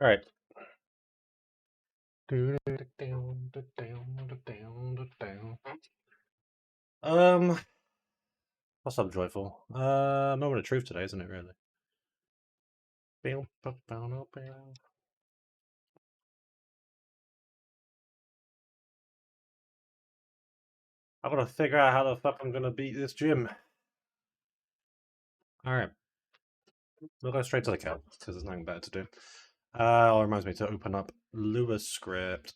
All right. Um, what's up, Joyful? Moment of truth today, isn't it, really? I gotta figure out how the fuck I'm gonna beat this gym. Alright, we'll go straight to the count, because there's nothing better to do. It reminds me to open up Lewis script.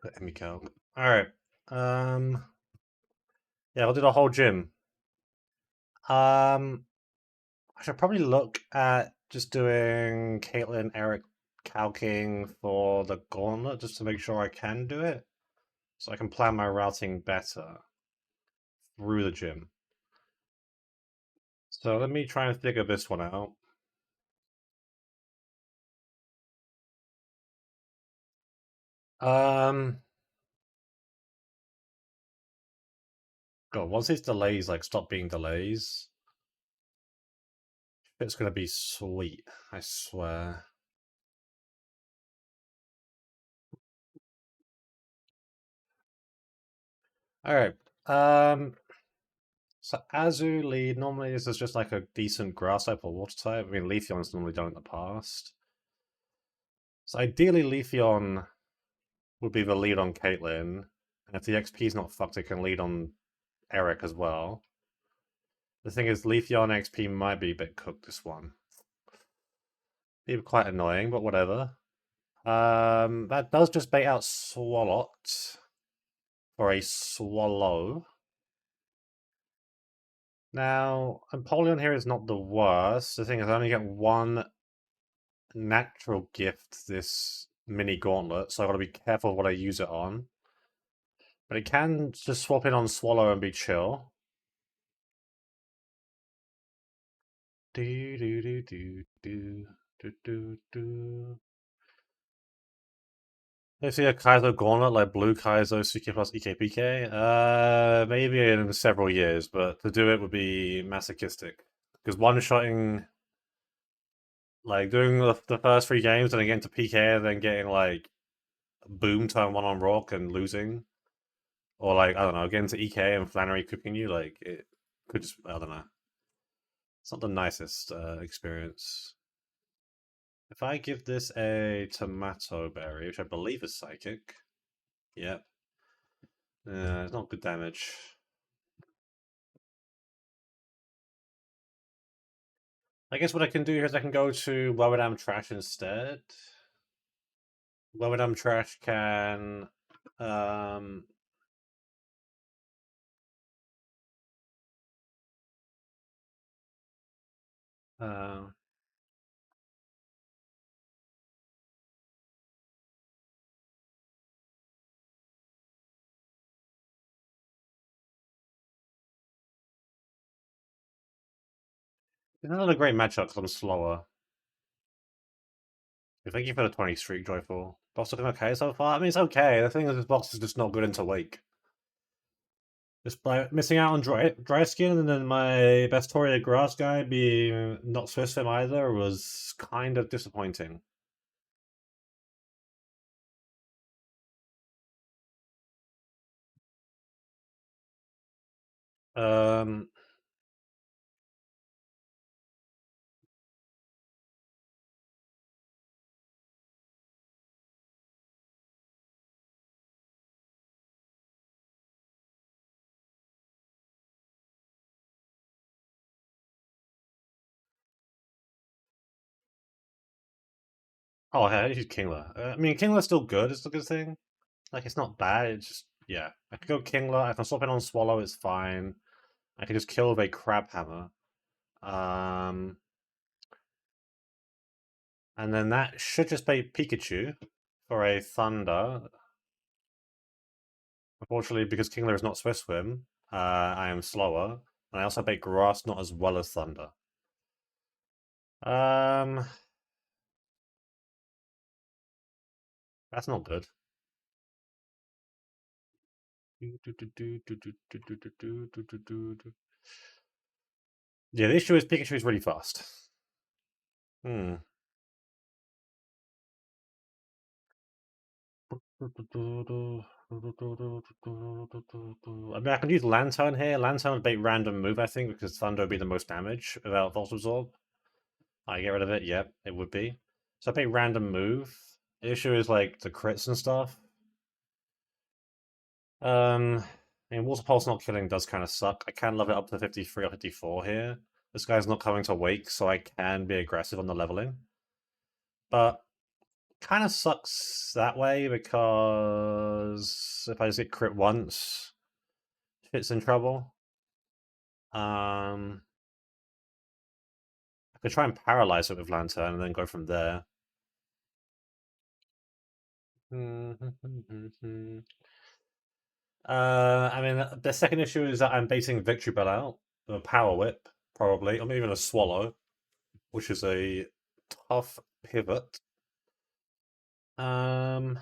Put me count. Alright. Yeah, I'll do the whole gym. I should probably look at just doing Caitlyn, Eric calking for the gauntlet, just to make sure I can do it. So I can plan my routing better through the gym. So let me try and figure this one out. God, once these delays like stop being delays, it's gonna be sweet, I swear. Alright. So Azu lead normally is just like a decent grass type or water type. I mean Leafeon's normally done in the past. So ideally Leafeon would be the lead on Caitlyn. And if the XP is not fucked, it can lead on Eric as well. The thing is, Leafeon XP might be a bit cooked this one. Be quite annoying, but whatever. That does just bait out Swalot for a swallow. Now, Empoleon here is not the worst. The thing is, I only get one natural gift this mini gauntlet, so I gotta be careful what I use it on. But it can just swap in on Swallow and be chill. Do do do do do do do do. If you see a Kaizo Gauntlet like Blue Kaizo Suki plus EKPK, maybe in several years, but to do it would be masochistic. Because one-shotting, like doing the first three games and then getting to PK and then getting like boom turn one on Rock and losing, or like I don't know, getting to EK and Flannery cooking you, like it could just I don't know. It's not the nicest experience. If I give this a tomato berry, which I believe is psychic, yep, it's not good damage. I guess what I can do here is I can go to Webadam Trash instead. Webadam Trash can um uh it's not a great matchup because I'm slower. Thank you for the 20 streak, Joyful. Boss looking okay so far? I mean, it's okay. The thing is, this box is just not good into Wake. Just by missing out on dry skin, and then my Bastoria Grass guy being not Swiss Fim either was kind of disappointing. Um, oh, hey, he's Kingler. I mean, Kingler's still good. It's a good thing. Like, it's not bad. It's just, yeah. I can go Kingler. I can swap it on Swallow. It's fine. I can just kill with a Crab Hammer. Um, and then that should just be Pikachu for a Thunder. Unfortunately, because Kingler is not Swiss Swim, I am slower. And I also bait Grass not as well as Thunder. Um, that's not good. Yeah, the issue is Pikachu is really fast. Hmm. I mean, I can use Lantern here. Lantern would bait random move, I think, because Thunder would be the most damage without Volt Absorb. I get rid of it. Yep, it would be. So I pay random move. The issue is like the crits and stuff. I mean, Water Pulse not killing does kind of suck. I can level it up to 53 or 54 here. This guy's not coming to Wake, so I can be aggressive on the leveling. But kind of sucks that way because if I just get crit once, shit's in trouble. I could try and paralyze it with Lantern and then go from there. I mean, the second issue is that I'm baiting Victory Bell out, a Power Whip, probably, or maybe even a Swallow, which is a tough pivot. Um,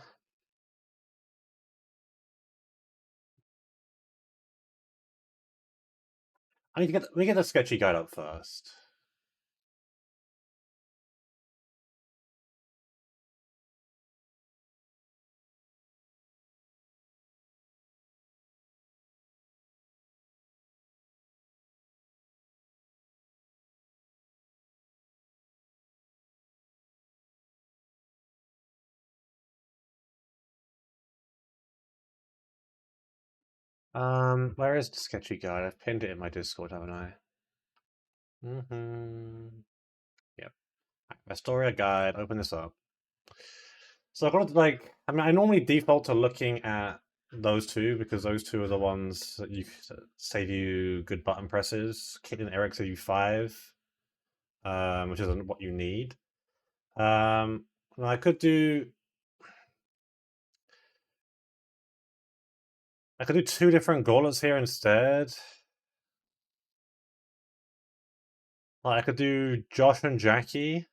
I need to get let me get the sketchy guide up first. Where is the sketchy guide? I've pinned it in my Discord, haven't I? Yep. Astoria guide. Open this up. So I've got to like. I mean, I normally default to looking at those two because those two are the ones that you save you good button presses. Kit and Eric save you 5, which isn't what you need. I could do. I could do 2 different gauntlets here instead. Like I could do Josh and Jackie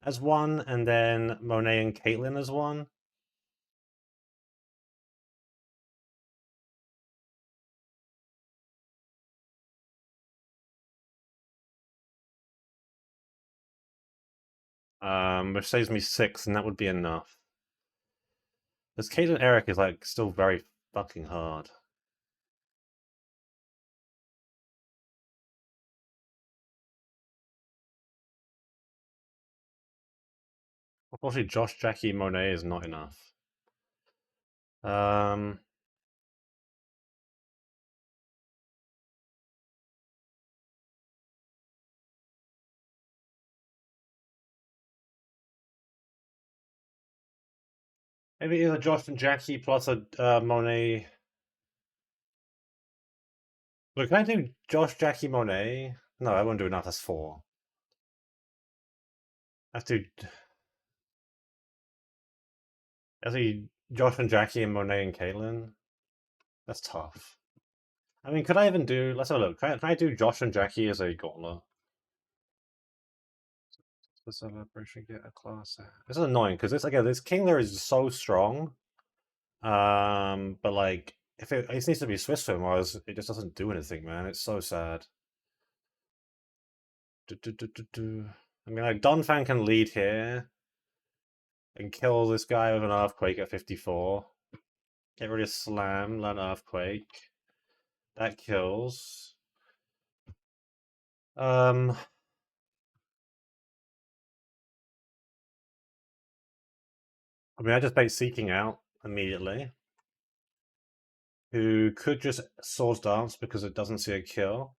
as one, and then Monet and Caitlyn as one. Which saves me 6, and that would be enough. Because Caitlyn Eric is like still very fucking hard. Unfortunately, Josh, Jackie, Monet is not enough. Um, Maybe either Josh and Jackie plus a Monet. Look, can I do Josh, Jackie, Monet? No, I won't do enough. That's 4. I have to. I have to Josh and Jackie and Monet and Caitlyn. That's tough. I mean, could I even do? Let's have a look. Can I do Josh and Jackie as a gauntlet? The celebration get a class. This is annoying because this King there is so strong. But like if it needs to be Swiss film, whereas it just doesn't do anything, man. It's so sad. I mean, like Donphan can lead here and kill this guy with an earthquake at 54. Get rid of Slam, learn earthquake. That kills. I mean, I just bait Seeking out immediately. Who could just Swords Dance because it doesn't see a kill.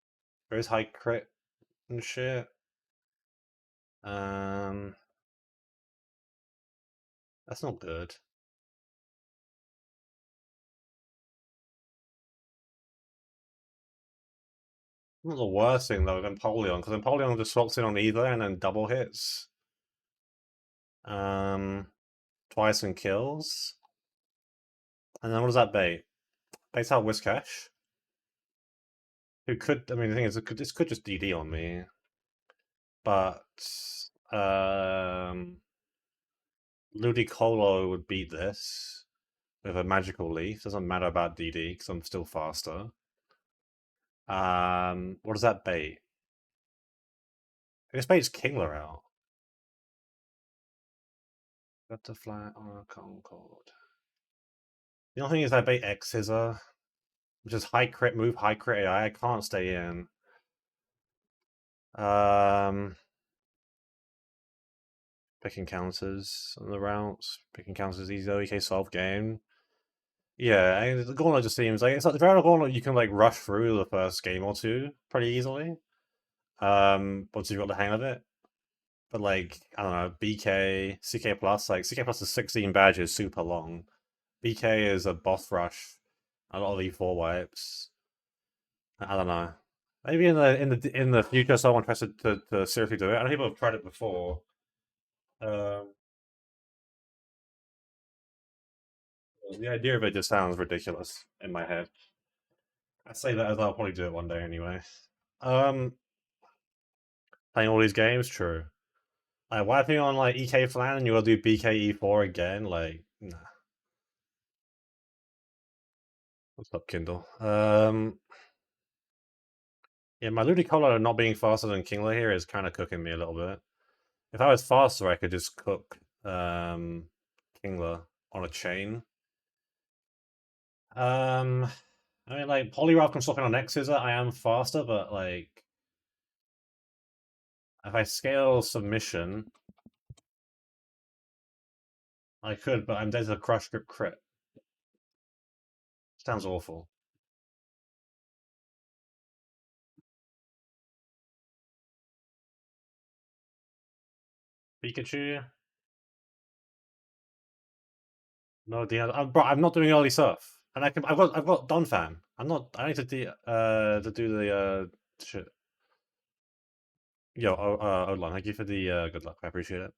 There is high crit and shit. That's not good. Not the worst thing though with Empoleon, because Empoleon just swaps in on either and then double hits. Twice and kills. And then what does that bait? Baits out Whiscash. Who could, I mean, the thing is, this could just DD on me. But, Ludicolo would beat this with a magical leaf. Doesn't matter about DD because I'm still faster. What does that bait? This baits Kingler out. Butterfly on a Concord. The only thing is I bait X Scissor, which is high crit move, high crit AI. I can't stay in. Um, Picking counters on the routes. Picking counters is easy. OEK solve game. Yeah, and the Gauntlet just seems like it's like the Dragon Gauntlet you can like rush through the first game or two pretty easily. Once you've got the hang of it. But like, I don't know, BK, CK plus, like CK plus is 16 badges, super long. BK is a boss rush, a lot of E4 wipes. I don't know. Maybe in the future someone tries to seriously do it. I know people have tried it before. Um, the idea of it just sounds ridiculous in my head. I say that as I'll probably do it one day anyway. Um, Playing all these games, true. Like wiping on like EK flan and you gotta do BK E4 again, like nah. What's up, Kindle? Yeah, my Ludicolo not being faster than Kingler here is kind of cooking me a little bit. If I was faster, I could just cook Kingler on a chain. Um, I mean, like Poliwrath can swap in on X Scissor. I am faster, but like if I scale submission, I could, but I'm dead to crush grip crit. Sounds awful. Pikachu. No, bro, I'm not doing early stuff, and I've got Donphan. I'm not. I need to do the shit. Yo, Odlan, thank you for the good luck. I appreciate it.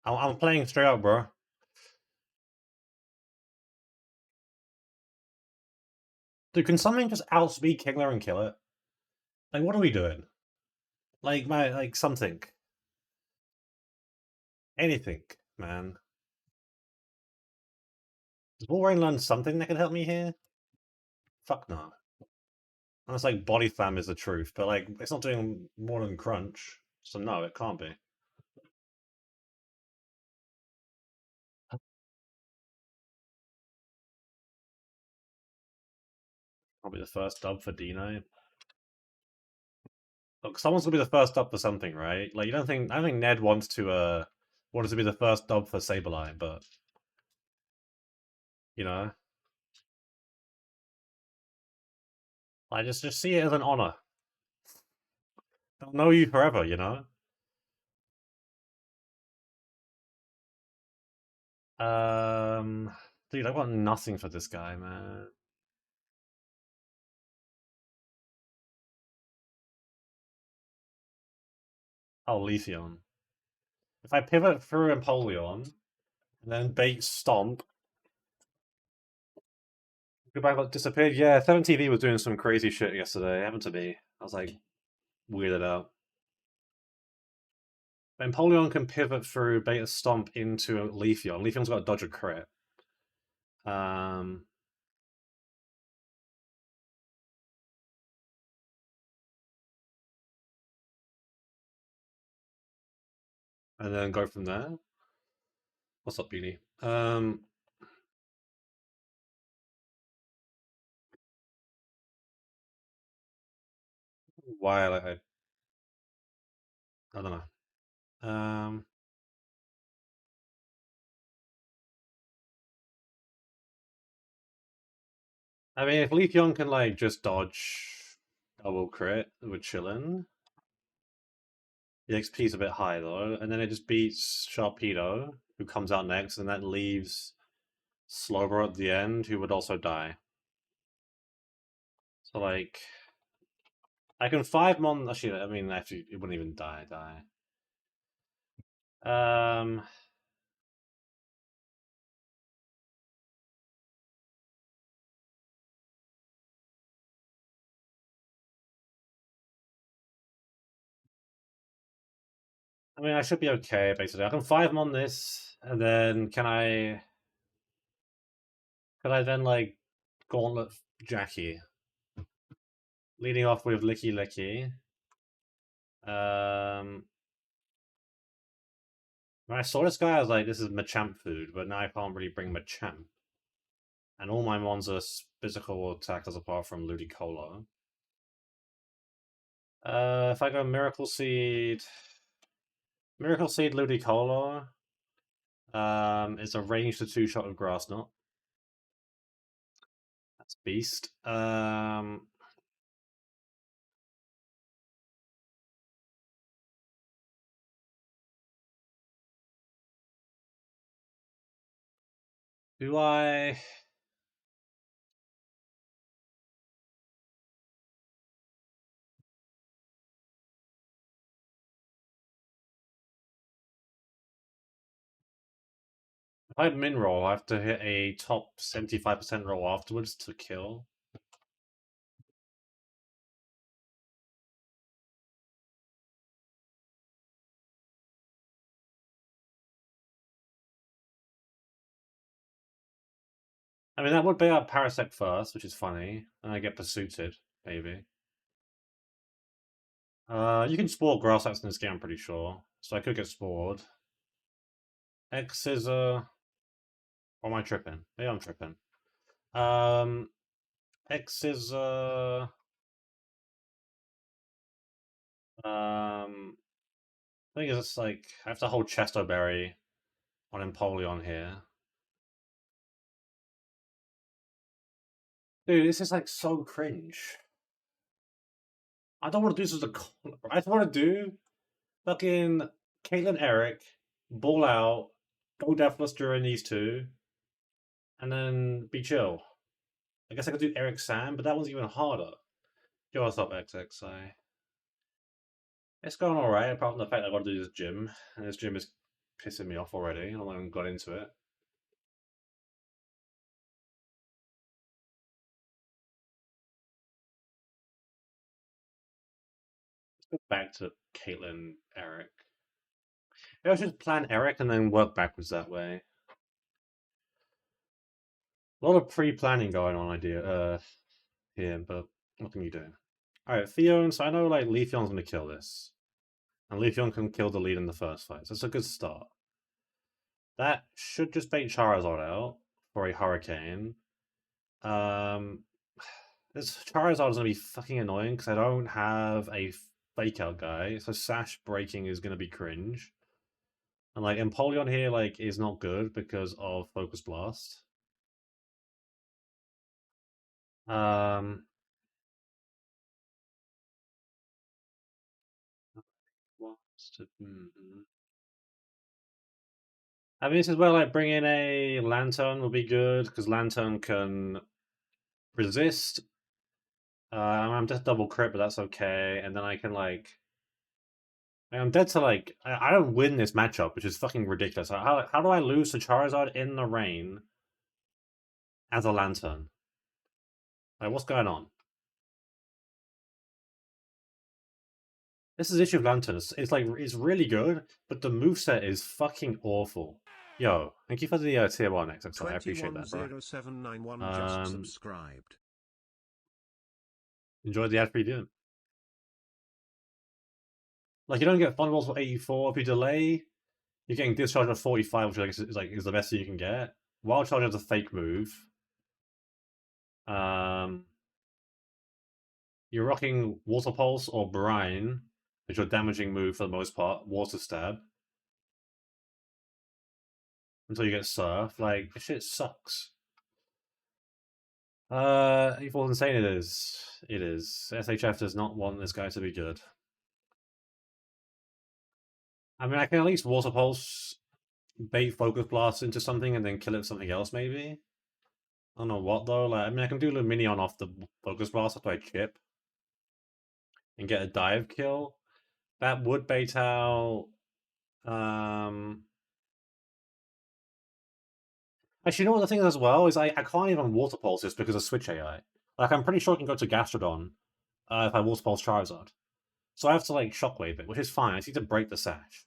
I'm playing straight up, bro. Dude, can something just outspeed Kingler and kill it? Like, what are we doing? Like something, anything, man. Does Wolverine learn something that can help me here? Fuck no. Unless like body slam is the truth, but like it's not doing more than crunch, so no, it can't be. I'll be the first dub for Dino. Look, someone's gonna be the first dub for something, right? Like you don't think I don't think Ned wants to be the first dub for Sableye, but you know, I just see it as an honor. They'll know you forever, you know. Um, Dude, I've got nothing for this guy, man. Oh, Leafeon. If I pivot through Empoleon and then bait Stomp, goodbye got disappeared. Yeah, 7TV was doing some crazy shit yesterday. Happened to me. I was like weirded out. Empoleon can pivot through Beta Stomp into Leafeon. Leafeon's got a dodge a crit. Um, and then go from there. What's up, Beanie? Why? Like, I don't know. I mean, if Leafeon can like just dodge double crit, we're chilling. The XP is a bit high though, and then it just beats Sharpedo, who comes out next, and that leaves Slowbro at the end, who would also die. So like, I can 5-mon. Actually, I mean, actually, it wouldn't even die. Um, I mean, I should be okay basically. I can 5-mon this, and then Could I then like Gauntlet Jackie, leading off with Licky Licky? Um, when I saw this guy, I was like, "This is Machamp food," but now I can't really bring Machamp. And all my mons are physical attackers apart from Ludicolo. If I go Miracle Seed, Ludicolo, it's a range to 2-shot with Grass Knot. That's beast. Do I? If I min roll, I have to hit a top 75% roll afterwards to kill. I mean, that would be a Parasect first, which is funny, and I get pursuited, maybe. You can spore Grass Axe in this game, I'm pretty sure. So I could get spored. X Scissor. Or am I tripping? Maybe I'm tripping. X Scissor. I think it's like I have to hold Chesto Berry on Empoleon here. Dude, this is like so cringe. I don't want to do this as a. I just want to do fucking Caitlyn Eric, ball out, go deathless during these two, and then be chill. I guess I could do Eric Sam, but that one's even harder. Yo, what's up, XXI? It's going alright, apart from the fact that I've got to do this gym, and this gym is pissing me off already, and I haven't got into it. Let's go back to Caitlyn Eric. Maybe I should plan Eric and then work backwards that way. A lot of pre-planning going on here, but what can you do? Alright, Theon, so I know like Leafeon's gonna kill this. And Leafeon can kill the lead in the first fight, so it's a good start. That should just bait Charizard out for a Hurricane. This Charizard is gonna be fucking annoying because I don't have a fake out guy, so Sash breaking is gonna be cringe. And like Empoleon here like is not good because of Focus Blast. Um I mean, this is where like bringing a Lantern will be good because Lantern can resist. I'm just double crit, but that's okay. And then I can like, I'm dead to like, I don't win this matchup, which is fucking ridiculous. How do I lose to Charizard in the rain as a Lantern? Like, what's going on? This is the issue of Lantern. It's like it's really good, but the moveset is fucking awful. Yo, thank you for the tier 1 XXI. I appreciate that, bro. 21071 just subscribed. Enjoy the ad free doing. Like you don't get Thunderbolts for 84 if you delay. You're getting Discharge at 45, which I guess is the best you can get. Wild Charge is a fake move. You're rocking Water Pulse or Brine, which are a damaging move for the most part. Water Stab. Until you get Surf. Like, this shit sucks. Evil Insane it is. It is. SHF does not want this guy to be good. I mean, I can at least Water Pulse, bait Focus Blast into something and then kill it with something else, maybe? I don't know what, though. Like, I mean, I can do Luminion off the Focus Blast after I chip and get a dive kill. That would bait out. Actually, you know what the thing is as well is I can't even Water Pulse this because of Switch AI. Like, I'm pretty sure I can go to Gastrodon if I Water Pulse Charizard. So I have to, like, Shockwave it, which is fine. I just need to break the Sash.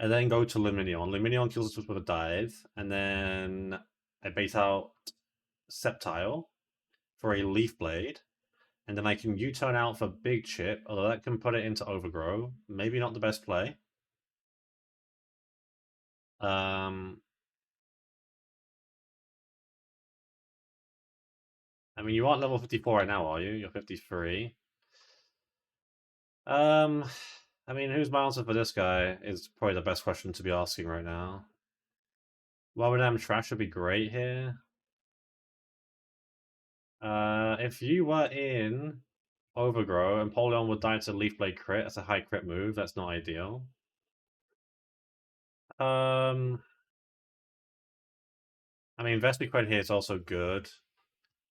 And then go to Luminion. Luminion kills us with a dive. And then I bait out Sceptile for a Leaf Blade. And then I can U-turn out for Big Chip, although that can put it into Overgrow. Maybe not the best play. I mean, you aren't level 54 right now, are you? You're 53. I mean, who's my answer for this guy is probably the best question to be asking right now. Wobbledam Trash would be great here. If you were in Overgrow and Polion would die to Leaf Blade crit, that's a high crit move. That's not ideal. I mean, Vespiquen here is also good.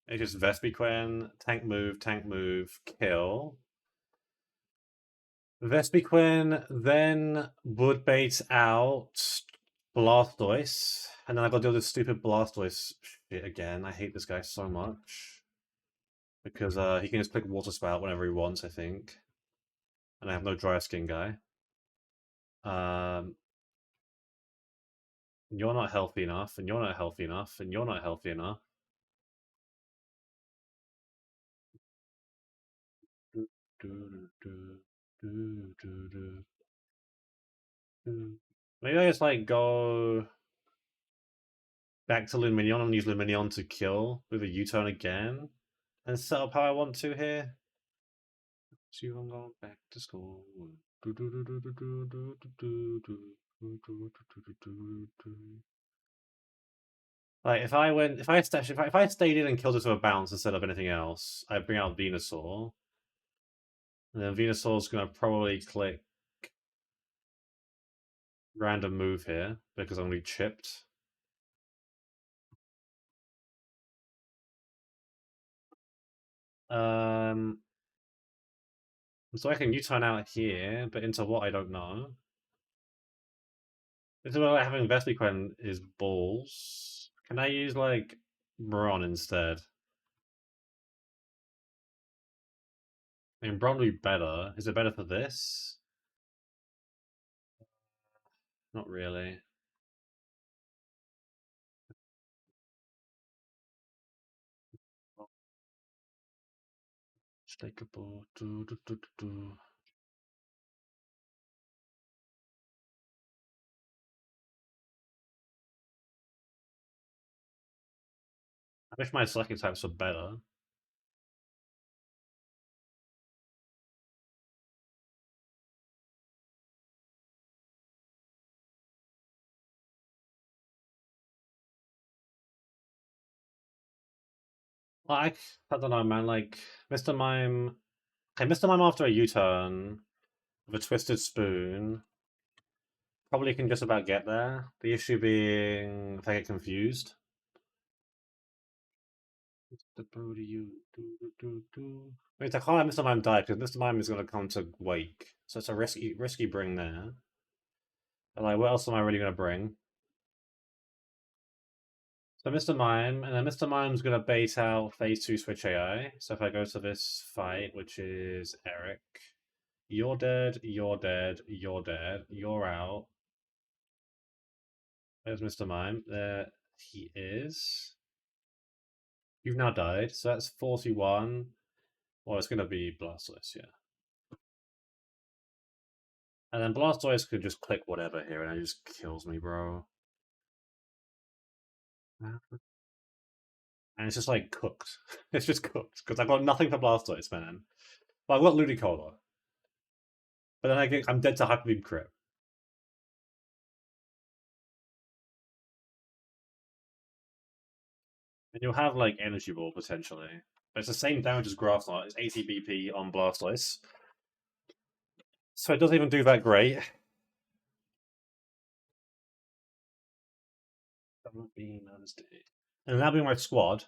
It's just Vespiquen, tank move, kill. Vespiquen then would bait out Blastoise, and then I gotta deal with this stupid Blastoise shit again. I hate this guy so much. Because he can just click Water Spout whenever he wants, I think. And I have no Dry Skin guy. Um, you're not healthy enough, and you're not healthy enough, and you're not healthy enough. Maybe I just like go back to Luminion and use Luminion to kill with a U-turn again and set up how I want to here. So I'm going back to school. Like if I stayed in and killed it with a bounce instead of anything else, I'd bring out Venusaur. And then Venusaur's gonna probably click random move here because I'm gonna be chipped. So I can U-turn out here, but into what I don't know. This is why having Vespiquen is balls. Can I use like Bron instead? I mean, Bron would be better. Is it better for this? Not really. Stakeable. I wish my selecting types were better. Like, I don't know, man. Like, Mr. Mime. Okay, Mr. Mime after a U turn with a Twisted Spoon probably can just about get there. The issue being if I get confused. The do you do? Wait, I can't let Mr. Mime die because Mr. Mime is going to come to Wake. So it's a risky bring there. And like, what else am I really going to bring? So Mr. Mime, and then Mr. Mime's going to bait out Phase 2 Switch AI. So if I go to this fight, which is Eric, you're dead, you're dead, you're dead, you're out. There's Mr. Mime. There he is. You've now died, so that's 41. Well, it's going to be Blastoise, yeah. And then Blastoise could just click whatever here, and it just kills me, bro. And it's just like cooked. It's just cooked because I've got nothing for Blastoise, man. But I've got Ludicolo. But then I'm dead to Hyper Beam Crit. And you'll have like Energy Ball potentially. But it's the same damage as Grass Knot. It's 80 BP on Blastoise. So it doesn't even do that great. And that'll be my squad.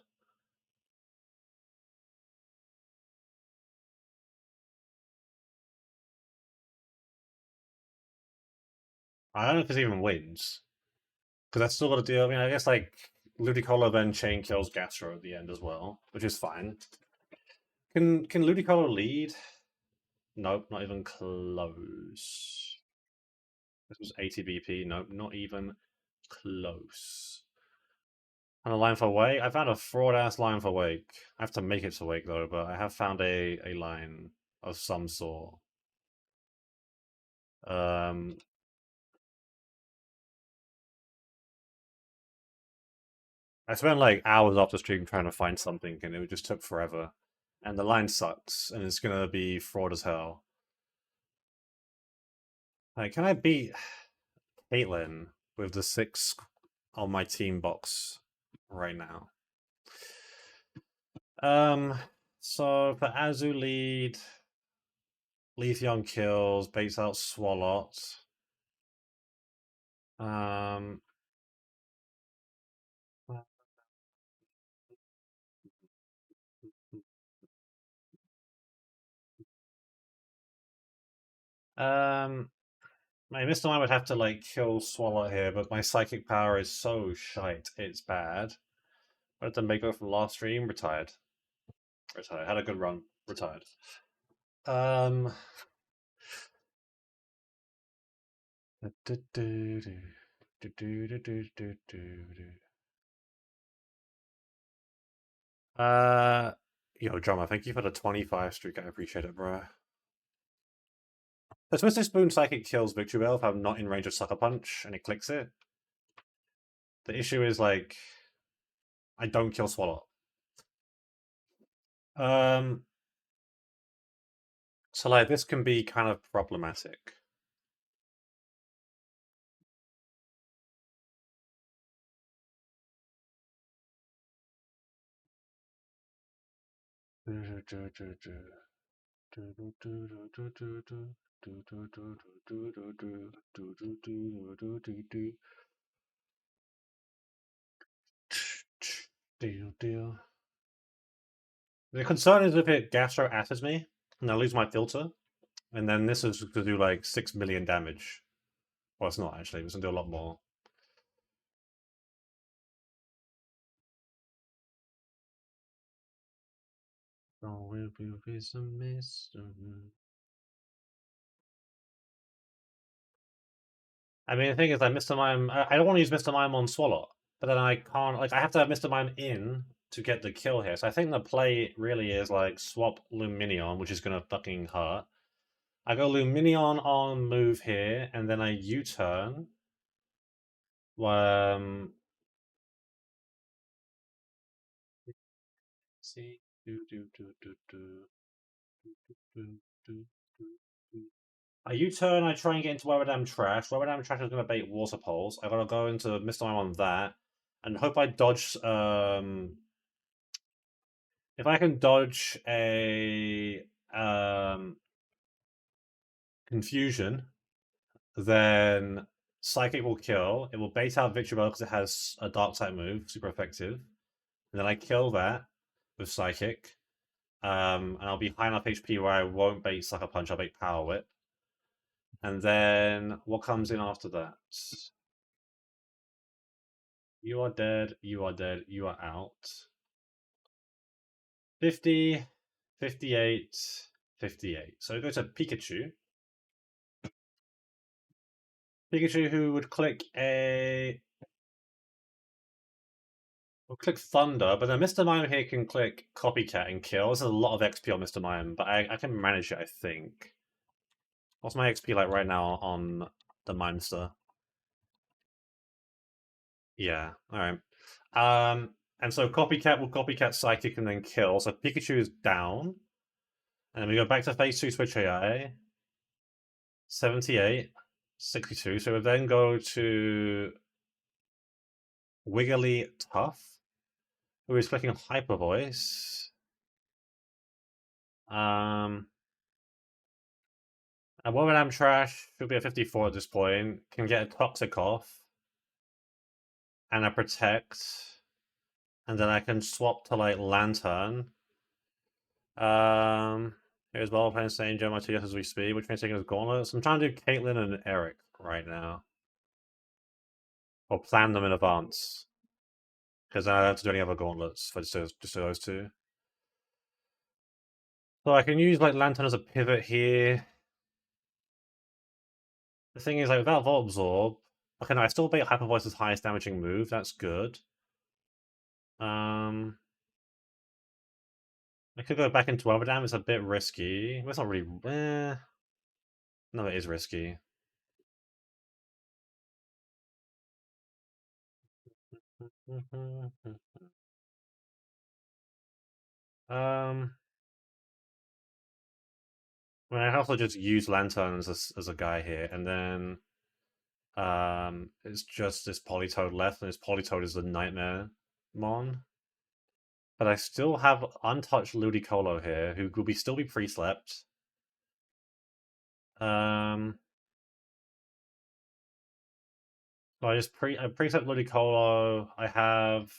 I don't know if it even wins. Because that's still got to deal. I mean, I guess like Ludicolo then chain kills Gastro at the end as well, which is fine. Can Ludicolo lead? Nope, not even close. This was 80 BP. Nope, not even close. And a line for Wake? I found a fraud ass line for Wake. I have to make it to Wake though, but I have found a line of some sort. Um, I spent like hours after stream trying to find something, and it just took forever. And the line sucks, and it's gonna be fraud as hell. Like, can I beat Caitlyn with the 6 on my team box right now? So for Azu lead, Leafeon kills, baits out Swalot. Um, my Mr. Mime would have to like kill Swalot here, but my psychic power is so shite, it's bad. I had to make up from last stream, retired. Retired. Had a good run, retired. Um Uh, yo, Drummer, thank you for the 25 streak. I appreciate it, bro. So Twisted Spoon Psychic kills Victory Bell if I'm not in range of Sucker Punch and it clicks it. The issue is, like, I don't kill Swallow. So, like, this can be kind of problematic. Deal. The concern is if it gastro acids me and I lose my filter, and then this is to do like 6 million damage. Well, it's not actually. It's gonna do a lot more. Will be some mystery. I mean, the thing is, like Mr. Mime, I don't want to use Mr. Mime on Swallow, but then I can't. Like, I have to have Mr. Mime in to get the kill here. So I think the play really is like swap Luminion, which is gonna fucking hurt. I go Luminion on move here, and then I U-turn. See, I U-turn, I try and get into Weberdam Trash. Weberdam Trash is going to bait Water Poles. I gotta go into Mr. Mime on that, and hope I dodge. If I can dodge a confusion, then Psychic will kill. It will bait out Victory Bell because it has a Dark type move, super effective. And then I kill that with Psychic. And I'll be high enough HP where I won't bait Sucker Punch, I'll bait Power Whip. And then what comes in after that? You are dead, you are dead, you are out. 50, 58, 58. So we go to Pikachu. Pikachu who would click a... Will click Thunder, but then Mr. Mime here can click Copycat and kill. This is a lot of XP on Mr. Mime, but I can manage it, I think. What's my XP like right now on the Mimester? Yeah, alright. And so Copycat will Copycat Psychic and then kill. So Pikachu is down. And then we go back to phase 2 Switch AI. 78, 62. So we then go to Wiggly Tough, who is clicking Hyper Voice. And Woman I'm Trash, who'll be a 54 at this point, can get a Toxic off and a Protect. And then I can swap to like Lantern. Here's Ball playing St. Joe, my TS as we speak, which means taking his gauntlets. I'm trying to do Caitlyn and Eric right now. Or plan them in advance. Because I don't have to do any other gauntlets for just those two. So I can use like Lantern as a pivot here. The thing is, like, without Volt Absorb, okay, no, I still bait Hyper Voice's highest damaging move. That's good. I could go back into Overdam. It's a bit risky. Well, it's not really. No, it is risky. Um, I mean, I also just use Lantern as a guy here, and then it's just this Polytoad left, and this Polytoad is the Nightmare Mon. But I still have untouched Ludicolo here, who could still be pre-slept. So I pre-slept Ludicolo. I have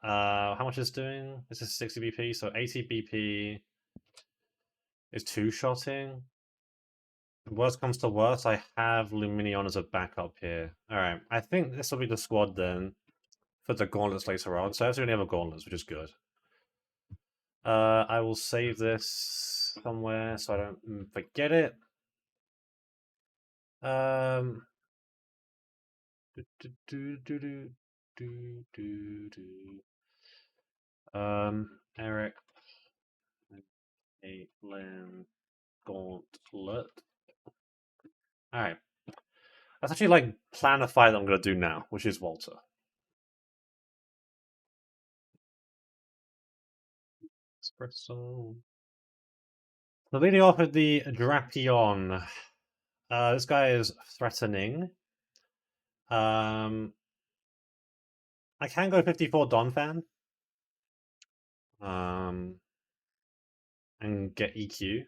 how much is it doing? This is 60 BP, so 80 BP is two-shotting. Worst comes to worst, I have Luminion as a backup here. Alright, I think this will be the squad then for the gauntlets later on. So I actually only have a gauntlets, which is good. I will save this somewhere so I don't forget it. Um, Eric, Caitlin, Gauntlet. All right, let's actually like plan a fight I'm gonna do now, which is Walter. Espresso. So leading off with the Drapion. This guy is threatening. I can go 54 Don fan. And get EQ.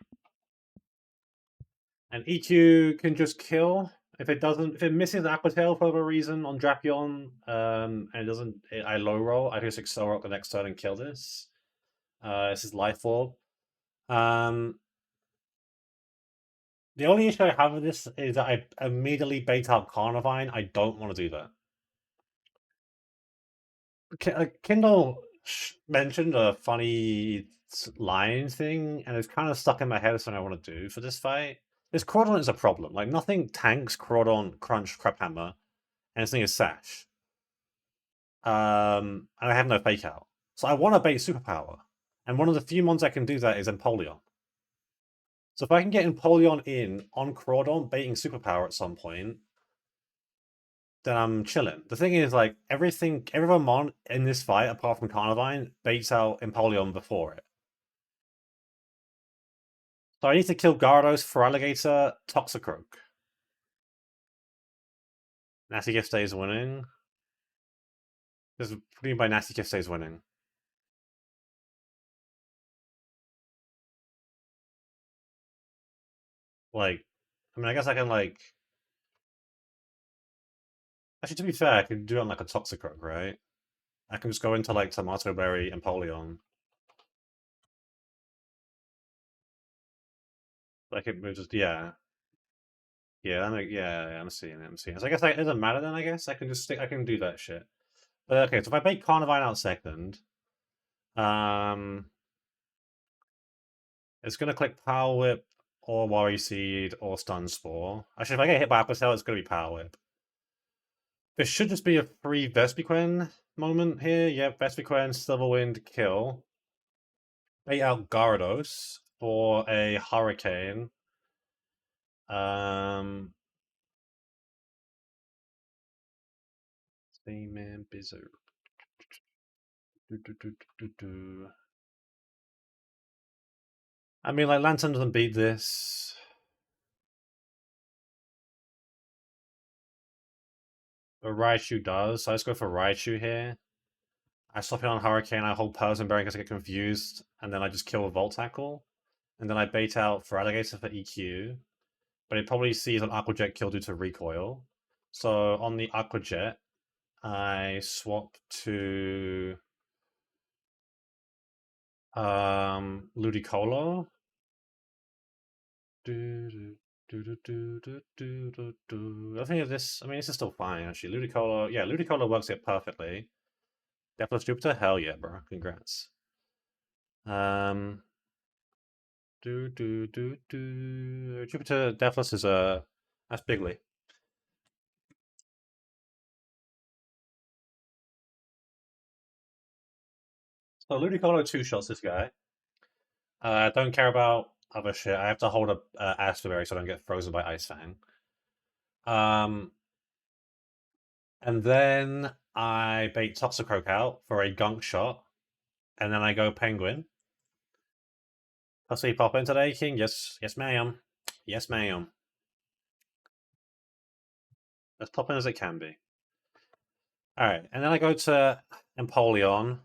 And EQ can just kill. If it misses Aqua Tail for whatever reason on Drapion, and it doesn't, I low roll, I just Excel Rock the next turn and kill this. This is Life Orb. The only issue I have with this is that I immediately bait out Carnivine. I don't want to do that. Kindle mentioned a funny line thing, and it's kind of stuck in my head as something I want to do for this fight. This Crawdon is a problem. Like, nothing tanks Crawdon, Crunch, Crabhammer, and this thing is Sash. And I have no Fake Out. So I want to bait Superpower. And one of the few mons I can do that is Empoleon. So if I can get Empoleon in on Crawdon, baiting Superpower at some point, then I'm chilling. The thing is, like, every mon in this fight, apart from Carnivine, baits out Empoleon before it. So I need to kill Gyarados, Feraligatr, Toxicroak. Nasty Gift stays winning. This is what do you mean by Nasty Gift stays winning? Like, I mean, I guess I can, like... Actually, to be fair, I can do it on, like, a Toxicroak, right? I can just go into, like, Tomato Berry, Empoleon. Like, it moves just... Yeah. Yeah, I'm seeing it, So I guess it doesn't matter then, I guess? I can just stick... I can do that shit. But, okay, so if I bait Carnivine out second... It's going to click Power Whip or Worry Seed or Stun Spore. Actually, if I get hit by Aqua Tail, it's going to be Power Whip. This should just be a free Vespiquen moment here. Yep, Vespiquen, Silverwind, kill. Bait out Gyarados for a Hurricane. Seaman Bizarre. I mean, like, Lantern doesn't beat this. But Raichu does, so I just go for Raichu here. I swap it on Hurricane, I hold Person Bearing because I get confused, and then I just kill a Volt Tackle. And then I bait out Feraligatr for EQ. But it probably sees an Aqua Jet kill due to recoil. So on the Aqua Jet, I swap to Ludicolo. I think this, I mean, this is still fine, actually. Ludicolo, yeah, Ludicolo works here perfectly. Deathless Jupiter, hell yeah, bro. Congrats. Jupiter Deathless is that's bigly. So Ludicolo two shots this guy. I don't care about other shit. I have to hold a Aspberry so I don't get frozen by Ice Fang. And then I bait Toxicroak out for a gunk shot. And then I go Penguin. Possibly pop in today, King? Yes, yes, ma'am. Yes, ma'am. As pop in as it can be. Alright, and then I go to Empoleon.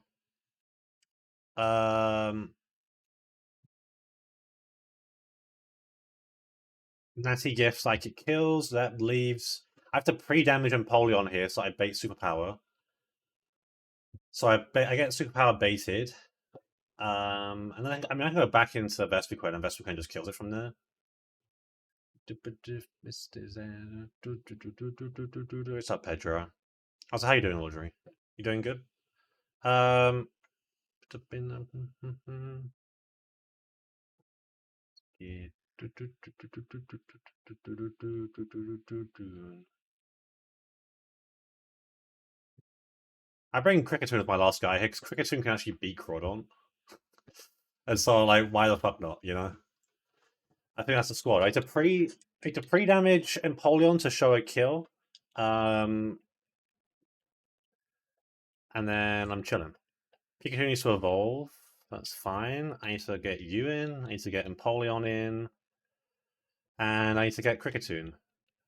Natty Gift, Psychic Kills. That leaves. I have to pre-damage Empoleon here, so I bait Superpower. So I get Superpower baited. And then I can go back into Vespiquen, and Vespiquen just kills it from there. What's up, Pedro? How you doing, Audrey? You doing good? Um, yeah. I bring Cricketune as my last guy here because Cricketune can actually beat Crawdon. And so, like, why the fuck not, you know? I think that's the squad. I need to pre-damage Empoleon to show a kill. And then I'm chilling. Pikachu needs to evolve. That's fine. I need to get you in. I need to get Empoleon in. And I need to get Cricketune.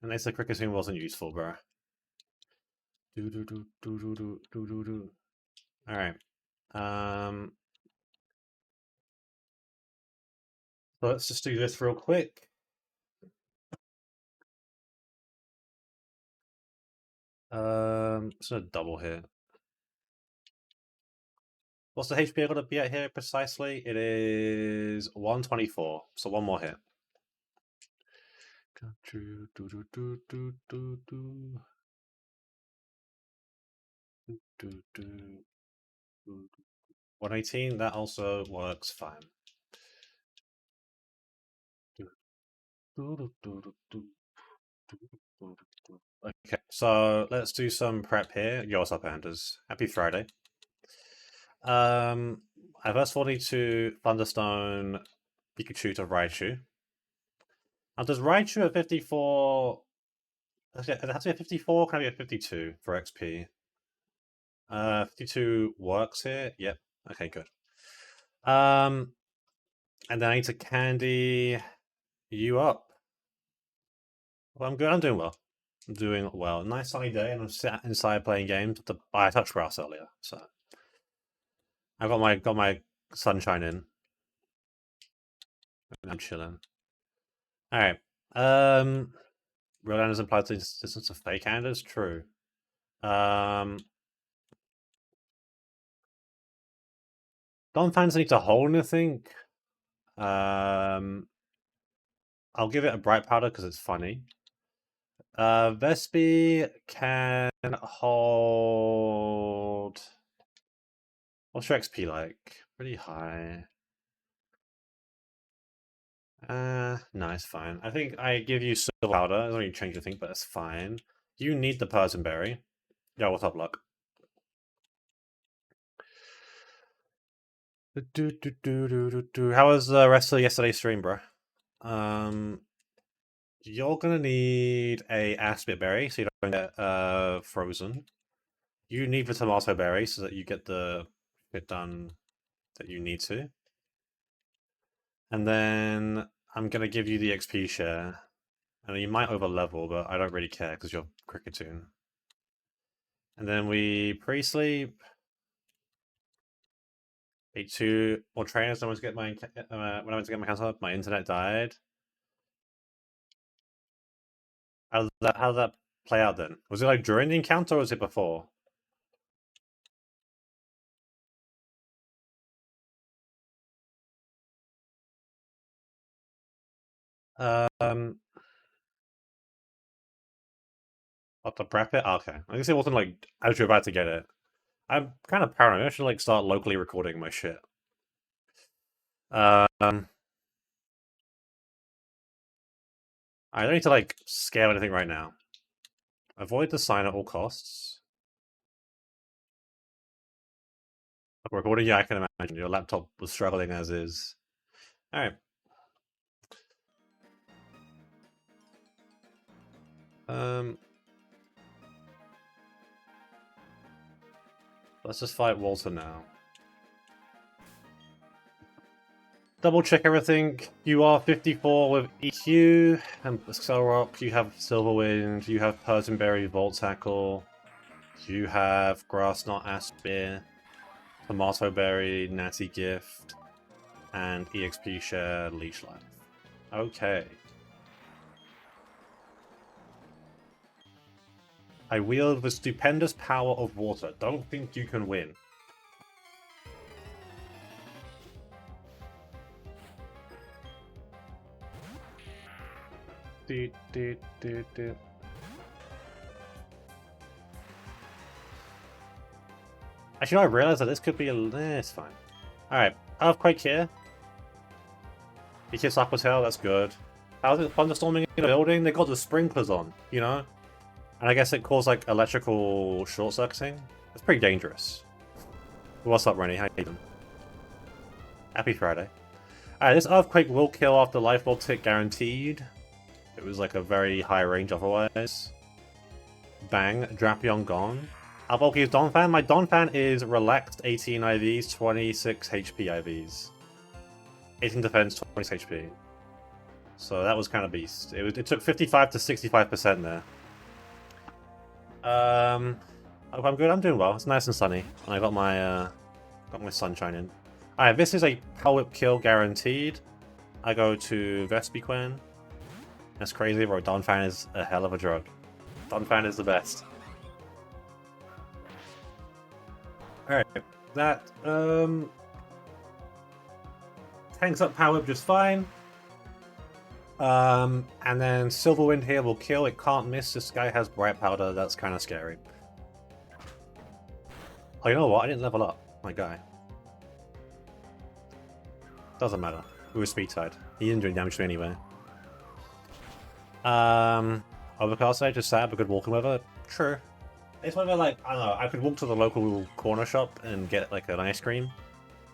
And they said Cricketune wasn't useful, bro. Alright. So let's just do this real quick. It's a double hit. What's the HP I gotta be at here precisely? It is 124. So one more hit. Do, do, do, do, do, do, do. Do, do, do. 118, that also works fine. Okay, so let's do some prep here. Yo, what's up, Anders? Happy Friday. I first of all need to Thunderstone Pikachu to Raichu. Now, does Raichu at 54... Does it have to be a 54? Can I be a 52 for XP? 52 works here. Yep. Okay, good. And then I need to candy you up. Well, I'm good. I'm doing well. I'm doing well. Nice sunny day, and I'm sat inside playing games. I touched grass earlier, so I got my sunshine in. I'm chilling. All right. Real Anders implies the existence of fake Anders. True. Don't fans need to hold anything. I'll give it a bright powder because it's funny. Vespi can hold. What's your XP like? Pretty high. No, it's fine. I think I give you silver powder. I don't really change the thing, but it's fine. You need the Persian berry. Yeah, what's up, luck? How was the rest of yesterday's stream, bro? You're gonna need a Aspit berry so you don't get frozen. You need the tomato berry so that you get the bit done that you need to. And then I'm gonna give you the XP share. And you might over level, but I don't really care because you're Cricketune. And then we pre-sleep. Ate 2 more trainers. I went to get my when I went to get my counter, my internet died. How did that play out then? Was it like during the encounter or was it before? Um, What to prep it? Okay, I guess it wasn't like as you're about to get it. I'm kind of paranoid. I should like start locally recording my shit. I don't need to like scale anything right now. Avoid the sign at all costs. Recording, yeah, I can imagine your laptop was struggling as is. All right. Let's just fight Walter now. Double check everything. You are 54 with EQ and Cell Rock. You have Silverwind. You have Persianberry, Volt Tackle. You have Grass Knot, Aspir, Tomato Berry, Natty Gift, and EXP Share, Leash Life. Okay. I wield the stupendous power of water. Don't think you can win. Actually, I realized that this could be a... it's fine. Alright, Earthquake here. He hits Aqua Tail, that's good. How's it thunderstorming in a building? They got the sprinklers on, you know? And I guess it caused like electrical short-circuiting. That's pretty dangerous. What's up, Rennie? How you doing? Happy Friday. Alright, this Earthquake will kill after Life Orb tick guaranteed. It was like a very high range otherwise. Bang, Drapion gone. How bulky is Donphan? My Donphan is relaxed 18 IVs, 26 HP IVs. 18 defense, 26 HP. So that was kind of beast. It took 55 to 65% there. I'm good. I'm doing well. It's nice and sunny, and I got my sunshine in. Alright, this is a Power Whip kill guaranteed. I go to Vespiquen. That's crazy, bro. Donphan is a hell of a drug. Donphan is the best. Alright, that tanks up Power Whip just fine. And then Silverwind here will kill. It can't miss. This guy has Bright Powder. That's kind of scary. Oh, you know what? I didn't level up my guy. Doesn't matter. We were speed side. He didn't do damage to me anyway. Overcast side, just sad, but good walking weather. True. It's whether, like, I don't know, I could walk to the local corner shop and get like an ice cream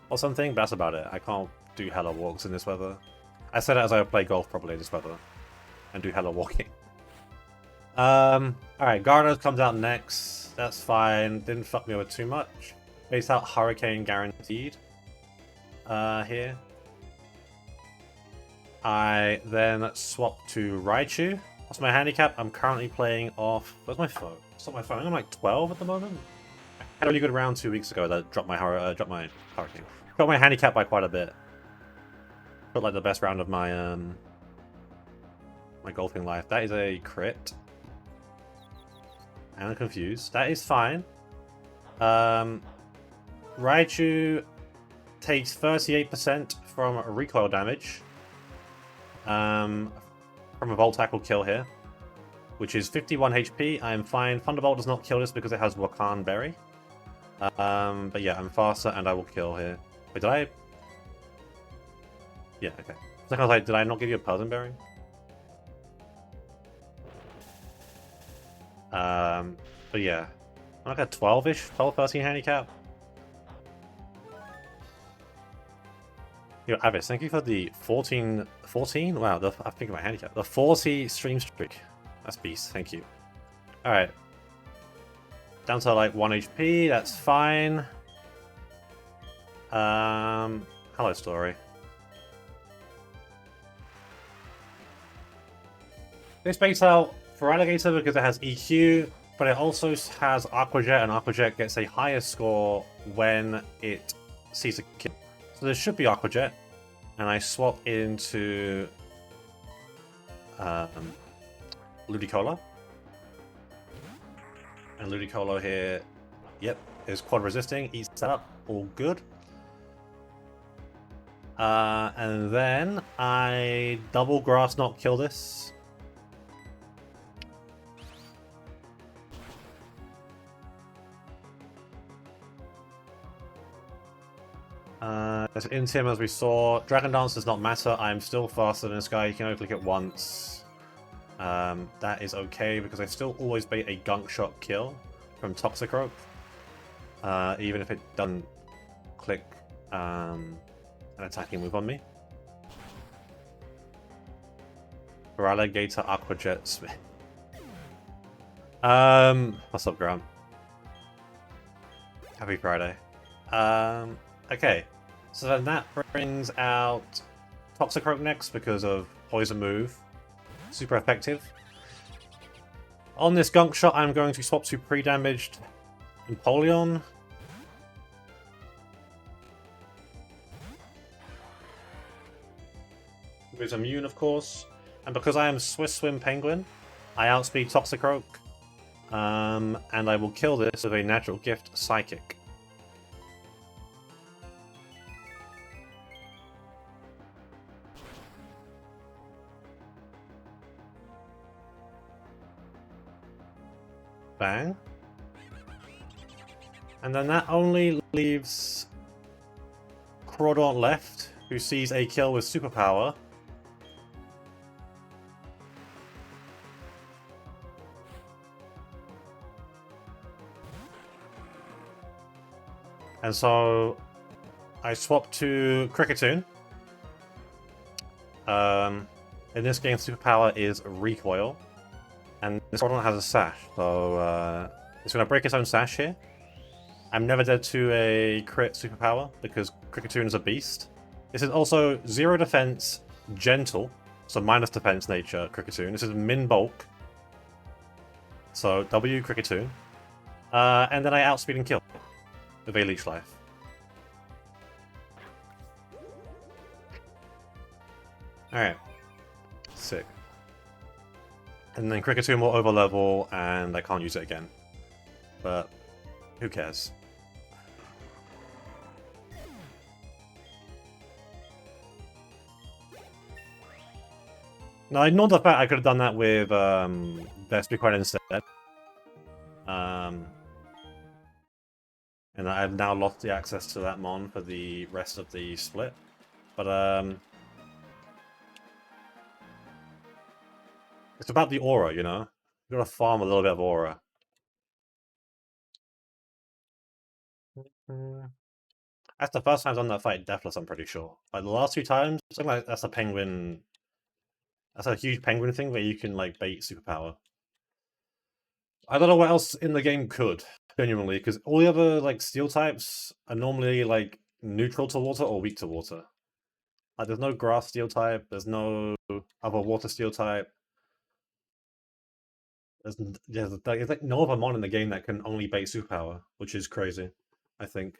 or something, but that's about it. I can't do hella walks in this weather. I said it as I play golf probably in this weather and do hella walking. Alright, Gardener's comes out next. That's fine. Didn't fuck me over too much. Base out Hurricane guaranteed. Here. I then swap to Raichu. What's my handicap? I'm currently playing off... Where's my phone? It's not my phone. I'm like 12 at the moment. I had a really good round 2 weeks ago that dropped my Hurricane. Dropped my handicap by quite a bit. Put like the best round of my my golfing life. That is a crit. And I'm confused. That is fine. Raichu takes 38% from recoil damage. From a Volt Tackle kill here, which is 51 HP. I am fine. Thunderbolt does not kill this because it has Wakan Berry. But yeah, I'm faster and I will kill here. Wait, did I? Yeah, okay. I was like, did I not give you a Persianberry? But yeah. I'm like a 12-ish, 12, 13 handicap. Yo, Avis, thank you for the 14? Wow, I think of my handicap. The 40 stream streak. That's beast, thank you. Alright. Down to like 1 HP, that's fine. Hello, Story. This base out for Alligator because it has EQ, but it also has Aqua Jet, and Aqua Jet gets a higher score when it sees a kill. So there should be Aqua Jet, and I swap into Ludicolo. And Ludicolo here, yep, is quad resisting, eats that up, all good. And then I double Grass Knot kill this. There's an Intim as we saw. Dragon Dance does not matter. I am still faster than this guy. You can only click it once. That is okay because I still always bait a Gunk Shot kill from Toxicroak. Even if it doesn't click an attacking move on me. For Alligator, Aqua Jet, Smith. What's up, Graham? Happy Friday. Okay. So then that brings out Toxicroak next because of Poison Move. Super effective. On this Gunk Shot, I'm going to swap to pre-damaged Empoleon. Who is immune, of course. And because I am Swiss Swim Penguin, I outspeed Toxicroak. And I will kill this with a Natural Gift Psychic. Bang. And then that only leaves Crawdaunt left, who sees a kill with Superpower. And so I swap to Cricketune. In this game, Superpower is Recoil. And this Crawdaunt has a Sash, so it's going to break its own Sash here. I'm never dead to a crit Superpower because Cricketune is a beast. This is also 0 defense, gentle, so minus defense nature Cricketune. This is min bulk, so W Cricketune. And then I outspeed and kill with a Leech Life. Alright. Sick. And then Cricketune will overlevel and I can't use it again. But who cares? Now, ignore the fact I could have done that with Vespiquen instead. And I've now lost the access to that mon for the rest of the split. But it's about the aura, you know? You gotta farm a little bit of aura. That's the first time I've done that fight Deathless, I'm pretty sure. Like the last 2 times, something like that's a penguin. That's a huge penguin thing where you can like bait Superpower. I don't know what else in the game could, genuinely, because all the other like steel types are normally like neutral to water or weak to water. Like there's no grass steel type, there's no other water steel type. There's like no other mon in the game that can only bait Superpower, which is crazy, I think.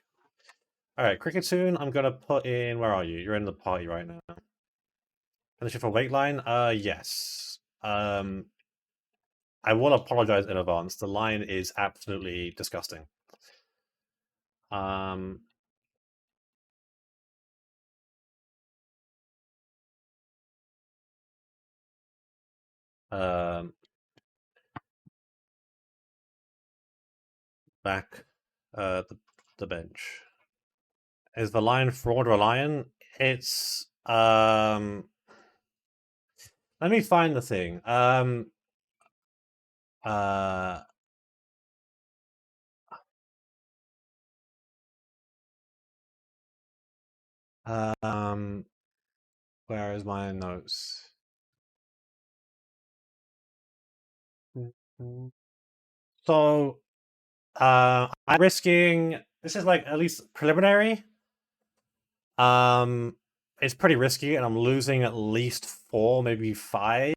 Alright, Cricketune, I'm gonna put in... Where are you? You're in the party right now. Finishing for weight line? Yes. I will apologize in advance. The line is absolutely disgusting. Um... Back the bench. Is the line fraud or lion? It's let me find the thing. Where is my notes? So I'm risking, this is like at least preliminary. It's pretty risky and I'm losing at least 4, maybe 5.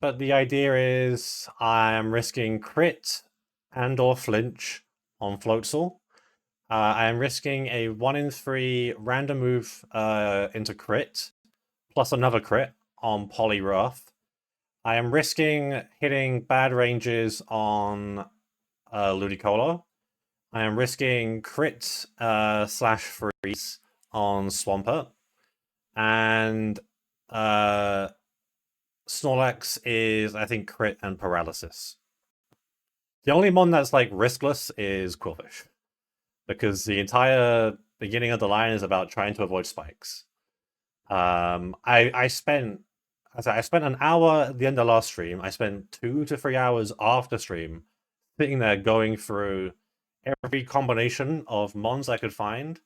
But the idea is I'm risking crit and or flinch on Floatzel. I am risking a 1 in 3 random move into crit, plus another crit on Poliwrath. I am risking hitting bad ranges on Ludicolo. I am risking crit slash freeze on Swampert. And Snorlax is, I think, crit and paralysis. The only mon that's like riskless is Quillfish. Because the entire beginning of the line is about trying to avoid spikes. I spent an hour at the end of last stream. I spent 2 to 3 hours after stream sitting there going through every combination of mons I could find,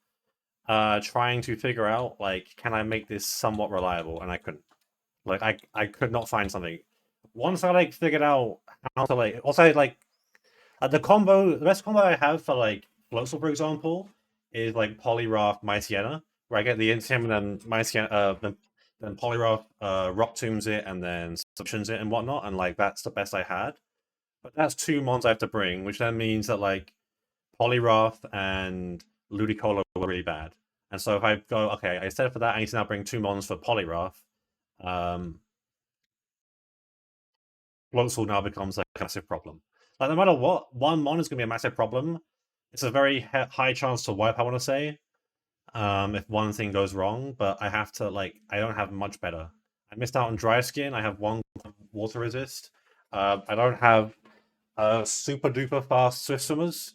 trying to figure out like, can I make this somewhat reliable? And I couldn't. Like I could not find something. Once I like figured out how to like, also like the best combo I have for like Floatzel, for example, is like Poliwrath Mysiena, where I get the Intim and then Mysiena, then Poliwrath Rock Tombs it and then Subtions it and whatnot, and like that's the best I had. But that's two mons I have to bring, which then means that like Poliwrath and Ludicolo were really bad. And so if I go, okay, instead for that, I need to now bring two mons for Poliwrath. Um, Floatzel now becomes like a massive problem. Like no matter what, one mon is going to be a massive problem. It's a very high chance to wipe, I want to say, if one thing goes wrong, but I have to like I don't have much better. I missed out on dry skin. I have one water resist. I don't have super duper fast swift swimmers.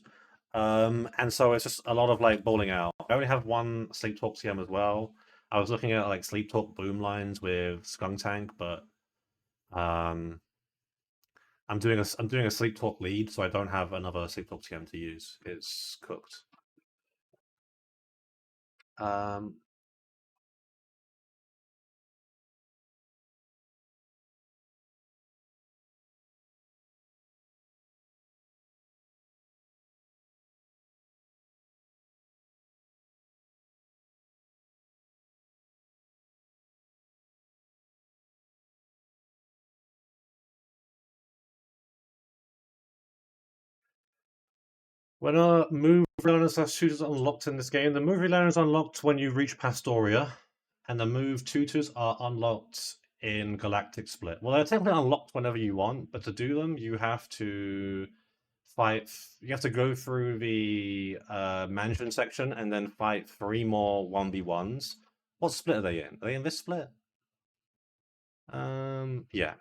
And so it's just a lot of like bowling out. I only have one sleep talk CM as well. I was looking at like sleep talk boom lines with Skunk Tank, but um I'm doing a sleep talk lead, so I don't have another sleep talk TM to use. It's cooked. Um When a move learners slash tutors are unlocked in this game, the move learner is unlocked when you reach Pastoria, and the move tutors are unlocked in Galactic Split. Well, they're technically unlocked whenever you want, but to do them, you have to fight. You have to go through the management section and then fight three more 1v1s. What split are they in? Are they in this split? Yeah.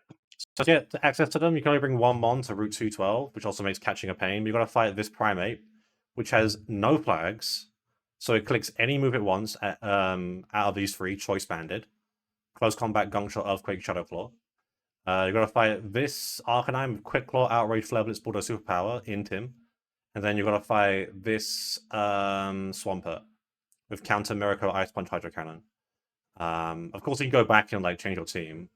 So to get access to them, you can only bring one mon to Route 212, which also makes catching a pain. You've got to fight this primate, which has no flags. So it clicks any move it wants out of these three, choice banded. Close combat, gunk shot, earthquake, shadow claw. You've got to fight this Arcanine with quick claw, outrage, flare blitz, bulldog superpower in Tim. And then you've got to fight this Swampert with counter Miracle, Ice Punch, Hydro Cannon. Of course, you can go back and like change your team.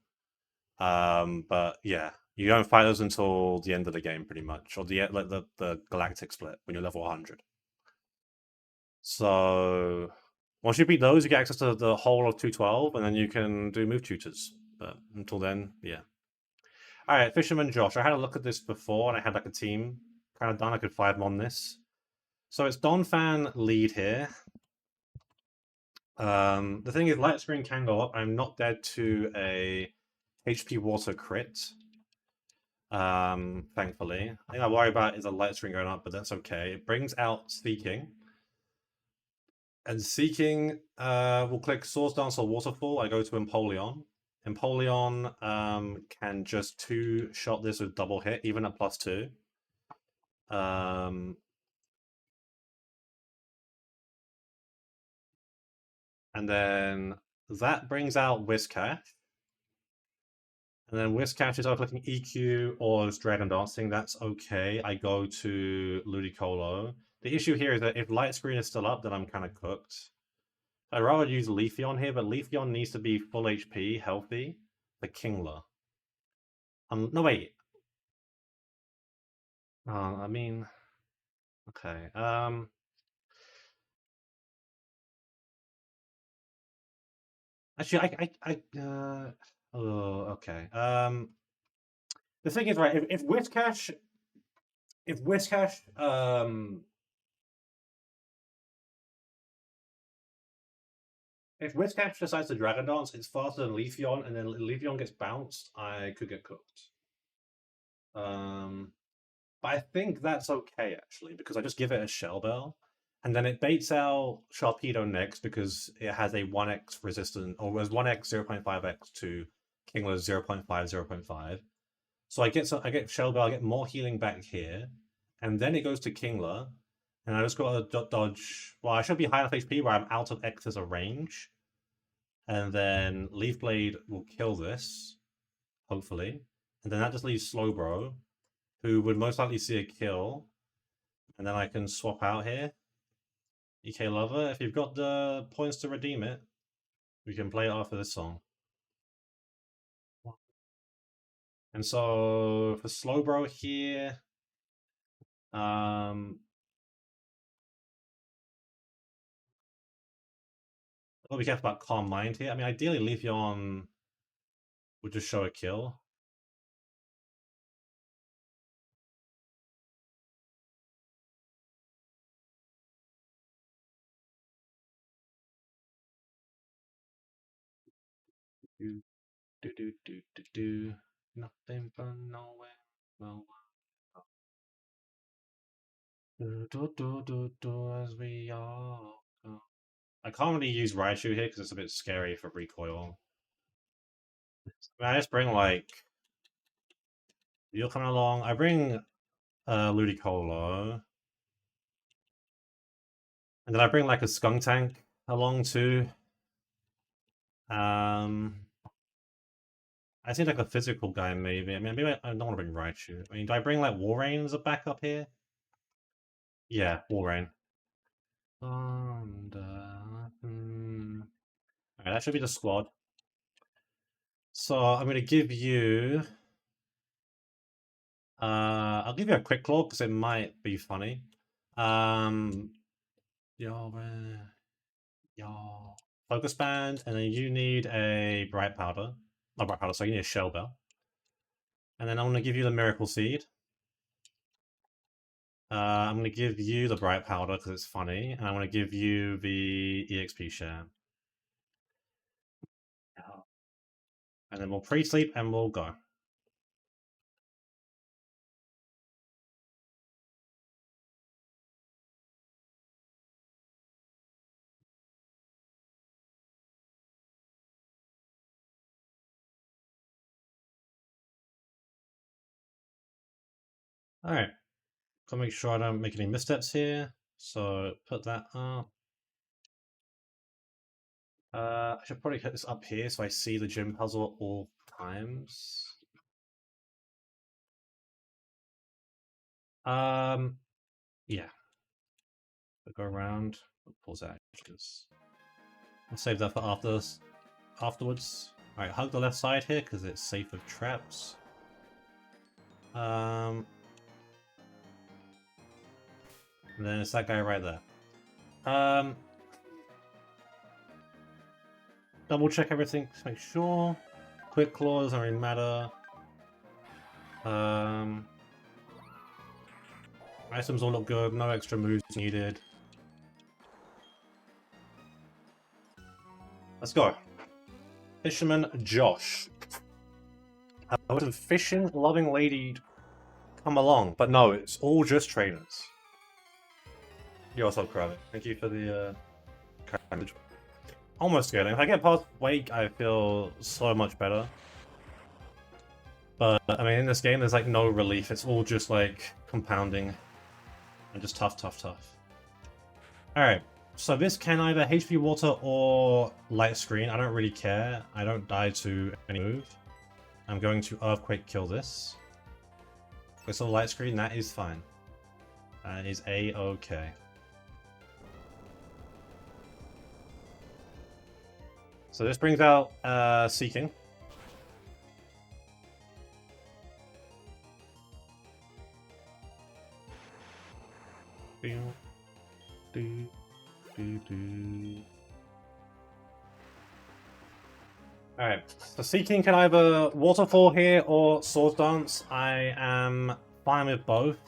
But yeah, you don't fight those until the end of the game, pretty much, or the galactic split when you're level 100. So once you beat those, you get access to the whole of 212, and then you can do move tutors. But until then, yeah. All right, Fisherman Josh. I had a look at this before, and I had like a team kind of done. I could 5 on this. So it's Don Fan lead here. The thing is, light screen can go up. I'm not dead to a HP water crit. Thankfully. The thing I worry about is a light string going up, but that's okay. It brings out Seeking. And Seeking will click Source Dance or Waterfall. I go to Empoleon. Empoleon can just two-shot this with double hit, even at +2. And then that brings out Whiscash. And then Whiscash is either clicking EQ or is Dragon Dancing. That's okay. I go to Ludicolo. The issue here is that if Light Screen is still up, then I'm kind of cooked. I'd rather use Leafeon here, but Leafeon needs to be full HP, healthy, for Kingler. No, wait. I mean, okay. Actually, oh, okay. The thing is, right, if Whiscash, if Whiscash decides to Dragon Dance, it's faster than Leafeon, and then Leafeon gets bounced, I could get cooked. But I think that's okay, actually, because I just give it a Shell Bell, and then it baits out Sharpedo next because it has a 1x resistance, or was 1x 0.5x to Kingler's 0.5, 0.5. So I get Shell Bell, I get more healing back here, and then it goes to Kingler, and I just got to dodge. Well, I should be high enough HP where I'm out of X's a range, and then Leaf Blade will kill this, hopefully, and then that just leaves Slowbro, who would most likely see a kill, and then I can swap out here. EK Lover, if you've got the points to redeem it, we can play it after this song. And so for Slowbro here, Well, be careful about Calm Mind here. I mean, ideally, Leafeon would just show a kill. Do. Nothing but nowhere. No. As we all go. I can't really use Raichu here because it's a bit scary for recoil. I just bring like you're coming along. I bring Ludicolo. And then I bring like a skunk tank along too. I see like a physical guy maybe. I mean, maybe I don't want to bring Raichu. I mean, do I bring like Walrein as a backup here? Yeah, Walrein. Alright, that should be the squad. So I'm gonna give you. I'll give you a quick claw because it might be funny. Yo, focus band, and then you need a bright powder. Not bright powder, so you need a shell bell. And then I'm gonna give you the miracle seed. I'm gonna give you the bright powder because it's funny, and I'm gonna give you the EXP share. And then we'll pre-sleep and we'll go. Alright. Gotta make sure I don't make any missteps here. So put that up. I should probably put this up here so I see the gym puzzle at all times. Yeah. Go around. Pause that. I'll save that for afterwards. Alright, hug the left side here because it's safe with traps. And then it's that guy right there. Double check everything to make sure. Quick claw doesn't really matter. Items all look good, no extra moves needed. Let's go. Fisherman Josh. Would a fishing loving lady come along? But no, it's all just trainers. You're also Krabby. Thank you for the kind. Almost good. If I get past Wake, I feel so much better. But I mean, in this game, there's like no relief. It's all just like compounding and just tough. Alright, so this can either HP Water or Light Screen. I don't really care. I don't die to any move. I'm going to Earthquake kill this. Okay, so Light Screen, that is fine. That is A-okay. So this brings out Seeking. Alright, so Seeking can either Waterfall here or Sword Dance. I am fine with both.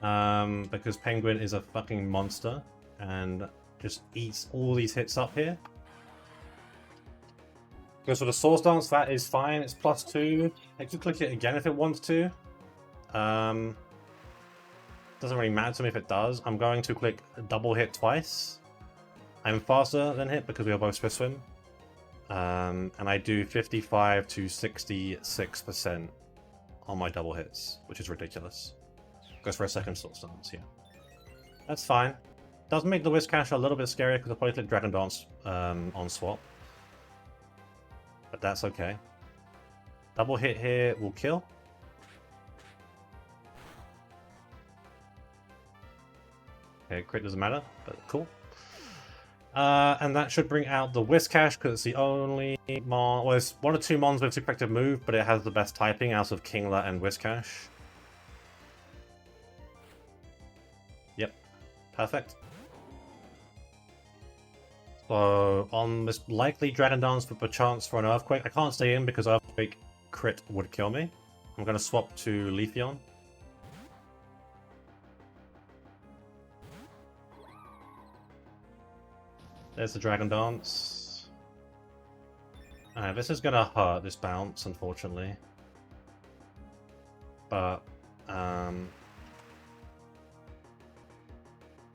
Because Penguin is a fucking monster and just eats all these hits up here. Because for the Sword Dance, that is fine. It's +2. I could click it again if it wants to. Doesn't really matter to me if it does. I'm going to click double hit twice. I'm faster than hit because we are both Swift Swim. And I do 55 to 66% on my double hits, which is ridiculous. Goes for a second Sword Dance, yeah. That's fine. Does make the Whiscash a little bit scarier because I probably click Dragon Dance on swap. But that's okay. Double hit here will kill. Okay, crit doesn't matter, but cool. And that should bring out the Whiscash because it's the only mon. Well, it's one or two mons with effective move, but it has the best typing out of Kingler and Whiscash. Yep, perfect. So on this likely Dragon Dance with a chance for an Earthquake, I can't stay in because Earthquake crit would kill me. I'm going to swap to Leafeon. There's the Dragon Dance. This is going to hurt, this bounce, unfortunately. But,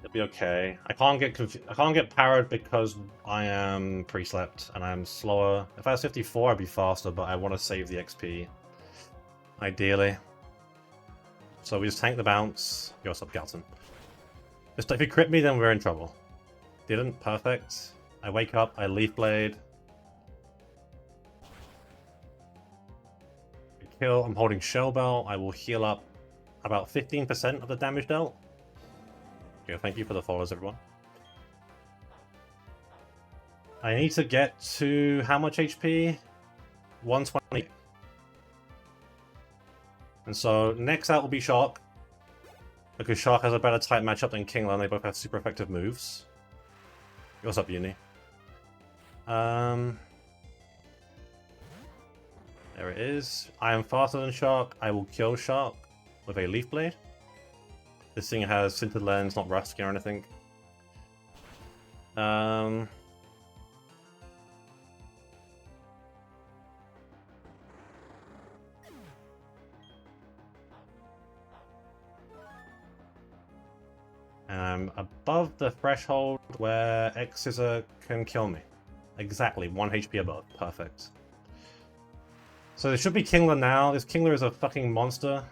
it'll be okay. I can't get parried because I am pre-slept and I'm slower. If I was 54, I'd be faster, but I want to save the XP. Ideally. So we just tank the bounce. Yo, what's up, Galton? If he crit me, then we're in trouble. Didn't. Perfect. I wake up, I Leaf Blade. Kill. I'm holding Shell Bell. I will heal up about 15% of the damage dealt. Okay, thank you for the follows, everyone. I need to get to how much HP? 120. And so next out will be Shark. Because Shark has a better type matchup than Kingler, and they both have super effective moves. What's up, Uni? There it is. I am faster than Shark. I will kill Shark with a Leaf Blade. This thing has Sintered Lens, not Rusty or anything. I'm above the threshold where X-Scissor can kill me. Exactly, 1 HP above. Perfect. So there should be Kingler now. This Kingler is a fucking monster.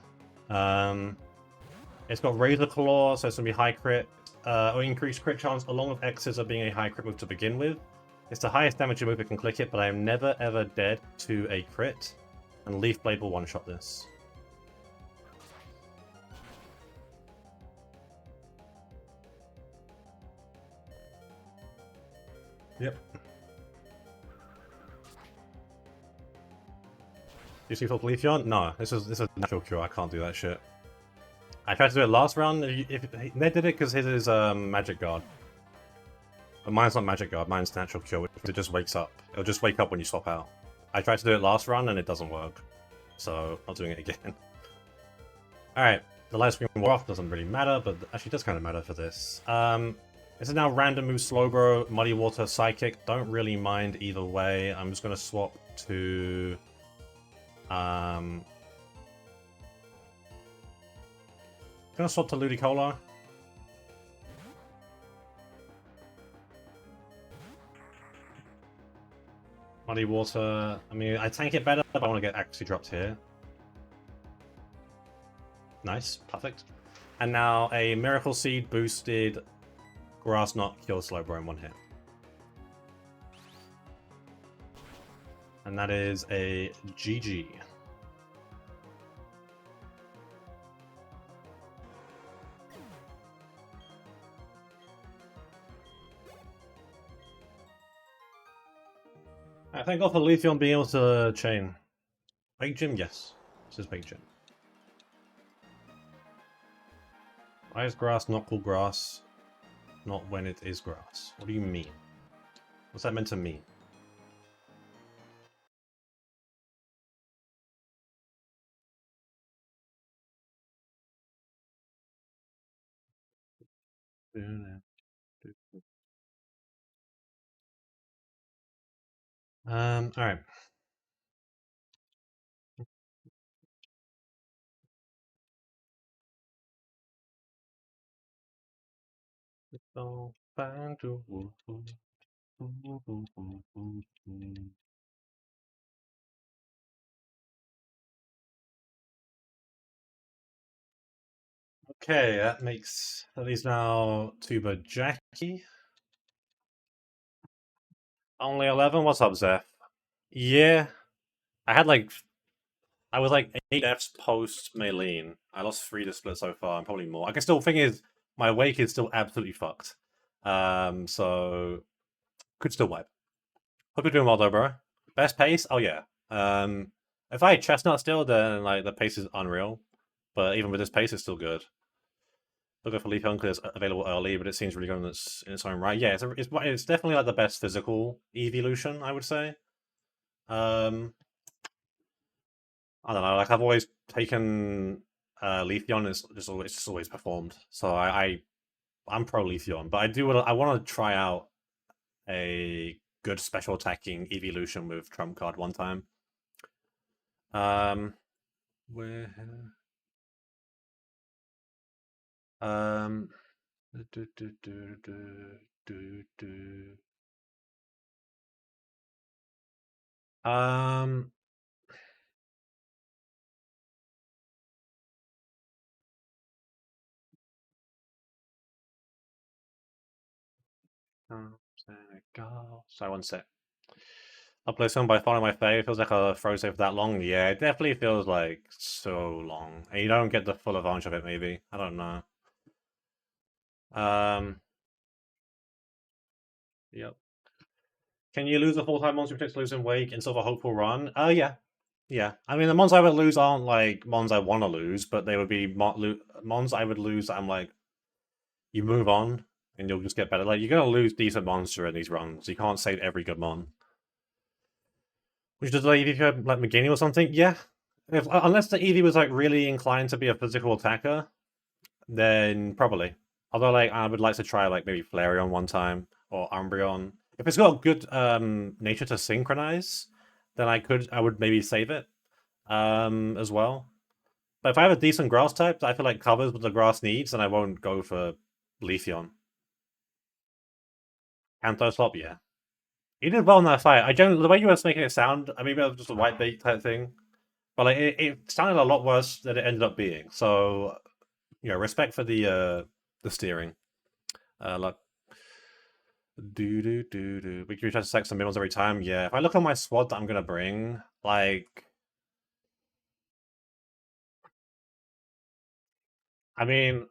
It's got Razor Claw, so it's going to be high crit, or increased crit chance, along with X's being a high crit move to begin with. It's the highest damage move it can click it, but I am never ever dead to a crit, and Leaf Blade will one-shot this. Yep. You see for Leafeon? No, this is a natural cure, I can't do that shit. I tried to do it last round. If Ned did it because his is Magic Guard. But mine's not Magic Guard, mine's Natural Cure, which it just wakes up. It'll just wake up when you swap out. I tried to do it last round and it doesn't work. So, not doing it again. Alright, the light screen wore off, doesn't really matter, but actually does kind of matter for this. This is now Random Move Slowbro, Muddy Water, Psychic. Don't really mind either way. I'm just going to swap to... Gonna swap to Ludicolo. Muddy Water. I mean, I tank it better, but I want to get Axie dropped here. Nice, perfect. And now a Miracle Seed boosted Grass Knot kills Slowbro in 1 hit. And that is a GG. I thank God for Leafeon being able to chain. Big Gym, yes. This is Big Gym. Why is grass not called grass? Not when it is grass. What do you mean? What's that meant to mean? Alright. Okay, that makes at least now Tuba Jackie. Only 11? What's up, Zeph? Yeah. I was like 8 Fs post Maylene. I lost 3 to split so far, and probably more. I can still thing is my wake is still absolutely fucked. So could still wipe. Hope you're doing well though, bro. Best pace? Oh yeah. If I had Chestnut still, then like the pace is unreal. But even with this pace, it's still good. I'll go for Leafeon because it's available early, but it seems really good in its own right. Yeah, it's definitely like the best physical evolution, I would say. Um, I don't know. Like I've always taken Leafeon. It's just always performed. So I'm pro Leafeon, but I want to try out a good special attacking evolution with Trump Card one time. Where um do, do, do, do, do, do. Um there we go. Sorry, one sec. I'll play someone by following my fave. Feels like a throw save for that long. Yeah, it definitely feels like so long. And you don't get the full advantage of it, maybe. I don't know. Um Yep. Can you lose a full-time monster protects losing wake instead of a hopeful run? Yeah. Yeah. I mean, the mons I would lose aren't like mons I want to lose, but they would be mons I would lose that I'm like, you move on and you'll just get better. Like, you're going to lose decent monster in these runs. You can't save every good mon. Which does like, if you had like McGinney or something, yeah. Unless the Eevee was like really inclined to be a physical attacker, then probably. Although, like, I would like to try like maybe Flareon one time or Umbreon. If it's got good nature to synchronize, then I would maybe save it as well. But if I have a decent grass type that I feel like covers what the grass needs, then I won't go for Leafeon. Anthoslop, yeah. You did well in that fight. I don't. The way you were making it sound, I mean, it was just a white bait type thing, but like it sounded a lot worse than it ended up being. So, respect for the steering. Like do. We can try to select some minerals every time. Yeah. If I look at my squad that I'm gonna bring, like, I mean,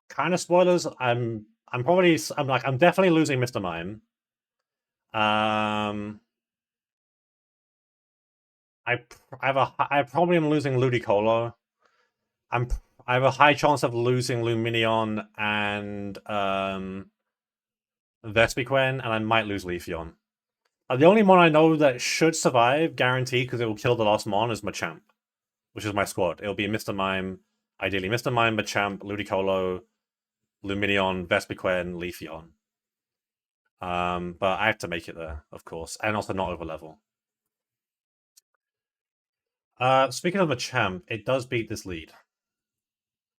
kind of spoilers. I'm definitely losing Mr. Mime. Um. I probably am losing Ludicolo. I'm I have a high chance of losing Luminion and Vespiquen, and I might lose Leafeon. The only mon I know that should survive, guaranteed, because it will kill the last mon, is Machamp, which is my squad. It'll be Mr. Mime, ideally Mr. Mime, Machamp, Ludicolo, Luminion, Vespiquen, Leafeon. But I have to make it there, of course, and also not over level. Speaking of Machamp, it does beat this lead.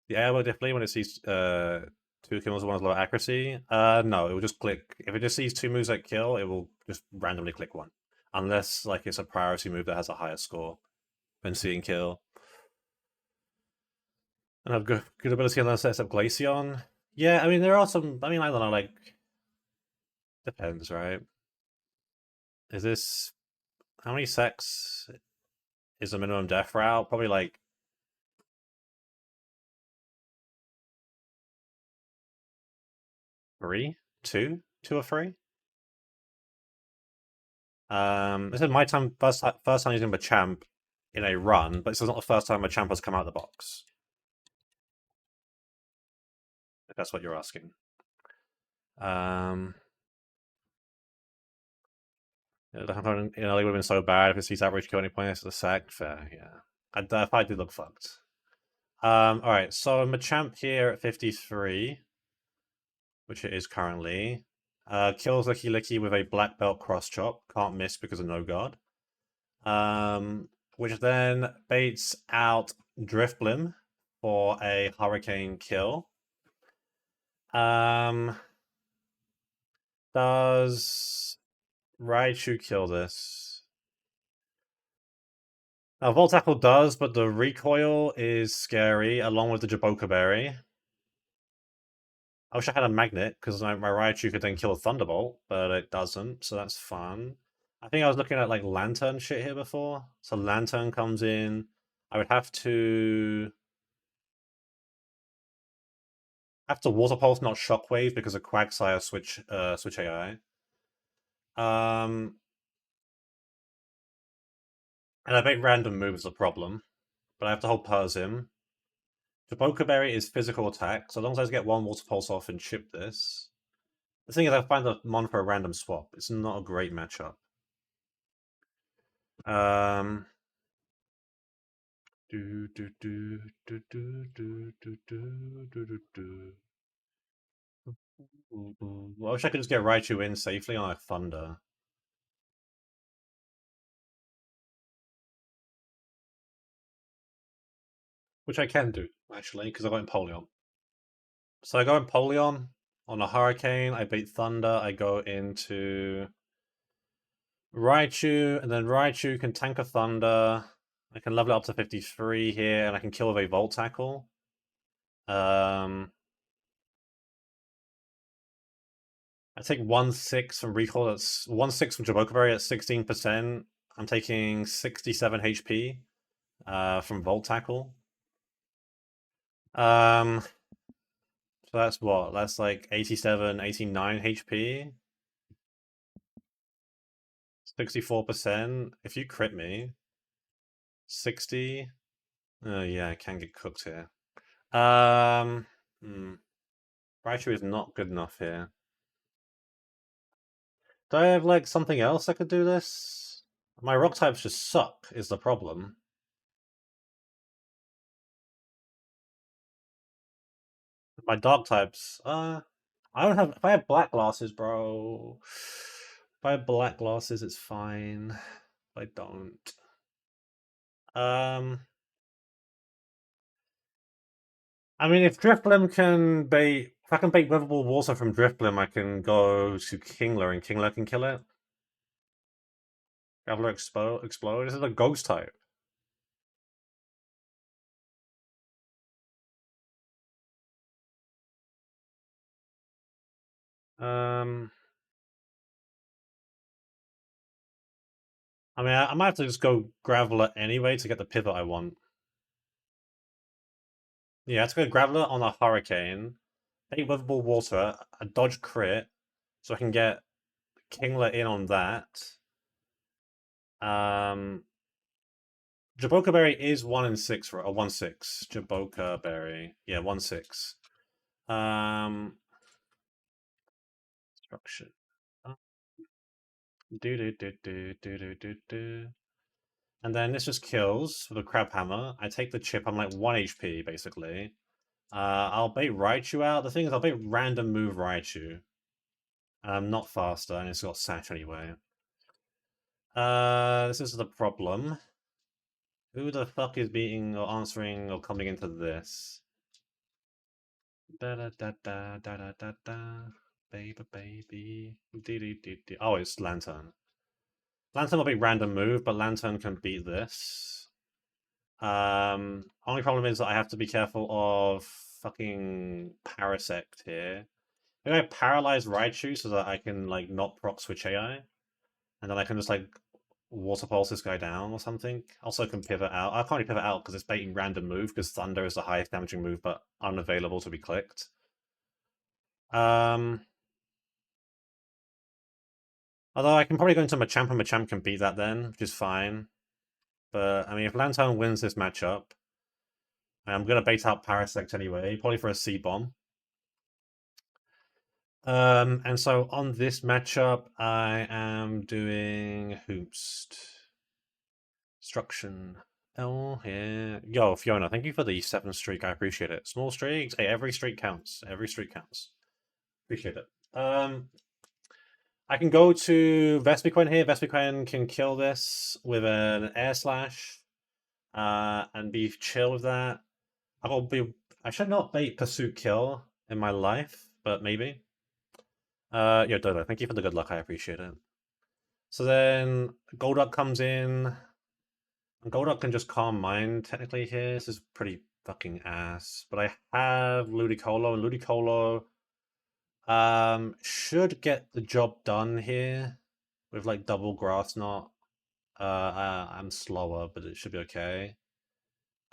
The air will definitely when it sees two kills, one has low accuracy. No, it will just click. If it just sees two moves that kill, it will just randomly click one, unless like it's a priority move that has a higher score than seeing kill. And have good ability unless it sets up Glaceon. Yeah, I mean there are some. I mean, I don't know. Like, depends, right? Is this how many secs is the minimum death route? Probably like 3, 2, 2 or 3. This is my time first time using Machamp in a run, but this is not the first time Machamp has come out of the box. If that's what you're asking. It would have been so bad if it sees average kill any points at the sack. Fair, yeah. If I did look fucked. Alright, so Machamp here at 53, which it is currently. Kills Licky Licky with a black belt cross chop. Can't miss because of no guard. Which then baits out Driftblim for a hurricane kill. Does Raichu kill this? Now, Volt Tackle does, but the recoil is scary, along with the Jaboka Berry. I wish I had a magnet, because my Raichu could then kill a Thunderbolt, but it doesn't, so that's fun. I think I was looking at, like, Lantern shit here before. So Lantern comes in. I would have to Water Pulse, not Shockwave, because of Quagsire switch AI. And I bet random moves a problem, but I have to hold Persim. Jaboka Berry is physical attack, so as long as I get one Water Pulse off and chip this. The thing is, I find the Mon for a random swap. It's not a great matchup. Well, I wish I could just get Raichu in safely on a Thunder. Which I can do, actually, because I got Empoleon. So I go Empoleon on a Hurricane, I beat Thunder, I go into Raichu, and then Raichu can tank a Thunder. I can level it up to 53 here, and I can kill with a Volt Tackle. I take 1/6 from Recall, that's 1/6 from Jaboka Berry at 16%. I'm taking 67 HP from Volt Tackle. So that's what? That's like 87, 89 HP. 64%. If you crit me, 60. Oh yeah, I can get cooked here. Raichu is not good enough here. Do I have like something else that could do this? My rock types just suck, is the problem. My dog types, I don't have. If I have black glasses, bro. If I have black glasses, it's fine. If I don't. I mean, if Drifblim can bait, if I can bait Weatherball Water from Drifblim, I can go to Kingler and Kingler can kill it. Graveler explode. This is a ghost type. I mean, I might have to just go Graveler anyway to get the pivot I want. Yeah, let's go Graveler on a Hurricane. Bait Weatherball Water, a dodge crit, so I can get Kingler in on that. Jaboka Berry is 1 in 6, or 1/6. Jaboka Berry. Yeah, 1/6. Destruction. And then this just kills with a Crab Hammer. I take the chip, I'm like 1 HP, basically. I'll bait Raichu out. The thing is, I'll bait random move Raichu. I'm not faster, and it's got Sash anyway. This is the problem. Who the fuck is beating or answering or coming into this? Da da da da da da da da. Baby, baby. Oh, it's Lantern. Lantern will be random move, but Lantern can beat this. Only problem is that I have to be careful of fucking Parasect here. Maybe I paralyze Raichu so that I can like not proc switch AI, and then I can just like water pulse this guy down or something. Also can pivot out. I can't really pivot out because it's baiting random move because Thunder is the highest damaging move but unavailable to be clicked. Although I can probably go into Machamp and Machamp can beat that then, which is fine. But I mean, if Lantern wins this matchup, I'm gonna bait out Parasect anyway, probably for a C-bomb. And so on this matchup, I am doing Hoopst. Destruction. Oh, yeah. Yo, Fiona, thank you for the 7th streak. I appreciate it. Small streaks. Hey, every streak counts. Every streak counts. Appreciate it. I can go to Vespiquen here. Vespiquen can kill this with an Air Slash. And be chill with that. I should not bait Pursuit Kill in my life, but maybe. Yo, Dodo, thank you for the good luck. I appreciate it. So then Golduck comes in. Golduck can just Calm Mind technically here. This is pretty fucking ass. But I have Ludicolo, and Ludicolo should get the job done here with like double Grass Knot. I'm slower, but it should be okay.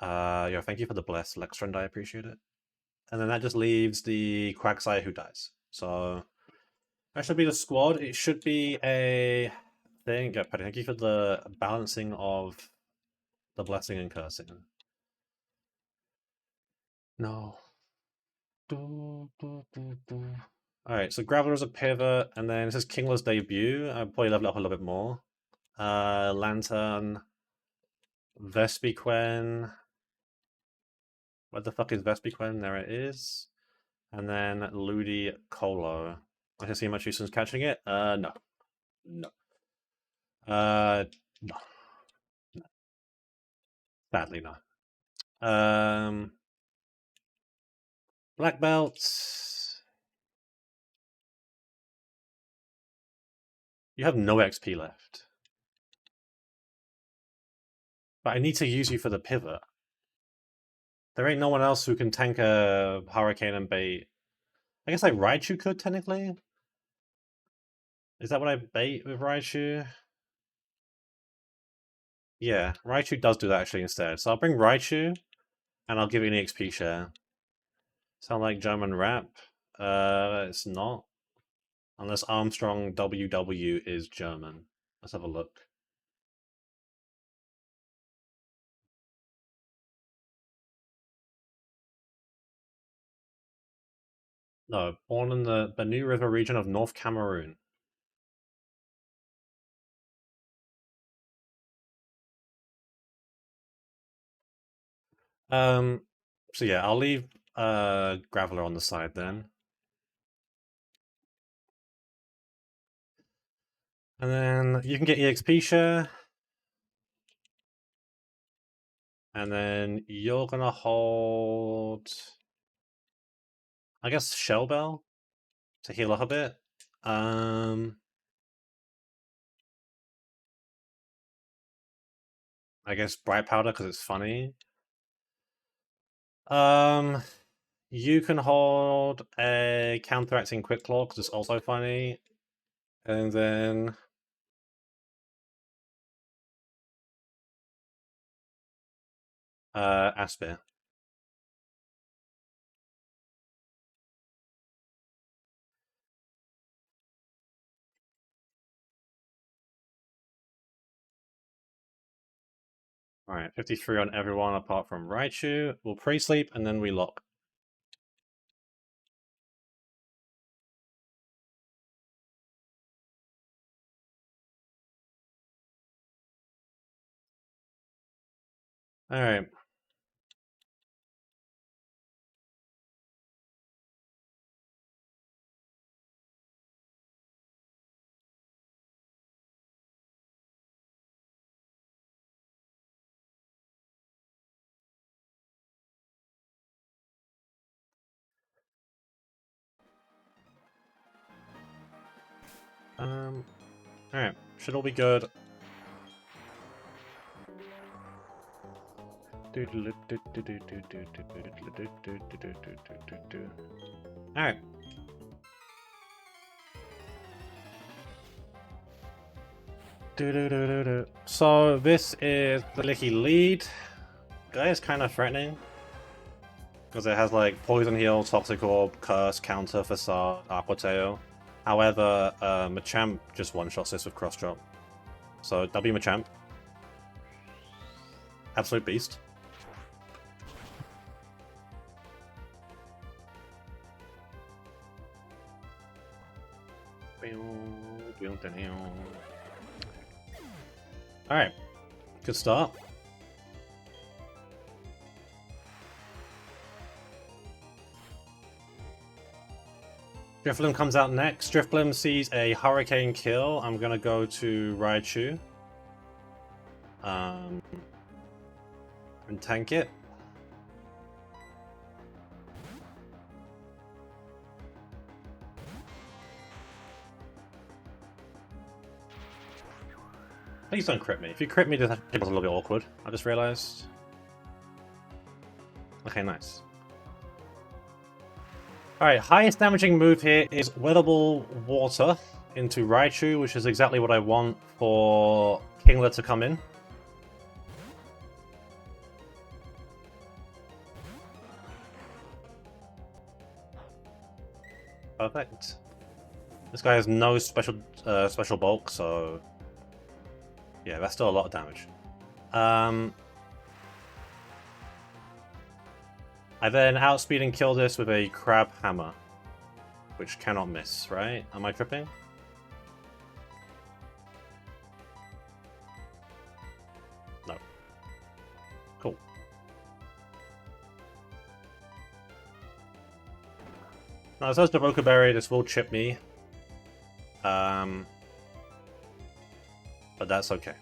Yo, thank you for the blessed Lextrend. I appreciate it. And then that just leaves the Quagsire who dies. So that should be the squad. It should be a thing. Yeah, Patty, thank you for the balancing of the blessing and cursing. No. Alright, so Graveler's a pivot, and then this is Kingler's debut. I'll probably level up a little bit more. Lantern. Vespiquen. Where the fuck is Vespiquen? There it is. And then Ludi Colo. I can see how much use in catching it. No. No. No. Sadly, no. Black belts. You have no XP left. But I need to use you for the pivot. There ain't no one else who can tank a Hurricane and bait. I guess like Raichu could, technically. Is that what I bait with Raichu? Yeah, Raichu does do that actually instead. So I'll bring Raichu, and I'll give it an EXP share. Sound like German rap? It's not. Unless Armstrong WW is German. Let's have a look. No, born in the Benue River region of North Cameroon. So yeah, I'll leave Graveler on the side then. And then you can get EXP share. And then you're gonna hold, I guess, Shell Bell to heal up a bit. I guess Bright Powder because it's funny. You can hold a counteracting Quick Claw because it's also funny. And then Aspir. Alright, 53 on everyone apart from Raichu. We'll pre-sleep and then we lock. Alright. Alright, should all be good. Alright. So this is the Licky lead. Guy is kind of threatening. Because it has like Poison Heal, Toxic Orb, Curse, Counter, Facade, Aqua Tail. However, Machamp just one-shots this with Cross Drop. So W Machamp. Absolute beast. Alright. Good start. Drifblim comes out next. Drifblim sees a Hurricane kill. I'm gonna go to Raichu. And tank it. Please don't crit me. If you crit me, this was a little bit awkward. I just realized. Okay, nice. Alright, highest damaging move here is Weathable Water into Raichu, which is exactly what I want for Kingler to come in. Perfect. This guy has no special bulk, so yeah, that's still a lot of damage. I I then outspeed and kill this with a crab hammer, which cannot miss, right? Am I tripping? No. Cool. Now, it says Devoka Berry, this will chip me. But that's okay.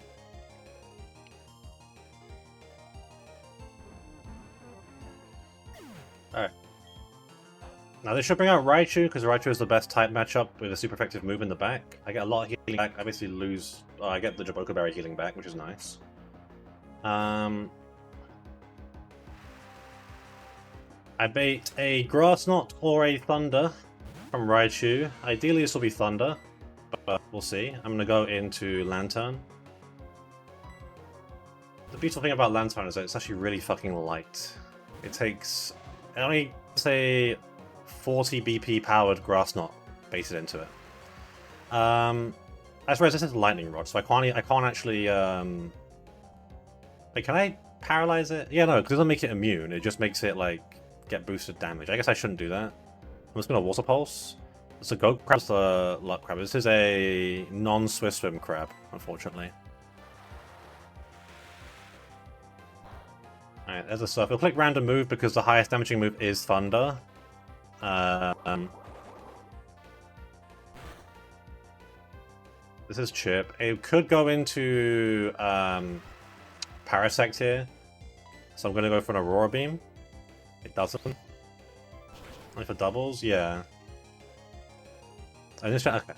Alright. Now this should bring out Raichu, because Raichu is the best type matchup with a super effective move in the back. I get a lot of healing back, I basically lose... I get the Jaboka Berry healing back, which is nice. I bait a Grass Knot or a Thunder from Raichu. Ideally this will be Thunder, but we'll see. I'm going to go into Lantern. The beautiful thing about Lantern is that it's actually really fucking light. It takes... only, say, 40 BP powered Grass Knot baited into it. As far as this is Lightning Rod, so I can't actually... Wait, can I paralyze it? Yeah, no, because it doesn't make it immune. It just makes it, like, get boosted damage. I guess I shouldn't do that. I'm just going to Water Pulse. It's a Goat Crab, it's a Luck Crab. This is a non-Swiss Swim Crab, unfortunately. Alright, there's a Surf. It'll click Random Move because the highest damaging move is Thunder. This is Chip. It could go into Parasect here. So I'm going to go for an Aurora Beam. It doesn't. Only for doubles? Yeah. I just... okay.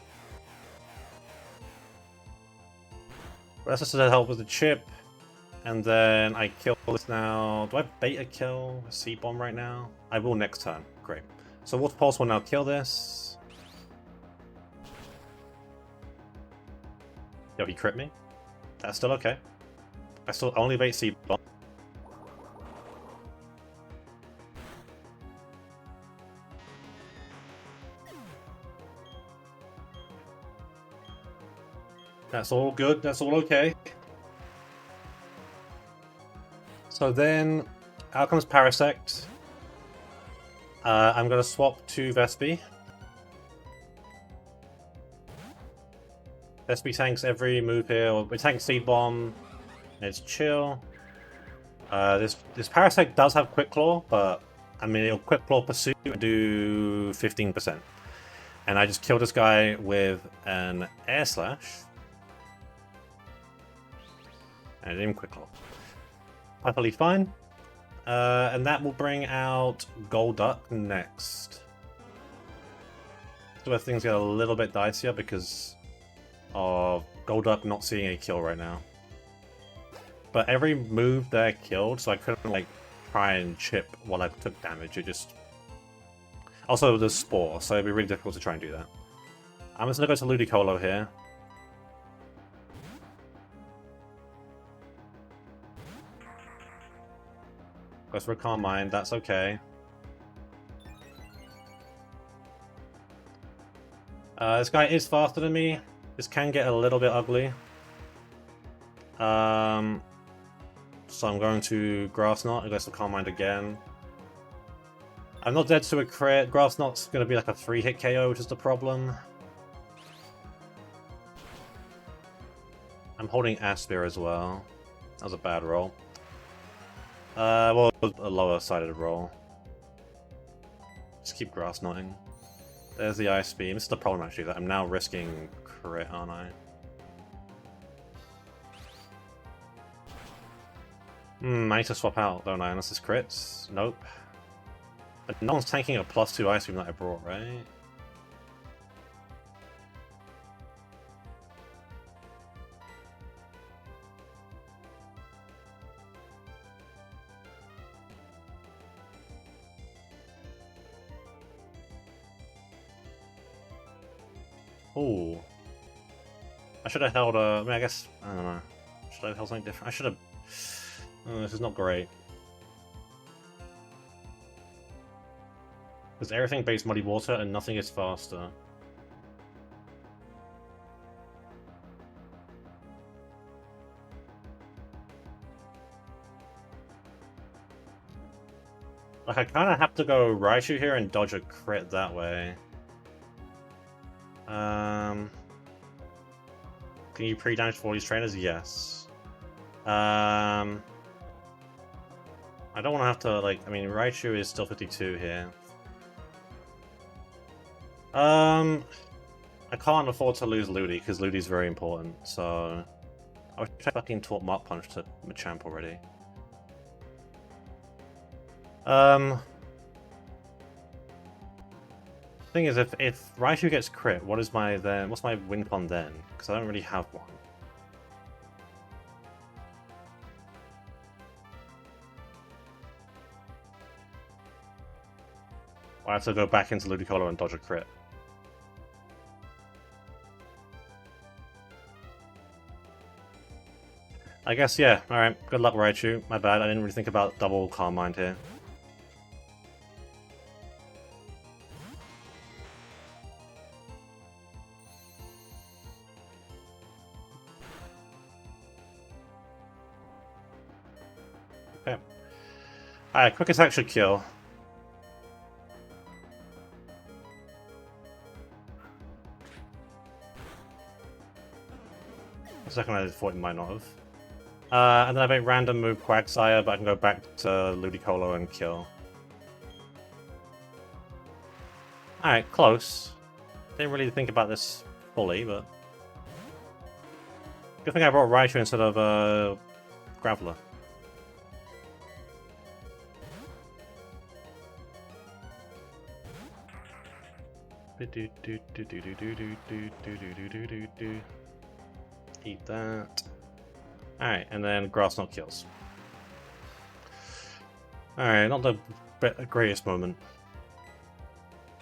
That's just to help with the chip. And then I kill this now. Do I beta kill a Seed Bomb right now? I will next turn. Great. So Water Pulse will now kill this. Yo, he crit me? That's still okay. I still only bait Seed Bomb. That's all good, that's all okay. So then, out comes Parasect. I'm going to swap to Vespi. Vespi tanks every move here. We tank Seed Bomb. It's chill. This Parasect does have Quick Claw, but I mean it'll Quick Claw Pursuit and do 15%. And I just kill this guy with an Air Slash. And I didn't even Quick Claw. Perfectly fine. And that will bring out Golduck next. So where things get a little bit dicier because of Golduck not seeing a kill right now. But every move there killed, so I couldn't like try and chip while I took damage. It just... Also, there's Spore, so it'd be really difficult to try and do that. I'm just gonna go to Ludicolo here. Goes for a Calm Mind, that's okay. This guy is faster than me. This can get a little bit ugly. So I'm going to Grass Knot. It goes for Calm Mind again. I'm not dead to a crit. Grass Knot's going to be like a 3-hit KO, which is the problem. I'm holding Aspir as well. That was a bad roll. Well, a lower-sided roll. Just keep Grass Knotting. There's the Ice Beam. This is the problem, actually, that I'm now risking crit, aren't I? I need to swap out, don't I? Unless it's crits? Nope. But no one's tanking a +2 Ice Beam that I brought, right? Ooh. I should have held a... I mean, I guess... I don't know. Should I have held something different? I should have... this is not great. Because everything based Muddy Water and nothing is faster. Like, I kind of have to go Raichu here and dodge a crit that way. Can you pre-damage for all these trainers? Yes. I don't want to have to, like, I mean, Raichu is still 52 here. I can't afford to lose Ludi, because Ludi's very important, so... I wish I fucking taught Mark Punch to Machamp already. Thing is, if Raichu gets crit, what's my win con then? Because I don't really have one. I have to go back into Ludicolo and dodge a crit. I guess, yeah. Alright, good luck, Raichu. My bad, I didn't really think about double Calm Mind here. Okay. Alright, Quick Attack should kill. The second I thought it might not have. And then I make random move Quagsire, but I can go back to Ludicolo and kill. Alright, close. Didn't really think about this fully, but... Good thing I brought Raichu instead of Graveler. Eat that. Alright, and then Grass Knot kills. Alright, not the greatest moment.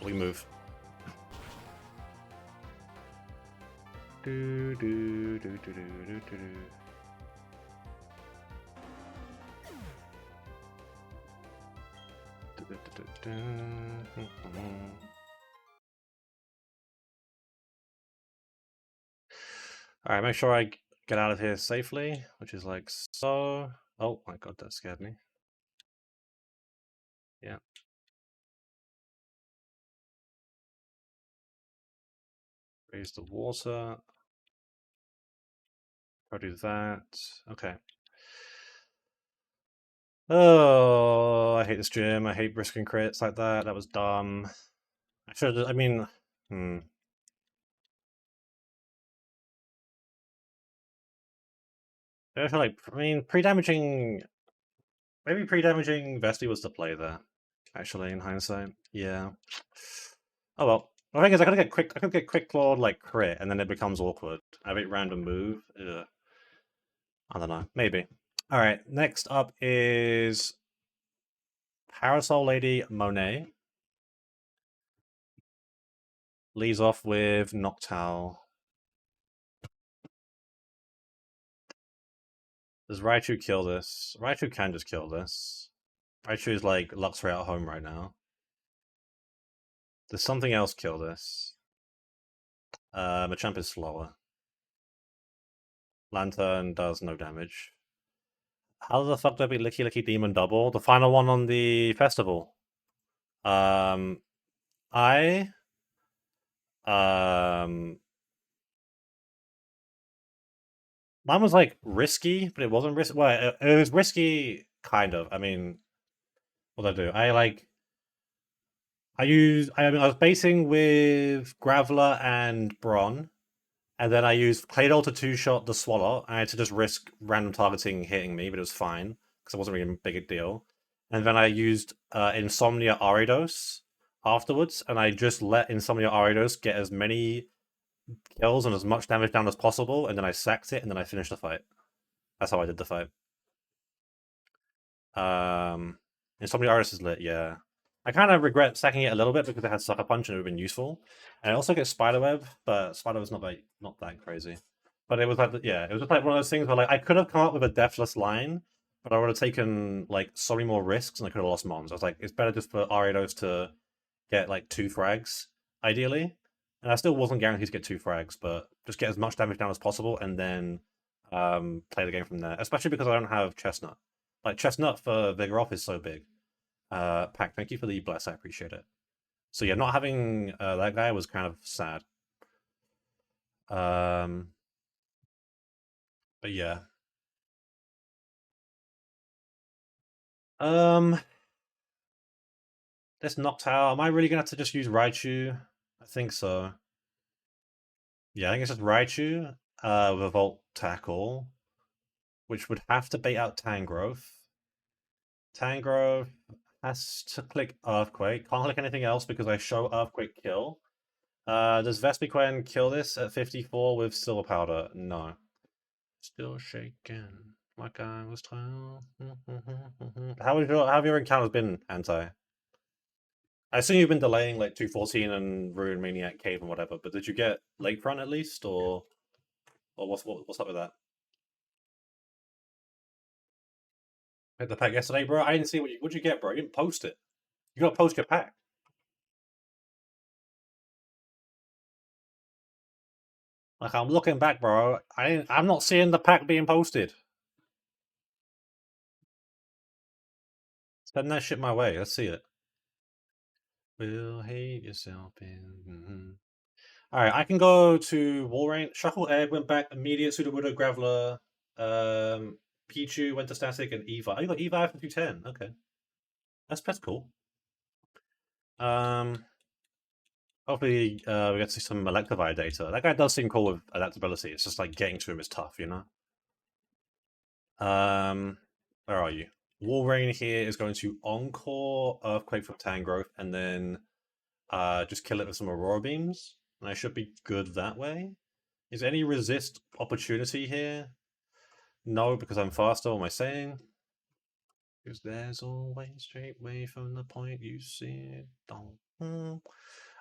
We move. Alright, make sure I get out of here safely, which is like so. Oh my god, that scared me. Yeah. Raise the water. I'll do that. Okay. Oh, I hate this gym. I hate risking crits like that. That was dumb. I should. I mean, I feel like, I mean, pre-damaging. Maybe pre-damaging Vesti was the play there. Actually, in hindsight, yeah. Oh well. The thing is, I could get quick clawed like crit, and then it becomes awkward. I have a random move. Ugh. I don't know. Maybe. All right. Next up is Parasol Lady Monet. Leads off with Noctowl. Does Raichu kill this? Raichu can just kill this. Raichu's like Luxray at home right now. Does something else kill this? Machamp is slower. Lantern does no damage. How the fuck did I beat Licky Licky Demon double? The final one on the festival. I mine was like risky, but it wasn't risky. Well, it was risky, kind of. I mean, what did I do? I was basing with Graveler and Bron, and then I used Claydol to two-shot the Swallow. I had to just risk random targeting hitting me, but it was fine, because it wasn't really a big deal. And then I used Insomnia Aridos afterwards, and I just let Insomnia Aridos get as many kills and as much damage down as possible, and then I sacked it, and then I finished the fight. That's how I did the fight. Insomnia Aridos is lit, yeah. I kind of regret sacking it a little bit because it had Sucker Punch and it would have been useful. And I also get Spiderweb, but Spiderweb's not that crazy. But it was like, yeah, it was just like one of those things where like I could have come up with a deathless line, but I would have taken like so many more risks and I could have lost Mons. I was like, it's better just for Ariados to get like 2 frags, ideally. And I still wasn't guaranteed to get 2 frags, but just get as much damage down as possible and then play the game from there. Especially because I don't have Chestnut. Like Chestnut for Vigoroth is so big. Pack, thank you for the bless. I appreciate it. So yeah, not having that guy was kind of sad. But yeah. Um, this knocked out. Am I really gonna have to just use Raichu? I think so. Yeah, I think it's just Raichu with a Volt Tackle, which would have to bait out Tangrowth. Tangrowth has to click Earthquake. Can't click anything else because I show Earthquake kill. Does Vespiquen kill this at 54 with Silver Powder? No. Still shaking like I was 12. How have your encounters been, Anti? I assume you've been delaying like 214 and Ruin Maniac Cave and whatever, but did you get Lakefront at least, or what's up with that? Hit the pack yesterday, bro. I didn't see what'd you get, bro. You didn't post it. You gotta post your pack. Like I'm looking back, bro. I'm not seeing the pack being posted. Send that shit my way. Let's see it. Behave yourself in. All right, I can go to Walrein. Shuffle Egg went back. Immediate Sudowoodo Graveler. Pichu went to Static and Eva. Oh, you got Eva from 210. Okay, that's cool. Hopefully we get to see some Electivire data. That guy does seem cool with adaptability. It's just like getting to him is tough, you know. Where are you? Walrein here is going to Encore Earthquake from Tangrowth, and then just kill it with some Aurora Beams, and I should be good that way. Is there any resist opportunity here? No, because I'm faster. What am I saying? Because there's always straight way from the point you see it.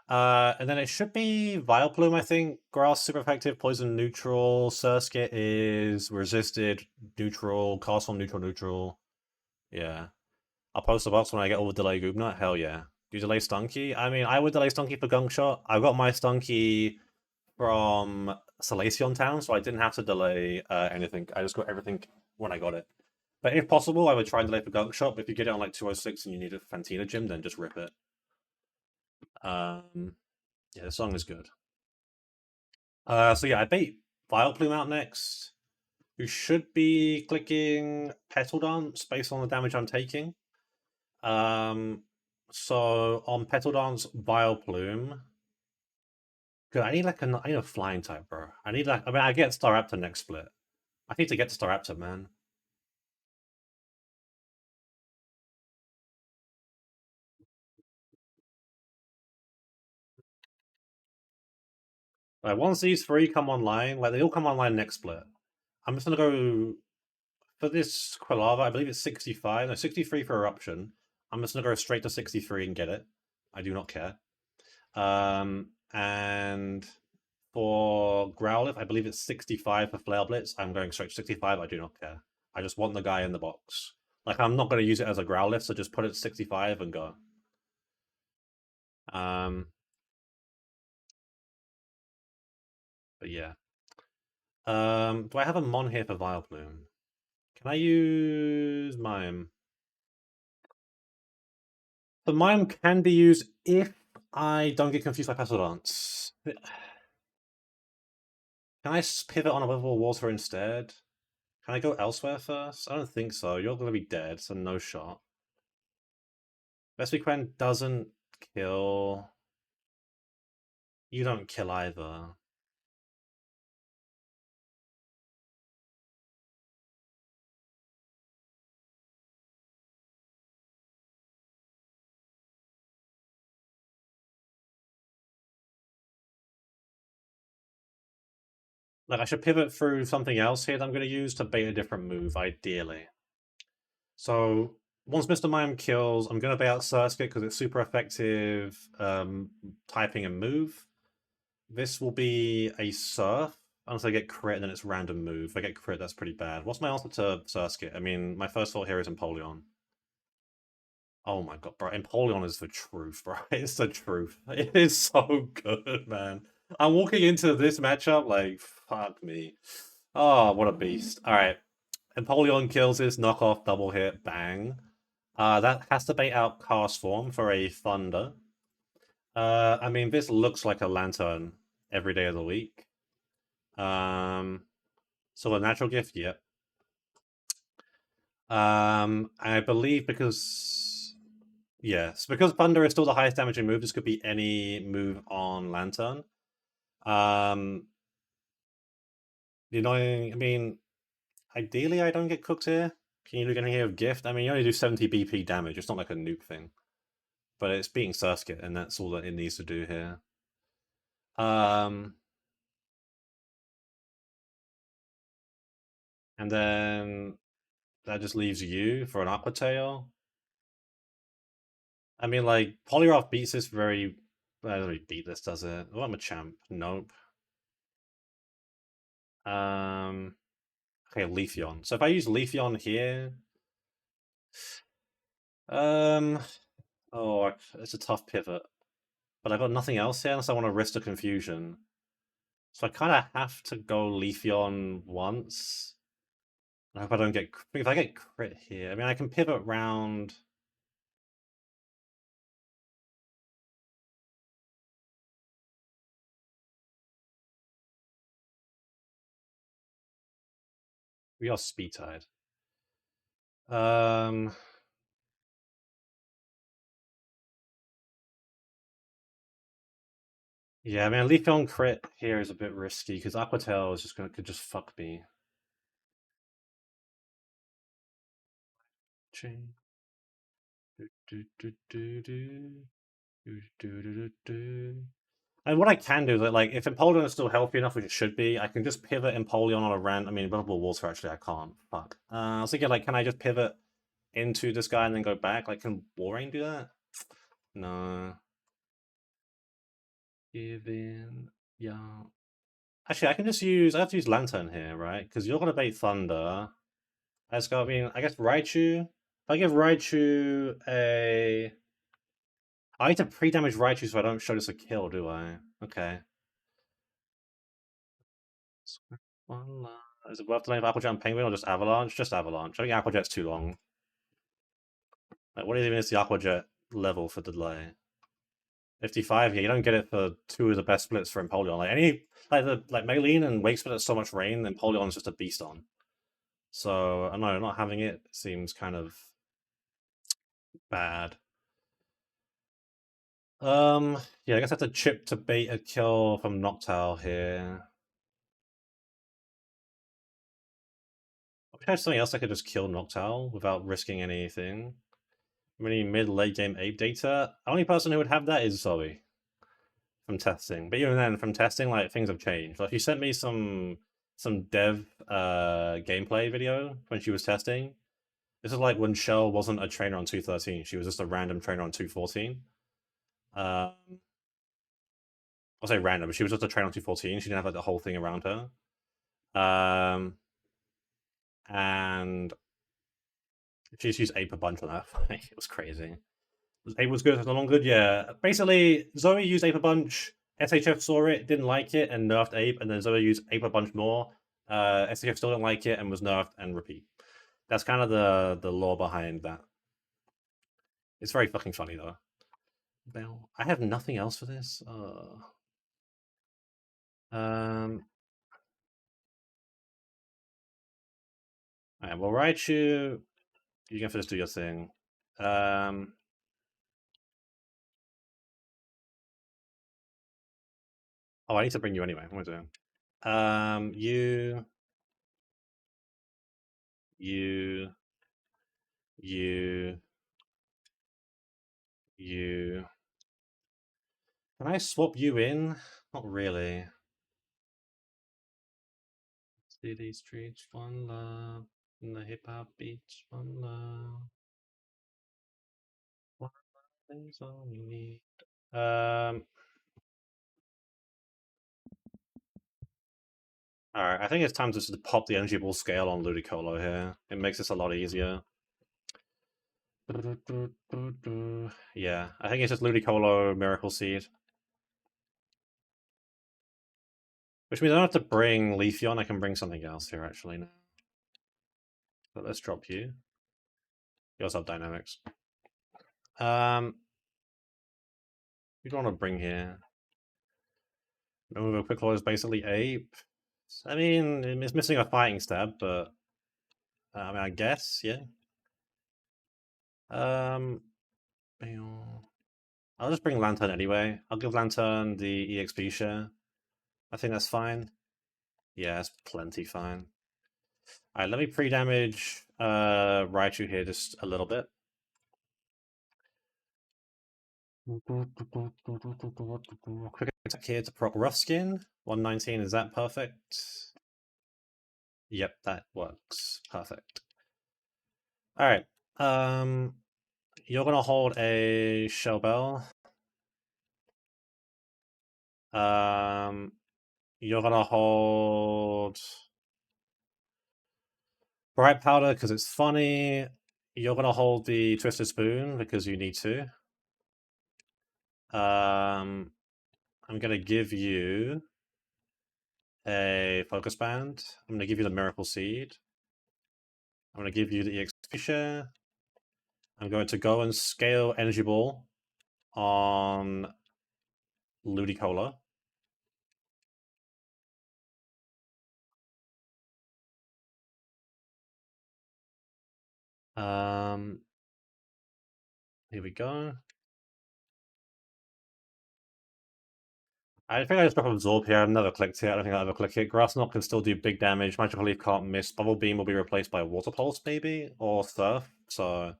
And then it should be Vileplume, I think. Grass super effective, poison neutral. Surskit is resisted, neutral, Castle neutral, neutral. Yeah. I'll post the box when I get all the delay Goobnut. Hell yeah. Do you delay Stunky? I mean, I would delay Stunky for Gunk Shot. I got my Stunky from Salacion Town, so I didn't have to delay anything. I just got everything when I got it. But if possible, I would try and delay for Gunk Shot. But if you get it on like 206 and you need a Fantina gym, then just rip it. Yeah, the song is good. So yeah, I bait Vileplume out next, who should be clicking Petal Dance based on the damage I'm taking. So on Petal Dance, Vileplume. Good, I need a flying type, bro. I mean, I get Staraptor next split. I need to get to Staraptor, man. Like once these three come online, like they all come online next split. I'm just gonna go for this Quilava. I believe it's 65, no 63 for Eruption. I'm just gonna go straight to 63 and get it. I do not care. And for Growlithe, I believe it's 65 for Flare Blitz. I'm going straight to 65. I do not care. I just want the guy in the box. Like I'm not going to use it as a Growlithe, so just put it 65 and go. But yeah. Do I have a Mon here for Vileplume? Can I use Mime? The Mime can be used if I don't get confused by Petal Dance. Can I pivot on a level water instead? Can I go elsewhere first? I don't think so. You're going to be dead, so no shot. Vespiquen doesn't kill. You don't kill either. Like, I should pivot through something else here that I'm going to use to bait a different move, ideally. So, once Mr. Mime kills, I'm going to bait out Surskit because it's super effective typing and move. This will be a Surf. Unless I get crit, then it's random move. If I get crit, that's pretty bad. What's my answer to Surskit? I mean, my first thought here is Empoleon. Oh my god, bro. Empoleon is the truth, bro. It's the truth. It is so good, man. I'm walking into this matchup like, fuck me. Oh, what a beast. Alright. Empoleon kills this, knock off, double hit, bang. That has to bait out cast form for a Thunder. I mean, this looks like a Lantern every day of the week. So a natural gift, yep. I believe because yes, because Thunder is still the highest damaging move. This could be any move on Lantern. You know, I mean, ideally, I don't get cooked here. Can you do anything here with gift? I mean, you only do 70 BP damage. It's not like a nuke thing, but it's beating Surskit, and that's all that it needs to do here. And then that just leaves you for an Aqua Tail. I mean, like, Poliwrath beats this very... I don't really beat this, does it? Oh, I'm a champ. Nope. Okay, Leafeon. So if I use Leafeon here... Oh, it's a tough pivot. But I've got nothing else here unless I want to risk the confusion. So I kind of have to go Leafeon once. I hope I don't get... If I get crit here... I mean, I can pivot round... We are Speed Tide. Yeah, I mean, Leafeon crit here is a bit risky because Aqua Tail is just could just fuck me. Chain. And what I can do is that, like, if Empoleon is still healthy enough, which it should be, I can just pivot Empoleon on a rand. I mean, Vulnerable Water, actually, I can't. Fuck. I was thinking, like, can I just pivot into this guy and then go back? Like, can Walrein do that? No. Give in. Yeah. Actually, I can just use... I have to use Lantern here, right? Because you're going to bait Thunder. I just got... I mean, I guess Raichu... If I give Raichu a... I need to pre-damage Raichu so I don't show this a kill, do I? Okay. Is it worth the name of Applejet and Penguin or just Avalanche? Just Avalanche. I think Applejet's too long. Like, what even is the Aquajet level for delay? 55? Yeah, you don't get it for two of the best splits for Empoleon. Like, like Maylene and Wake Split at so much rain, Empoleon is just a beast on. So, I know, not having it seems kind of bad. Yeah, I guess I have to chip to bait a kill from Noctowl here. I have something else I could just kill Noctowl without risking anything. Many mid-late game ape data. The only person who would have that is Zoe from testing. But even then, from testing, like, things have changed. Like, she sent me some dev gameplay video when she was testing. This is like when Shell wasn't a trainer on 213. She was just a random trainer on 214. I'll say random, but she was just a trainer on 214. She didn't have like the whole thing around her. And she's used ape a bunch on that fight. It was crazy. Ape was good, no longer good. Yeah, basically, Zoe used Ape a bunch. SHF saw it, didn't like it, and nerfed Ape, and then Zoe used Ape a bunch more. SHF still didn't like it and was nerfed and repeat. That's kind of the lore behind that. It's very fucking funny though. Bell. I have nothing else for this. Alright, well, Raichu, you can just do your thing. Oh, I need to bring you anyway. What am I doing? You, you, you, you. Can I swap you in? Not really. City streets, one love. In the hip hop beats, one love. One love is all we need. Alright, I think it's time to just pop the energy ball scale on Ludicolo here. It makes this a lot easier. Yeah, I think it's just Ludicolo, Miracle Seed. Which means I don't have to bring Leafeon, I can bring something else here actually now. But let's drop you. You also have dynamics. You don't want to bring here. Move a quick claw is basically ape. I mean, it's missing a fighting stab, but I mean, I guess, yeah. I'll just bring Lantern anyway. I'll give Lantern the EXP share. I think that's fine. Yeah, that's plenty fine. Alright, let me pre-damage Raichu here just a little bit. Quick attack here to proc Rough Skin. 119, is that perfect? Yep, that works. Perfect. Alright. You're gonna hold a Shell Bell. You're gonna hold Bright Powder because it's funny. You're gonna hold the Twisted Spoon because you need to. I'm gonna give you a Focus Band. I'm gonna give you the Miracle Seed. I'm gonna give you the EXP share. I'm going to go and scale Energy Ball on Ludicolo. Here we go. I think I just drop Absorb here. I've never clicked it. I don't think I'll ever click it. Grass Knot can still do big damage. Magical Leaf can't miss. Bubble Beam will be replaced by Water Pulse, maybe? Or Surf. So,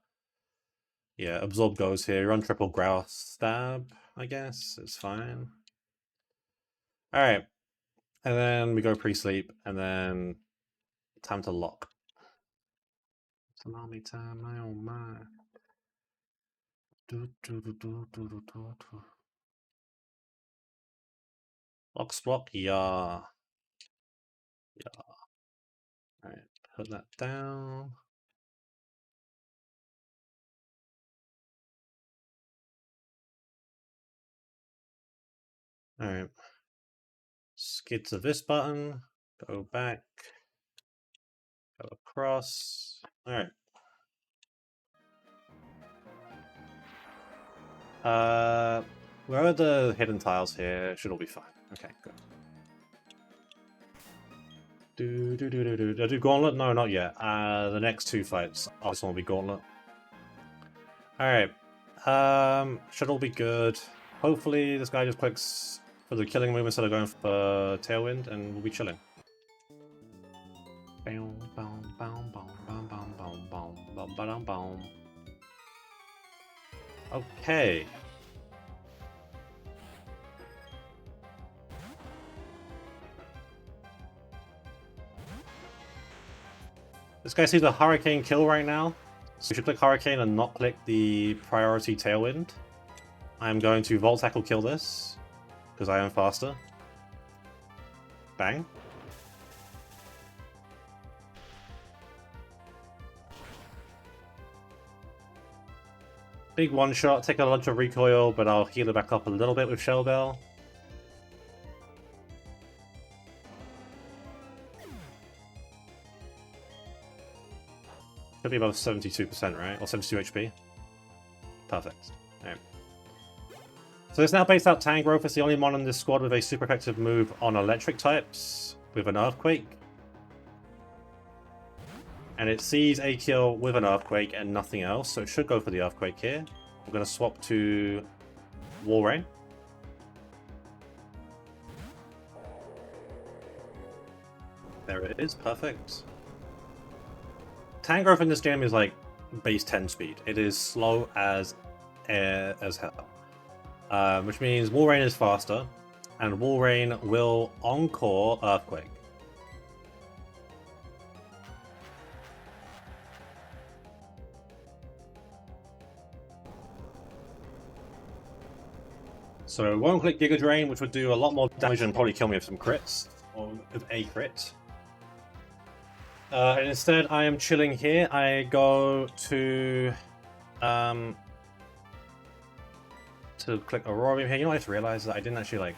yeah, Absorb goes here. Run triple Grouse Stab, I guess. It's fine. Alright. And then we go pre-sleep, and then time to lock. Salami time, my oh my. Lock block, yeah. Yeah. Alright, put that down. Alright. Skid to this button. Go back. Go across. Alright. Where are the hidden tiles here? It should all be fine. Okay, good. Did I do Gauntlet? No, not yet. The next two fights. Oh, this one will be Gauntlet. Alright. Should all be good. Hopefully this guy just clicks for the killing move instead of going for Tailwind, and we'll be chilling. Okay. This guy sees a Hurricane kill right now, so we should click Hurricane and not click the priority Tailwind. I'm going to Volt Tackle kill this, because I am faster. Bang. Big one shot, take a bunch of recoil, but I'll heal it back up a little bit with Shell Bell. Could be above 72%, right? Or 72 HP. Perfect. Alright. So it's now based out Tangrowth. It's the only mon in this squad with a super effective move on electric types with an Earthquake. And it sees a kill with an Earthquake and nothing else, so it should go for the Earthquake here. I'm going to swap to Walrein. There it is, perfect. Tangrowth in this game is like base 10 speed. It is slow as hell. Which means Walrein is faster, and Walrein will encore Earthquake. So it won't click Giga Drain, which would do a lot more damage and probably kill me with some crits, or with a crit. And instead, I am chilling here. I go to click Aurora Beam here. You know, I just realized that I didn't actually like.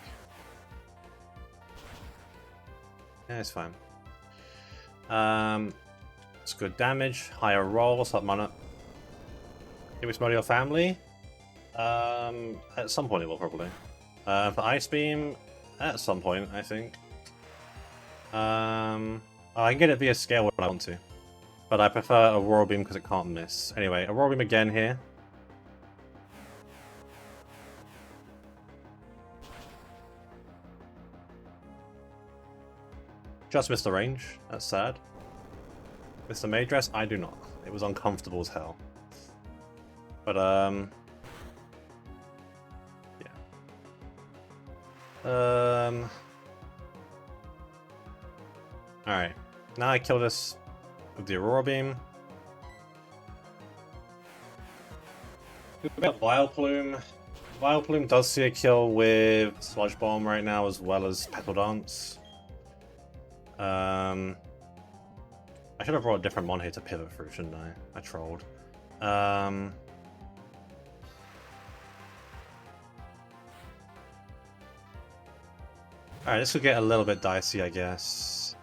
Yeah, it's fine. It's good damage, higher roll, what's up, mana? Give me some of your family. At some point it will probably. For Ice Beam, at some point, I think. I can get it via scale when I want to. But I prefer Aurora Beam because it can't miss. Anyway, Aurora Beam again here. Just missed the range. That's sad. Mr. Maydress, I do not. It was uncomfortable as hell. But, yeah. Alright. Now I kill this with the Aurora Beam. Vileplume. Vileplume does see a kill with Sludge Bomb right now as well as Petal Dance. I should have brought a different mon here to pivot through, shouldn't I? I trolled. Alright, this could get a little bit dicey, I guess.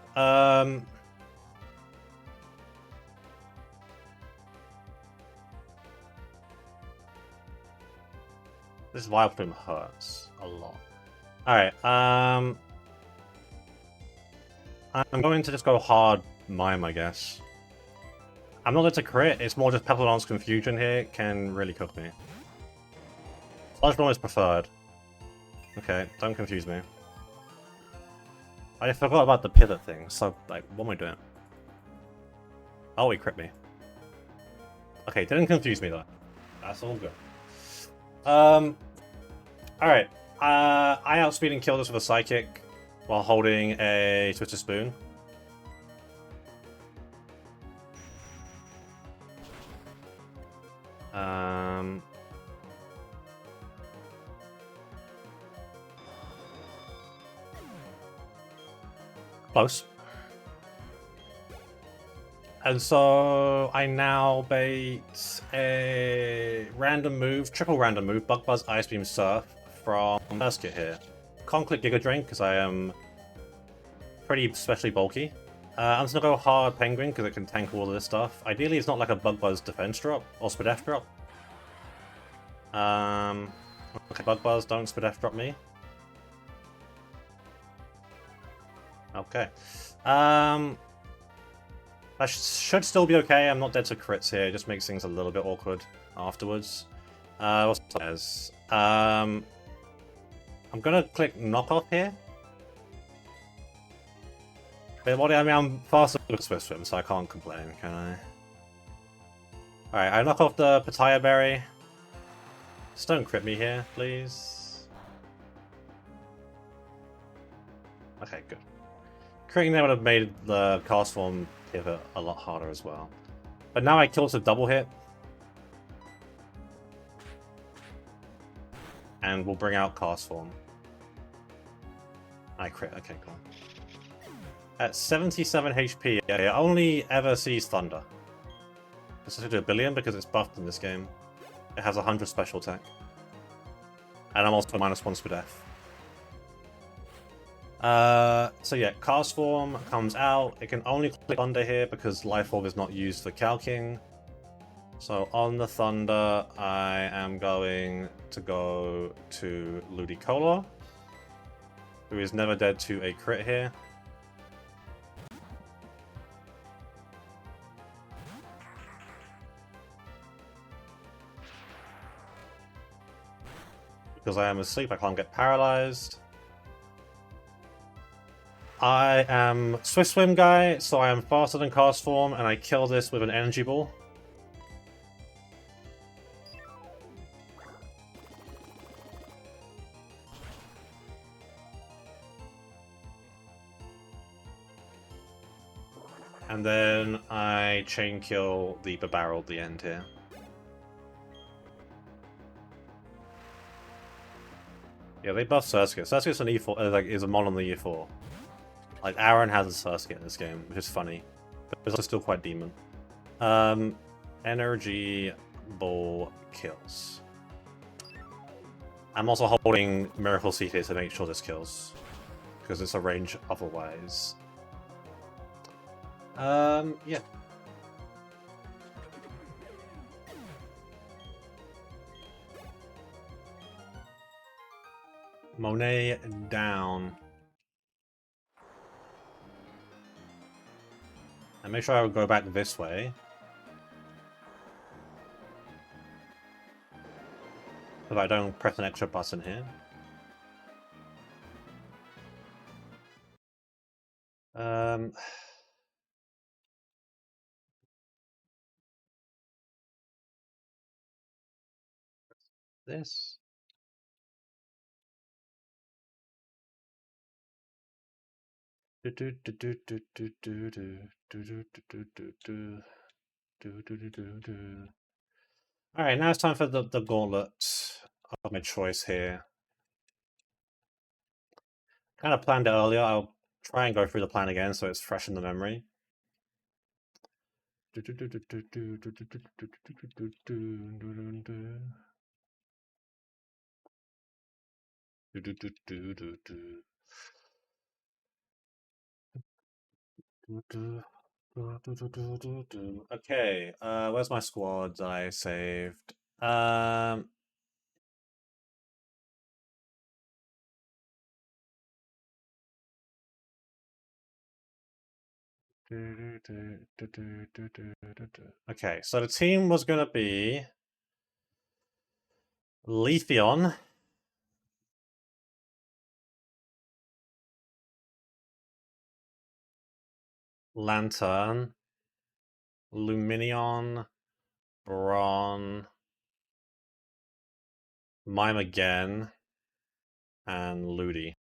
This Vileplume hurts a lot. Alright, I'm going to just go hard Mime, I guess. I'm not there to crit, it's more just Petal Dance Confusion here can really cook me. Sludge Bomb is preferred. Okay, don't confuse me. I forgot about the pivot thing, so, like, what am I doing? Oh, he crit me. Okay, didn't confuse me though. That's all good. Alright. I outspeed and kill this with a Psychic while holding a Twisted Spoon. Close. And so I now bait a random move, triple random move, Bug Buzz, Ice Beam, Surf from first kit here. Can't click Giga Drain because I am pretty especially bulky. I'm just gonna go hard Penguin because it can tank all of this stuff. Ideally, it's not like a Bug Buzz defense drop or Spadef drop. Okay, Bug Buzz, don't Spadef drop me. Okay. That should still be okay. I'm not dead to crits here. It just makes things a little bit awkward afterwards. What's says? I'm gonna click knockoff here. But what I mean, I'm faster with Swift Swim, so I can't complain, can I? Alright, I knock off the Pitaya Berry. Just don't crit me here, please. Okay, good. Critting there would have made the cast form pivot a lot harder as well. But now I kill to double hit. And we'll bring out cast form. I crit, okay, cool. At 77 HP, yeah, it only ever sees Thunder. It's supposed to do a billion because it's buffed in this game. It has 100 special attack. And I'm also -1 Spadef. So yeah, Cast Form comes out. It can only click Thunder here because Life Orb is not used for calking. So on the Thunder, I am going to go to Ludicolo, who is never dead to a crit here. Because I am asleep, I can't get paralyzed. I am Swift Swim guy, so I am faster than Cast Form, and I kill this with an Energy Ball. And then I chain kill the Barrel at the end here. Yeah, they buff Surskit. Surskit's an E4, like, is a mon on the E4. Like, Aaron has a Surskit in this game, which is funny. But it's also still quite demon. Energy Ball kills. I'm also holding Miracle Seed here to make sure this kills. Because it's a range otherwise. Yeah. Monet down. And make sure I would go back this way. So I don't press an extra button here. This. Alright, now it's time for the gauntlet of my choice here. Kind of planned it earlier. I'll try and go through the plan again so it's fresh in the memory. Okay, where's my squad that I saved? Okay, so the team was gonna be Leafeon, Lantern, Luminion, Bron, Mime again, and Ludi.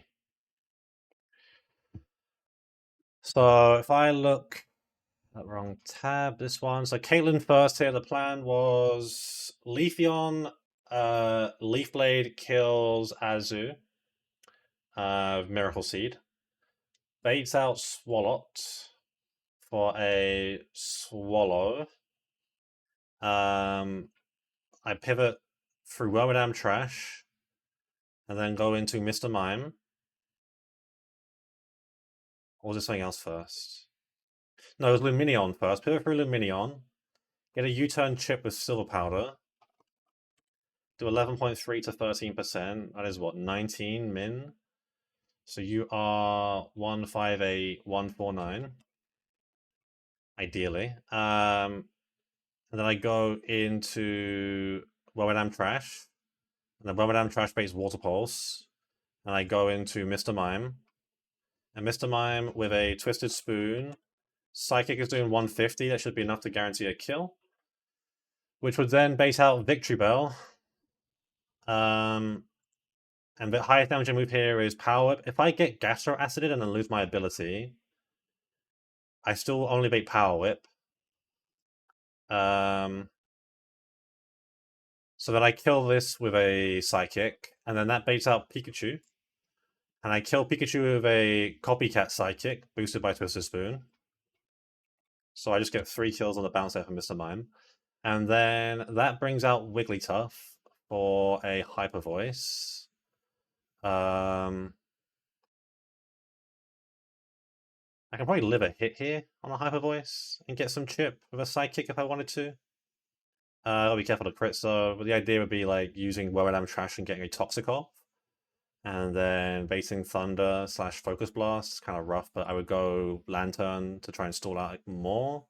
So if I look at wrong tab, this one. So Caitlyn first here. The plan was Leafeon, Leaf Blade kills Azu, Miracle Seed. Baits out Swalot for a Swallow. I pivot through Wormadam Trash, and then go into Mr. Mime. Or was it something else first? No, it was Luminion first. Pivot through Luminion. Get a U-turn chip with Silver Powder. Do 11.3 to 13%. That is what, 19 min? So you are 158, 149. Ideally. And then I go into Wormadam Trash. And then Wormadam Trash baits Water Pulse. And I go into Mr. Mime. And Mr. Mime with a Twisted Spoon. Psychic is doing 150. That should be enough to guarantee a kill. Which would then bait out Victory Bell. And the highest damaging move here is Power Whip. If I get Gastro Acided and then lose my ability, I still only bait Power Whip. So then I kill this with a Psychic, and then that baits out Pikachu. And I kill Pikachu with a Copycat Psychic, boosted by Twisted Spoon. So I just get 3 kills on the bounce there from Mr. Mime. And then that brings out Wigglytuff for a Hyper Voice. I can probably live a hit here on a Hyper Voice and get some chip with a Psychic if I wanted to. I'll be careful to crit, so the idea would be like using Wormadam Trash and getting a Toxic off. And then baiting Thunder / Focus Blast, kind of rough, but I would go Lantern to try and stall out more.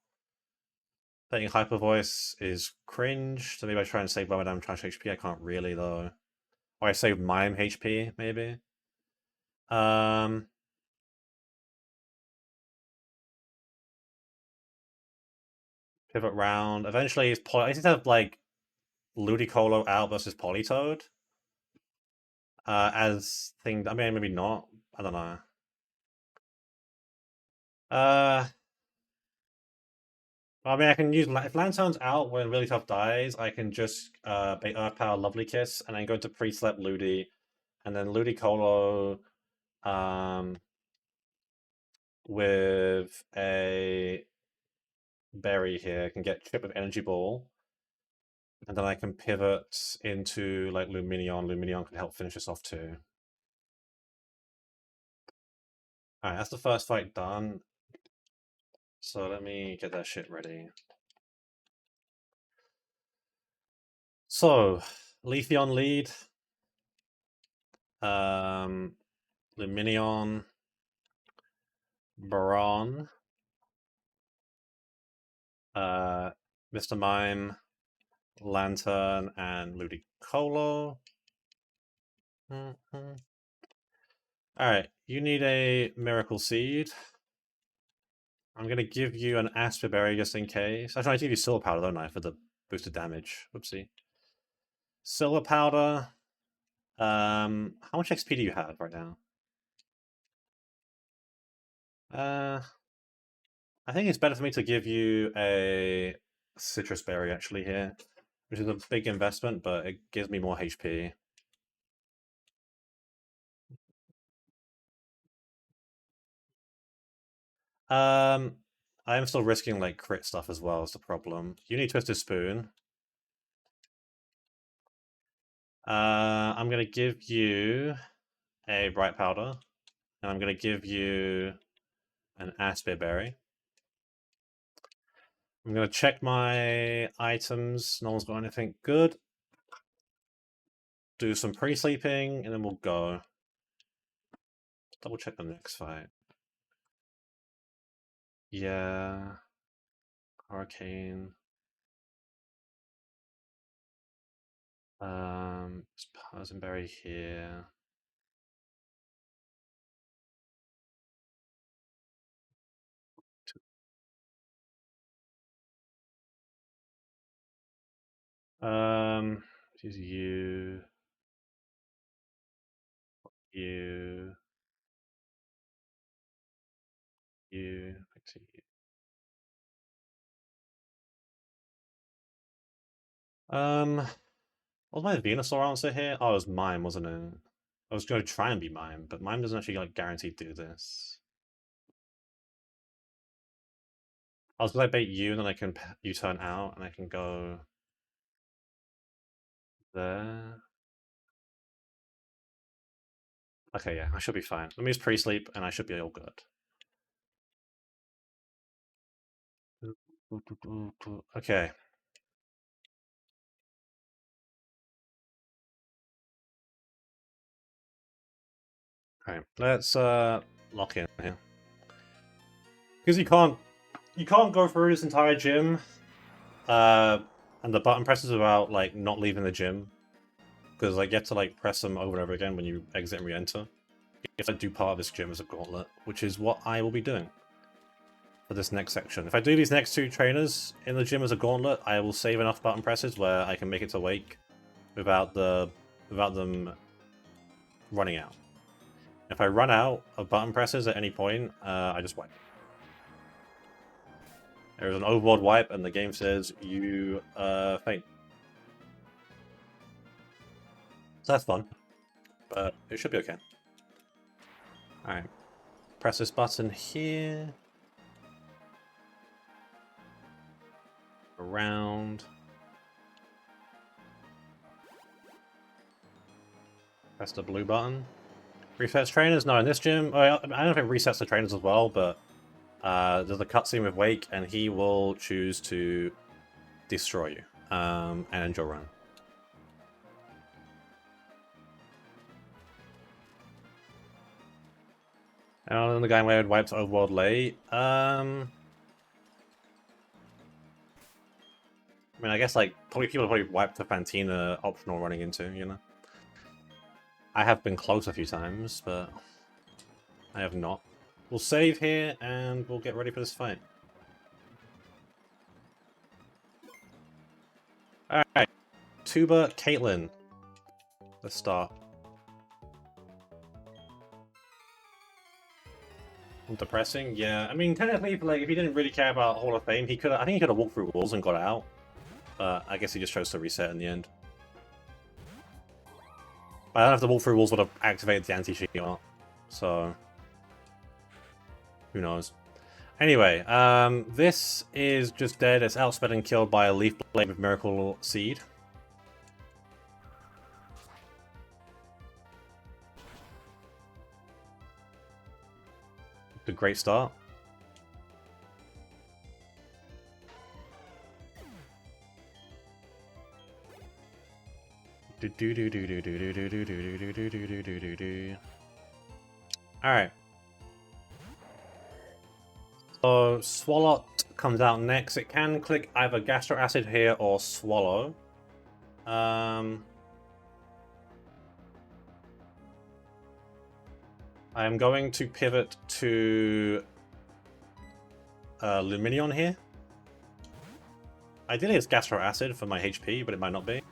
Baiting Hyper Voice is cringe, so maybe I try and save Wormadam Trash HP. I can't really, though. Or I save Mime HP, maybe. Pivot round. Eventually, I just have like Ludicolo out versus Politoed. As thing, I mean, maybe not. I don't know. I mean, I can use if Lantern's out when really tough dies. I can just bait Earth Power, Lovely Kiss, and then go to pre-slap Ludi, and then Ludicolo, with a berry here can get chip with Energy Ball, and then I can pivot into like Luminion. Luminion can help finish this off too. All right, that's the first fight done. So let me get that shit ready. So, Leafeon lead. Luminion, Baron, Mr. Mime, Lantern, and Ludicolo. Alright, you need a Miracle Seed. I'm gonna give you an Asper Berry just in case. Actually, I give you Silver Powder, don't I, for the boosted damage. Whoopsie. Silver Powder. How much XP do you have right now? I think it's better for me to give you a Citrus Berry actually here, which is a big investment, but it gives me more HP. I am still risking like crit stuff as well. Is the problem? You need Twisted Spoon. I'm gonna give you a Bright Powder, and I'm gonna give you an Asper Berry. I'm gonna check my items. No one's got anything good. Do some pre-sleeping, and then we'll go. Double check the next fight. Yeah. Arcane. It's Parsenberry here. This is you. You. You. Let's see. Was my Venusaur answer here? Oh, it was Mime, wasn't it? I was going to try and be Mime, but Mime doesn't actually like guaranteed do this. I was gonna bait you, and then I can you turn out, and I can go there. Okay, yeah, I should be fine. Let me just pre-sleep, and I should be all good. Okay. Alright, let's lock in here. Because you can't go through this entire gym and the button presses without like not leaving the gym. Because like you have to like press them over and over again when you exit and re-enter. You have to do part of this gym as a gauntlet, which is what I will be doing for this next section. If I do these next two trainers in the gym as a gauntlet, I will save enough button presses where I can make it to Wake without them running out. If I run out of button presses at any point, I just wipe. There's an overworld wipe, and the game says you faint. So that's fun, but it should be okay. Alright, press this button here. Around. Press the blue button. Resets trainers? No, in this gym, I don't know if it resets the trainers as well, but there's a cutscene with Wake, and he will choose to destroy you and end your run. And then the guy where wipes Overworld late. I mean, I guess like people probably wiped the Fantina optional running into, you know. I have been close a few times, but I have not. We'll save here, and we'll get ready for this fight. Alright. Tuba, Caitlyn. Let's start. Depressing? Yeah. I mean, technically, like, if he didn't really care about Hall of Fame, I think he could have walked through walls and got out. But I guess he just chose to reset in the end. I don't have to walk through walls would have activated the anti-cheat art. So who knows? Anyway, this is just dead. It's outsped and killed by a Leaf Blade with Miracle Seed. It's a great start. Alright. So Swalot comes out next. It can click either Gastro Acid here or Swallow. I am going to pivot to Luminion here. Ideally it's Gastro Acid for my HP, but it might not be.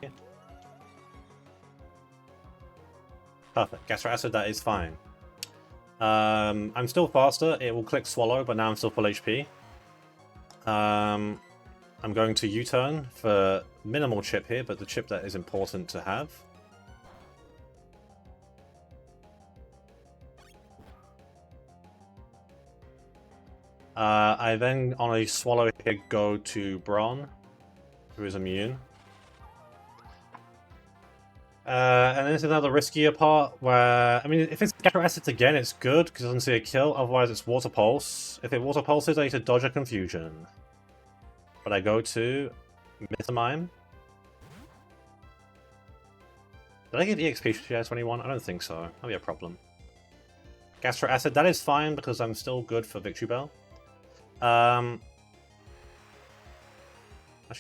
Perfect. Gastro Acid, that is fine. I'm still faster. It will click Swallow, but now I'm still full HP. I'm going to U-turn for minimal chip here, but the chip that is important to have. I then, on a Swallow here, go to Bron, who is immune. And then this is another riskier part where, I mean, if it's Gastro Acid again, it's good because it doesn't see a kill. Otherwise, it's Water Pulse. If it Water Pulses, I need to dodge a Confusion. But I go to Mythmime. Did I get EXP to 21? I don't think so. That'll be a problem. Gastro Acid, that is fine because I'm still good for Victory Bell. Actually,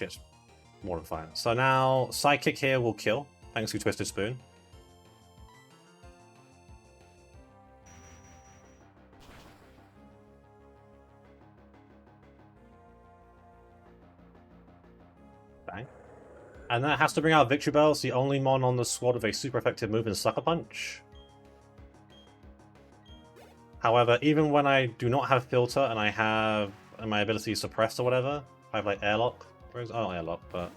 it's more than fine. So now, Psychic here will kill. Thanks to Twisted Spoon. Bang. And that has to bring out Victory Bell. It's the only mon on the squad with a super effective move in Sucker Punch. However, even when I do not have Filter and I have my ability suppressed or whatever, I have like Airlock. Oh, not Airlock, but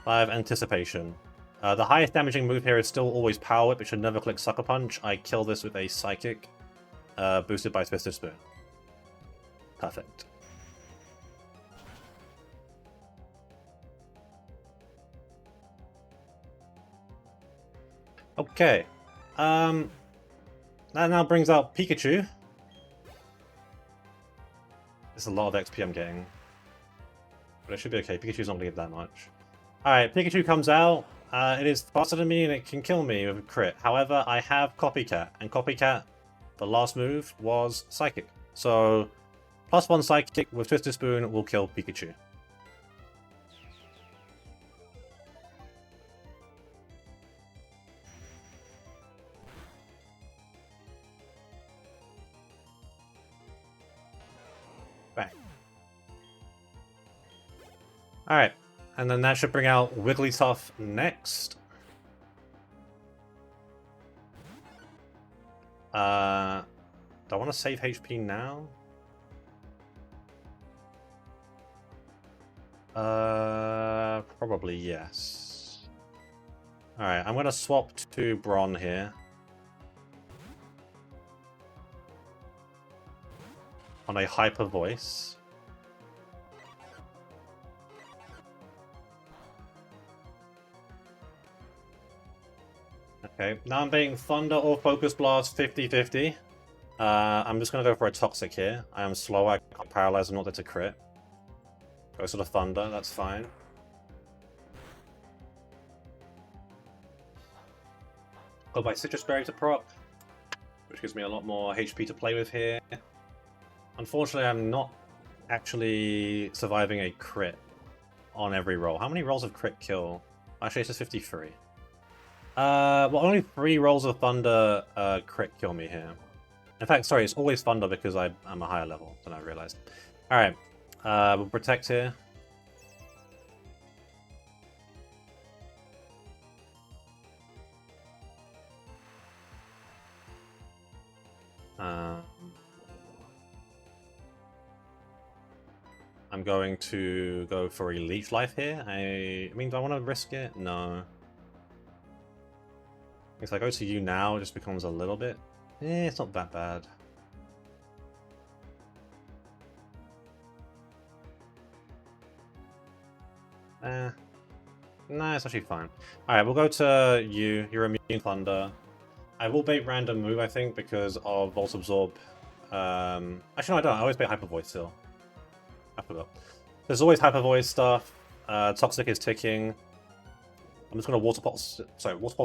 I have Anticipation. The highest damaging move here is still always Power Whip. It should never click Sucker Punch. I kill this with a Psychic, boosted by Twisted Spoon. Perfect. Okay. That now brings out Pikachu. It's a lot of XP I'm getting. But it should be okay. Pikachu's not going to get that much. Alright, Pikachu comes out. It is faster than me and it can kill me with a crit. However, I have Copycat. And Copycat, the last move, was Psychic. So, +1 Psychic with Twisted Spoon will kill Pikachu. Bang. Alright. And then that should bring out Wigglytuff next. Do I want to save HP now? Probably yes. Alright, I'm going to swap to Bron here. On a Hyper Voice. Okay, now I'm beating Thunder or Focus Blast 50-50. I'm just going to go for a Toxic here. I am slow, I can't paralyze, I'm not there to crit. Go for the Thunder, that's fine. Go by Citrus Berry to proc, which gives me a lot more HP to play with here. Unfortunately, I'm not actually surviving a crit on every roll. How many rolls of crit kill? Actually, it's just 53. Well, only 3 rolls of Thunder crit kill me here. In fact, sorry, it's always Thunder because I'm a higher level than I realized. Alright, we'll Protect here. I'm going to go for a Leech Life here. I mean, do I want to risk it? No. If I go to you now, it just becomes a little bit... it's not that bad. Nah, it's actually fine. Alright, we'll go to you. You're immune Thunder. I will bait Random Move, I think, because of Volt Absorb. Actually, no, I don't. I always bait Hyper Voice still. I forgot. There's always Hyper Voice stuff. Toxic is ticking. I'm just gonna water pulse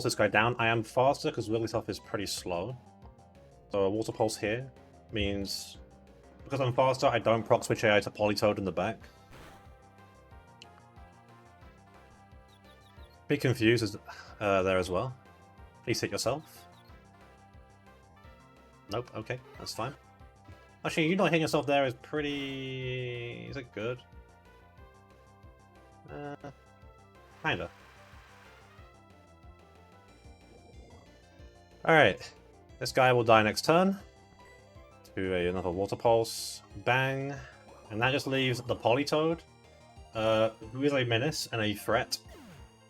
this guy down. I am faster because Wigglytuff is pretty slow. So a water pulse here means because I'm faster, I don't proc switch AI to Politoed in the back. Be confused as there as well. Please hit yourself. Nope, okay, that's fine. Actually, you not hitting yourself there is pretty... Is it good? Kinda. Alright. This guy will die next turn. To another Water Pulse. Bang. And that just leaves the Politoed, who is a menace and a threat.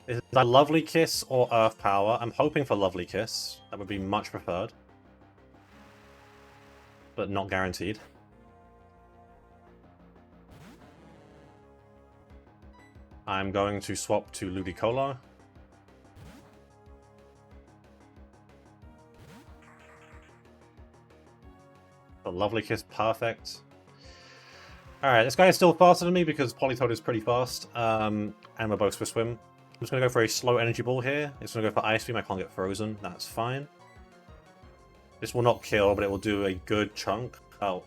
Is that Lovely Kiss or Earth Power? I'm hoping for Lovely Kiss. That would be much preferred. But not guaranteed. I'm going to swap to Ludicolo. The Lovely Kiss, perfect. Alright, this guy is still faster than me because Politoed is pretty fast. And we're both Swiss Swim. I'm just going to go for a slow energy ball here. It's going to go for Ice Beam. I can't get frozen. That's fine. This will not kill, but it will do a good chunk. Oh.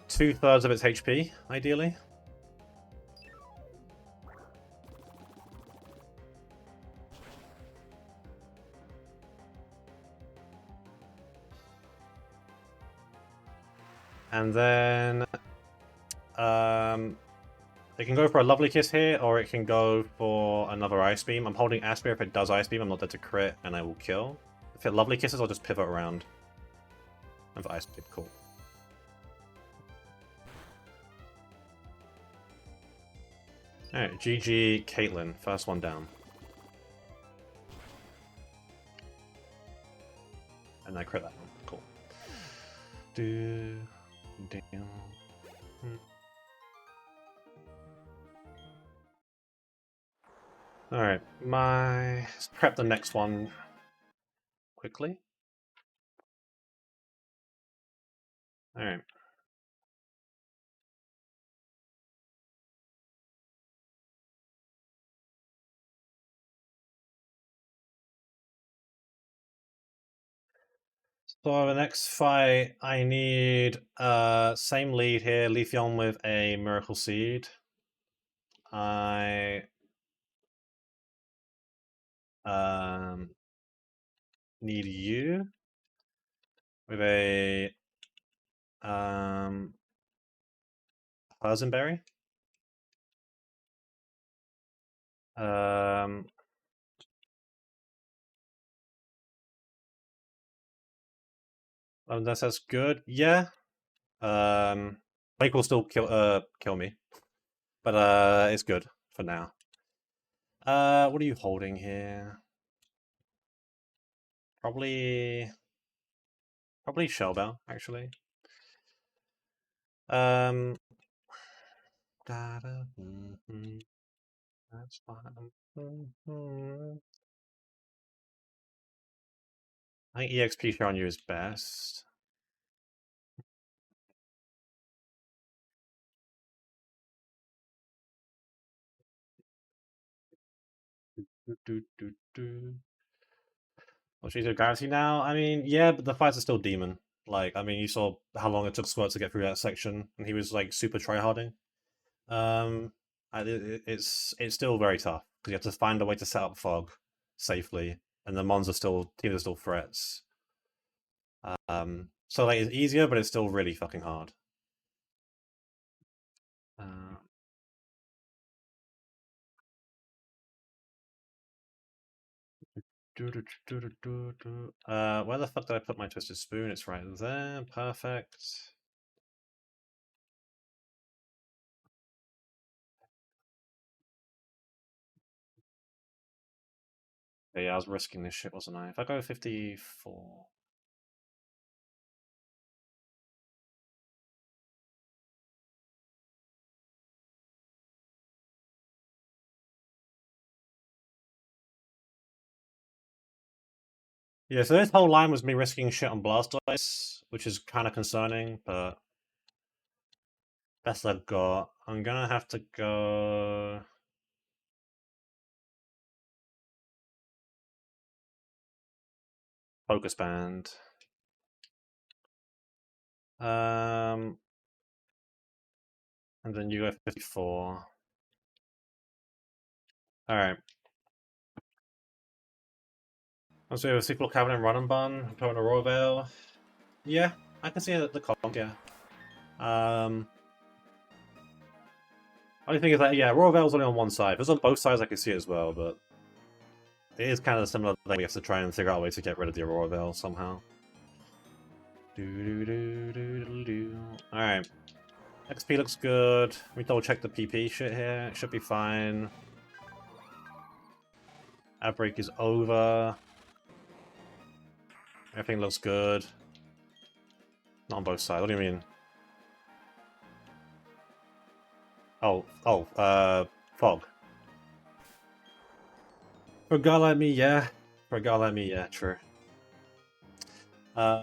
2/3 of its HP, ideally. And then... it can go for a Lovely Kiss here, or it can go for another Ice Beam. I'm holding Aspir. If it does Ice Beam, I'm not dead to crit, and I will kill. If it Lovely Kisses, I'll just pivot around. And for Ice Beam, cool. Alright, GG Caitlyn. First one down. And I crit that one. Cool. Damn. Alright, let's prep the next one quickly. Alright. So the next fight, I need same lead here, Leafeon with a Miracle Seed. I need you with a Herzenberry. That's good. Yeah. Lake will still kill me. But it's good for now. What are you holding here? Probably Shellbell, actually. That's fine. I think EXP share on you is best. Oh, she's a Galaxy now? I mean, yeah, but the fights are still Demon. Like, I mean, you saw how long it took Squirt to get through that section, and he was, like, super tryharding. It's still very tough, because you have to find a way to set up Fog safely, and the Mons teams are still threats. So, like, it's easier, but it's still really fucking hard. Where the fuck did I put my Twisted Spoon? It's right there. Perfect. Yeah, I was risking this shit, wasn't I? If I go 54... Yeah, so this whole line was me risking shit on Blastoise, which is kind of concerning, but best I've got. I'm gonna have to go... Focus Band. And then you go 54. Alright. So we have a sequel Cabin and Run and Bun, Opponent Royal Veil. Yeah, I can see the comp, yeah. Only thing is that, yeah, Royal Veil's only on one side. If it's on both sides, I can see it as well, but it is kind of a similar thing. We have to try and figure out a way to get rid of the Aurora Veil somehow. Alright. XP looks good. Let me double check the PP shit here. It should be fine. Outbreak is over. Everything looks good. Not on both sides. What do you mean? Fog. For a guy like me, yeah. For a guy like me, yeah, true. Alright.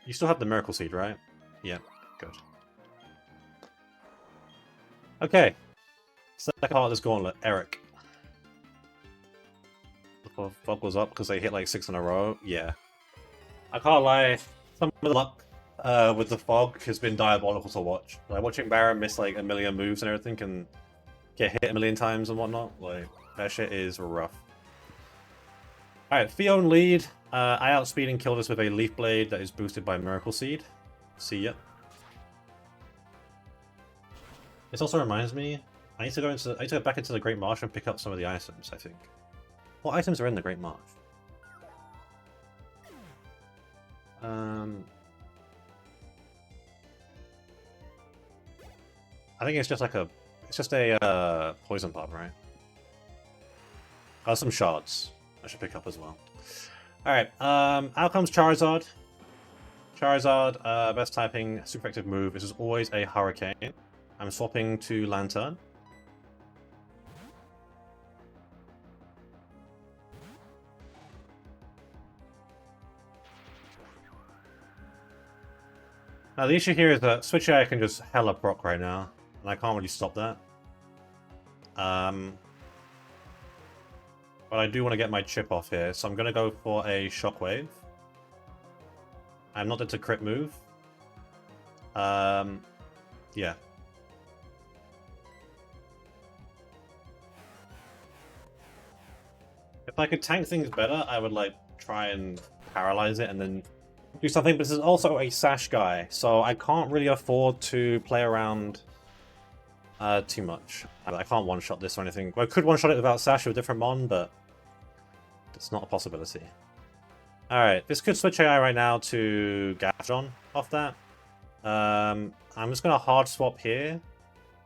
You still have the Miracle Seed, right? Yeah, good. Okay. Second part of this gauntlet, Eric. The fog was up because they hit like 6 in a row. Yeah. I can't lie. Some of the luck with the fog has been diabolical to watch. Like watching Baron miss like a million moves and everything and get hit a million times and whatnot. Like that shit is rough. Alright, Fion lead. I outspeed and kill this with a Leaf Blade that is boosted by Miracle Seed. See ya. This also reminds me, I need to go back into the Great Marsh and pick up some of the items, I think. What items are in the Great Marsh? I think it's just like a... It's just a poison pop, right? Some shards I should pick up as well. Alright, out comes Charizard. Charizard, best typing, super effective move. This is always a Hurricane. I'm swapping to Lantern. Now the issue here is that Switch AI can just hella proc right now, and I can't really stop that. But I do want to get my chip off here, so I'm going to go for a Shockwave. I'm not dead to crit move. Yeah. If I could tank things better, I would like try and paralyze it and then do something, but this is also a Sash guy, so I can't really afford to play around too much. I can't one-shot this or anything. Well, I could one-shot it without Sash with a different mon, but it's not a possibility. Alright, this could switch AI right now to Gastron off that. I'm just going to hard swap here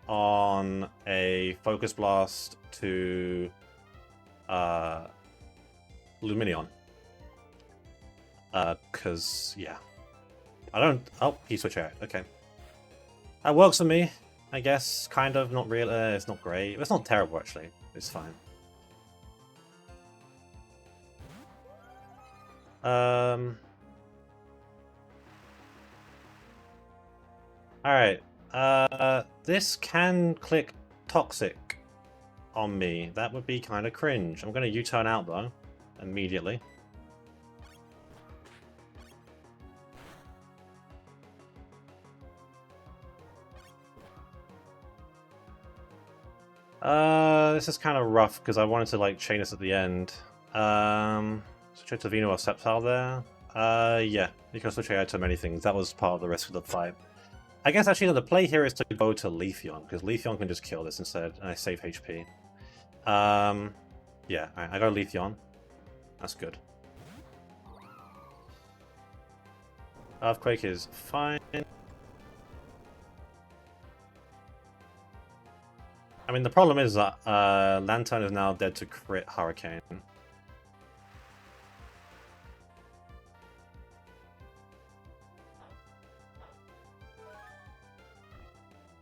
on a Focus Blast to Luminion. Cause yeah. I don't... Oh, he switched out. Okay. That works for me, I guess. Kind of, not really. It's not great. It's not terrible, actually. It's fine. Alright. This can click Toxic on me. That would be kind of cringe. I'm going to U-turn out, though. Immediately. This is kind of rough because I wanted to like chain this at the end. Switch to Vino or Sceptile there. Yeah, you can switch AI to many things. That was part of the rest of the fight. I guess actually the play here is to go to Leafeon because Leafeon can just kill this instead, and I save HP. Yeah, alright, I go Leafeon. That's good. Earthquake is fine. I mean, the problem is that Lantern is now dead to crit Hurricane.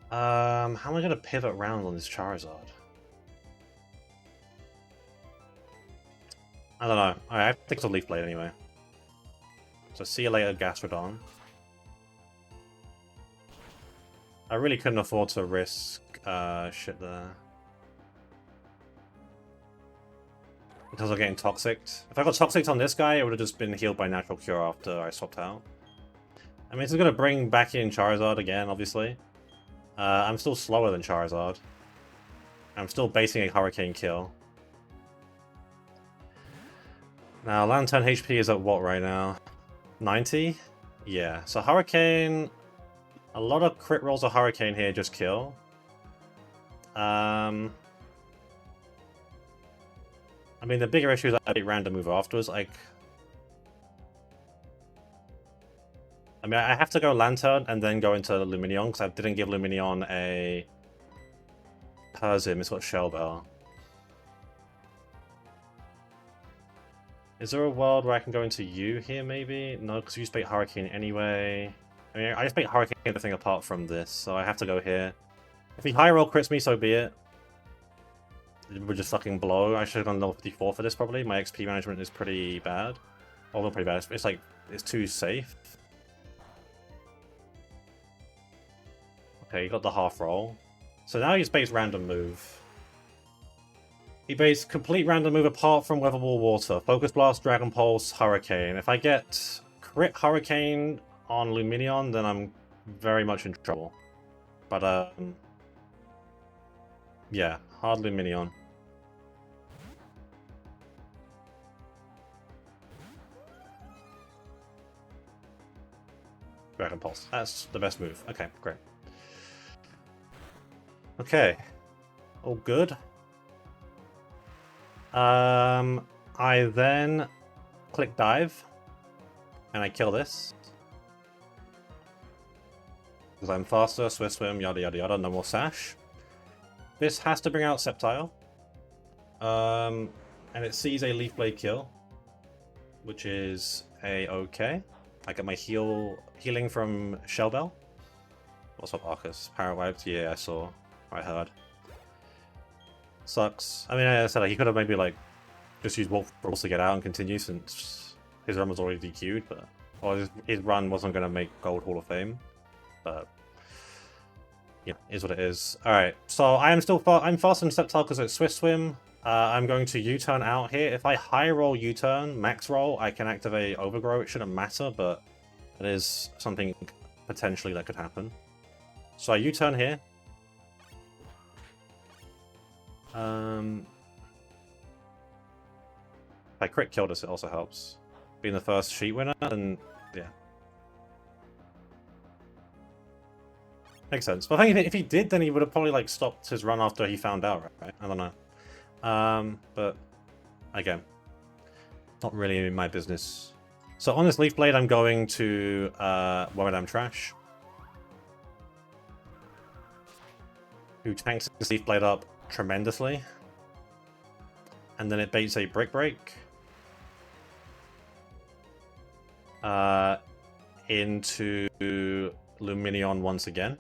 How am I going to pivot around on this Charizard? I don't know. I have to take the Leaf Blade anyway. So see you later, Gastrodon. I really couldn't afford to risk shit there. in terms of getting toxic. If I got toxic on this guy, it would have just been healed by natural cure after I swapped out. I mean, it's going to bring back in Charizard again, obviously. I'm still slower than Charizard. I'm still basing a Hurricane kill. Now, Lantern HP is at what right now? 90? Yeah, so Hurricane... A lot of crit rolls of Hurricane here just kill. I mean, the bigger issue is I random move afterwards. Like, I mean, I have to go Lantern and then go into Lumineon because I didn't give Lumineon a Persim. It's got Shell Bell. Is there a world where I can go into you here, maybe? No, because you just bait Hurricane anyway. I mean, I just bait Hurricane everything apart from this, so I have to go here. If he high roll crits me, so be it. It would just fucking blow. I should have gone level 54 for this, probably. My XP management is pretty bad. Well, not pretty bad. It's like, it's too safe. Okay, he got the half roll. So now he's based random move. He based complete random move apart from Weatherwall Water. Focus Blast, Dragon Pulse, Hurricane. If I get crit Hurricane on Lumineon, then I'm very much in trouble. But, yeah, hard Lumineon. Dragon Pulse. That's the best move. Okay, great. Okay. All good. I then click dive, and I kill this. Because I'm faster, Swift Swim, yada yada yada, no more Sash. This has to bring out Sceptile. And it sees a Leaf Blade kill, which is a-okay. I get my healing from Shell Bell. What's up, Arcus? Power wiped? Yeah, I saw. I heard. Sucks. I mean, as I said, like, he could have maybe, like, just used Wolf Rolls to get out and continue since his run was already DQ'd, but... Or his run wasn't going to make Gold Hall of Fame. But... yeah, is what it is. Alright, so I am still I'm faster than Sceptile because it's Swift Swim. I'm going to U-turn out here. If I high roll U-turn, max roll, I can activate Overgrow. It shouldn't matter, but it is something potentially that could happen. So I U-turn here. If I crit kill this, it also helps. Being the first sheet winner, and yeah. Makes sense. But I think if he did, then he would have probably like stopped his run after he found out, right? I don't know. But again, not really in my business. So on this Leaf Blade, I'm going to Wormadam Trash, who tanks this Leaf Blade up tremendously, and then it baits a Brick Break into Lumineon once again.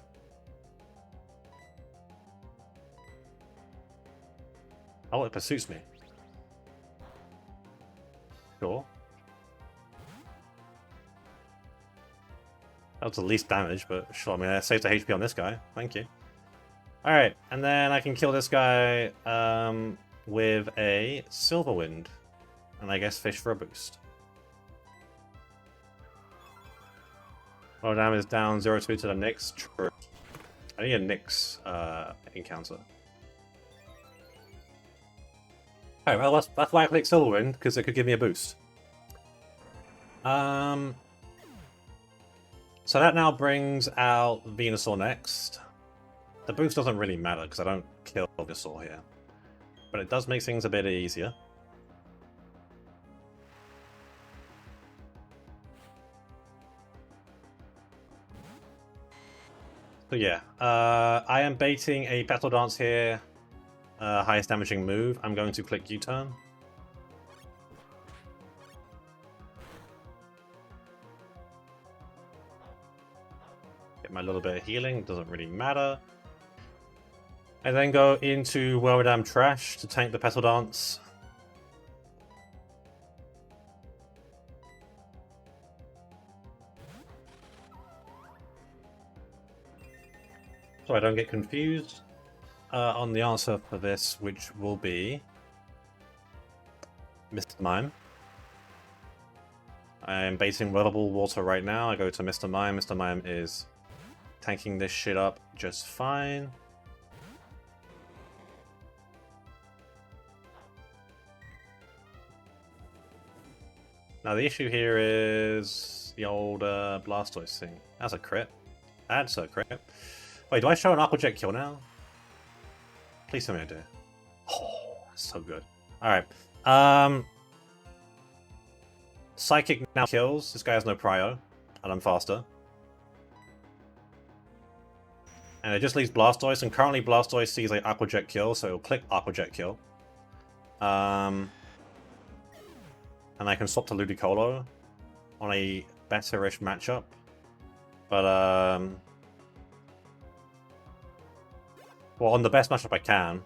Oh, it pursues me. Sure. That was the least damage, but sure. I mean, I saved the HP on this guy. Thank you. Alright, and then I can kill this guy with a Silver Wind. And I guess fish for a boost. Oh, damage is down 0-2 to the Nyx. True. I need a Nyx encounter. Alright, well, that's why I click Silver Wind, because it could give me a boost. So that now brings out Venusaur next. The boost doesn't really matter, because I don't kill Venusaur here. But it does make things a bit easier. So yeah, I am baiting a Petal Dance here. Highest damaging move. I'm going to click U-turn. Get my little bit of healing. Doesn't really matter. I then go into Wormadam Trash to tank the Petal Dance. So I don't get confused on the answer for this, which will be Mr. Mime. I'm baiting Weatherball Water right now. I go to Mr. Mime. Mr. Mime is tanking this shit up just fine. Now the issue here is the old Blastoise thing. That's a crit. That's a crit. Wait, do I show an Aquajet kill now? Please tell me I do. Oh, so good. Alright. Psychic now kills. This guy has no prio, and I'm faster. And it just leaves Blastoise, and currently Blastoise sees like Aquajet kill, so it'll click Aquajet kill. And I can swap to Ludicolo on a better-ish matchup. But, well, on the best matchup I can.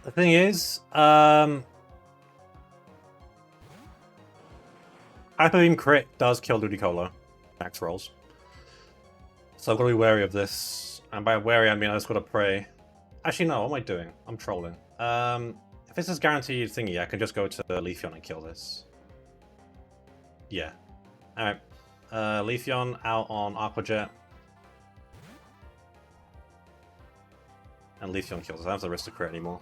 The thing is, Hyper Beam crit does kill Ludicolo. Max rolls. So I've got to be wary of this. And by wary, I mean I just got to pray. Actually, no, what am I doing? I'm trolling. If this is guaranteed thingy, I can just go to Leafeon and kill this. Yeah. Alright. Leafeon out on Aquajet. And Leafeon kills us. I don't have to risk the crit anymore.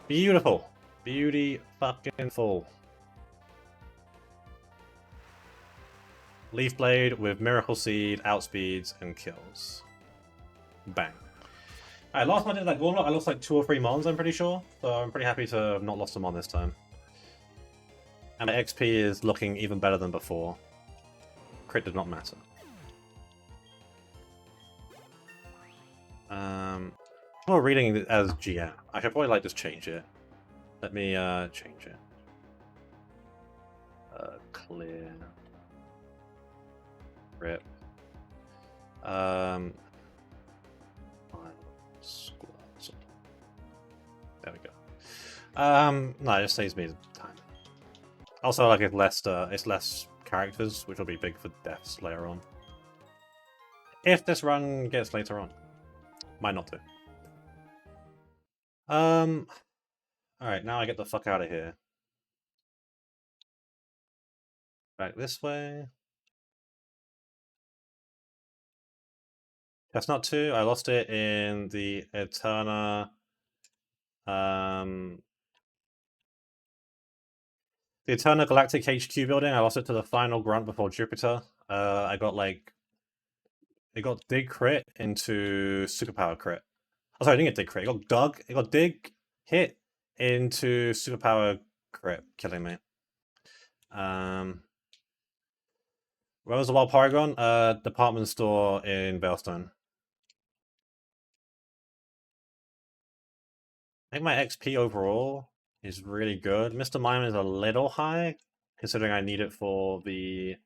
Beautiful. Beauty fucking full. Leaf Blade with Miracle Seed, outspeeds, and kills. Bang. Alright, last time I did that Gauntlet, I lost like 2 or 3 Mons, I'm pretty sure. So I'm pretty happy to have not lost a Mon this time. And my XP is looking even better than before. Crit did not matter. Well, reading it as GM. I should probably like just change it. Let me change it. Clear. Rip. There we go. No, it just saves me time. Also, like it's less characters, which will be big for deaths later on. If this run gets later on. Might not do. Alright, now I get the fuck out of here. Back this way. Chestnut 2, I lost it in the Eterna. The Eterna Galactic HQ building, I lost it to the final grunt before Jupiter. I got like... It got Dig crit into Superpower crit. Oh, sorry, I didn't get Dig crit. It got Dig hit into Superpower crit, killing me. Where was the Wild Porygon? Department store in Veilstone. I think my XP overall is really good. Mr. Mime is a little high, considering I need it for the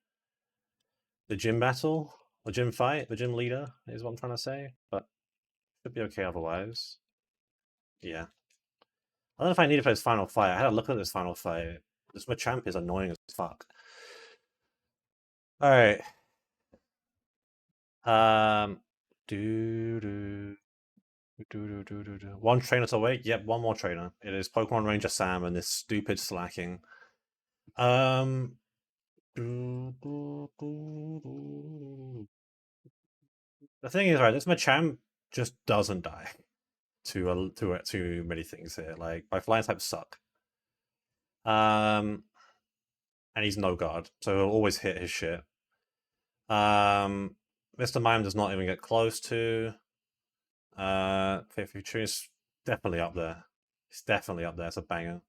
gym battle, or gym fight, the gym leader is what I'm trying to say, but should be okay otherwise. Yeah. I don't know if I need it for this final fight. I had a look at this final fight. This Machamp is annoying as fuck. Alright. One trainer to wait? Yep, one more trainer. It is Pokemon Ranger Sam and this stupid slacking. The thing is, right, this Machamp just doesn't die to many things here. Like, my flying types suck. And he's no guard, so he'll always hit his shit. Mr. Mime does not even get close to. Pikachu is definitely up there. It's definitely up there. It's a banger.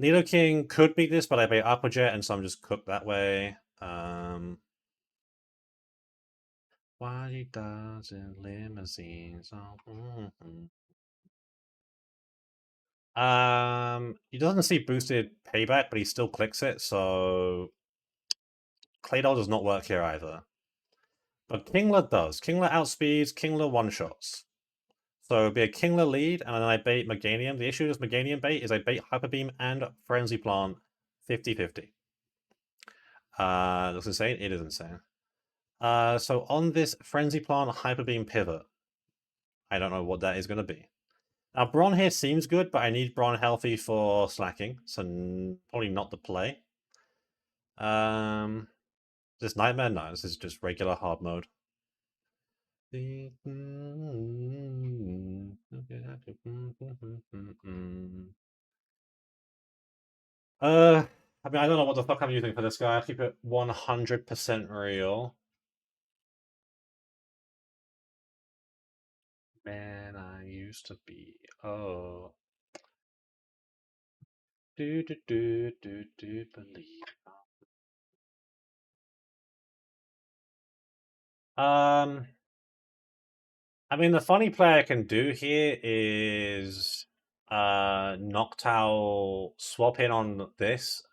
Nidoking could beat this, but I bait Aquajet, and so I'm just cooked that way. Why he does in limousines? He doesn't see boosted payback, but he still clicks it, so Claydol does not work here either. But Kingler does. Kingler outspeeds, Kingler one-shots. So it'd be a Kingler lead, and then I bait Meganium. The issue with Meganium bait is I bait Hyper Beam and Frenzy Plant 50-50. Looks insane? It is insane. So on this Frenzy Plant Hyper Beam pivot, I don't know what that is going to be. Brawn here seems good, but I need Brawn healthy for slacking, so probably not the play. Is this Nightmare? No, this is just regular hard mode. I mean, I don't know what the fuck I'm using for this guy. I'll keep it 100% real. Man, I used to be. Oh. Believe. I mean, the funny play I can do here is Noctowl swap in on this.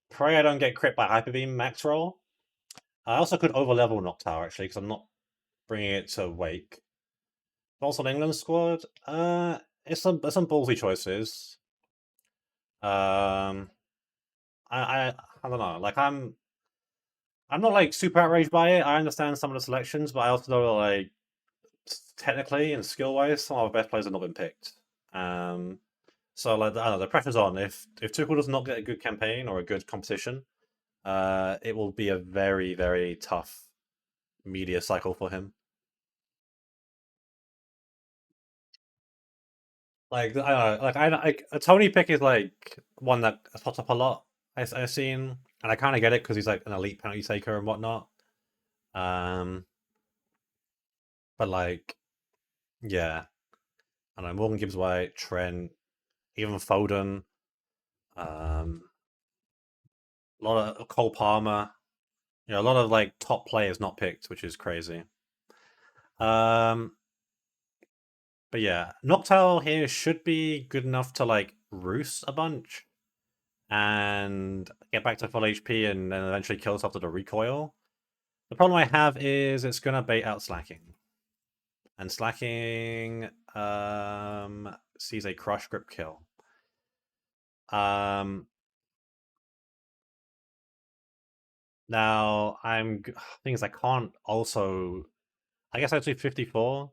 Pray I don't get crit by Hyper Beam max roll. I also could overlevel Noctowl actually because I'm not bringing it to Wake. Also, England squad. It's some ballsy choices. I don't know. Like I'm not like super outraged by it. I understand some of the selections, but I also know like technically and skill wise, some of our best players have not been picked. So like I don't know, the pressure's on. If Tuchel does not get a good campaign or a good competition, it will be a very very tough media cycle for him. Like I don't know, like a Tony pick is like one that has popped up a lot. I've seen, and I kind of get it because he's like an elite penalty taker and whatnot. Um, but like, yeah, I don't know, Morgan Gibbs White, Trent, even Foden, a lot of Cole Palmer, a lot of like top players not picked, which is crazy. Um, but yeah, Noctowl here should be good enough to like roost a bunch and get back to full HP and then eventually kill us after the recoil. The problem I have is it's gonna bait out slacking. And slacking sees a crush grip kill. Now thing is I can't also I guess actually 54.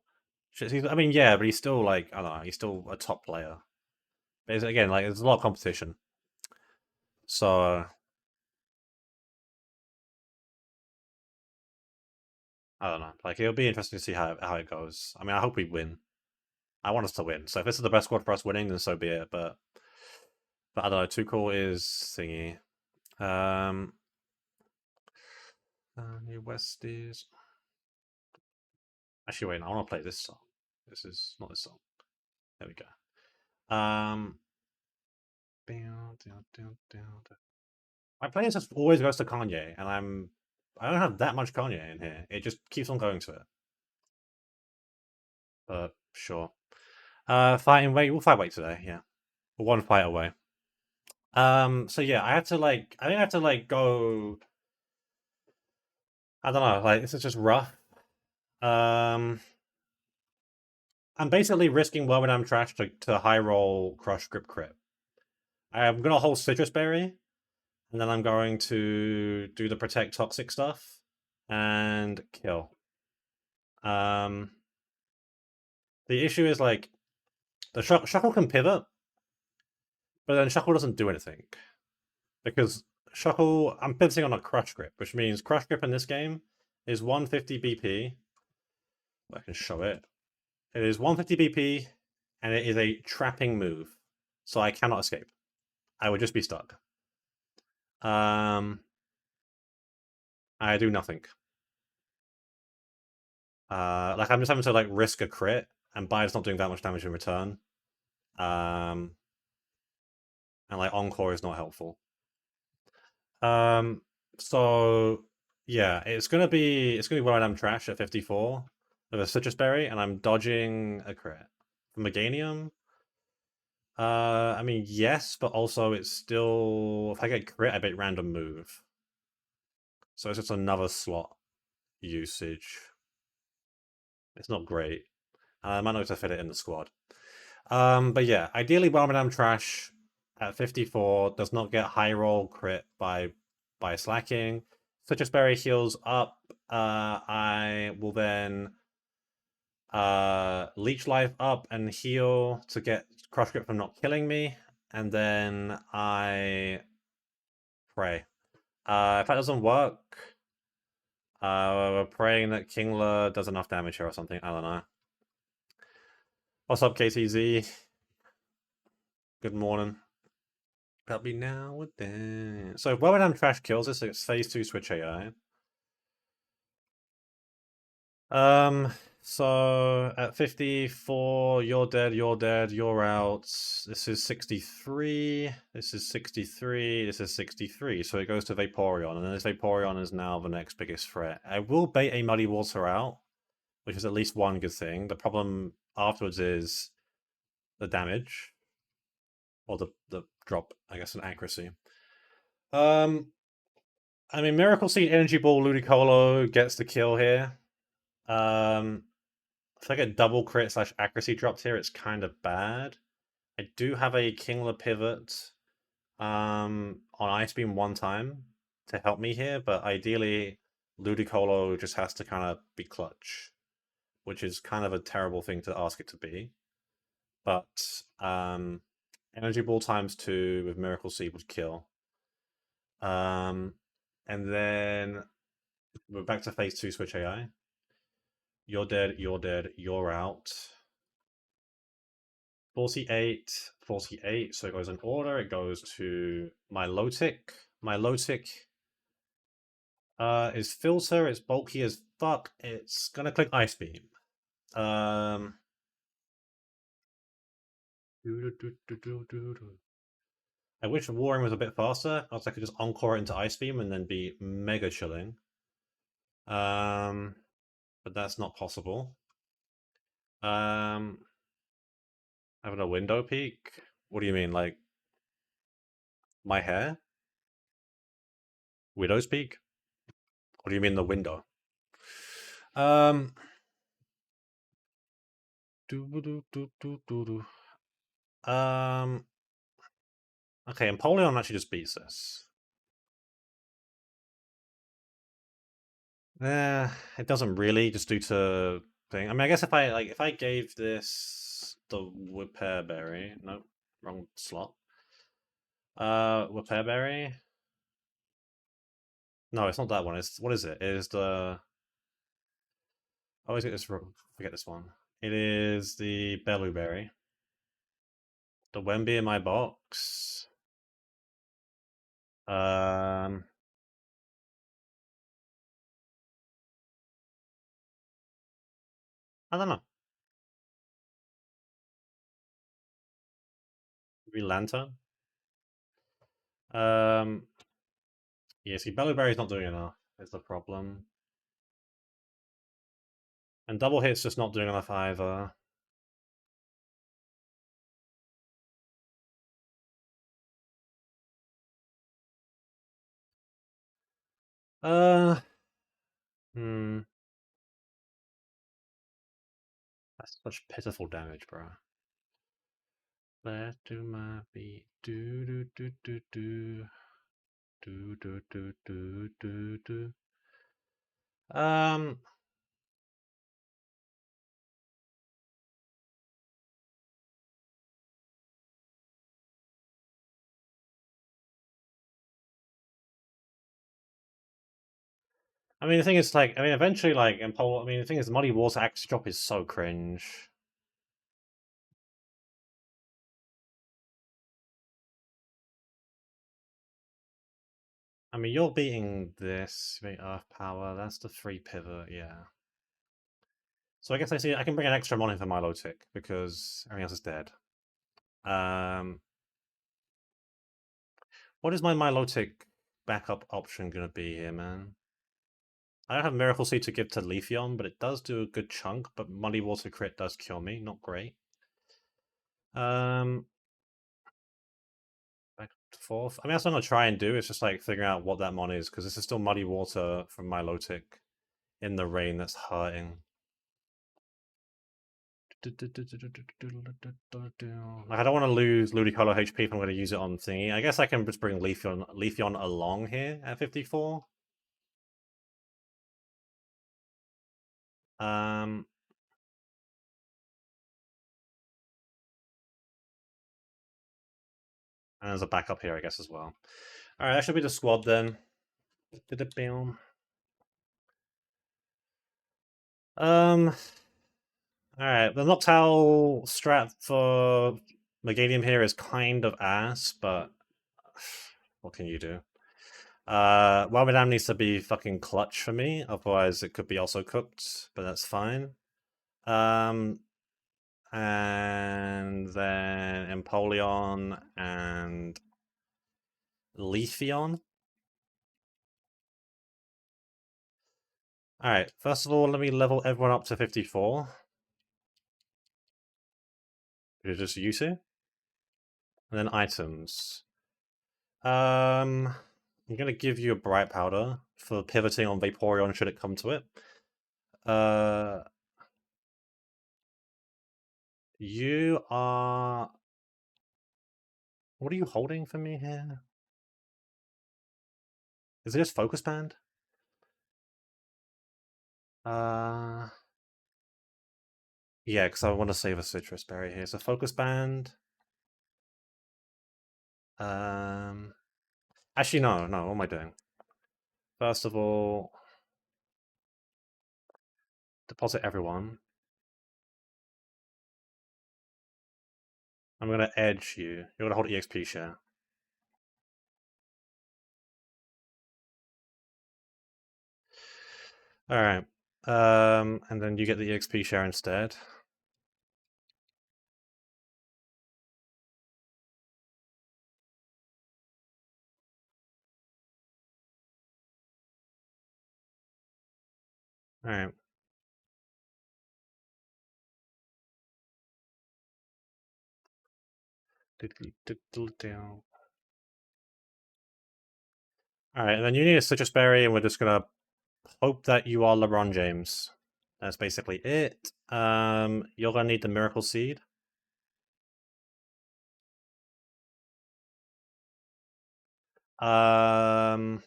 I mean, yeah, but he's still like I don't know, he's still a top player. But again, like there's a lot of competition. So I don't know. Like it'll be interesting to see how it goes. I mean, I hope we win. I want us to win. So if this is the best squad for us winning, then so be it. But I don't know. Tuchel is thingy. New West is actually wait. I want to play this song. This is not this song. There we go. My playlist just always goes to Kanye, and I don't have that much Kanye in here. It just keeps on going to it. But sure. Fighting weight. We'll fight weight today. Yeah, we're one fight away. So yeah, I think I have to like go. I don't know. Like this is just rough. Um, I'm basically risking Wormadam Trash to high roll Crush Grip Crit. I'm gonna hold Citrus Berry, and then I'm going to do the Protect Toxic stuff and kill. The issue is like the Shuckle can pivot, but then Shuckle doesn't do anything because Shuckle. I'm pivoting on a Crush Grip, which means Crush Grip in this game is 150 BP. I can show it. It is 150 BP, and it is a trapping move, so I cannot escape. I would just be stuck. I do nothing. Like I'm just having to like risk a crit, and Bide's not doing that much damage in return. And like Encore is not helpful. So yeah, it's gonna be where I'm trash at 54 with a Citrus Berry, and I'm dodging a crit. For Meganium, I mean yes, but also it's still if I get crit, I bet random move. So it's just another slot usage. It's not great. I might not have to fit it in the squad. But yeah, ideally Barmadam Trash at 54 does not get high roll crit by slacking. Citrus Berry heals up. I will then Leech life up and heal to get Crush Grip from not killing me, and then I pray. If that doesn't work, we're praying that Kingler does enough damage here or something. I don't know. What's up, KTZ? Good morning. That'll be now with then. So if Wellwood Trash kills this, it's phase 2 switch AI. So at 54, you're dead, you're out. This is 63, this is 63, this is 63. So it goes to Vaporeon, and then this Vaporeon is now the next biggest threat. I will bait a Muddy Water out, which is at least one good thing. The problem afterwards is the damage. Or the drop, I guess, in accuracy. I mean, Miracle Seed, Energy Ball, Ludicolo gets the kill here. If I get double crit / accuracy dropped here, it's kind of bad. I do have a Kingler pivot on Ice Beam one time to help me here, but ideally Ludicolo just has to kind of be clutch, which is kind of a terrible thing to ask it to be. But Energy Ball ×2 with Miracle Seed would kill. And then we're back to phase 2 switch AI. You're dead, you're out. 48, 48, so it goes in order. It goes to my Milotic. My Milotic is Filter, it's bulky as fuck. It's gonna click Ice Beam. I wish Warring was a bit faster. I could just Encore it into Ice Beam and then be mega chilling. But that's not possible. Having a window peak? What do you mean, like my hair? Widow's peak? What do you mean the window? Um Okay, Empoleon actually just beats this. It doesn't really, just due to thing. I mean, I guess if I gave this the Whippear Berry, no, wrong slot. Whippear Berry. No, it's not that one. It's what is it? It is the. I always get this wrong. Forget this one. It is the Berry. The Wemby in my box. Um. I don't know. Maybe Lantern. Yeah, see, Berry's not doing enough. Is the problem. And double hit's just not doing enough either. Uh, hmm. That's such pitiful damage, bro. Let to my beat. Do do do do do. Do do do do do do. I mean, the thing is, like, I mean, eventually, like, I mean, the thing is, Muddy Water Axe drop is so cringe. I mean, you're beating this, Earth Power, that's the 3 pivot, yeah. So I guess I can bring an extra mon in for Milotic, because everything else is dead. What is my Milotic backup option gonna be here, man? I don't have Miracle Seed to give to Leafeon, but it does do a good chunk, but Muddy Water crit does kill me, not great. Back to 4th. I mean, that's what I'm gonna try and do, it's just like figuring out what that mon is, because this is still Muddy Water from Milotic in the rain that's hurting. Like, I don't want to lose Ludicolo HP if I'm going to use it on thingy. I guess I can just bring Leafeon along here at 54. And there's a backup here, I guess, as well. Alright, that should be the squad then. Alright, the Noctowl strat for Meganium here is kind of ass, but what can you do? Whelmidam needs to be fucking clutch for me, otherwise it could be also cooked, but that's fine. And then Empoleon and Leafeon. Alright, first of all, let me level everyone up to 54. You're just Yusu. And then items. I'm gonna give you a Bright Powder for pivoting on Vaporeon should it come to it. You are... What are you holding for me here? Is it just Focus Band? Yeah, because I want to save a Citrus Berry here. So Focus Band. Actually, no. What am I doing? First of all, deposit everyone. I'm gonna edge you. You're gonna hold EXP share. Alright. And then you get the EXP share instead. Alright. Alright, and then you need a Citrus Berry, and we're just gonna hope that you are LeBron James. That's basically it. You're gonna need the Miracle Seed. Gonna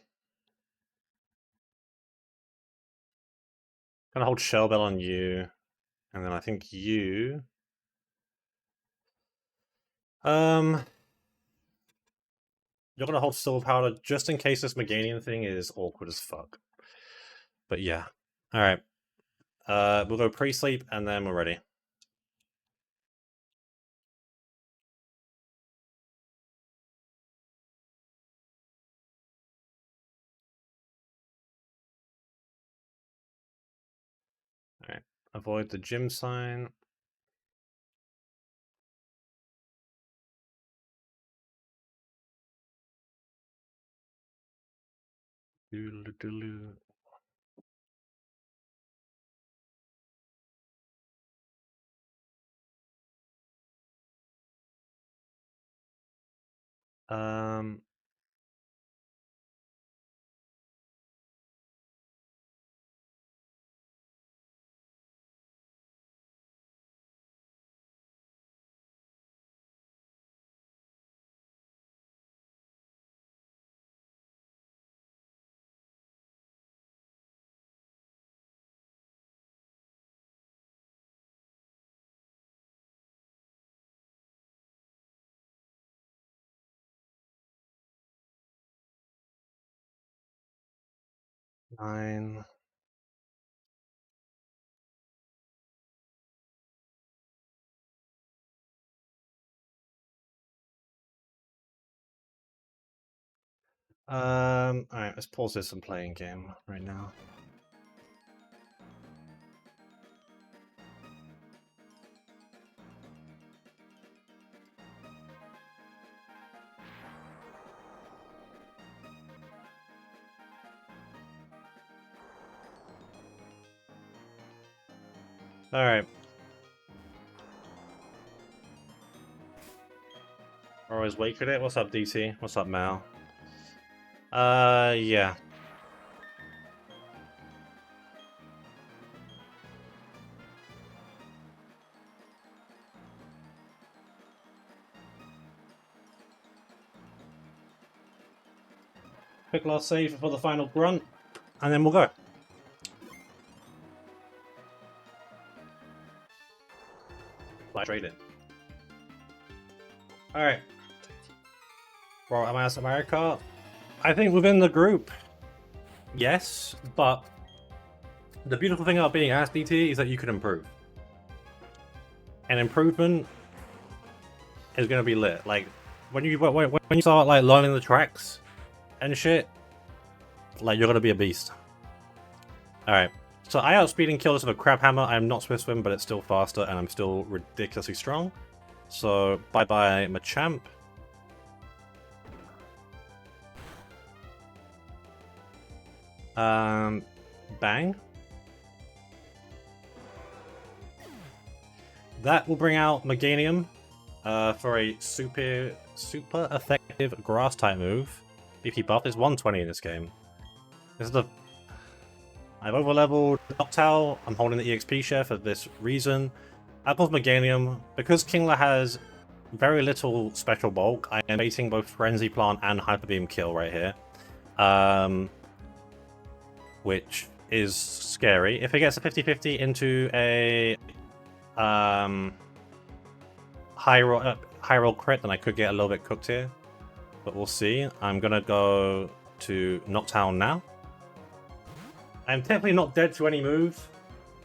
hold Shell Bell on you, and then I think you. You're gonna hold Silver Powder just in case this Meganium thing is awkward as fuck. But yeah. Alright. We'll go pre-sleep and then we're ready. Alright. Avoid the gym sign. Doodle-doodle. Um. Nine. Alright, let's pause this and play in game right now. Alright. Always wait for it. What's up, DT? What's up, Mal? Yeah. Quick last save for the final grunt, and then we'll go. Fly straight in. Alright. for Mario Kart? I think within the group, yes, but the beautiful thing about being SDT is that you can improve. And improvement is going to be lit. Like, when you start like learning the tracks and shit, like, you're going to be a beast. Alright, so I outspeed and kill this with a crab hammer. I'm not Swift Swim, but it's still faster, and I'm still ridiculously strong. So, bye-bye, Machamp. Bang. That will bring out Meganium for a super effective grass type move. BP buff is 120 in this game. This is the... I've overleveled Noctowl. I'm holding the EXP share for this reason. Apple's Meganium. Because Kingler has very little special bulk, I am baiting both Frenzy Plant and Hyper Beam Kill right here. Which is scary. If it gets a 50-50 into a high roll crit, then I could get a little bit cooked here. But we'll see. I'm gonna go to Noctowl now. I'm technically not dead to any move,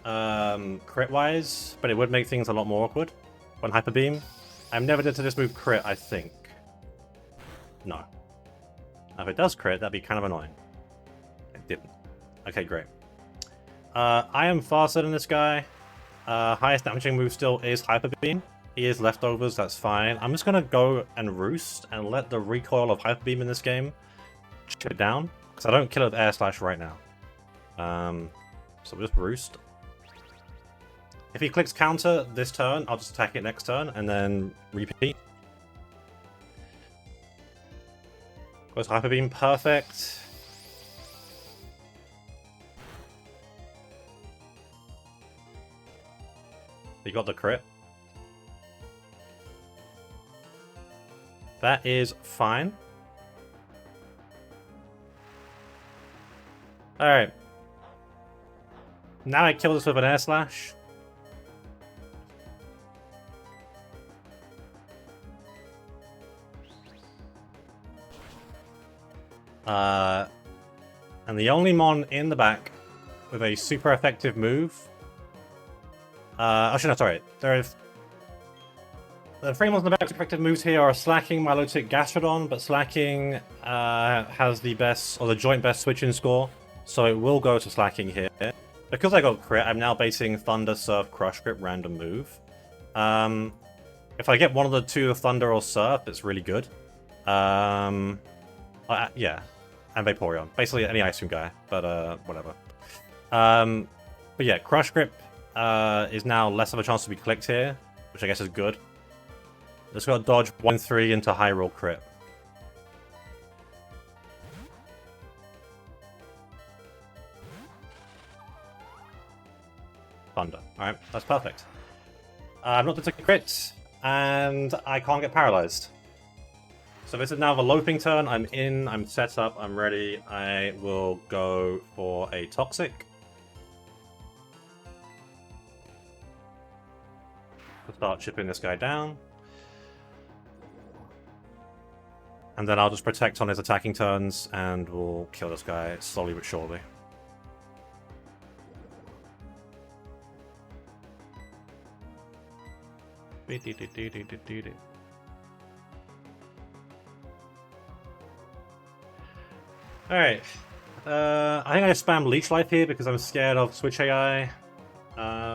crit-wise, but it would make things a lot more awkward when Hyper Beam. I'm never dead to this move crit, I think. No. Now, if it does crit, that'd be kind of annoying. It didn't. Okay, great. I am faster than this guy. Highest damaging move still is Hyper Beam. He is leftovers, that's fine. I'm just gonna go and roost and let the recoil of Hyper Beam in this game chip it down, because I don't kill it with Air Slash right now. So we'll just roost. If he clicks counter this turn, I'll just attack it next turn and then repeat. Goes Hyper Beam, perfect. He got the crit. That is fine. Alright. Now I kill this with an Air Slash. And the only mon in the back with a super effective move. Actually, no, sorry. The three mons in the back with effective moves here are Slacking, Milotic, Gastrodon, but Slacking has the best, or the joint best switching score, so it will go to Slacking here. Because I got crit, I'm now basing Thunder, Surf, Crush Grip, random move. If I get one of the two, Thunder or Surf, it's really good. Yeah, and Vaporeon. Basically any Ice Cream guy, but whatever. But yeah, Crush Grip is now less of a chance to be clicked here, which I guess is good. Just got to dodge 1-3 into high roll crit. Thunder. Alright, that's perfect. I'm not detecting crits, and I can't get paralyzed. So this is now the loafing turn. I'm in, I'm set up, I'm ready. I will go for a Toxic. Start chipping this guy down. And then I'll just protect on his attacking turns, and we'll kill this guy slowly but surely. Alright. I think I spam Leech Life here because I'm scared of Switch AI.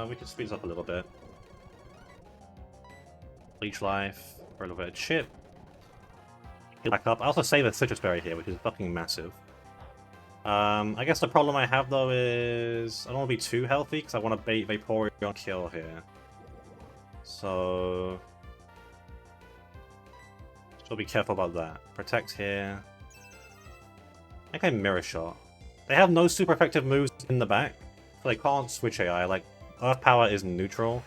We can speed this up a little bit. Leech Life for a little bit of chip. Back up. I also save a Citrus Berry here, which is fucking massive. I guess the problem I have though is I don't want to be too healthy because I want to bait Vaporeon kill here. So be careful about that. Protect here. I think I Mirror Shot. They have no super effective moves in the back, so they can't switch AI. Like, Earth Power is neutral.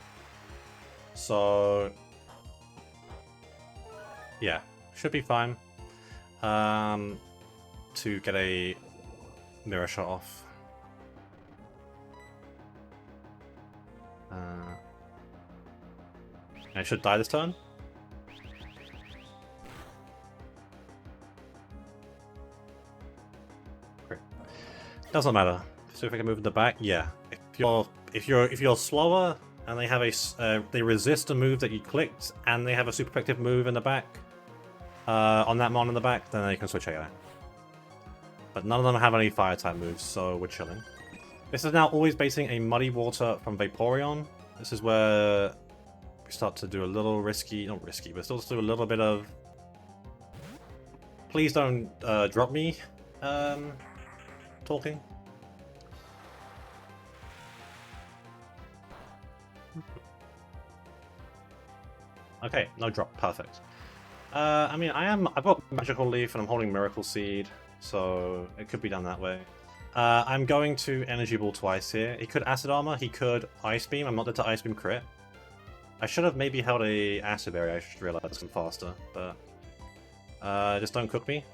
So yeah, should be fine. To get a Mirror Shot off. I should die this turn. Doesn't matter. So if I can move in the back, yeah. If you're slower and they have they resist a move that you clicked and they have a super effective move in the back, on that mon in the back, then they can switch AI. But none of them have any fire type moves, so we're chilling. This is now always basing a Muddy Water from Vaporeon. This is where we start to do a little risky, not risky, but still do a little bit of... Please don't drop me talking. Okay, no drop, perfect. I mean, I've got Magical Leaf and I'm holding Miracle Seed, so it could be done that way. I'm going to Energy Ball twice here. He could Acid Armor, he could Ice Beam. I'm not dead to Ice Beam crit. I should have maybe held a Acid Berry, I should realize I'm faster, but... just don't cook me.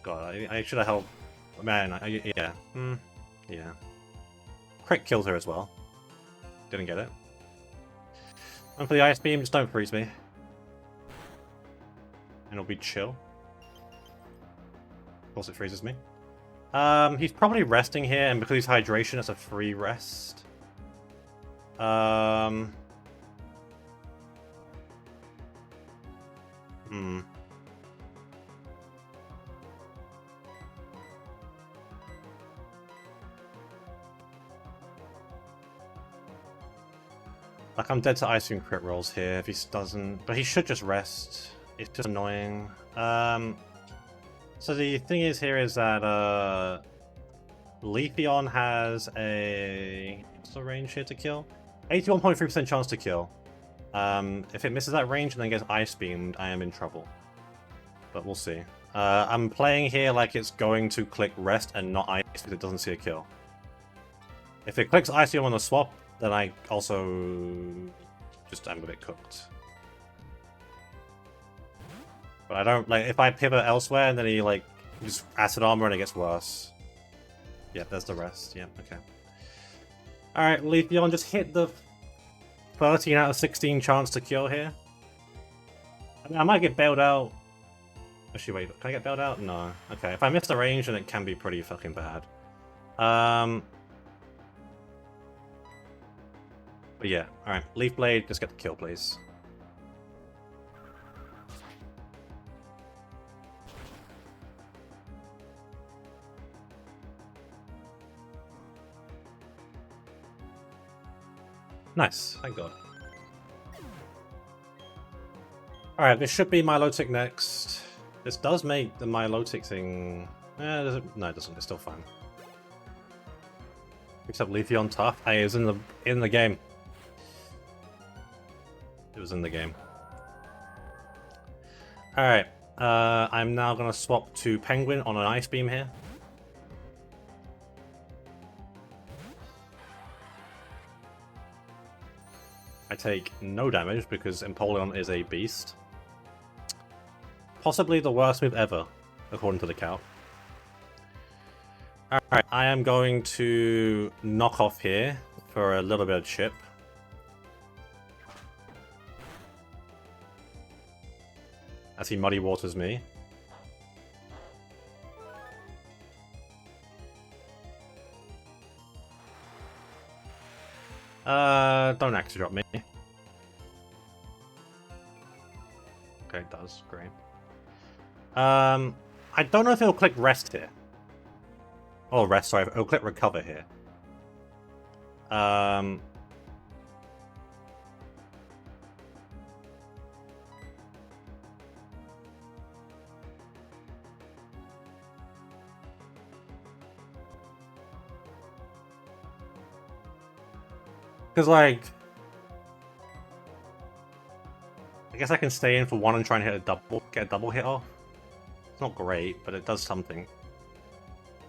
God, I should have held... Man, yeah. Yeah. Crit killed her as well. Didn't get it. And for the Ice Beam, just don't freeze me. And it'll be chill. Of course it freezes me. He's probably resting here, and because he's hydration, it's a free rest. Like, I'm dead to Ice Beam crit rolls here if he doesn't... But he should just rest. It's just annoying. So the thing is here is that Leafeon has a... What's the range here to kill? 81.3% chance to kill. If it misses that range and then gets Ice Beamed, I am in trouble. But we'll see. I'm playing here like it's going to click rest and not Ice because it doesn't see a kill. If it clicks Ice Beam on the swap, then I also just am a bit cooked. But I don't, like, if I pivot elsewhere and then he, like, just Acid Armor and it gets worse. Yeah, there's the rest. Yeah, okay. Alright, Leafeon, just hit the 13 out of 16 chance to kill here. I mean, I might get bailed out. Actually, wait, can I get bailed out? No. Okay, if I miss the range, then it can be pretty fucking bad. But yeah, alright. Leaf Blade, just get the kill, please. Nice, thank god. Alright, this should be Milotic next. This does make the Milotic thing... no, it doesn't. It's still fine. Except Leafeon tough. Hey, it was in the game. It was in the game. Alright, I'm now going to swap to Penguin on an Ice Beam here. I take no damage because Empoleon is a beast. Possibly the worst move ever, according to the count. Alright, I am going to knock off here for a little bit of chip. As he Muddy Waters me. Don't Acid Drop me. Okay, it does. Great. I don't know if it'll click Rest here. Oh, Rest, sorry. It'll click Recover here. Because, like... I guess I can stay in for one and try and get a double hit off. It's not great, but it does something.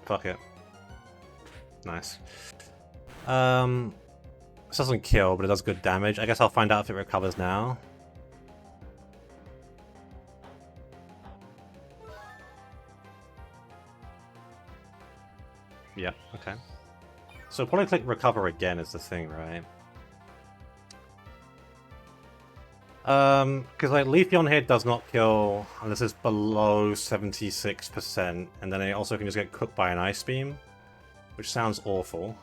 Fuck it. Nice. This doesn't kill, but it does good damage. I guess I'll find out if it recovers now. Yeah, okay. So probably click Recover again is the thing, right? Because like Leafeon here does not kill unless it's below 76%, and then it also can just get cooked by an Ice Beam, which sounds awful.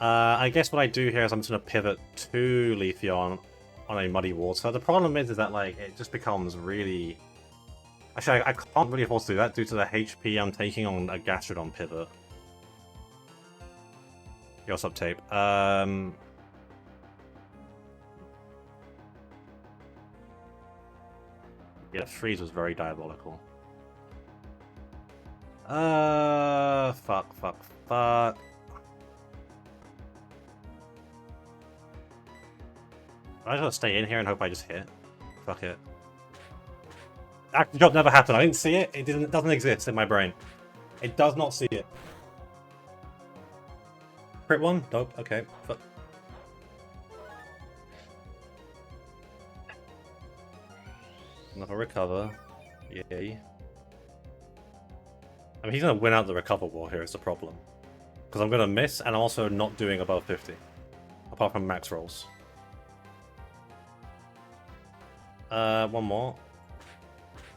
I guess what I do here is I'm just going to pivot to Leafeon on a Muddy Water. The problem is that like it just becomes really... Actually, I can't really afford to do that due to the HP I'm taking on a Gastrodon pivot. Your sub tape. Yeah, freeze was very diabolical. Fuck. I just gotta stay in here and hope I just hit. Fuck it. Active drop never happened. I didn't see it. It doesn't exist in my brain. It does not see it. Crit one? Dope. Okay. Fuck. Another recover. Yay. I mean, he's gonna win out the recover war here, is the problem. Because I'm gonna miss, and I'm also not doing above 50. Apart from max rolls. One more.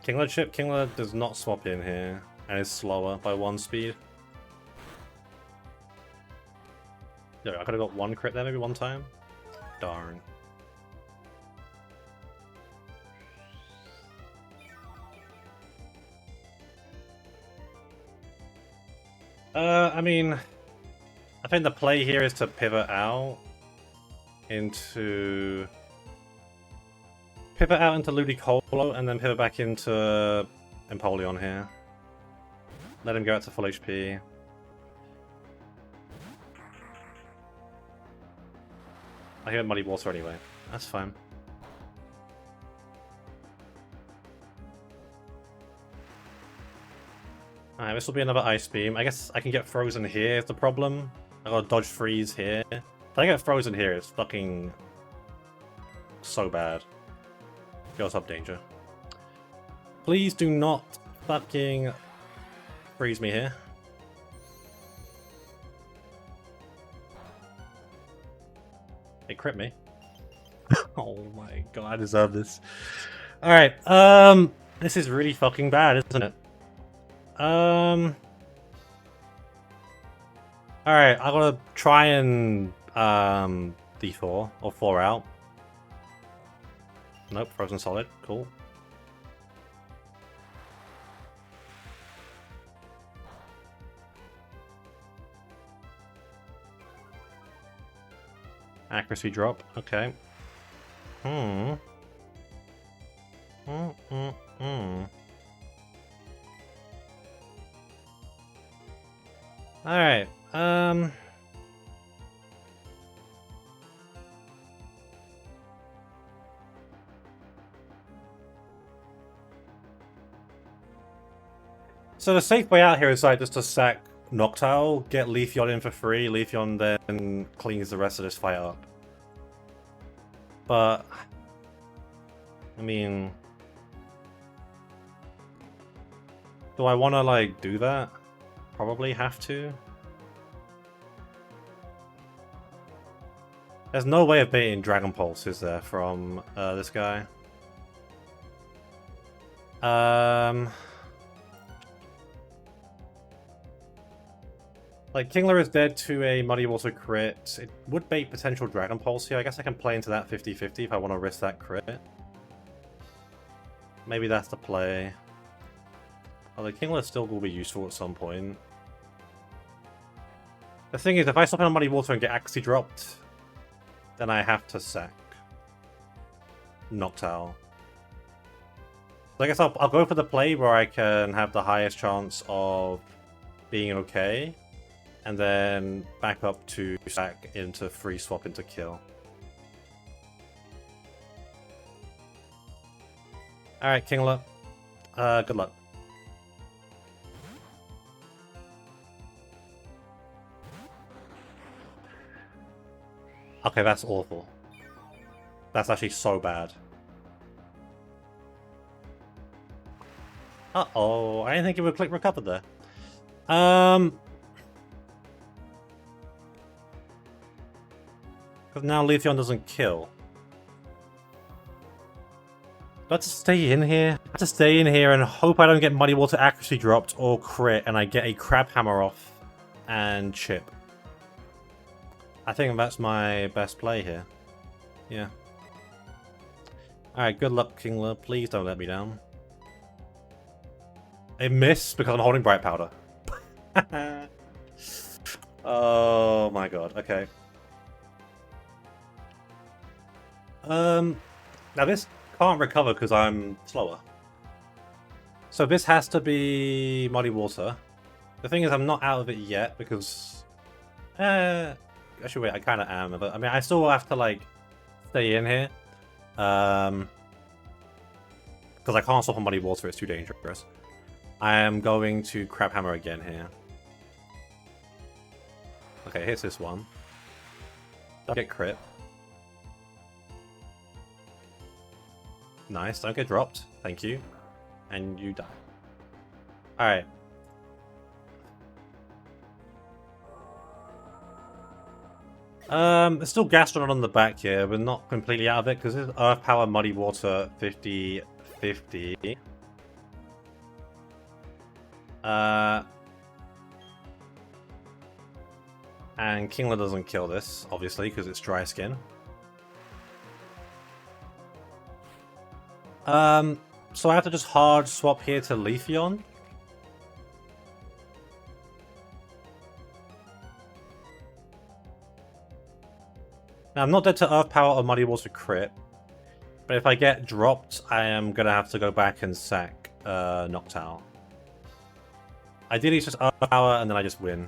Kingler chip. Kingler does not swap in here, and is slower by 1 speed. Yeah, I could have got 1 crit there maybe one time. Darn. I mean, I think the play here is to pivot out into Ludicolo and then pivot back into Empoleon here. Let him go out to full HP. I hear Muddy Water anyway. That's fine. Alright, this will be another Ice Beam. I guess I can get frozen here is the problem. I gotta dodge freeze here. If I get frozen here, it's fucking so bad. Goes up danger. Please do not fucking freeze me here. It crit me. Oh my god, I deserve this. Alright, this is really fucking bad, isn't it? Alright, I'm gonna try and D4 or 4 out. Nope, frozen solid, cool. Accuracy drop, okay. Alright, so the safe way out here is like just to sack Noctowl, get Leafeon in for free, Leafeon then cleans the rest of this fight up. But, I mean, do I want to like do that? Probably have to. There's no way of baiting Dragon Pulse, is there, from this guy? Like, Kingler is dead to a Muddy Water crit. It would bait potential Dragon Pulse here. I guess I can play into that 50-50 if I want to risk that crit. Maybe that's the play. Although Kingler still will be useful at some point. The thing is, if I stop in on Muddy Water and get accuracy dropped, then I have to sack Noctowl. So I guess I'll go for the play where I can have the highest chance of being okay, and then back up to sack into free swap into kill. Alright, Kingler. Good luck. Okay, that's awful. That's actually so bad. Uh-oh, I didn't think it would click recover there. Because now Leafeon doesn't kill. Let's stay in here. I have to stay in here and hope I don't get Muddy Water accuracy dropped or crit and I get a crab hammer off and chip. I think that's my best play here. Yeah. Alright, good luck, Kingler. Please don't let me down. It missed because I'm holding Bright Powder. Oh my god, okay. Now this can't recover because I'm slower. So this has to be Muddy Water. The thing is, I'm not out of it yet because... actually, wait, I kind of am. But I mean, I still have to, like, stay in here. Because I can't stop on Muddy Water, it's too dangerous. I am going to Crab Hammer again here. Okay, here's this one. Don't get crit. Nice, don't get dropped. Thank you. And you die. Alright. There's still Gastrodon on the back here. We're not completely out of it because it's Earth Power, Muddy Water, 50-50. And Kingler doesn't kill this, obviously, because it's Dry Skin. So I have to just hard swap here to Leafeon. Now, I'm not dead to Earth Power or Muddy Water crit, but if I get dropped, I am going to have to go back and sack Noctowl. Ideally, it's just Earth Power and then I just win,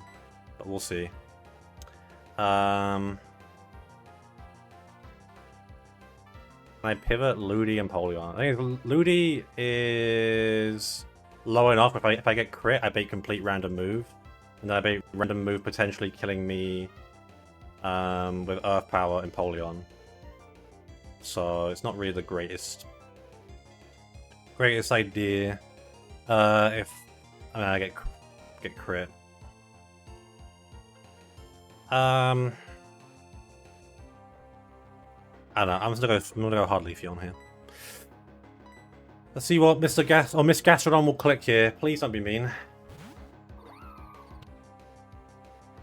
but we'll see. Can I pivot Ludi and Polion? I think Ludi is low enough. If I get crit, I bait complete random move, and then I bait random move potentially killing me with Earth Power and Polion. So it's not really the greatest idea. If I get crit. I don't know. I'm gonna go hard Leafeon here. Let's see what Miss Gastrodon will click here. Please don't be mean.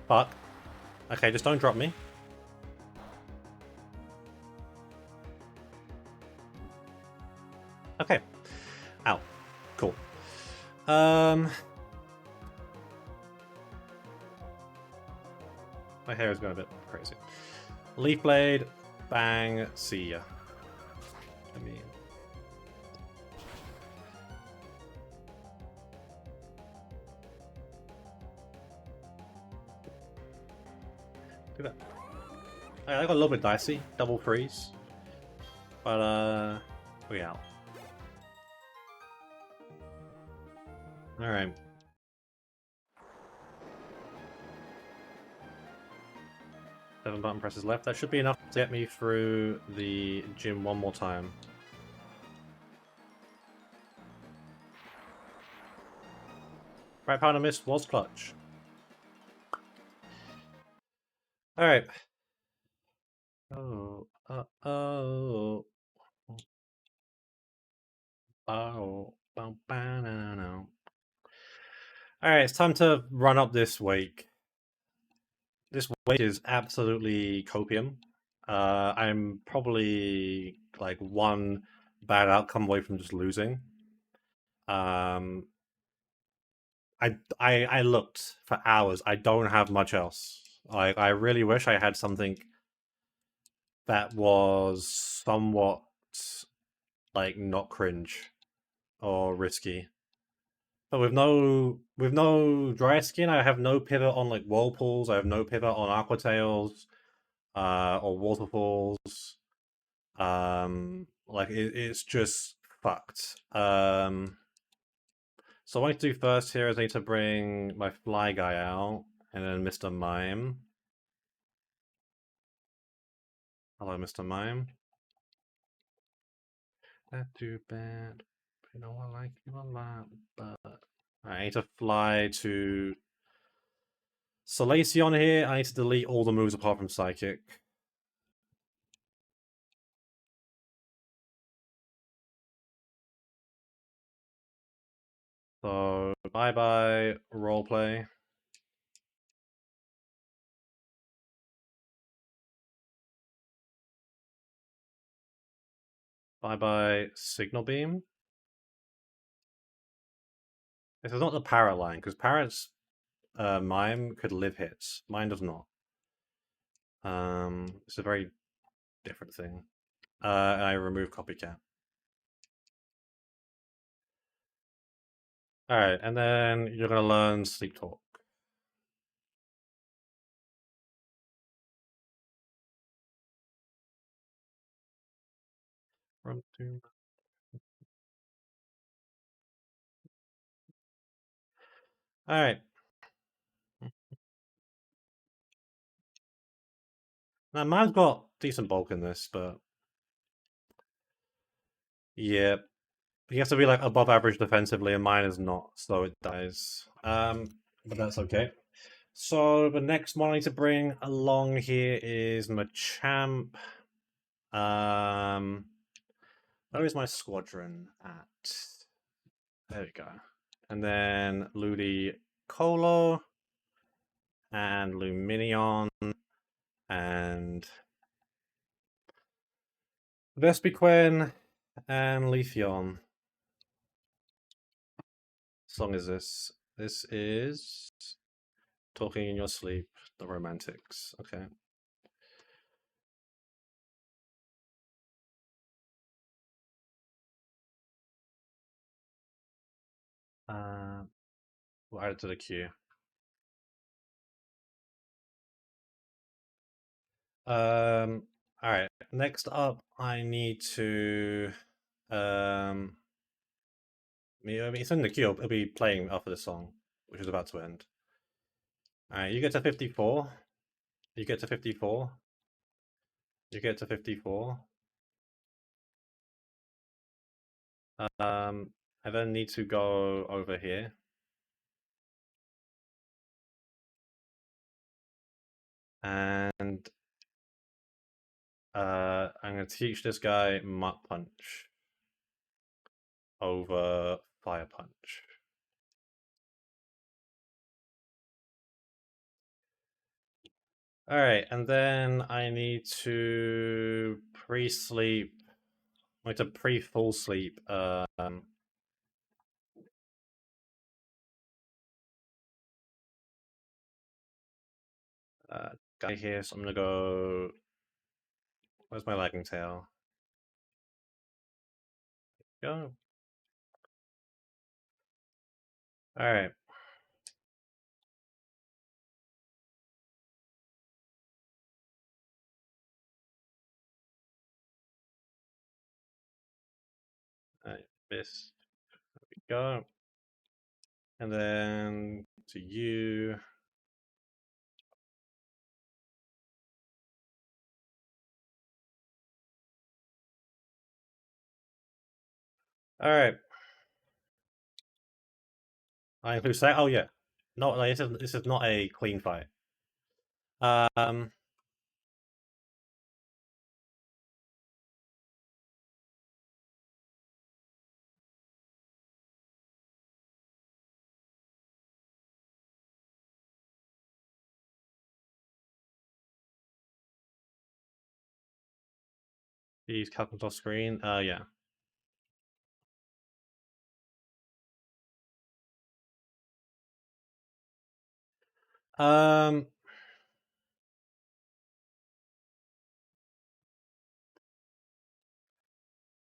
Fuck. Okay, just don't drop me. Okay. Ow. Cool. My hair is going a bit crazy. Leaf Blade. Bang, see ya. I mean... do that. I got a little bit dicey, double freeze. But, we out. Alright. 7 button presses left. That should be enough to get me through the gym one more time. Right powder mist was clutch. Alright. Oh. Oh. Alright, it's time to run up this week. This weight is absolutely copium. I'm probably like one bad outcome away from just losing. I looked for hours. I don't have much else. I really wish I had something that was somewhat like not cringe or risky. But with no dry skin, I have no pivot on like whirlpools. I have no pivot on Aqua Tails, or waterfalls. Like it's just fucked. So what I need to do first here is I need to bring my fly guy out, and then Mr. Mime. Hello, Mr. Mime. Not too bad. You know I like you a lot, but I need to fly to Solaceon here. I need to delete all the moves apart from Psychic. So bye bye roleplay. Bye bye signal beam. This is not the parrot line, because parrot's mime could live hits. Mine does not. It's a very different thing. And I remove copycat. Alright, and then you're gonna learn sleep talk. Alright. Now mine's got decent bulk in this, but yeah. He has to be like above average defensively, and mine is not, so it dies. But that's okay. So the next one I need to bring along here is Machamp. Where is my squadron at? There we go. And then Ludi Colo and Luminion and Vespiquen and Leafeon. Song is this? This is Talking in Your Sleep, The Romantics. Okay. We'll add it to the queue. All right. Next up, I need to. It's in the queue. It'll be playing after the song, which is about to end. All right. You get to 54. You get to 54. You get to 54. I then need to go over here. And I'm going to teach this guy Mutt Punch over Fire Punch. All right, and then I need to pre-sleep. I need to pre-full sleep. Guy here, so I'm gonna go. Where's my lagging tail? Go. All right. All right. This. There we go. And then to you. All right. I include say. Oh yeah. No, like, this is not a clean fight. Um. Use calculator screen. Yeah. Um.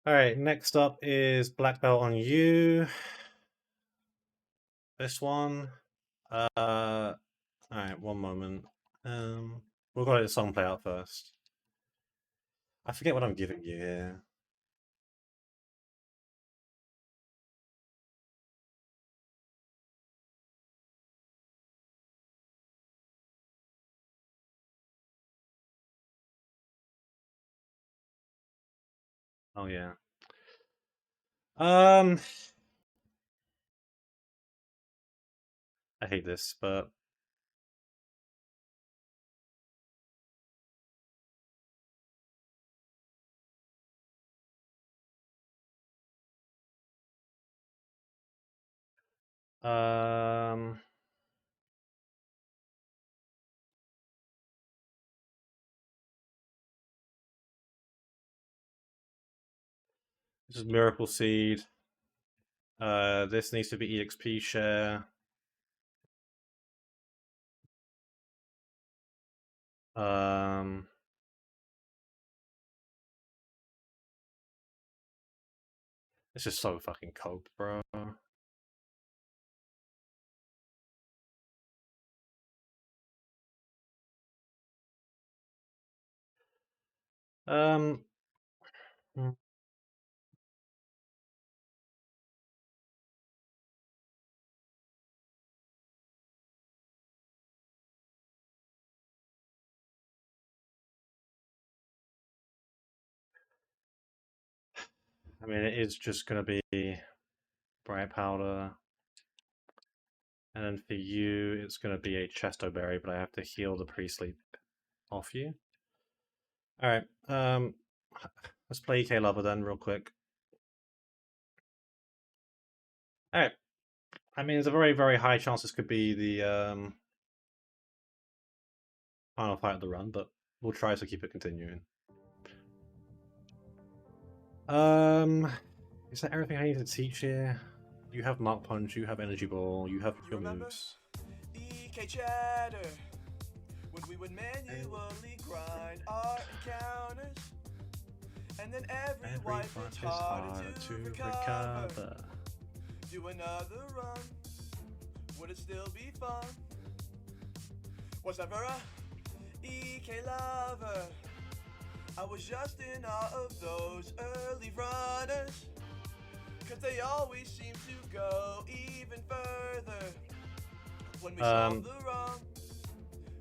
All right. Next up is black belt on you. This one. All right. One moment. We'll go let the song play out first. I forget what I'm giving you here. Oh yeah. Um. I hate this, but Um, this is Miracle Seed. This needs to be EXP share. It's just so fucking coked, bro. Um, hmm. I mean, it is just gonna be Bright Powder. And then for you, it's gonna be a Chesto Berry, but I have to heal the pre-sleep off you. Alright, let's play EK Lover then, real quick. Alright. I mean, there's a very, very high chance this could be the final fight of the run, but we'll try to keep it continuing. Is that everything I need to teach here? You have Mark Punch, you have Energy Ball, you have your moves. EK Chatter, when we would manually grind our encounters, and then every wipe it's harder to recover. Do another run, would it still be fun? Was ever a EK lover? I was just in awe of those early runners, cause they always seem to go even further when we solve the wrong.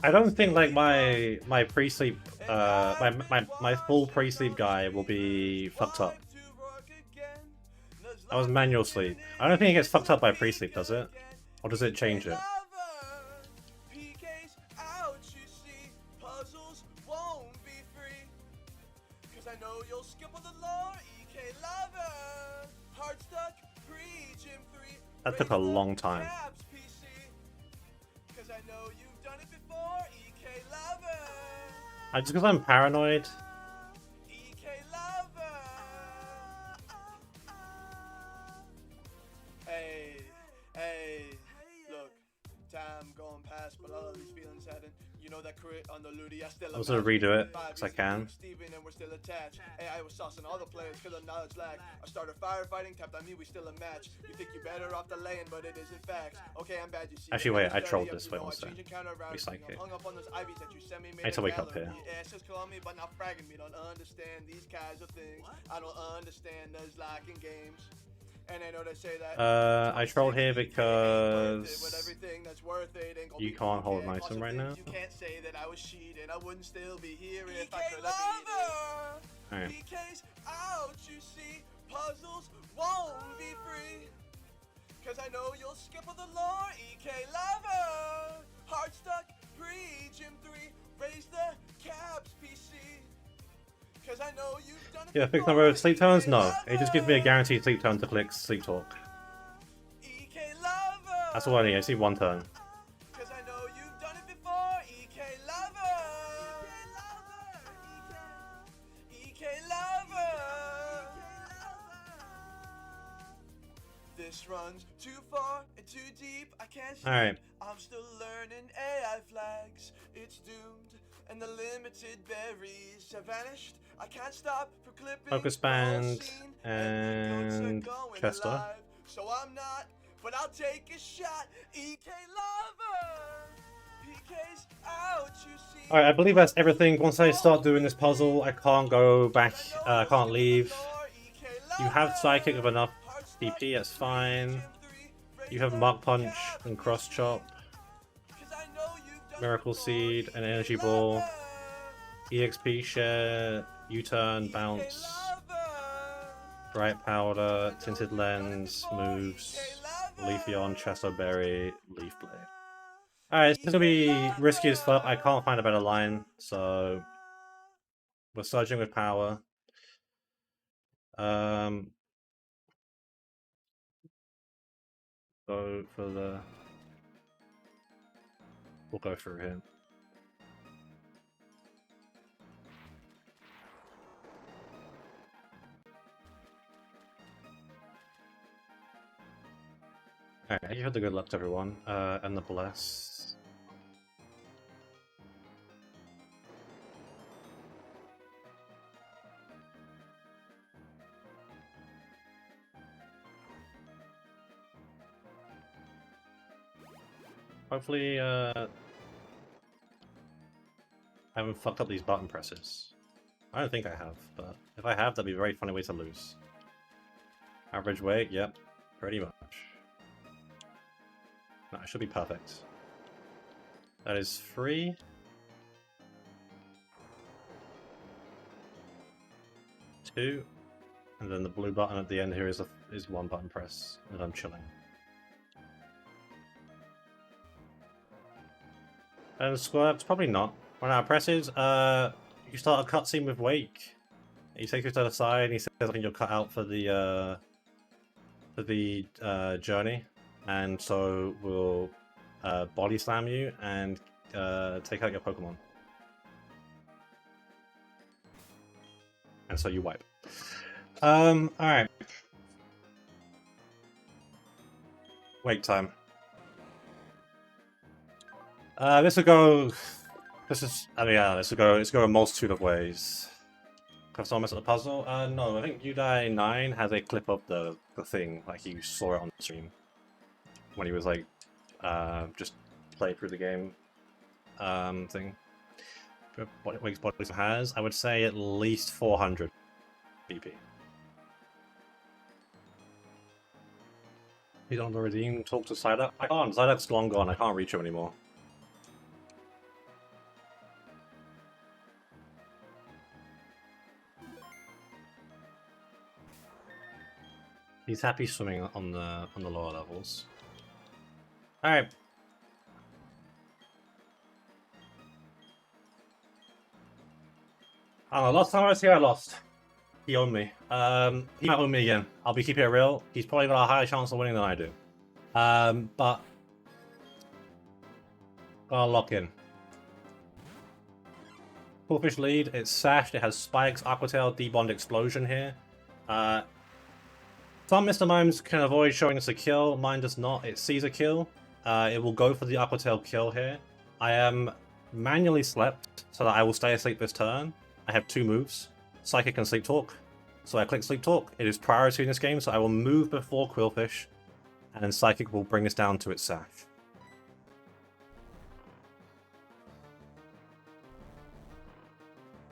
I don't think like my pre-sleep my full pre-sleep guy will be fucked up. That was manual sleep. I don't think it gets fucked up by pre-sleep, does it? Or does it change it? That took a long time. Just because I'm paranoid. Hey, look, time going past, but all of these feelings hadn't. You know that crit on the Ludi, I still. I'll sort of redo it because I can. Steven and we're still attached. Hey, I was saucing all the players, kill the knowledge lag. I started firefighting, tapped on me, we still a match. You think you're better off the lane, but it isn't facts. Okay, I'm bad, you see. Actually, wait, I trolled this. Wait one second. Be psychic. I need to wake up here. But not fragging me, don't understand these Kaizo things. I don't understand Nuzlocke in games. And I know they say that I trolled here because you can't hold an item right now. You can't say that I was cheating. I wouldn't still be here if I could have beat it. Alright. EK's out, you see. Puzzles won't be free. Cause I know you'll skip all the lore. EK lover. Heart stuck, pre-gym 3. Raise the caps, PC. Cause I know you've done it. Yeah, fixed number of sleep tones? No. It just gives me a guaranteed sleep tone to click sleep talk. That's all I need. I see one turn. Cause I know you've done it before. EK lover. EK lover. This runs too far and too deep. I can't see. Alright. I'm still learning AI flags. It's doomed. And the limited berries have vanished. I can't stop for clipping. Focus band and Chester. So I'm not, but I'll take a shot. EK lover. PK's out, you see. Alright, I believe that's everything. Once I start doing this puzzle, I can't go back, I can't leave. You have Psychic with enough PP, that's fine. You have Mark Punch and Cross Chop. Miracle Seed, and Energy Ball, EXP Share, U-Turn, Bounce, Bright Powder, Tinted Lens, Moves, Leafeon, Chesto Berry, Leaf Blade. Alright, this is gonna be risky as fuck. I can't find a better line, so we're surging with power. go for the... We'll go through him. Alright, you had the good luck to everyone, and the bless. Hopefully, I haven't fucked up these button presses. I don't think I have, but if I have, that'd be a very funny way to lose. Average weight, yep, pretty much. No, it should be perfect. That is 3. 2. And then the blue button at the end here is 1 button press, and I'm chilling. And squirts, probably not. When I presses, you start a cutscene with Wake. He takes you to the side and he says, I think you're cut out for the journey. And so we'll body slam you and take out your Pokemon. And so you wipe. Alright. Wait time. This will go... This will go a multitude of ways. Can someone mess up the puzzle? No, I think Udai9 has a clip of the thing, like you saw it on the stream. When he was like, just play through the game, thing. What Wake's body has, I would say at least 400 BP. He's on the redeem, talk to Psyduck. I can't, Psyduck's long gone, I can't reach him anymore. He's happy swimming on the lower levels. Alright. I don't know, last time I was here I lost. He owned me. He might own me again. I'll be keeping it real. He's probably got a higher chance of winning than I do. But gotta lock in. Qwilfish lead, it's sashed, it has spikes, Aqua Tail, D-Bond Explosion here. Some Mr. Mimes can avoid showing us a kill, mine does not. It sees a kill. It will go for the Aqua Tail kill here. I am manually slept, so that I will stay asleep this turn. I have 2 moves, Psychic and Sleep Talk. So I click Sleep Talk, it is priority in this game, so I will move before Qwilfish, and then Psychic will bring us down to its sash.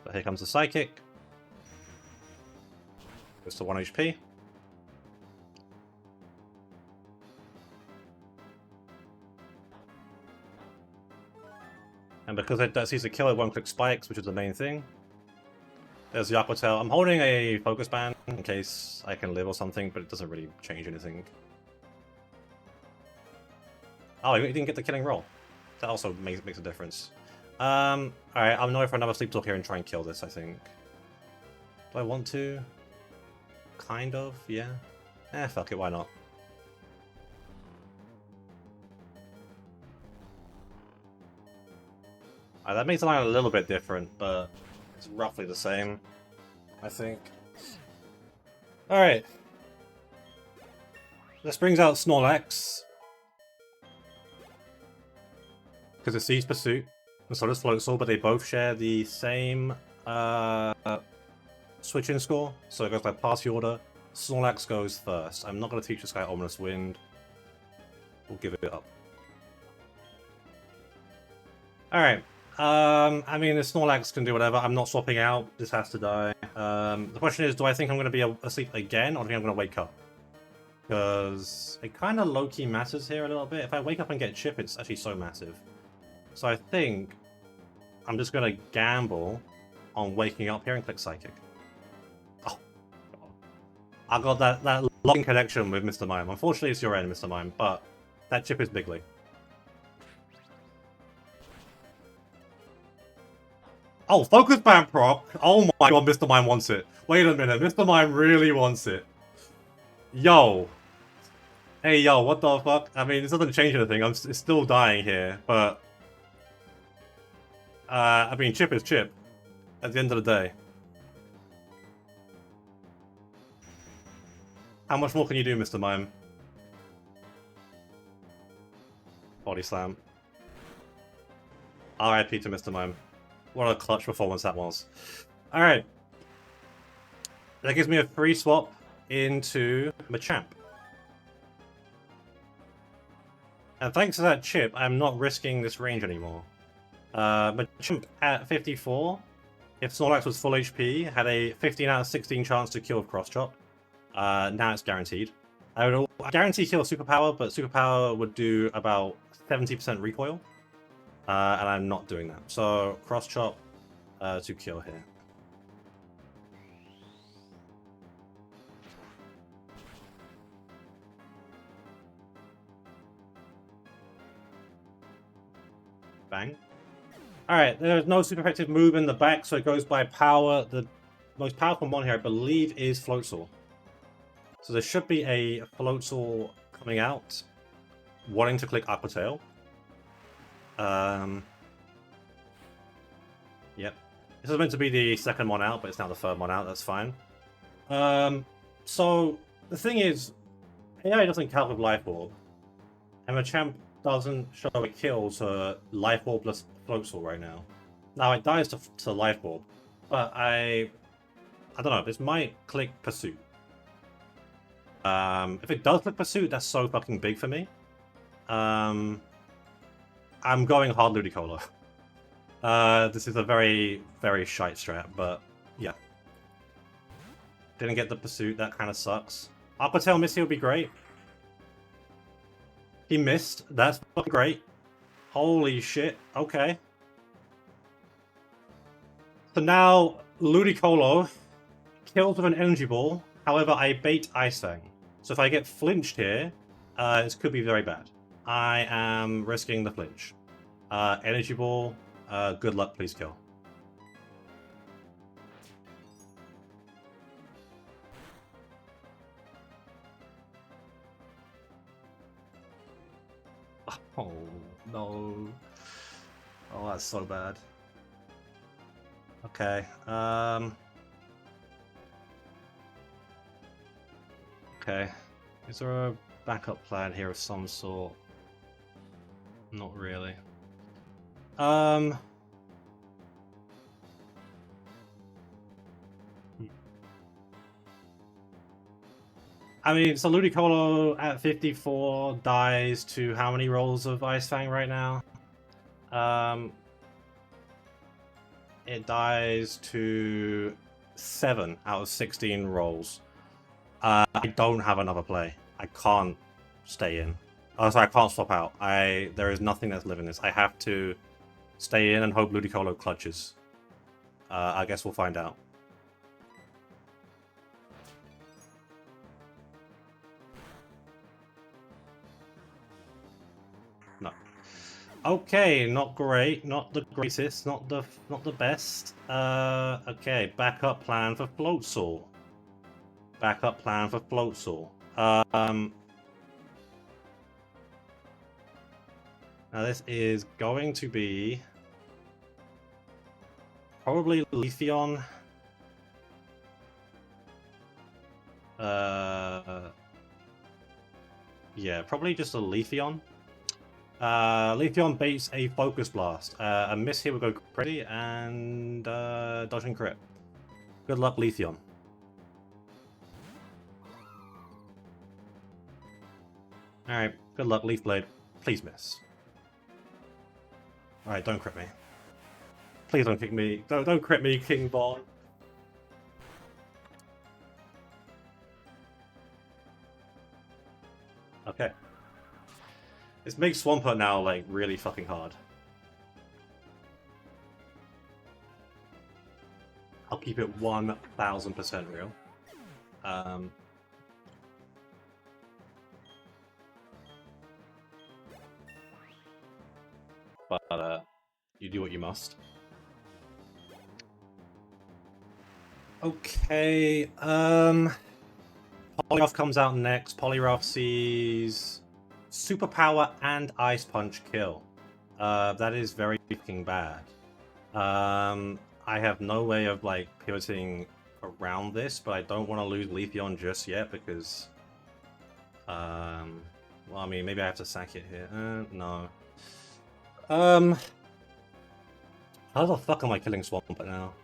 So here comes the Psychic. Goes to 1 HP. And because it sees a kill, it won't click spikes, which is the main thing. There's the Aqua Tail. I'm holding a focus band in case I can live or something, but it doesn't really change anything. Oh, he didn't get the killing roll. That also makes a difference. Alright, I'm going for another Sleep Talk here and try and kill this, I think. Do I want to? Kind of, yeah. Fuck it, why not? That makes the line a little bit different, but it's roughly the same, I think. Alright. This brings out Snorlax. Because it sees Pursuit, and so does Floatzel, but they both share the same switch-in score. So it goes by party order. Snorlax goes first. I'm not going to teach this guy Ominous Wind. We'll give it up. Alright. I mean, the Snorlax can do whatever. I'm not swapping out. This has to die. The question is, do I think I'm going to be asleep again, or do I think I'm going to wake up? Because it kind of low-key matters here a little bit. If I wake up and get Chip, it's actually so massive. So I think I'm just going to gamble on waking up here and click Psychic. Oh. I got that locking connection with Mr. Mime. Unfortunately, it's your end, Mr. Mime, but that Chip is bigly. Oh, Focus Band proc! Oh my god, Mr. Mime wants it. Wait a minute, Mr. Mime really wants it. Yo. Hey, yo, what the fuck? I mean, this doesn't change anything. It's still dying here, but... I mean, chip is chip. At the end of the day. How much more can you do, Mr. Mime? Body slam. RIP to Mr. Mime. What a clutch performance that was. Alright. That gives me a free swap into Machamp. And thanks to that chip, I'm not risking this range anymore. Machamp at 54, if Snorlax was full HP, had a 15 out of 16 chance to kill with Cross Chop. Now it's guaranteed. I would guarantee kill Superpower, but Superpower would do about 70% recoil. And I'm not doing that. So, Cross Chop to kill here. Bang. Alright, there's no super effective move in the back, so it goes by power. The most powerful mon here, I believe, is Floatzel. So there should be a Floatzel coming out, wanting to click Aqua Tail. Yep. This was meant to be the second mon out, but it's now the third mon out, that's fine. So, the thing is, AI doesn't count with Life Orb, and Machamp doesn't show a kill to Life Orb plus Floatzel right now. Now it dies to Life Orb, but I don't know, this might click Pursuit. If it does click Pursuit, that's so fucking big for me. I'm going hard Ludicolo. This is a very, very shite strat, but yeah. Didn't get the Pursuit, that kind of sucks. Aqua Tail Misty would be great. He missed. That's fucking great. Holy shit. Okay. So now, Ludicolo kills with an Energy Ball. However, I bait Ice Fang. So if I get flinched here, this could be very bad. I am risking the flinch. Energy Ball. Good luck, please kill. Oh, no. Oh, that's so bad. Okay, okay. Is there a backup plan here of some sort? Not really. I mean, so Ludicolo at 54 dies to how many rolls of Ice Fang right now? It dies to 7 out of 16 rolls. I don't have another play. I can't stay in. Oh, sorry, I can't swap out. There is nothing that's living this. I have to stay in and hope Ludicolo clutches. I guess we'll find out. No. Okay, not great, not the greatest, not the best. Okay, backup plan for Floatzel. Backup plan for Floatzel. Now this is going to be probably Leafeon. Yeah, probably just a Leafeon. Leafeon baits a Focus Blast. A miss here would go pretty, and dodge and crit. Good luck, Leafeon. Alright, good luck, Leaf Blade. Please miss. Alright, don't crit me. Please don't kick me. Don't crit me, King Bond. Okay. This makes Swampert now, like, really fucking hard. I'll keep it 1000% real. But, you do what you must. Okay, Poliwrath comes out next. Poliwrath sees Superpower and Ice Punch kill. That is very fucking bad. I have no way of like pivoting around this, but I don't want to lose Leafeon just yet because well, I mean, maybe I have to sack it here. No. How the fuck am I killing Swampert now?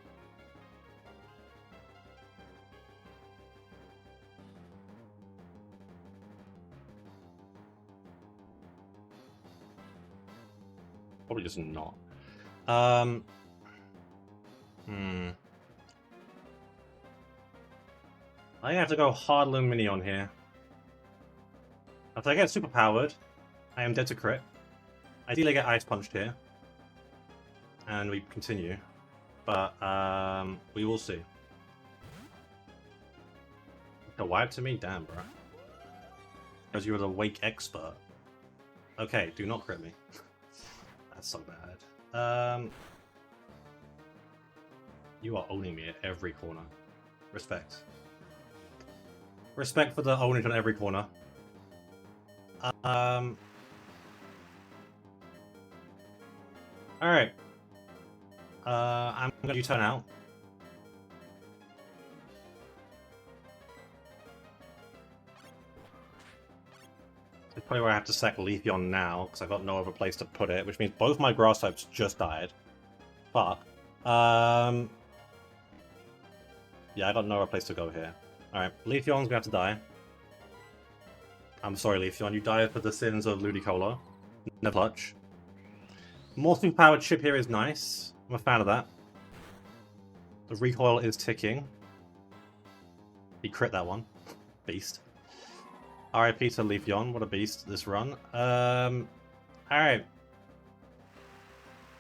Probably just not. I have to go hard Luminion here. If I get super powered, I am dead to crit. Ideally I get Ice Punched here. And we continue. But we will see. A wipe to me? Damn, bro. Because you were the Wake expert. Okay, do not crit me. That's so bad. You are owning me at every corner. Respect. Respect for the ownage on every corner. Alright. I'm gonna U-turn out. It's probably where I have to sack Leafeon now, because I've got no other place to put it, which means both my grass types just died. Fuck. Yeah, I got no other place to go here. Alright, Leafeon's gonna have to die. I'm sorry, Leafeon, you died for the sins of Ludicolo. No clutch. More superpowered chip here is nice. I'm a fan of that. The recoil is ticking. He crit that one. Beast. RIP to Leafeon, what a beast this run. Alright.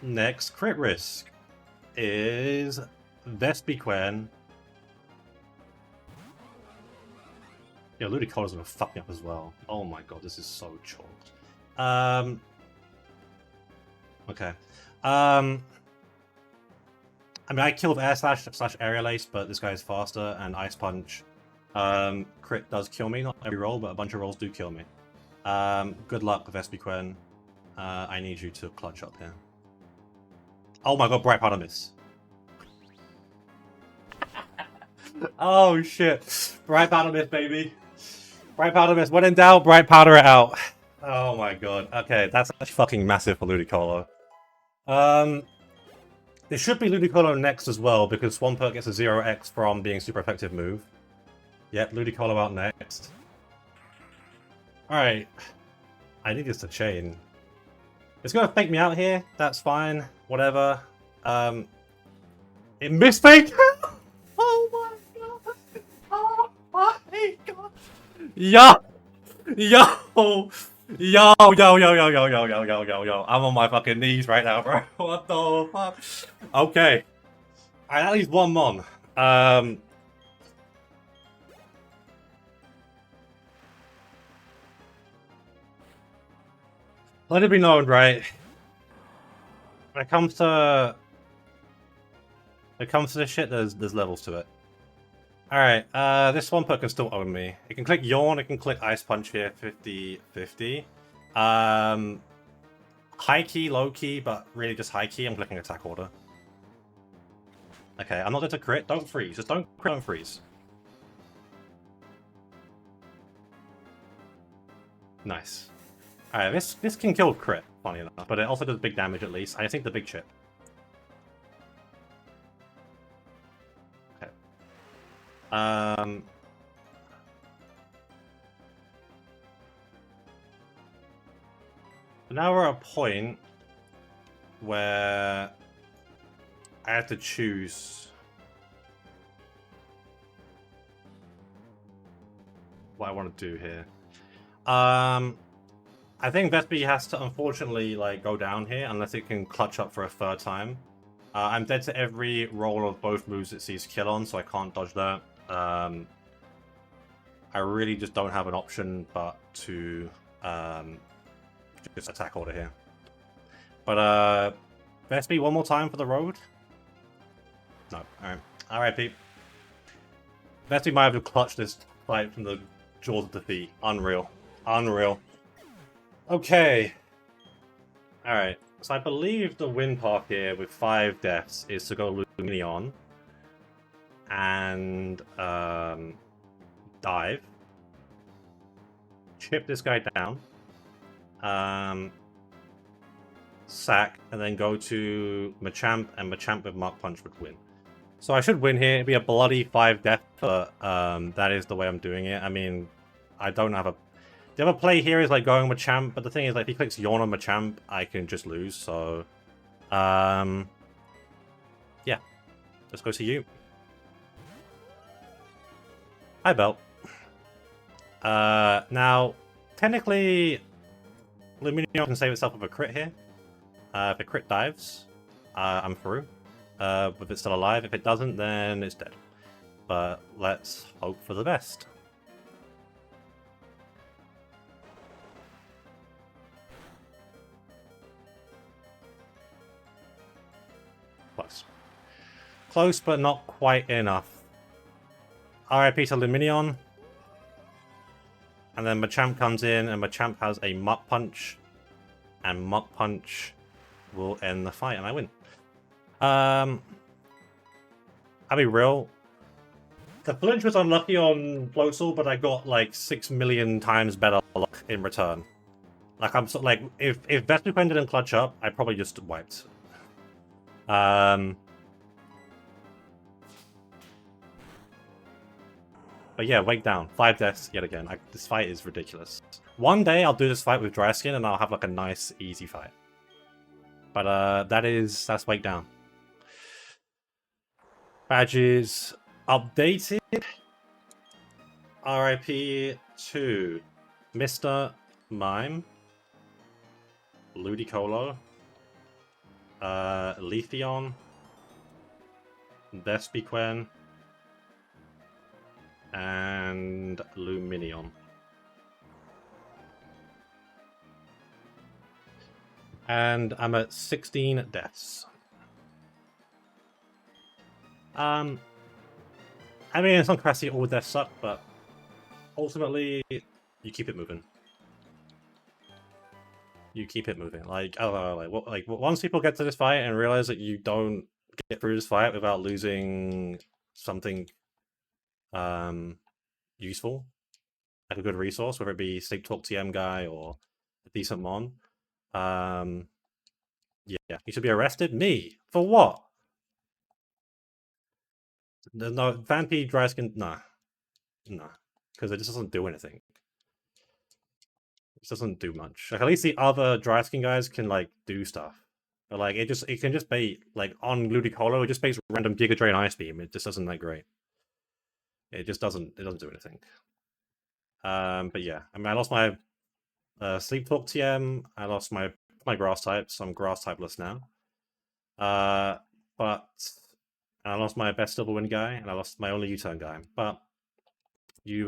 Next crit risk is Vespiquen. Yeah, Ludicolo's gonna fuck me up as well. Oh my god, this is so chalked. Okay. I mean, I killed Air Slash / Aerial Ace, but this guy is faster, and Ice Punch. Crit does kill me, not every roll, but a bunch of rolls do kill me. Good luck, Vespiquen. I need you to clutch up here. Oh my god, Bright Powder miss. Oh shit. Bright Powder miss, baby. Bright Powder miss. When in doubt, Bright Powder it out. Oh my god. Okay, that's actually fucking massive for Ludicolo. There should be Ludicolo next as well, because Swampert gets a 0x from being super effective move. Yep, Ludicolo out next. Alright. I need this to chain. It's gonna fake me out here. That's fine. Whatever. It missed fake! Oh my god! Oh my god! Yo! Yo! Yo, I'm on my fucking knees right now, bro. What the fuck? Okay. Alright, at least one mon. Let it be known, right? When it comes to this shit, there's levels to it. Alright, this Swampert can still own me. It can click Yawn, it can click Ice Punch here, 50-50. High key, low key, but really just high key, I'm clicking Attack Order. Okay, I'm not there to crit, don't freeze. Just don't crit, don't freeze. Nice. Alright, this can kill crit, funny enough, but it also does big damage at least. I think the big chip. Now we're at a point where I have to choose what I want to do here. I think Vespi has to unfortunately like go down here unless it can clutch up for a third time. I'm dead to every roll of both moves it sees kill on, so I can't dodge that. I really just don't have an option but to just Attack Order here. But Vespi one more time for the road? No, alright. Alright, Pete. Vespi might have to clutch this fight from the jaws of defeat. Unreal. Unreal. Okay. Alright. So I believe the win path here with 5 deaths is to go Luminion and dive. Chip this guy down. Sack, and then go to Machamp, and Machamp with Mark Punch would win. So I should win here. It'd be a bloody 5 death, but that is the way I'm doing it. I mean, I don't have a... The other play here is like going Machamp, but the thing is, like, if he clicks Yawn on Machamp, I can just lose, so... yeah. Let's go see you. Hi, Belt. Now, technically, Luminion can save itself with a crit here. If it crit dives, I'm through. If it's still alive, if it doesn't, then it's dead. But let's hope for the best. Close. Close, but not quite enough. RIP to Luminion. And then Machamp comes in, and Machamp has a Muck Punch. And Muck Punch will end the fight, and I win. I'll be real. The flinch was unlucky on Floatzel, but I got like 6 million times better luck in return. Like, I'm sort of like, if Vespiquen didn't clutch up, I probably just wiped. But yeah, wake down. 5 deaths yet again. This fight is ridiculous. One day I'll do this fight with Dry Skin and I'll have like a nice, easy fight. But that's wake down. Badges updated. RIP to Mr. Mime, Ludicolo, Leafeon, Vespiquen, and Luminion. And I'm at 16 deaths. I mean, in some capacity, all deaths suck, but ultimately, you keep it moving. You keep it moving. Like, I don't know, like once people get to this fight and realize that you don't get through this fight without losing something useful, like a good resource, whether it be Sleep Talk TM guy or a decent mon. Yeah, you should be arrested. Me for what? There's no Vampy Dry Skin. Nah, because it just doesn't do anything. It doesn't do much. Like, at least the other Dry Skin guys can like do stuff. But like it can just bait, like on Ludicolo, it just baits random Giga Drain Ice Beam. It just doesn't that great. It doesn't do anything. But yeah, I mean, I lost my Sleep Talk TM. I lost my grass type, so I'm grass typeless now. But I lost my best double win guy, and I lost my only U-turn guy. But it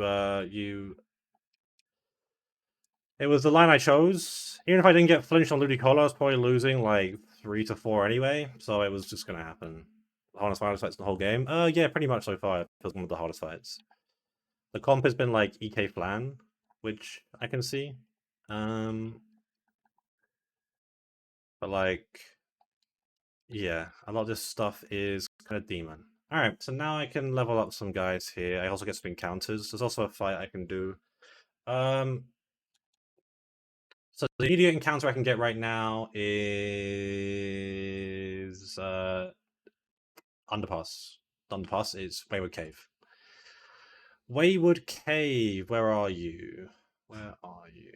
was the line I chose. Even if I didn't get flinched on Ludicolo, I was probably losing like 3 to 4 anyway, so it was just gonna happen. The hardest fights in the whole game? Yeah, pretty much so far. It was one of the hardest fights. The comp has been like EK Flan, which I can see. But like, yeah, a lot of this stuff is kind of demon. Alright, so now I can level up some guys here. I also get some encounters. There's also a fight I can do. So the immediate encounter I can get right now is Underpass. Underpass is Wayward Cave. Wayward Cave, where are you? Where are you?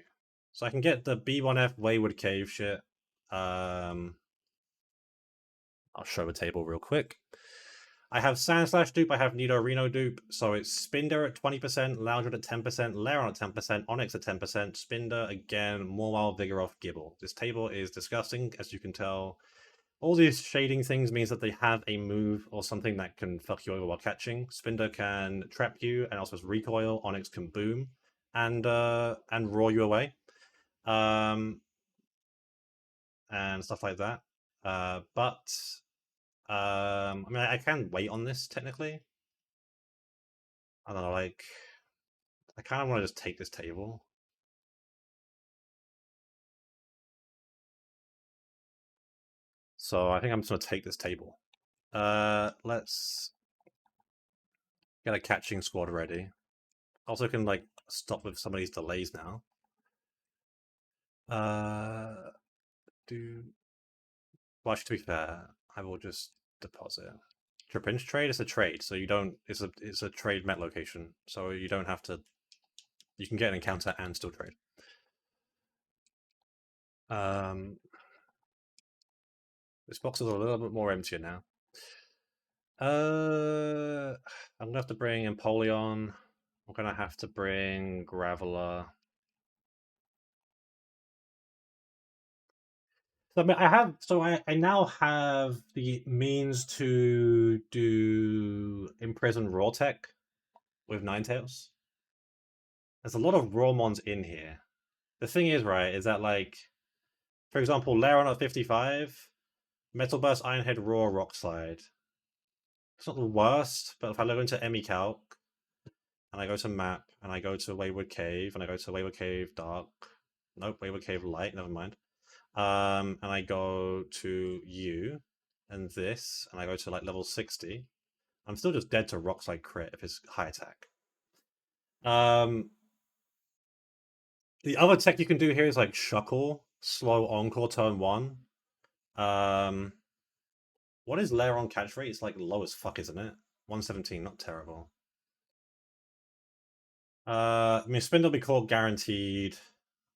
So I can get the B1F Wayward Cave shit. I'll show a table real quick. I have Sandslash dupe, I have Nidorino dupe, so it's Spinder at 20%, Loudred at 10%, Lairon at 10%, Onyx at 10%, Spinder again, Morwile, Vigoroth, Gibble. This table is disgusting, as you can tell. All these shading things means that they have a move or something that can fuck you over while catching. Spinder can trap you and also has recoil, Onyx can boom, and roar you away. And stuff like that. I mean, I can wait on this, technically. I don't know, like... I kind of want to just take this table. So I think I'm just going to take this table. Let's get a catching squad ready. Also can like stop with some of these delays now. Well, actually, to be fair, I will just deposit. Tripinch trade is a trade, so you don't. It's a trade met location, so you don't have to. You can get an encounter and still trade. This box is a little bit more emptier now. I'm gonna have to bring Empoleon. I'm gonna have to bring Graveler. So I now have the means to do Imprison Raw Tech with Ninetales. There's a lot of Rawmons in here. The thing is, right, is that like, for example, Lairon at 55, Metal Burst, Ironhead, Raw, Rock Slide. It's not the worst, but if I look into Emmy Calc, and I go to Map, and I go to Wayward Cave, and I go to Wayward Cave Dark, nope, Wayward Cave Light, never mind. And I go to you, and this, and I go to like level 60, I'm still just dead to Rock Slide crit if it's high attack. The other tech you can do here is like Shuckle, slow Encore turn 1. What is Lairon catch rate? It's like low as fuck, isn't it? 117, not terrible. I mean, Spin will be caught guaranteed.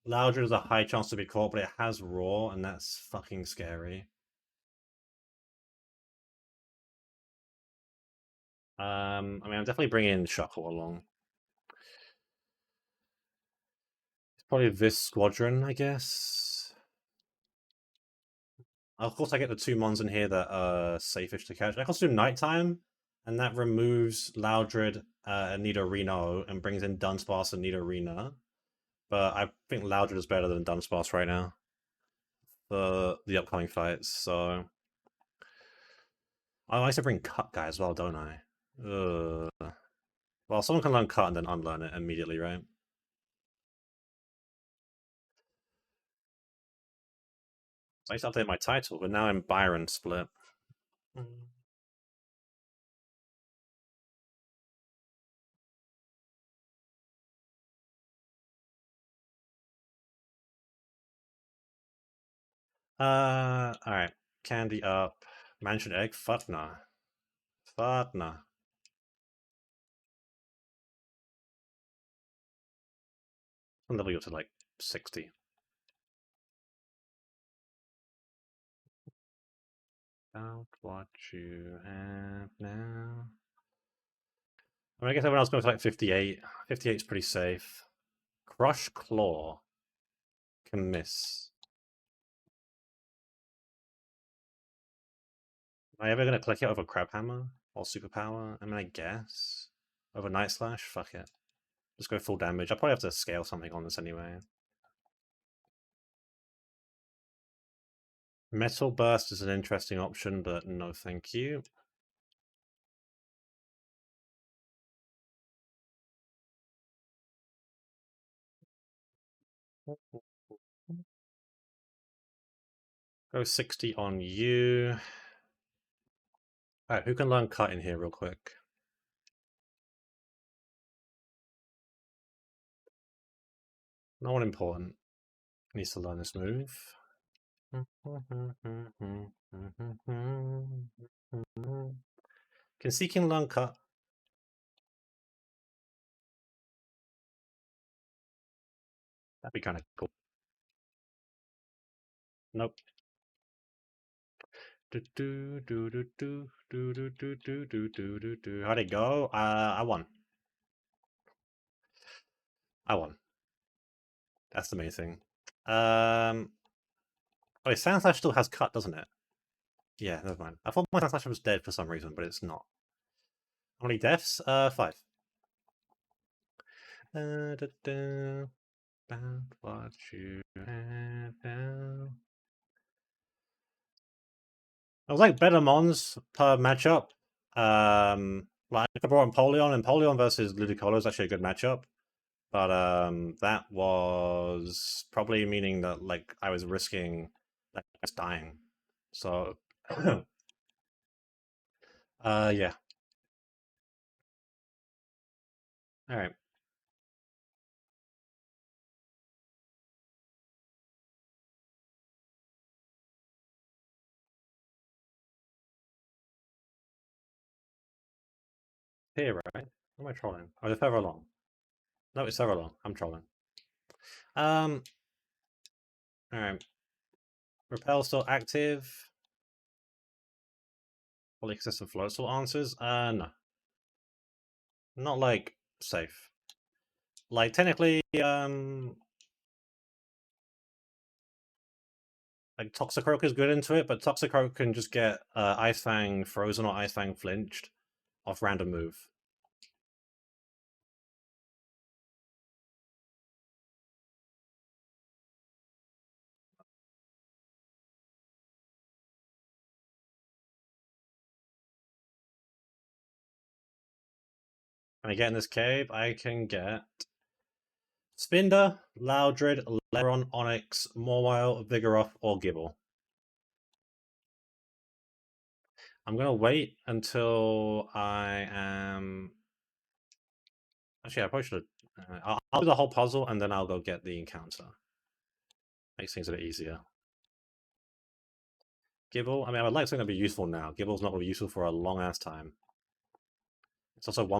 Loudred has a high chance to be caught, but it has Raw, and that's fucking scary. I mean, I'm definitely bringing Shuckle along. It's probably this squadron, I guess. Of course, I get the 2 mons in here that are safe-ish to catch. I can also do Nighttime, and that removes Loudred and Nidorino and brings in Dunsparce and Nidorina. But I think Loudred is better than Dunsparce right now for the upcoming fights, so... I like to bring Cut Guy as well, don't I? Well, someone can learn Cut and then unlearn it immediately, right? I used to update my title, but now I'm Byron Split. Alright. Candy up. Mansion Egg? Fuck nah. Fuck nah. I'm level you to like 60. About what you have now. I mean, I guess everyone else goes like 58. 58 is pretty safe. Crush Claw. Can miss. Am I ever going to click it over Crab Hammer? Or Superpower? I mean, I guess. Over Night Slash? Fuck it. Just go full damage. I'll probably have to scale something on this anyway. Metal Burst is an interesting option, but no thank you. Go 60 on you. Alright, who can learn Cut in here real quick? No one important needs to learn this move. Can Seeking learn Cut? That'd be kind of cool. Nope. How'd it go? I won. I won. That's the main thing. Oh, Sandslash still has Cut, doesn't it? Yeah, never mind. I thought my Sandslash was dead for some reason, but it's not. How many deaths? 5. About what you have now. I was like better mons per matchup. Like I brought Empoleon. Empoleon versus Ludicolo is actually a good matchup. But that was probably meaning that like I was risking like I was dying. So yeah. All right. Here, right? Or am I trolling? Oh, it's further along. No, it's further along. I'm trolling. All right. Repel still active. Fully consistent float still answers. No, not like safe. Like technically, like Toxicroak is good into it, but Toxicroak can just get Ice Fang frozen or Ice Fang flinched off random move. When I get in this cave, I can get Spinder, Loudred, Leron, Onyx, Morwile, Vigoroth, or Gibble. I'm gonna wait until I am. Actually, I probably should. I'll do the whole puzzle and then I'll go get the encounter. Makes things a bit easier. Gibble. I mean, I would like something to be useful now. Gibble's not going to be useful for a long ass time. It's also one.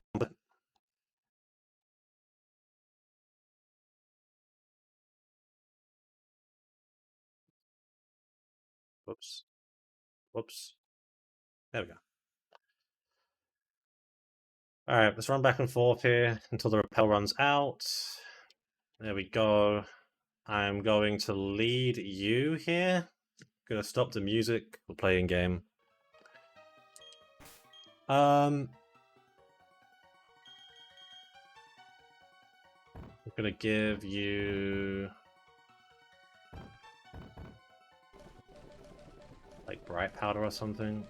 Whoops. Whoops. There we go. Alright, let's run back and forth here until the repel runs out. There we go. I'm going to lead you here. Gonna stop the music. We're playing game. I'm gonna give you like bright powder or something.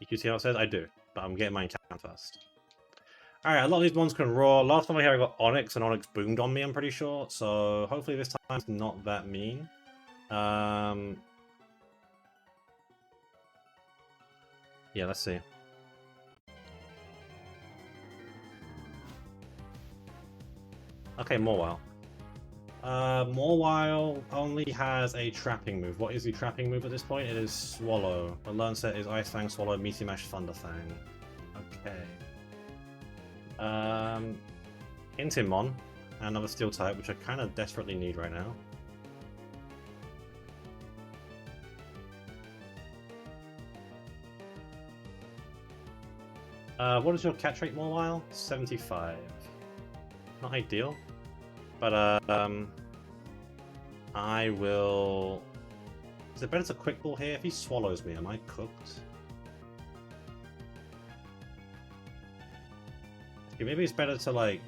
You can see how it says? I do, but I'm getting my encounter first. Alright, a lot of these ones can roar. Last time I here I got Onyx and Onyx boomed on me, I'm pretty sure. So hopefully this time it's not that mean. Yeah, let's see. Okay, Morwile. Morwile only has a trapping move. What is the trapping move at this point? It is Swallow. The learn set is Ice Fang, Swallow, Meteor Mash, Thunder Fang. Okay. Intimon, another Steel type, which I kind of desperately need right now. What is your catch rate, Morwile? 75. Not ideal. But, I will... Is it better to quick ball here? If he swallows me, am I cooked? Okay, maybe it's better to, like...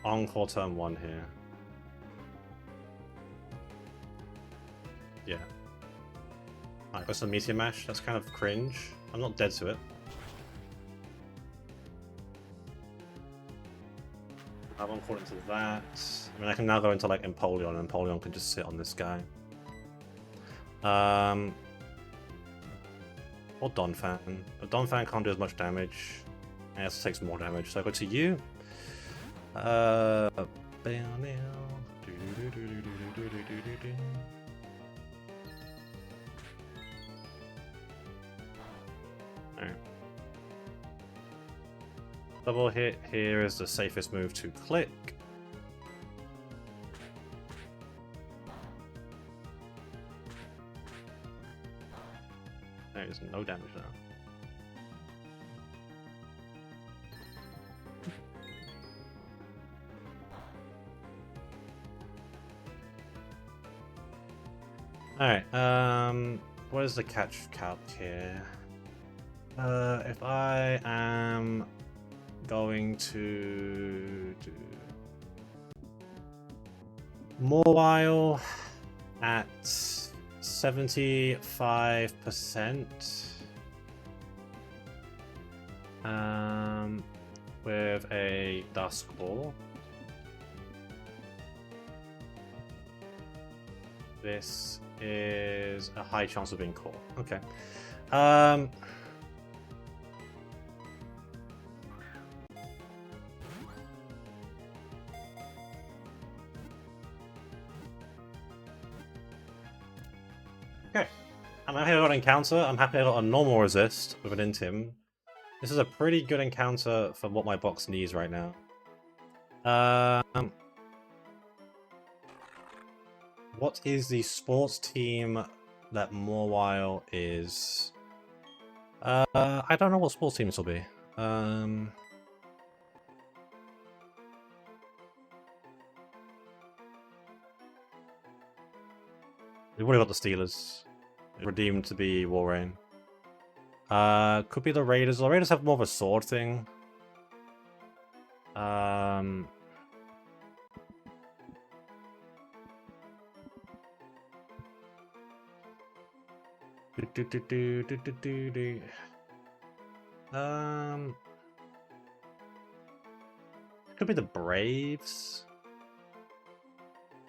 Encore turn 1 here. Yeah. Alright, got some Meteor Mash. That's kind of cringe. I'm not dead to it. I won't call into that. I mean, I can now go into like Empoleon, and Empoleon can just sit on this guy. Or Donphan. But Donphan can't do as much damage. And it takes more damage. So I go to you. Alright. Double hit here is the safest move to click. There is no damage now. Alright, what is the catch calc here? If I am going to do Morwile at 75%. with a Dusk Ball. This is a high chance of being caught. Okay. Okay. I'm happy I got an encounter. I'm happy I got a normal resist with an Intim. This is a pretty good encounter for what my box needs right now. What is the sports team that Morwile is? I don't know what sports team this will be. We've already got the Steelers. Redeemed to be Walrein. Could be the Raiders. The Raiders have more of a sword thing. Could be the Braves.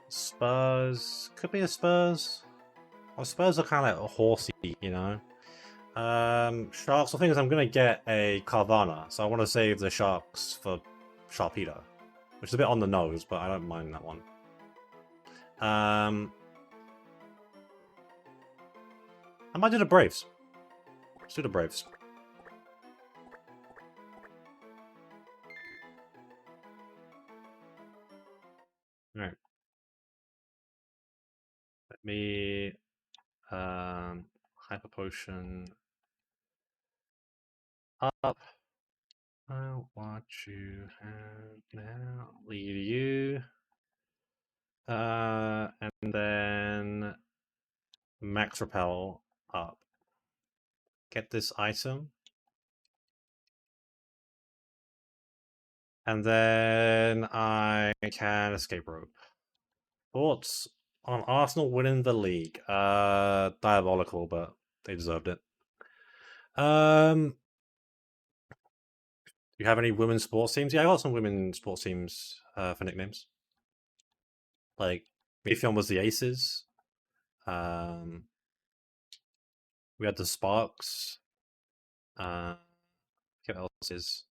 Spurs. Could be the Spurs. Well, Spurs are kind of like horsey, you know. Sharks. The thing is, I'm gonna get a Carvana, so I want to save the Sharks for Sharpedo, which is a bit on the nose, but I don't mind that one. I might do the Braves. Let's do the Braves. Alright. Let me Hyper Potion up. What you have now, lead you. And then Max Repel up. Get this item. And then I can Escape Rope. Thoughts on Arsenal winning the league? Diabolical, but they deserved it. Do you have any women's sports teams? Yeah, I got some women's sports teams for nicknames. Like, Mayfield was the Aces. We had the Sparks. What else is?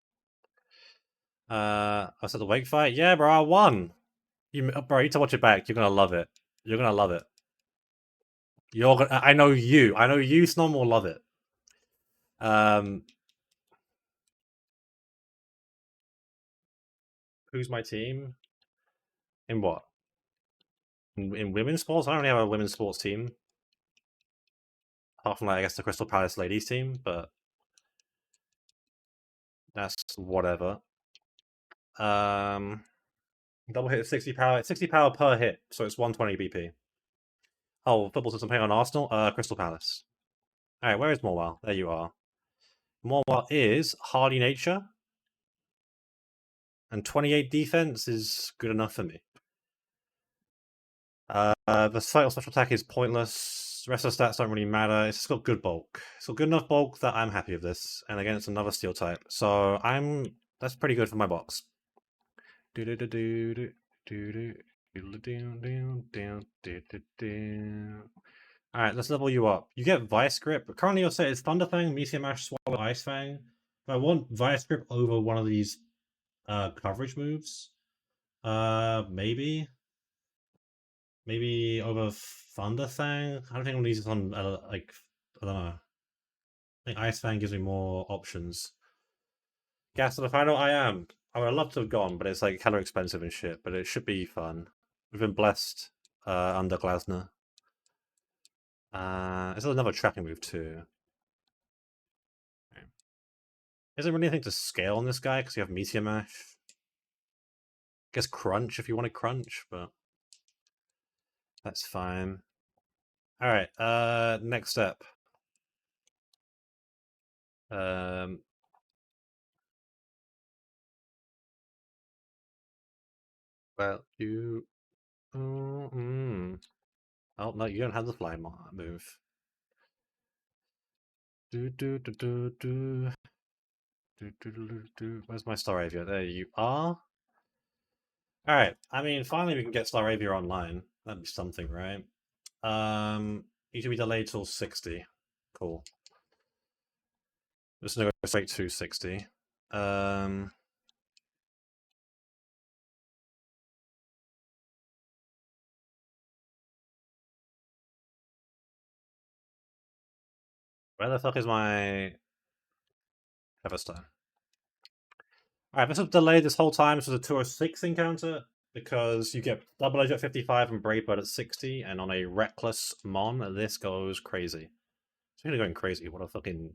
I said the Wake fight. Yeah, bro, I won. Bro, you need to watch it back. You're gonna love it. You're gonna love it. I know you. I know you, Snom, will love it. Who's my team? In what? In women's sports? I don't really have a women's sports team. Apart from, like, I guess the Crystal Palace ladies team, but that's whatever. Double hit 60 power. 60 power per hit, so it's 120 BP. Oh, football system playing on Arsenal? Crystal Palace. Alright, where is Morwell? There you are. Morwell is Hardy Nature. And 28 defense is good enough for me. The cycle special attack is pointless. The rest of the stats don't really matter. It's just got good bulk. It's got good enough bulk that I'm happy with this. And again, it's another steel type. So that's pretty good for my box. Alright, let's level you up. You get Vice Grip. Currently your set is Thunder Fang, Meteor Mash, Swallow, Ice Fang. If I want Vice Grip over one of these coverage moves, maybe over Thunder Fang. I don't think one of these is on like, I don't know. I think Ice Fang gives me more options. Gas to the final. I would love to have gone, but it's like hella expensive and shit. But it should be fun. We've been blessed under Glasner. This is another trapping move too. Okay. Isn't really anything to scale on this guy because you have Meteor Mash. I guess Crunch if you wanted Crunch, but that's fine. Alright, next step. Well, you... Oh, no, you don't have the fly move. Where's my Staravia? There you are. Alright, I mean, finally we can get Staravia online. That'd be something, right? Need to be delayed till 60. Cool. Just gonna go straight to 60. Where the fuck is my Everstone? Alright, this was delayed this whole time, so the 206 encounter, because you get Double Edge at 55 and Brave Bird at 60, and on a Reckless Mon, this goes crazy. It's really going crazy. What a fucking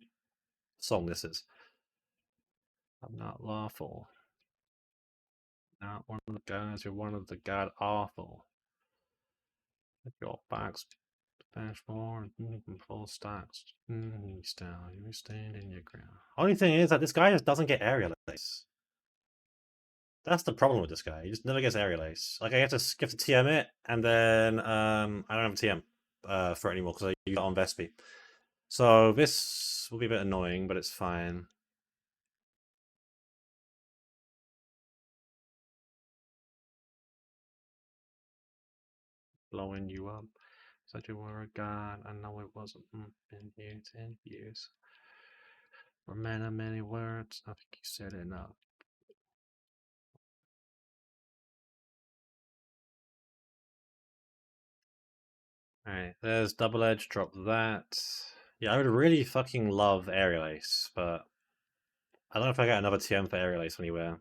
song this is. I'm not lawful. Not one of the guys, you're one of the god awful. If your box dash forward, full stocks, style, you stand in your ground. Only thing is that this guy just doesn't get aerial ace. That's the problem with this guy. He just never gets aerial ace. Like I have to skip to TM it, and then I don't have a TM for it anymore because I use it on Vespi. So this will be a bit annoying, but it's fine. Blowing you up. Said you were a god. I know it wasn't been years and years. For many words. I think you said enough. Alright, there's double edge, drop that. Yeah, I would really fucking love aerial ace, but I don't know if I get another TM for aerial ace anywhere.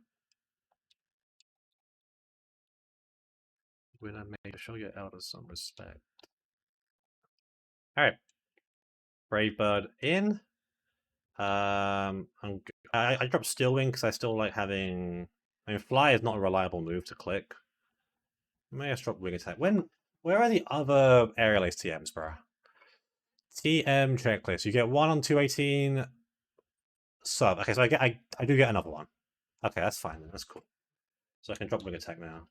When I made to show your elders some respect. Alright. Brave Bird in. I dropped Steel Wing because I still like having. I mean, Fly is not a reliable move to click. I may just drop Wing Attack. Where are the other aerial ace TMs, bro? TM checklist. You get one on 218 sub. Okay, so I do get another one. Okay, that's fine then. That's cool. So I can drop Wing Attack now.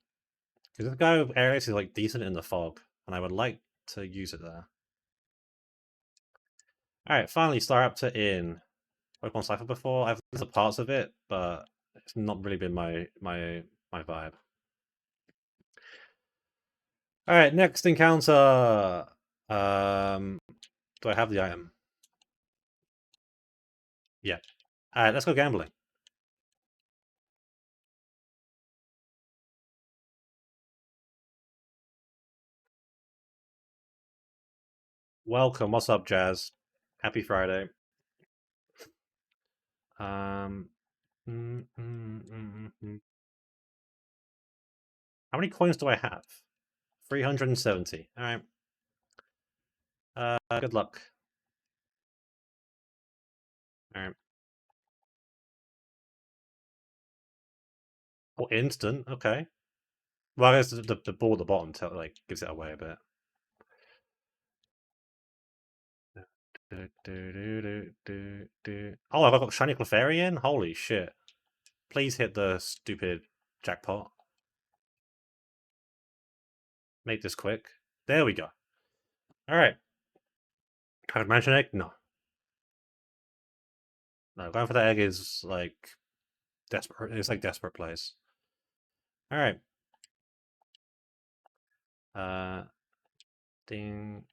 Because this guy with aerial ace is like decent in the fog, and I would like to use it there. Alright, finally Staraptor in. Pokemon Cypher before. I've listened to parts of it, but it's not really been my vibe. Alright, next encounter. Do I have the item? Yeah. Alright, let's go gambling. Welcome. What's up, Jazz? Happy Friday. How many coins do I have? 370. Alright. Good luck. Alright. Oh, instant. Okay. Well, I guess the ball at the bottom like gives it away a bit. Oh, I've got Shiny Clefairy. Holy shit. Please hit the stupid jackpot. Make this quick. There we go. Alright. Card Mansion Egg? No. No, going for the egg is like desperate. It's like desperate plays. Alright. Ding.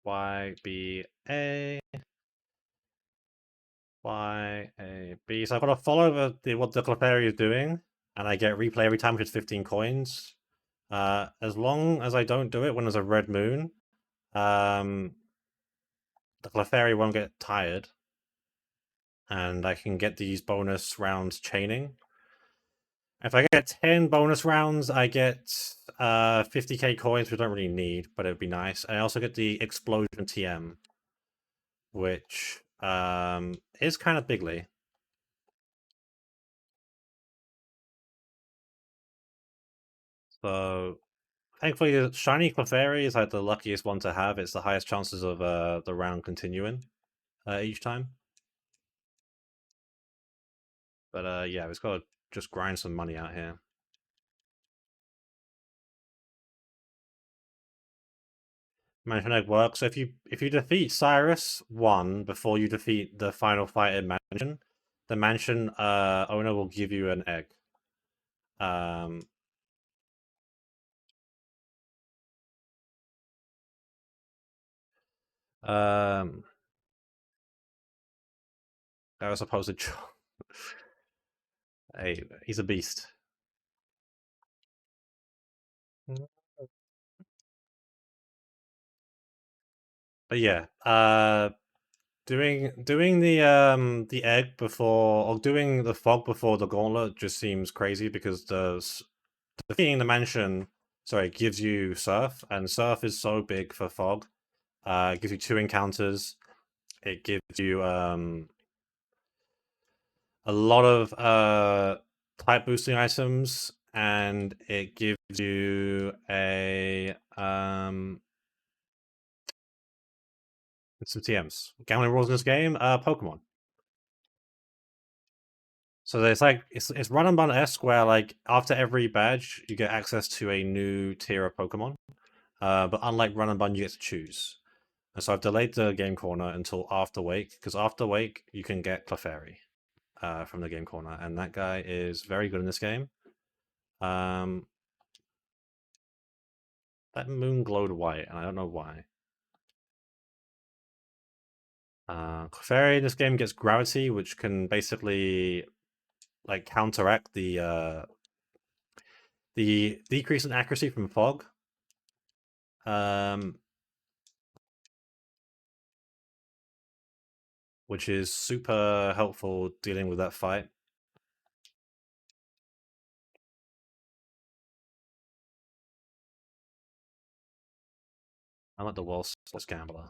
Y, B, A. Y, A, B. So I've got to follow what the Clefairy is doing, and I get replay every time, which is 15 coins. As long as I don't do it when there's a red moon, the Clefairy won't get tired, and I can get these bonus rounds chaining. If I get 10 bonus rounds, I get 50k coins, which I don't really need, but it would be nice. I also get the Explosion TM, which is kind of bigly. So, thankfully, the Shiny Clefairy is like the luckiest one to have. It's the highest chances of the round continuing each time. But yeah, we've got to just grind some money out here. Mansion Egg works. So if you defeat Cyrus 1 before you defeat the final fight in Mansion, the Mansion owner will give you an egg. Um, um, that was supposed to. Hey, he's a beast. But yeah, doing the egg before or doing the fog before the gauntlet just seems crazy because defeating the mansion, sorry, gives you surf, and surf is so big for fog. It gives you 2 encounters. It gives you a lot of type boosting items, and it gives you a some TMs. Gambling rules in this game, Pokemon. So it's like it's run and bun esque where like after every badge you get access to a new tier of Pokemon. But unlike run and bun, you get to choose. And so I've delayed the game corner until after Wake, because after Wake you can get Clefairy from the game corner, and that guy is very good in this game. That moon glowed white, and I don't know why. Clefairy in this game gets gravity, which can basically like counteract the decrease in accuracy from fog. Which is super helpful dealing with that fight. I'm like the world's gambler.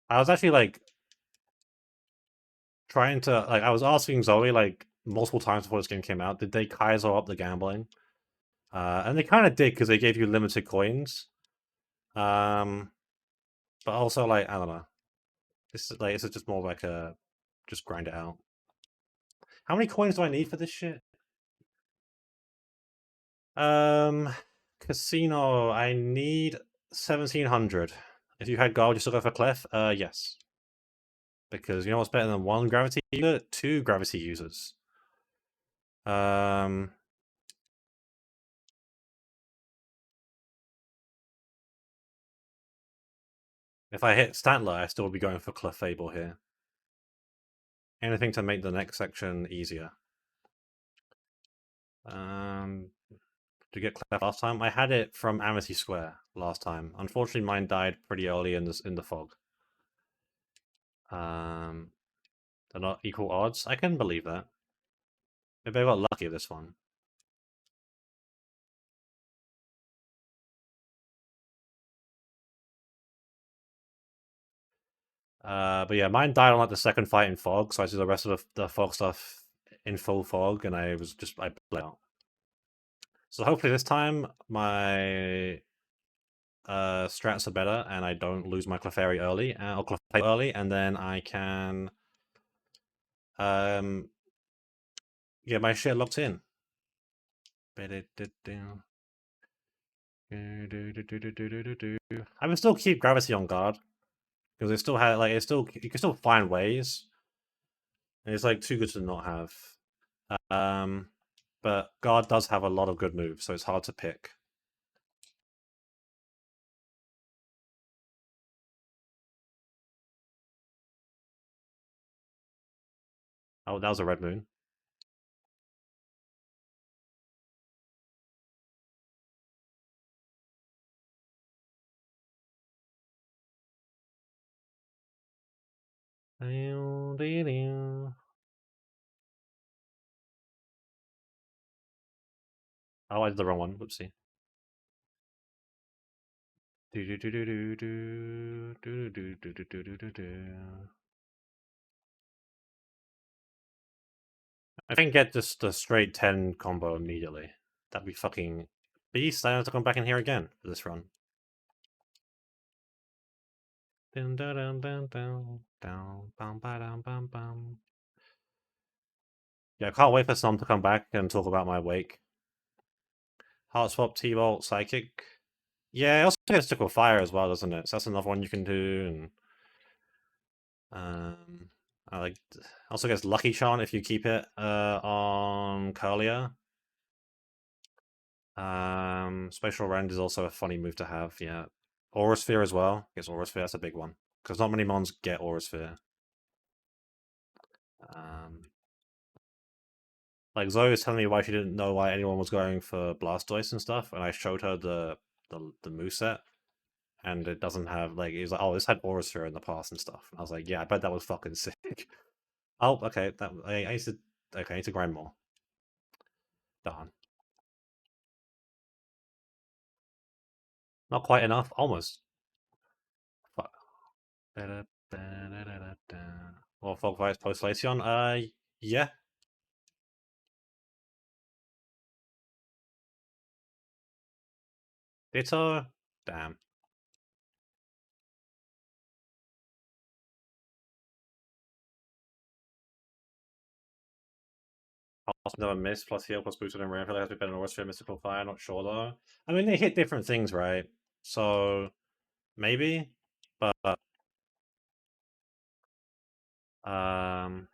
I was actually like trying to like I was asking Zoe like multiple times before this game came out, did they Kaizo up the gambling? And they kind of did because they gave you limited coins. But also like I don't know. This is just more like a just grind it out. How many coins do I need for this shit? Casino. I need 1,700. If you had gold, you still go for Clef. Yes. Because you know what's better than 1 gravity user? 2 gravity users. If I hit Statler, I still would be going for Clefable here. Anything to make the next section easier. To get Clef last time, I had it from Amity Square last time. Unfortunately, mine died pretty early in the fog. They're not equal odds. I can believe that. Maybe I got lucky with this one. But yeah, mine died on like the second fight in fog, so I did the rest of the fog stuff in full fog, and I bled out. So hopefully this time my strats are better, and I don't lose my Clefairy early, or Clefairy early, and then I can get my shit locked in. I would still keep Gravity on guard because it still had like you can still find ways. And it's like too good to not have. But guard does have a lot of good moves, so it's hard to pick. Oh, that was a red moon. Oh, I did the wrong one. Whoopsie. I can get just the straight 10 combo immediately. That'd be fucking beast. I have to come back in here again for this run. Dun, dun, dun, dun, dun, dun, bum, ba, dum, bum, bum. Yeah, I can't wait for Snom to come back and talk about my wake. Heart swap, T-Bolt, Psychic. Yeah, it also gets Tickle Fire as well, doesn't it? So that's another one you can do. And I like also gets Lucky Charm if you keep it on Curlier. Spatial Rend is also a funny move to have. Yeah, Aura Sphere as well. Gets Aura Sphere. That's a big one because not many mons get Aura Sphere. Like Zoe was telling me why she didn't know why anyone was going for Blastoise and stuff, and I showed her the moveset, and it doesn't have like it was like, oh, this had Aura Sphere in the past and stuff. And I was like, yeah, I bet that was fucking sick. Oh, okay, that I need to okay, I need to grind more. Darn. Not quite enough, almost. Fuck. Well, Fog Vice post Glaceon. Yeah. Ditto. Damn. Also never miss plus heal plus boosted and rare. I feel like it has to be better than Aura Sphere, Mystical Fire. Not sure though. I mean, they hit different things, right? So maybe, but um,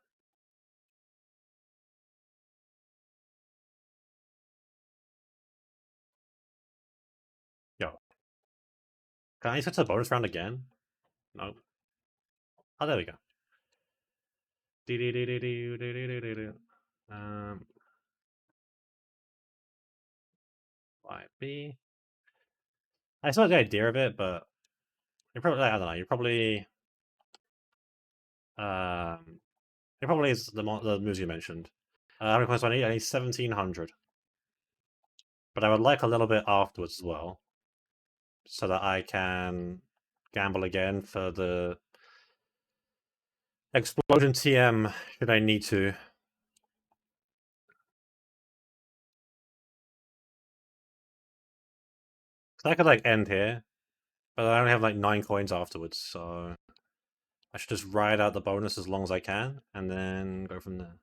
yo, can I set a bonus round again? No. Oh, there we go. Um, might be. I saw the idea of it, but you're probably I don't know. You're probably it probably is the moves you mentioned. How many points do I need? I need 1,700. But I would like a little bit afterwards as well, so that I can gamble again for the Explosion TM should I need to. So I could like end here, but I only have like 9 coins afterwards, so I should just ride out the bonus as long as I can, and then go from there.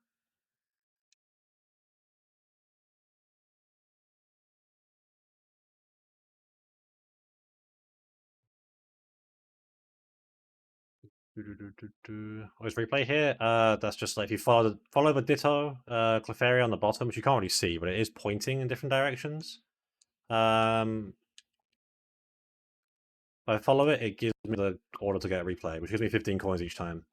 Always replay here. That's just like if you follow the Ditto Clefairy on the bottom, which you can't really see, but it is pointing in different directions. If I follow it, it gives me the order to get a replay, which gives me 15 coins each time.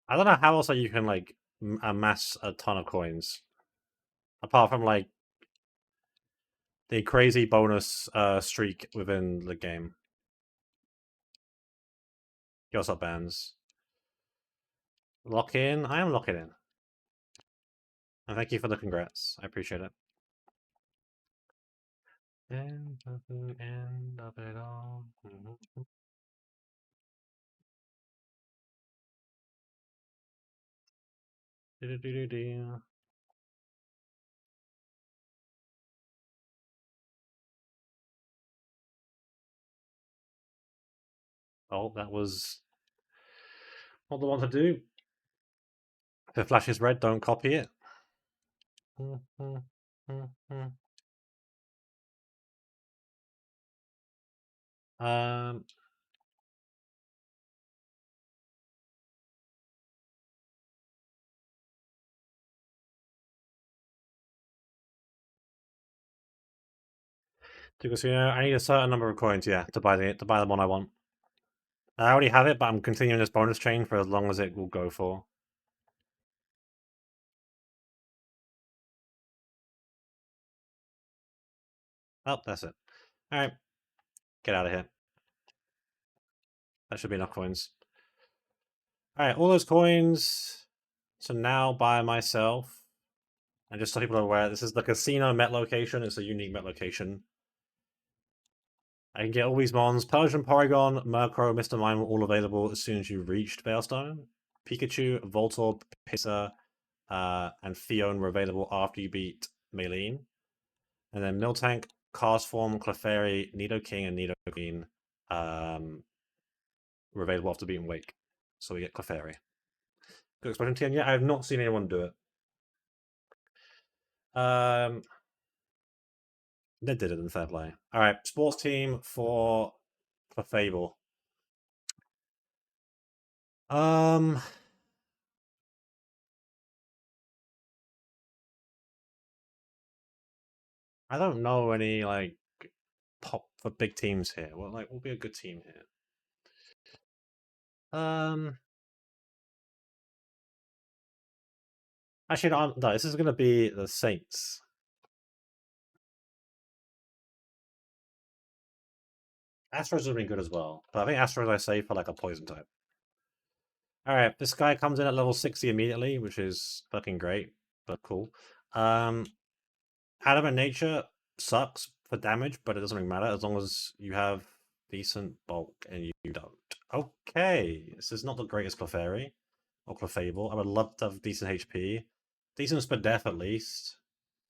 I don't know how else you can like amass a ton of coins, apart from like the crazy bonus streak within the game. Yours up bands. Lock in. I am locking in. And thank you for the congrats. I appreciate it. End of it all. Oh, that was not the one to do. If it flashes red, don't copy it. Um, because I need a certain number of coins, yeah, to buy the one I want. I already have it, but I'm continuing this bonus chain for as long as it will go for. Oh, that's it. Alright. Get out of here. That should be enough coins. Alright, all those coins to now buy myself. And just so people are aware, this is the casino Met location. It's a unique Met location. I can get all these mons. Persian Porygon, Murkrow, Mr. Mime were all available as soon as you reached Veilstone. Pikachu, Voltorb, Pissa, and Fion were available after you beat Maylene. And then Miltank, Castform, Clefairy, Nidoking, and Nidoqueen were available after beating Wake. So we get Clefairy. Good expression TN. Yeah, I have not seen anyone do it. They did it in fair play. All right, sports team for Fable. I don't know any like top for big teams here. Well, like, will be a good team here. Actually, no, this is gonna be the Saints. Astros have been good as well, but I think Astros I say for like a poison type. All right, this guy comes in at level 60 immediately, which is fucking great, but cool. Adamant Nature sucks for damage, but it doesn't really matter as long as you have decent bulk and you don't. Okay, this is not the greatest Clefairy or Clefable. I would love to have decent HP, decent for death at least,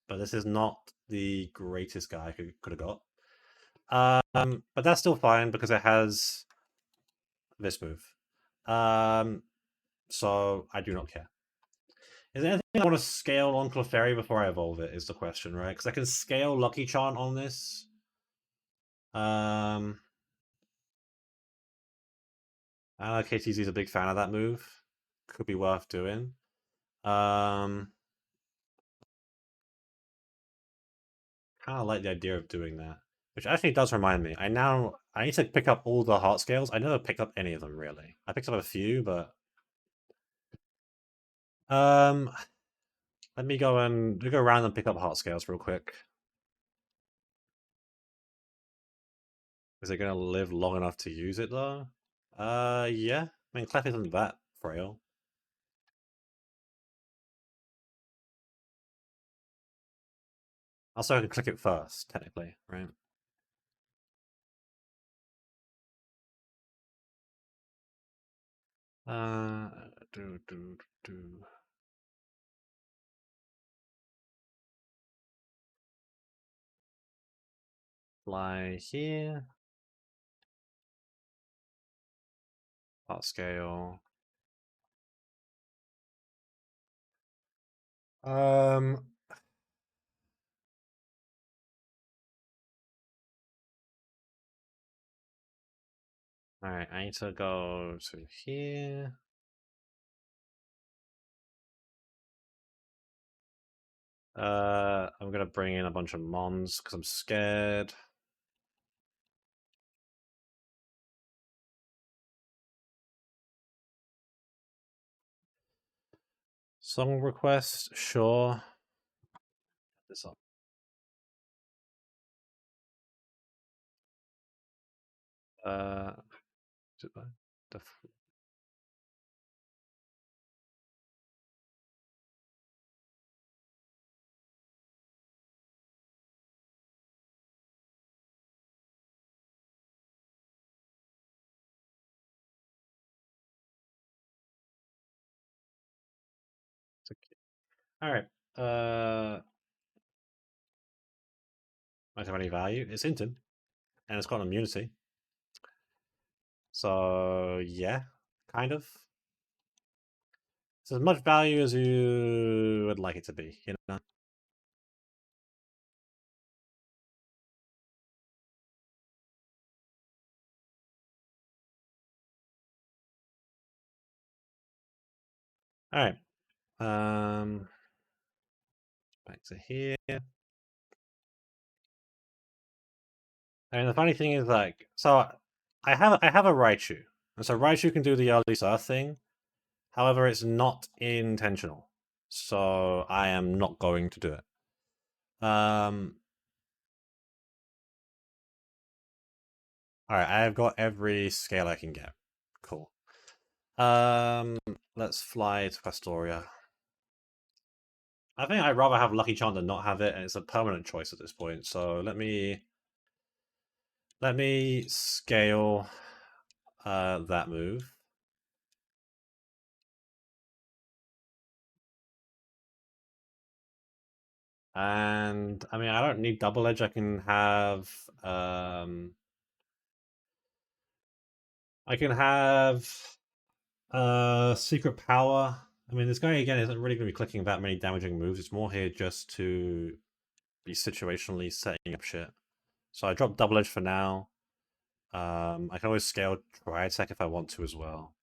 but this is not the greatest guy I could have got. But that's still fine because it has this move. So I do not care. Is there anything I want to scale on Clefairy before I evolve it? Is the question, right? Because I can scale Lucky Charm on this. I know KTZ is a big fan of that move. Could be worth doing. Kind of like the idea of doing that. Which actually does remind me. I need to pick up all the heart scales. I never picked up any of them really. I picked up a few, but let me go around and pick up heart scales real quick. Is it gonna live long enough to use it though? Yeah. I mean, Clef isn't that frail. Also, I can click it first, technically, right? Uh, do do do. Fly here. Heart scale. Um. All right, I need to go to here. I'm gonna bring in a bunch of mons because I'm scared. Song request, sure. This up. The All right. Might have any value. It's hinted, and it's got immunity. So yeah, kind of. It's as much value as you would like it to be, you know. All right. Back to here. And the funny thing is, like, so I have a Raichu, and so Raichu can do the early surf thing. However, it's not intentional, so I am not going to do it. All right, I've got every scale I can get. Cool. Let's fly to Pastoria. I think I'd rather have Lucky Charm than not have it, and it's a permanent choice at this point. So let me scale that move. And I mean, I don't need double edge. I can have secret power. I mean, this guy again isn't really going to be clicking that many damaging moves. It's more here just to be situationally setting up shit. So I drop double edge for now. I can always scale Tri Attack if I want to as well.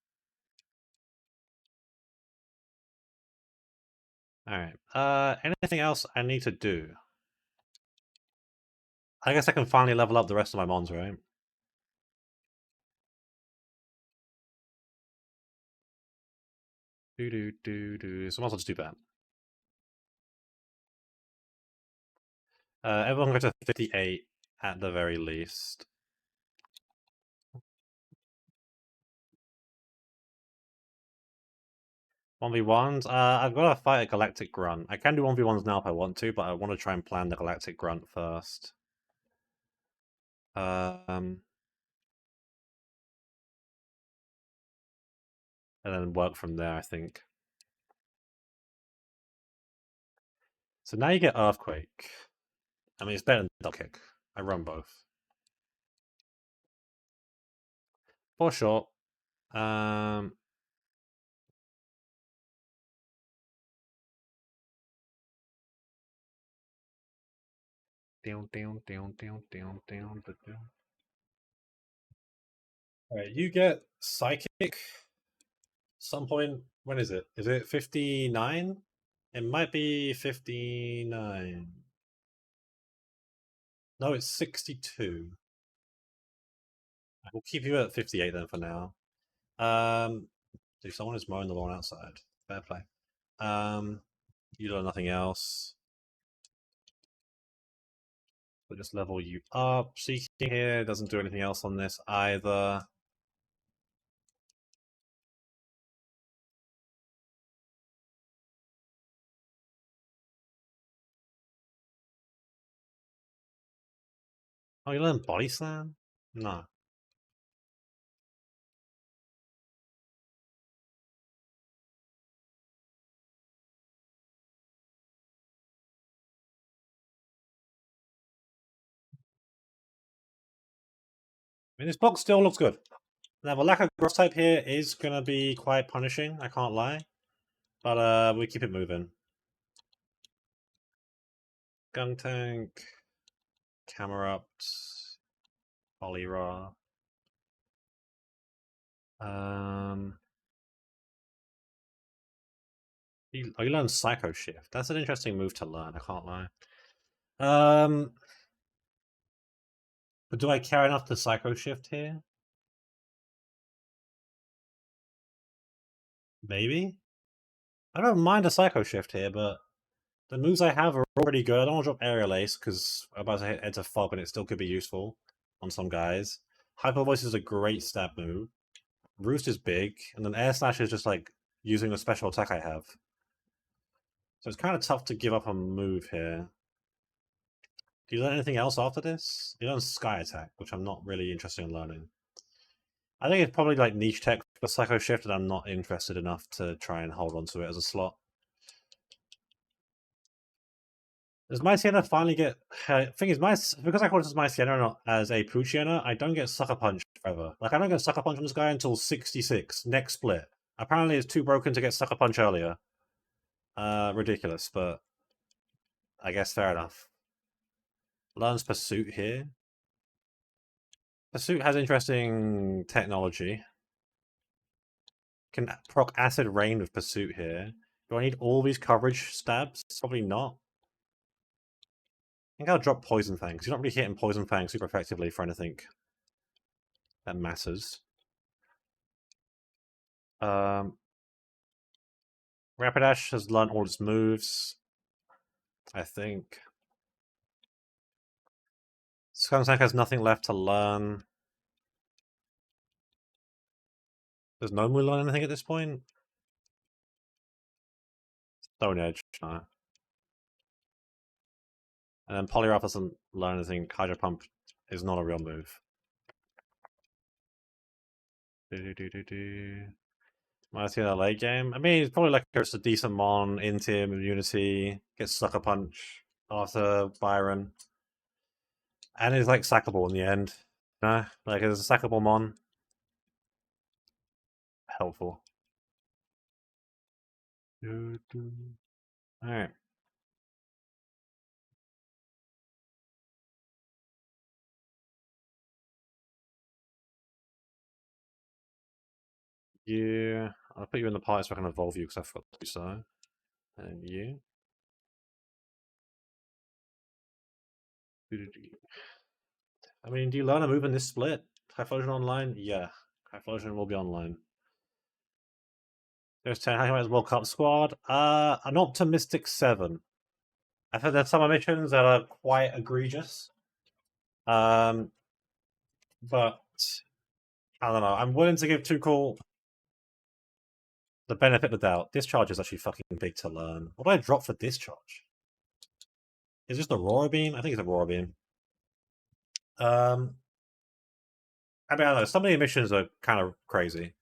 Alright. Anything else I need to do? I guess I can finally level up the rest of my mons, right? So I might as well just do that. Everyone go to 58 at the very least. One v ones. I've got to fight a Galactic Grunt. I can do 1v1s now if I want to, but I want to try and plan the Galactic Grunt first. And then work from there, I think. So now you get Earthquake. I mean, it's better than Double Kick. I run both. For sure. Alright, you get Psychic. Some point. When is it? Is it 59? It might be 59. No, it's 62. We'll keep you at 58 then for now. Dude, someone is mowing the lawn outside. Fair play. You do nothing else. We'll just level you up. Seeking here doesn't do anything else on this either. Oh, you learn Body Slam? No. I mean, this box still looks good. Now, the lack of grass type here is going to be quite punishing, I can't lie. But we keep it moving. Gun Tank, Camerupt, Polyra. You learn Psycho Shift. That's an interesting move to learn, I can't lie. But do I care enough to Psycho Shift here? Maybe? I don't mind a Psycho Shift here, but the moves I have are already good. I don't want to drop Aerial Ace because I'm about to hit Enter Fog and it still could be useful on some guys. Hyper Voice is a great stab move. Roost is big, and then Air Slash is just like using the special attack I have. So it's kind of tough to give up a move here. Do you learn anything else after this? You learn Sky Attack, which I'm not really interested in learning. I think it's probably like niche tech for Psycho Shift, and I'm not interested enough to try and hold on to it as a slot. Does my Sienna finally get... thing is, because I call this my Sienna not as a Poochiana, I don't get Sucker Punch forever. Like, I don't get Sucker Punch on this guy until 66, next split. Apparently it's too broken to get Sucker Punch earlier. Ridiculous, but I guess fair enough. Learns Pursuit here. Pursuit has interesting technology. Can proc Acid Rain with Pursuit here. Do I need all these coverage stabs? Probably not. I think I'll drop Poison Fang, because you're not really hitting Poison Fang super effectively for anything that matters. Rapidash has learned all its moves, I think. Skuntank has nothing left to learn. Does Nomu learn anything at this point? Stone Edge, no. And then Poliwrath doesn't learn anything. Hydro Pump is not a real move. Might see that late game. I mean, it's probably like just a decent mon, Intim, Immunity, gets Sucker Punch after Byron. And it's like sackable in the end. No, like it's a sackable mon. Helpful. Alright. You. I'll put you in the party so I can evolve you because I forgot to do so. And you. I mean, do you learn a move in this split? Typhlosion online? Yeah. Typhlosion will be online. There's 10 Hackerman's World Cup squad. An optimistic 7. I've heard there's some missions that are quite egregious. But I don't know. I'm willing to give Tuchel the benefit of the doubt. Discharge is actually fucking big to learn. What do I drop for discharge? Is this the Aurora Beam? I think it's a Aurora Beam. I mean, I don't know. Some of the missions are kind of crazy.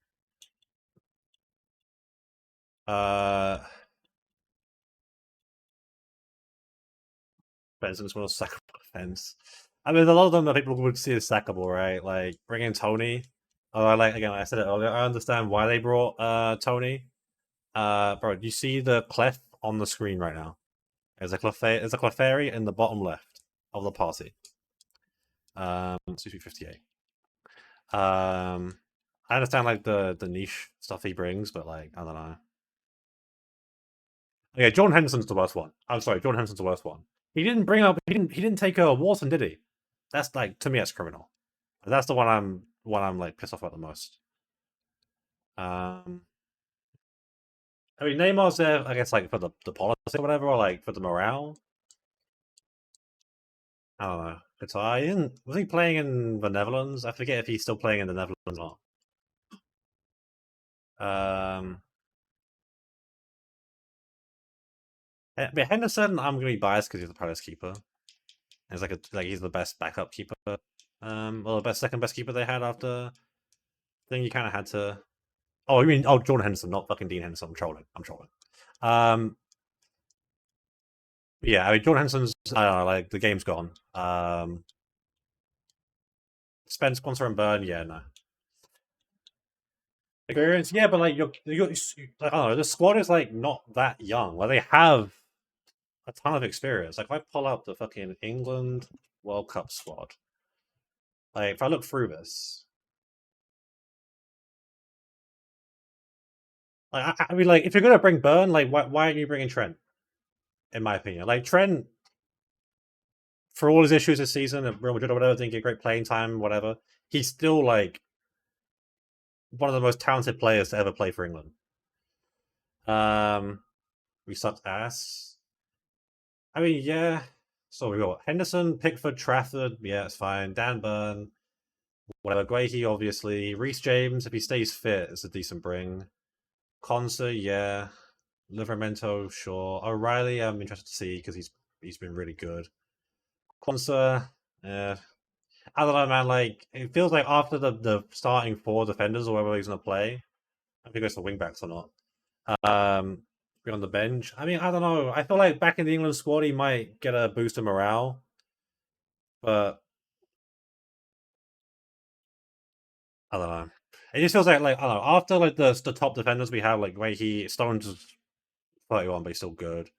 Benson's most sackable defense. I mean, a lot of them that people would see as sackable, right? Like bringing Tony. Oh, I said it earlier. I understand why they brought Tony. Bro, do you see the clef on the screen right now? There's a Clefairy in the bottom left of the party. 58. I understand like the niche stuff he brings, but like I don't know. Yeah, Jordan Henderson's the worst one. I'm sorry, Jordan Henderson's the worst one. He didn't take a Wharton, did he? That's like, to me, that's criminal. That's the one I'm like pissed off about the most. I mean, Neymar's there, I guess, like for the policy or whatever, or like for the morale. I don't know. Was he playing in the Netherlands? I forget if he's still playing in the Netherlands or not. But Henderson, I'm gonna be biased because he's the Palace keeper. He's he's the best backup keeper. Well, the second best keeper they had after. I think you kind of had to. Oh, you mean Jordan Henderson, not fucking Dean Henderson? I'm trolling. Yeah, I mean Jordan Henderson's. I don't know, like the game's gone. Spend, sponsor, and burn. Yeah, no. Experience, yeah, but like you're I don't know. The squad is like not that young. Like they have a ton of experience. Like if I pull up the fucking England World Cup squad, like if I look through this, like I mean, like if you're gonna bring Burn, like why aren't you bringing Trent? In my opinion, like Trent, for all his issues this season at Real Madrid or whatever, didn't get great playing time, whatever. He's still like one of the most talented players to ever play for England. We sucked ass. I mean, yeah. So we got Henderson, Pickford, Trafford. Yeah, it's fine. Dan Burn, whatever. Guehi, obviously. Reece James, if he stays fit, is a decent bring. Conser, yeah. Livramento, sure. O'Reilly, I'm interested to see because he's been really good. Conser, yeah. I don't know, man. Like it feels like after the starting 4 defenders or whoever he's gonna play, I think it's the wingbacks or not. Be on the bench. I mean, I don't know. I feel like back in the England squad, he might get a boost of morale, but I don't know. It just feels like I don't know. After like the top defenders we have, like Stones is 31, but he's still good.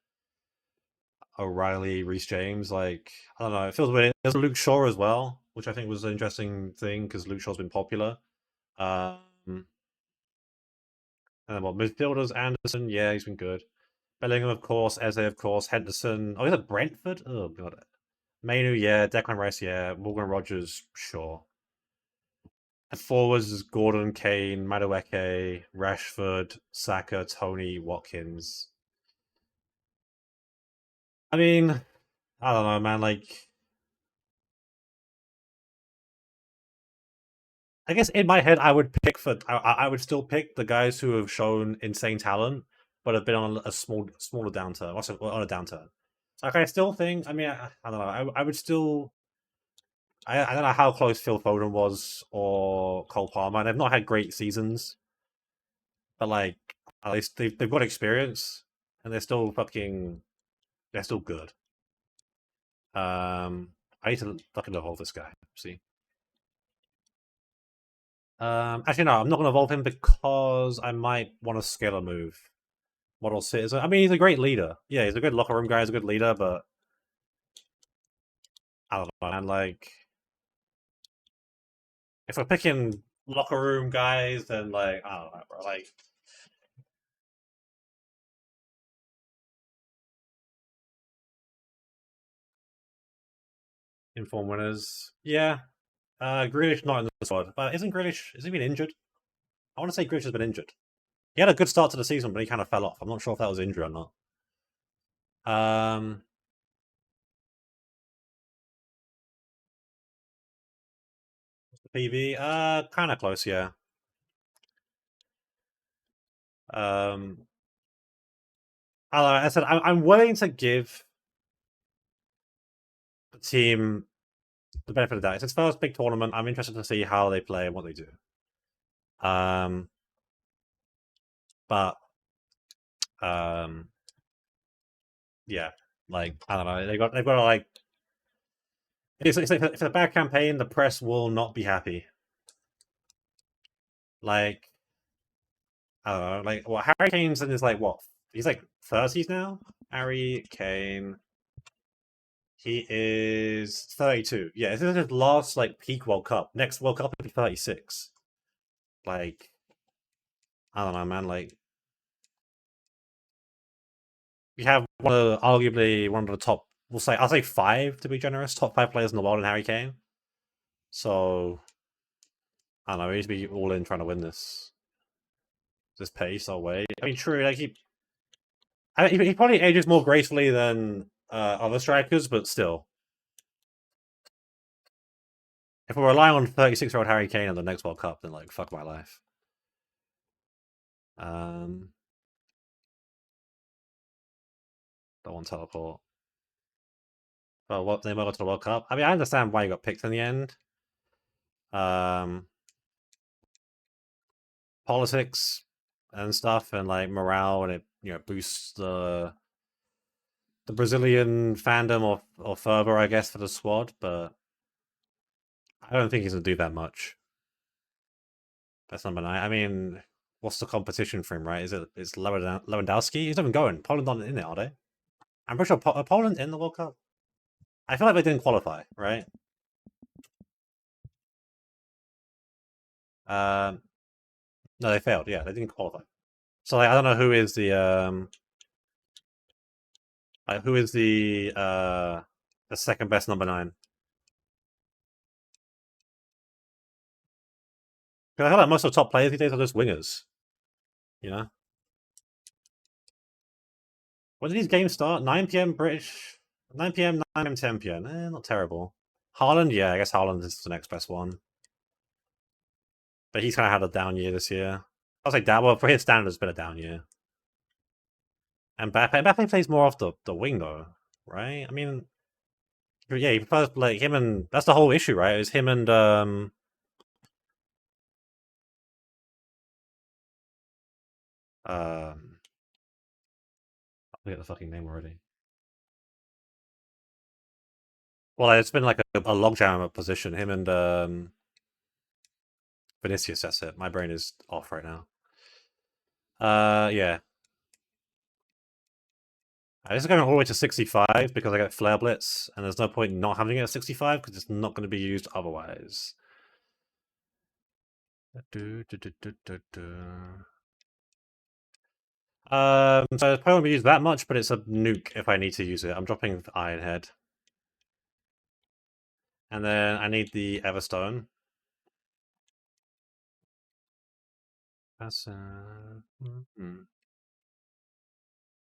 O'Reilly, Reece James, like I don't know. It feels weird. There's Luke Shaw as well, which I think was an interesting thing because Luke Shaw's been popular. And then midfielders, Anderson, yeah, he's been good. Bellingham, of course. Eze, of course. Henderson. Oh, is it Brentford? Oh god. Mainu, yeah. Declan Rice, yeah. Morgan Rogers, sure. And forwards is Gordon, Kane, Madueke, Rashford, Saka, Tony, Watkins. I mean, I don't know, man. Like, I guess in my head, I would still pick the guys who have shown insane talent, but have been on a smaller downturn. Also on a downturn. Like, I still think. I mean, I don't know. I would still. I don't know how close Phil Foden was or Cole Palmer. And they've not had great seasons, but like at least they've got experience and they're still good. I need to fucking evolve this guy. See. Actually, no, I'm not going to evolve him because I might want to scale a move. Model citizen. I mean, he's a great leader. Yeah, he's a good locker room guy. He's a good leader, but I don't know, man. Like, if we're picking locker room guys than like I don't know, bro. Like inform winners. Yeah. Grealish not in the squad, but isn't Grealish? Is he been injured? I want to say Grealish has been injured. He had a good start to the season, but he kind of fell off. I'm not sure if that was injury or not. PV, kind of close, yeah. I don't know, I said I'm willing to give the team the benefit of the doubt. It's its first big tournament. I'm interested to see how they play and what they do. But yeah, like I don't know. They've got to like. It's like if it's a bad campaign, the press will not be happy. Like I don't know. Like what Harry Kane's in his like what? He's like 30s now. Harry Kane. He is 32. Yeah, this is his last like peak World Cup. Next World Cup will be 36. Like I don't know, man. Like you have arguably one of the top. I'll say five to be generous. Top five players in the world in Harry Kane. So I don't know. He needs to be all in trying to win this. This pace or way. I mean, true. Like he probably ages more gracefully than other strikers, but still. If we're relying on 36-year-old Harry Kane in the next World Cup, then like fuck my life. Don't want teleport. Well, what they got to the World Cup? I mean, I understand why you got picked in the end. Politics and stuff, and like morale, and it boosts the Brazilian fandom or further, I guess, for the squad. But I don't think he's gonna do that much. That's number 9. I mean, what's the competition for him, right? It's Lewandowski? He's not even going. Poland not in it, are they? I'm pretty sure are Poland in the World Cup. I feel like they didn't qualify, right? No, they failed. Yeah, they didn't qualify. So like, I don't know who is the the second best number 9. Because I feel like most of the top players these days are just wingers. You know? When did these games start? 9 p.m. British. 9 p.m., 9 p.m., 10 p.m. Not terrible. Haaland, yeah, I guess Haaland is the next best one. But he's kind of had a down year this year. I was like, well, for his standards, it's been a down year. And Mbappe plays more off the wing, though, right? I mean, yeah, he prefers like him and that's the whole issue, right? Is him and I forget the fucking name already. Well, it's been like a logjam position. Him and Vinicius. That's it. My brain is off right now. Yeah. This is going all the way to 65 because I got Flare Blitz, and there's no point not having it at 65 because it's not going to be used otherwise. So it's probably won't be used that much, but it's a nuke if I need to use it. I'm dropping Iron Head. And then I need the Everstone. That's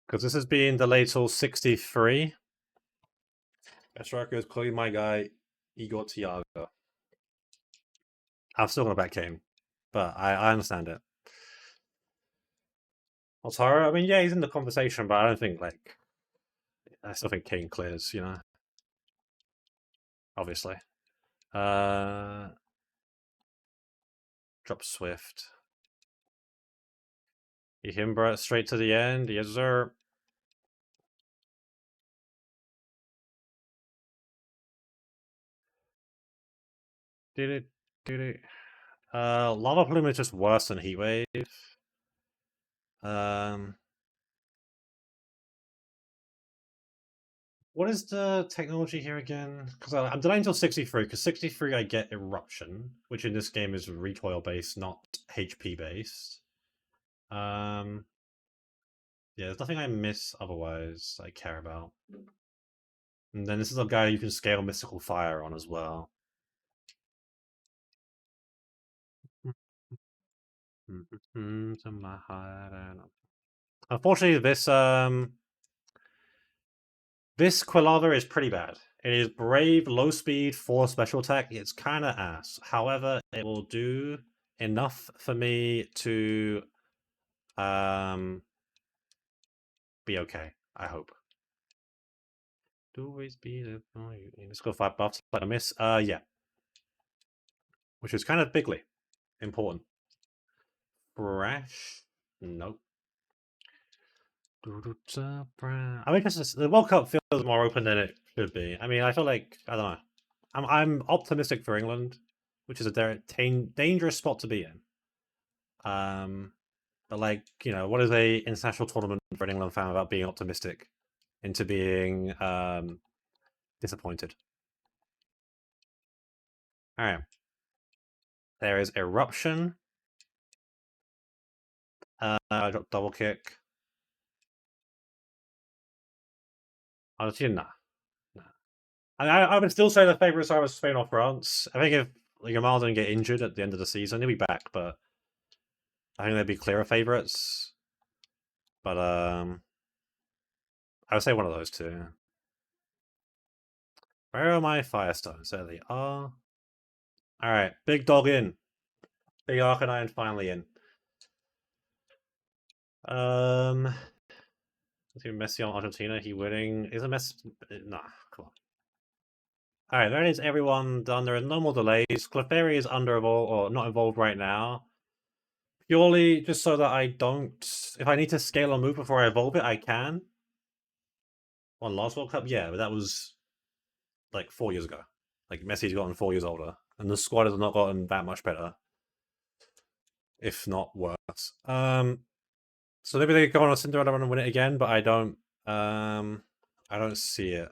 because this has been delayed till 63. Best striker is clearly my guy, Igor Tiago. I'm still gonna back Kane, but I understand it. Lautaro, I mean, yeah, he's in the conversation, but I don't think like I still think Kane clears, you know. Obviously. Drop Swift. Yihimbra straight to the end. Yes, sir. Did it? Did it? Lava Plume is just worse than Heatwave. What is the technology here again? Because I'm delaying until 63, because 63 I get Eruption, which in this game is recoil based, not HP based. Yeah, there's nothing I miss otherwise I care about. And then this is a guy you can scale Mystical Fire on as well. Unfortunately, this Quilava is pretty bad. It is brave, low speed, 4 special attack. It's kind of ass. However, it will do enough for me to be okay. I hope. Do always be the let's go 5 buffs. But I miss. Yeah, which is kind of bigly important. Fresh. Nope. I mean, because the World Cup feels more open than it should be. I mean, I feel like I don't know. I'm optimistic for England, which is a dangerous spot to be in. But like what is a international tournament for an England fan without being optimistic into being disappointed? All right, there is Eruption. I dropped double kick. Honestly, nah. I would still say the favourites are Spain or France. I think if Yamal didn't get injured at the end of the season, he'll be back, but I think they'd be clearer favourites. But I would say one of those two. Where are my Firestones? There they are. Alright, big dog in. Big Arcanine finally in. Let's see Messi on Argentina. He winning. Is a mess? Nah, come on. Alright, that is everyone done. There are no more delays. Clefairy is not involved right now. Purely just so that I don't... If I need to scale or move before I evolve it, I can. On last World Cup? Yeah, but that was like 4 years ago. Like, Messi's gotten 4 years older. And the squad has not gotten that much better. If not worse. So maybe they go on a Cinderella run and win it again, but I don't see it.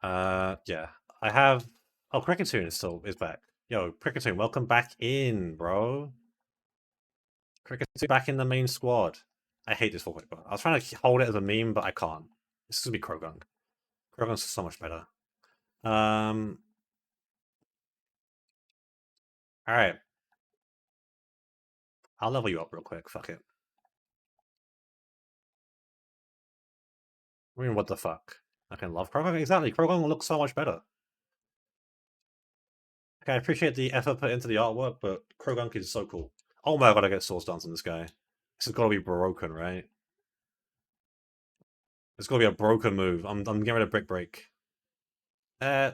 Yeah. I have... Oh, Cricketune is back. Yo, Cricketune, welcome back in, bro. Cricketune back in the main squad. I hate this 4-point bar. I was trying to hold it as a meme, but I can't. This is gonna be Krogunk. Krogunk's so much better. Alright. I'll level you up real quick. Fuck it. I mean, what the fuck? I can love Krogunk. Exactly. Krogunk looks so much better. Okay, I appreciate the effort put into the artwork, but Krogunk is so cool. Oh my god, I get Source Dance on this guy. This has got to be broken, right? It's got to be a broken move. I'm getting rid of Brick Break. I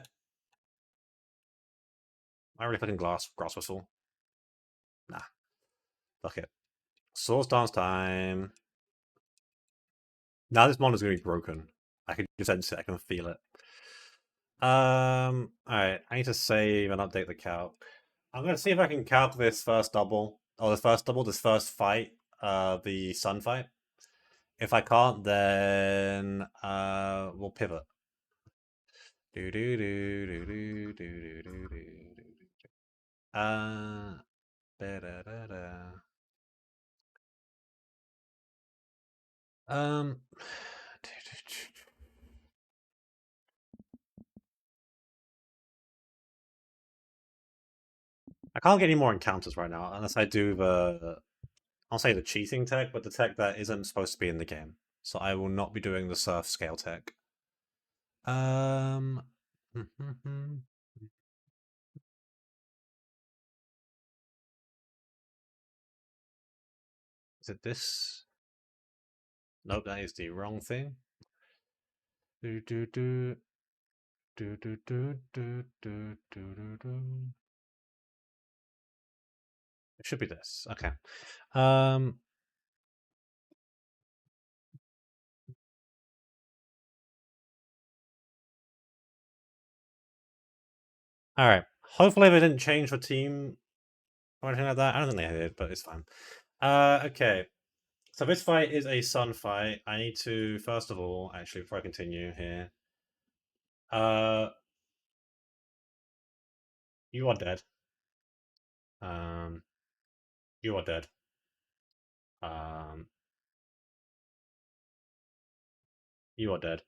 really fucking Grass Whistle. Nah. Fuck it. Source Dance time. Now this monster's gonna be broken. I can just sense it. I can feel it. Alright. I need to save and update the calc. I'm gonna see if I can calc this first double. Or this first fight. The Sun fight. If I can't, then we'll pivot. Do do do do do do do do do. Da da da da. I can't get any more encounters right now unless I do I'll say the cheating tech, but the tech that isn't supposed to be in the game. So I will not be doing the surf scale tech. Is it this? Nope, that is the wrong thing. Do do do do do do do do do do. It should be this. Okay. All right. Hopefully they didn't change the team or anything like that. I don't think they did, but it's fine. Okay. So this fight is a sun fight. I need to, first of all, actually, before I continue here, uh, you are dead. Um, you are dead. Um, you are dead.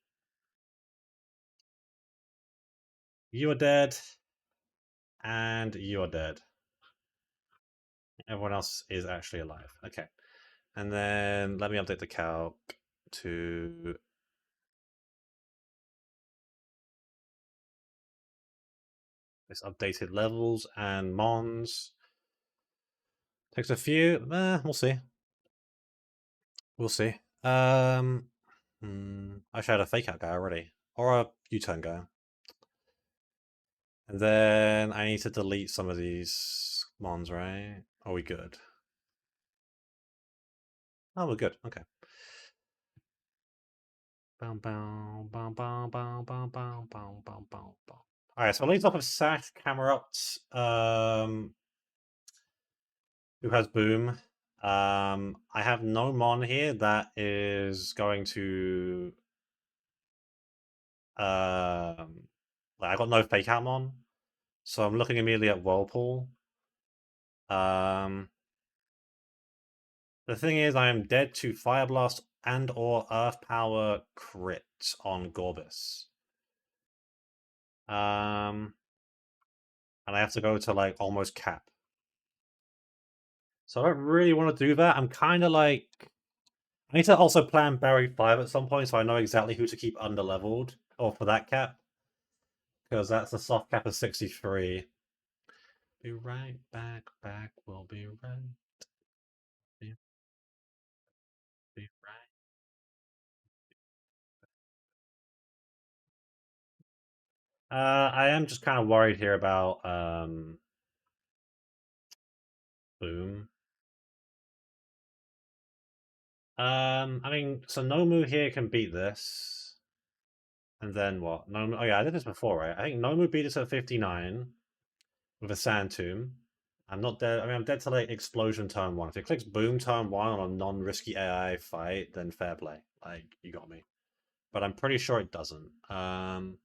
You are dead. And you are dead. Everyone else is actually alive. Okay. And then let me update the calc to this updated levels and mons. Takes a few. We'll see. We'll see. I should have a fake out guy already. Or a U-turn guy. And then I need to delete some of these mons, right? Are we good? Oh, we're good. Okay. Alright, so it leads off of Sash Camerot, who has Boom. I have no Mon here that is going to I got no fake out Mon. So I'm looking immediately at Whirlpool. The thing is, I am dead to Fire Blast and or Earth Power crit on Gorbis. And I have to go to like almost cap. So I don't really want to do that. I'm kind of like, I need to also plan Barry 5 at some point so I know exactly who to keep under-leveled, or for that cap. Because that's a soft cap of 63. Be right back, we'll be right. Be right. I am just kind of worried here about Boom. I mean, so Nomu here can beat this. And then what? Nomu, oh yeah, I did this before, right? I think Nomu beat us at 59 with a Sand Tomb. I'm not dead. I mean, I'm dead to like Explosion turn 1. If it clicks Boom turn 1 on a non-risky AI fight, then fair play. Like, you got me. But I'm pretty sure it doesn't. And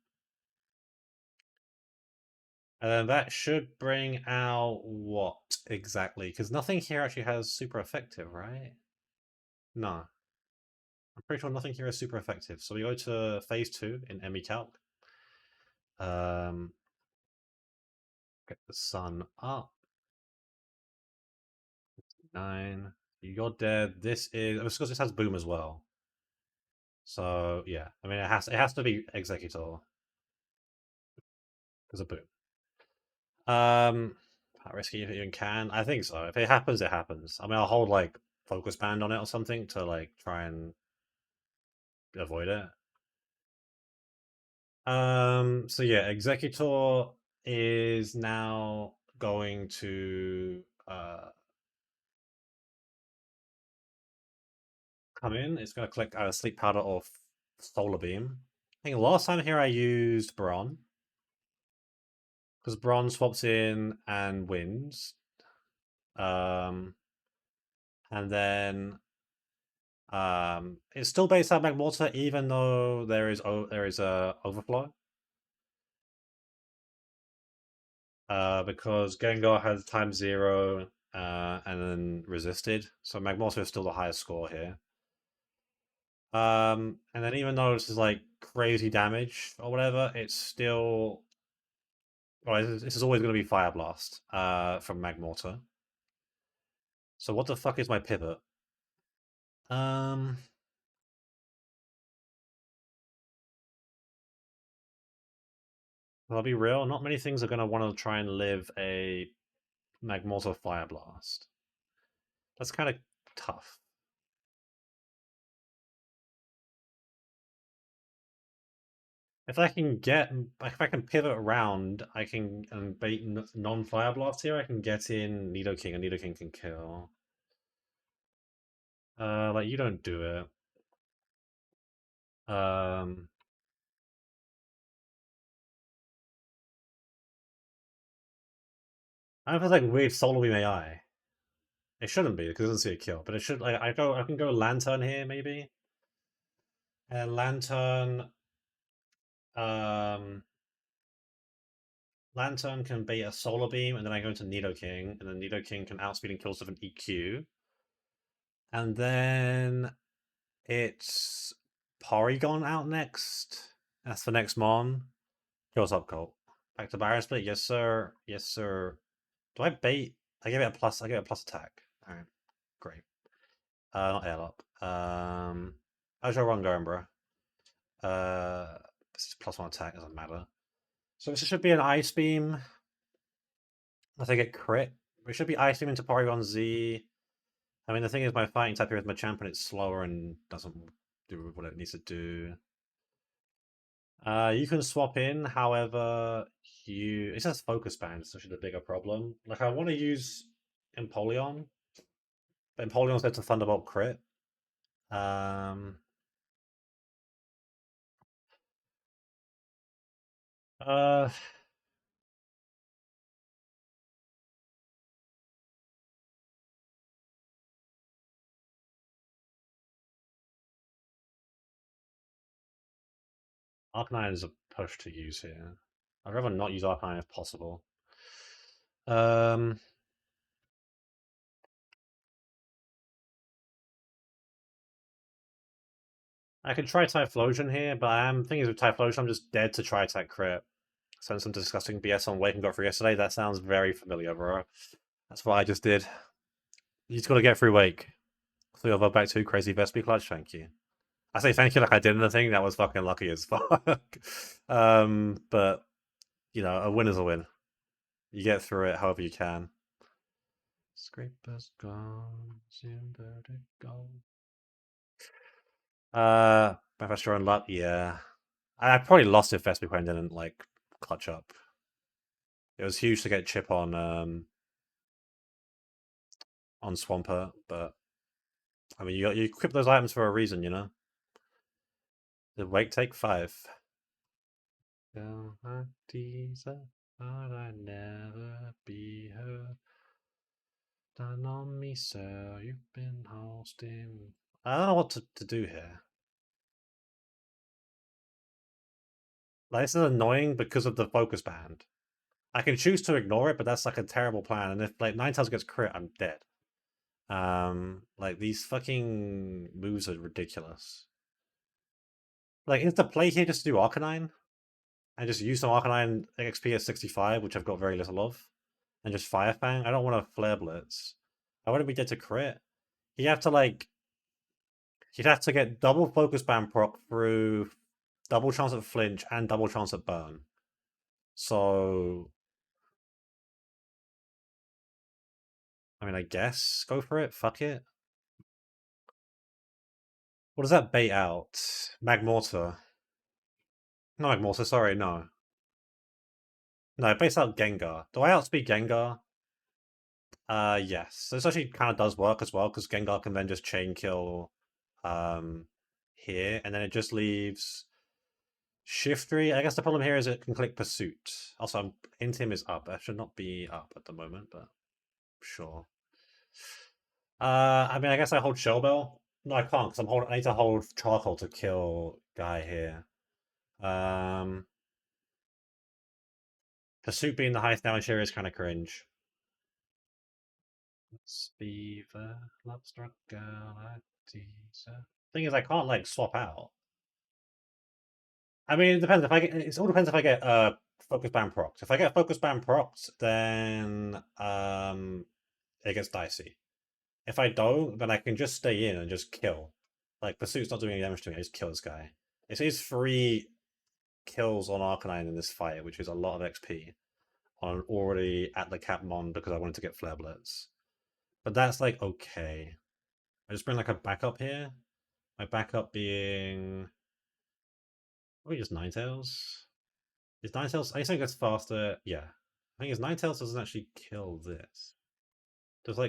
then that should bring out what exactly? Because nothing here actually has super effective, right? No. I'm pretty sure nothing here is super effective. So we go to phase 2 in ME Calc. Get the sun up. 9. You're dead. This is because this has boom as well. So yeah, I mean it has to be Executor because of boom. How risky if it even can? I think so. If it happens, it happens. I mean, I'll hold like focus band on it or something to like try and avoid it. So yeah, Executor is now going to come in. It's going to click Sleep Powder or Solar Beam. I think last time here I used Bron. Because Bron swaps in and wins. And then it's still based on Magmortar even though there is a overflow. Because Gengar has times 0 and then resisted. So Magmortar is still the highest score here. And then even though this is like crazy damage or whatever, it's still this is always going to be Fire Blast from Magmortar. So what the fuck is my pivot? I'll be real. Not many things are going to want to try and live a Magmortar Fire Blast. That's kind of tough. If I can pivot around, I can and bait non-Fire Blast here. I can get in Nidoking, and Nidoking can kill. Like you don't do it. I don't know if it's like weird Solar Beam AI. It shouldn't be because it doesn't see a kill, but it should. Like I can go Lantern here maybe, and Lantern. Um, Lantern can bait a Solar Beam, and then I go into Nidoking, and then Nidoking can outspeed and kills with an EQ, and then it's Porygon out next. That's the next Mon. Kills up Colt. Back to Barrier Split. Yes, sir. Yes, sir. Do I bait? I give it a plus. I give it a plus attack. All right, great. Not air up. How's your run going, bro? This is +1 attack. Doesn't matter. So this should be an Ice Beam. I think it crit. It should be Ice Beam into Porygon Z. I mean, the thing is, my fighting type here is Machamp, and it's slower and doesn't do what it needs to do. You can swap in, however, it says Focus Band, so the bigger problem. Like, I want to use Empoleon, but Empoleon's led to Thunderbolt crit. Uh, Arcanine is a push to use here. I'd rather not use Arcanine if possible. Um, I could try Typhlosion here, but I'm thinking with Typhlosion, I'm just dead to try attack crit. Send some disgusting BS on Wake and got through yesterday. That sounds very familiar, bro. That's what I just did. You just got to get through Wake. So you'll back to crazy Vespi clutch. Thank you. I say thank you like I did anything. That was fucking lucky as fuck. But you know, a win is a win. You get through it however you can. Scrapers gone, go. Professor and luck, yeah. I probably lost if Vespiquen didn't like clutch up. It was huge to get chip on Swampert, but I mean you equip those items for a reason, you know. The Wake take 5. Teaser, but I never be heard. Done on me, sir. You've been hosting. I don't know what to do here. Like, this is annoying because of the focus band. I can choose to ignore it, but that's like a terrible plan. And if like Ninetales gets crit, I'm dead. Like these fucking moves are ridiculous. Like, is the play here just to do Arcanine? And just use some Arcanine XP at 65, which I've got very little of. And just Fire Fang? I don't want to Flare Blitz. I want to be dead to crit. You have to like... You'd have to get double Focus Band proc through double chance at Flinch and double chance at Burn. So... I mean, I guess go for it. Fuck it. What does that bait out? Magmortar. No, Magmortar, sorry, no. No, it baits out Gengar. Do I outspeed Gengar? Yes. This actually kind of does work as well, because Gengar can then just chain kill here, and then it just leaves Shiftry. I guess the problem here is it can click Pursuit. Also, Intim is up. That should not be up at the moment, but sure. I mean, I guess I hold Shell Bell. No, I can't, because I need to hold Charcoal to kill guy here. Pursuit being the highest damage here is kind of cringe. Beaver, love struck girl, teaser. Thing is, I can't like swap out. I mean, it depends. If I get, it all depends if I get focus band procs. If I get focus band procs, then it gets dicey. If I don't, then I can just stay in and just kill. Like Pursuit's not doing any damage to me. I just kill this guy. It says 3 kills on Arcanine in this fight, which is a lot of XP on already at the cap mon because I wanted to get Flare Blitz. But that's like okay. I just bring like a backup here. My backup being probably just Ninetales. Is Ninetales? I think it's faster. Yeah, I think it's Ninetales doesn't actually kill this. Does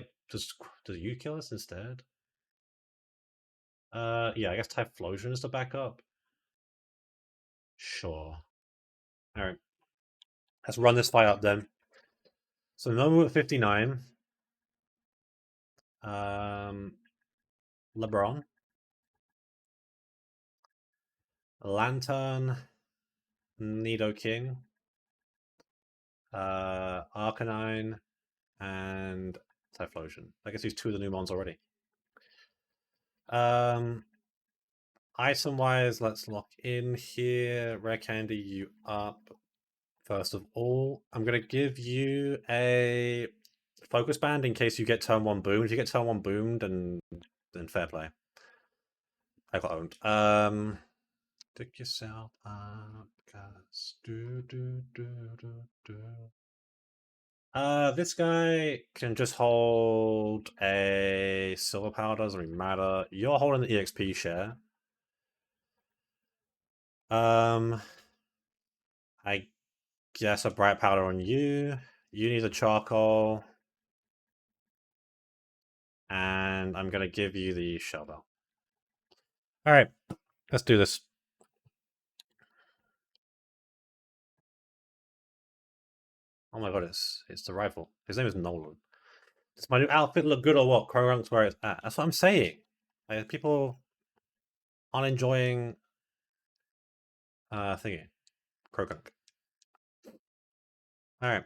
you kill us instead? Yeah, I guess Typhlosion is the backup. Sure. All right, let's run this fight up then. So no move at 59. LeBron. Lantern. Nidoking. Arcanine. And Typhlosion. I guess these two of the new ones already. Item wise, let's lock in here. Rare Candy, you up. First of all, I'm going to give you a focus band in case you get turn 1 boomed. If you get turn 1 boomed, then fair play. I got owned. Pick yourself up, guys. This guy can just hold a silver powder, doesn't really matter. You're holding the EXP share. I guess a bright powder on you. You need a charcoal. And I'm gonna give you the shell bell. Alright, let's do this. Oh my god, it's the rifle. His name is Nolan. Does my new outfit look good or what? Krogunk's where it's at. That's what I'm saying. People aren't enjoying thingy. Krogunk. Alright.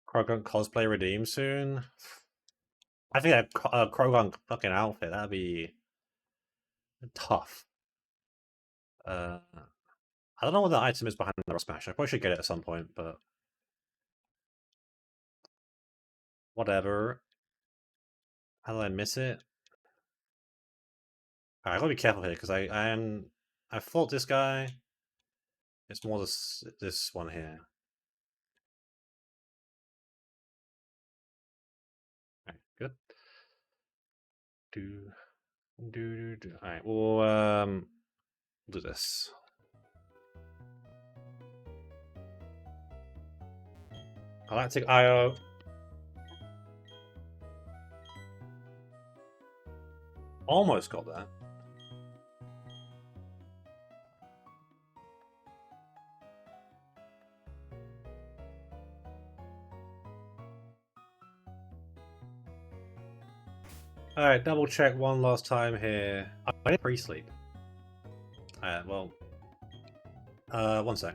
Krogunk cosplay redeem soon. I think a Krogunk fucking outfit, that'd be tough. I don't know what the item is behind the smash. I probably should get it at some point, but whatever. How did I miss it? I gotta be careful here because I fought this guy. It's more this one here. Right, good. Do. Alright, we'll do this. Galactic IO. Almost got that. Alright, double check one last time here. I did pre-sleep. Well. One sec.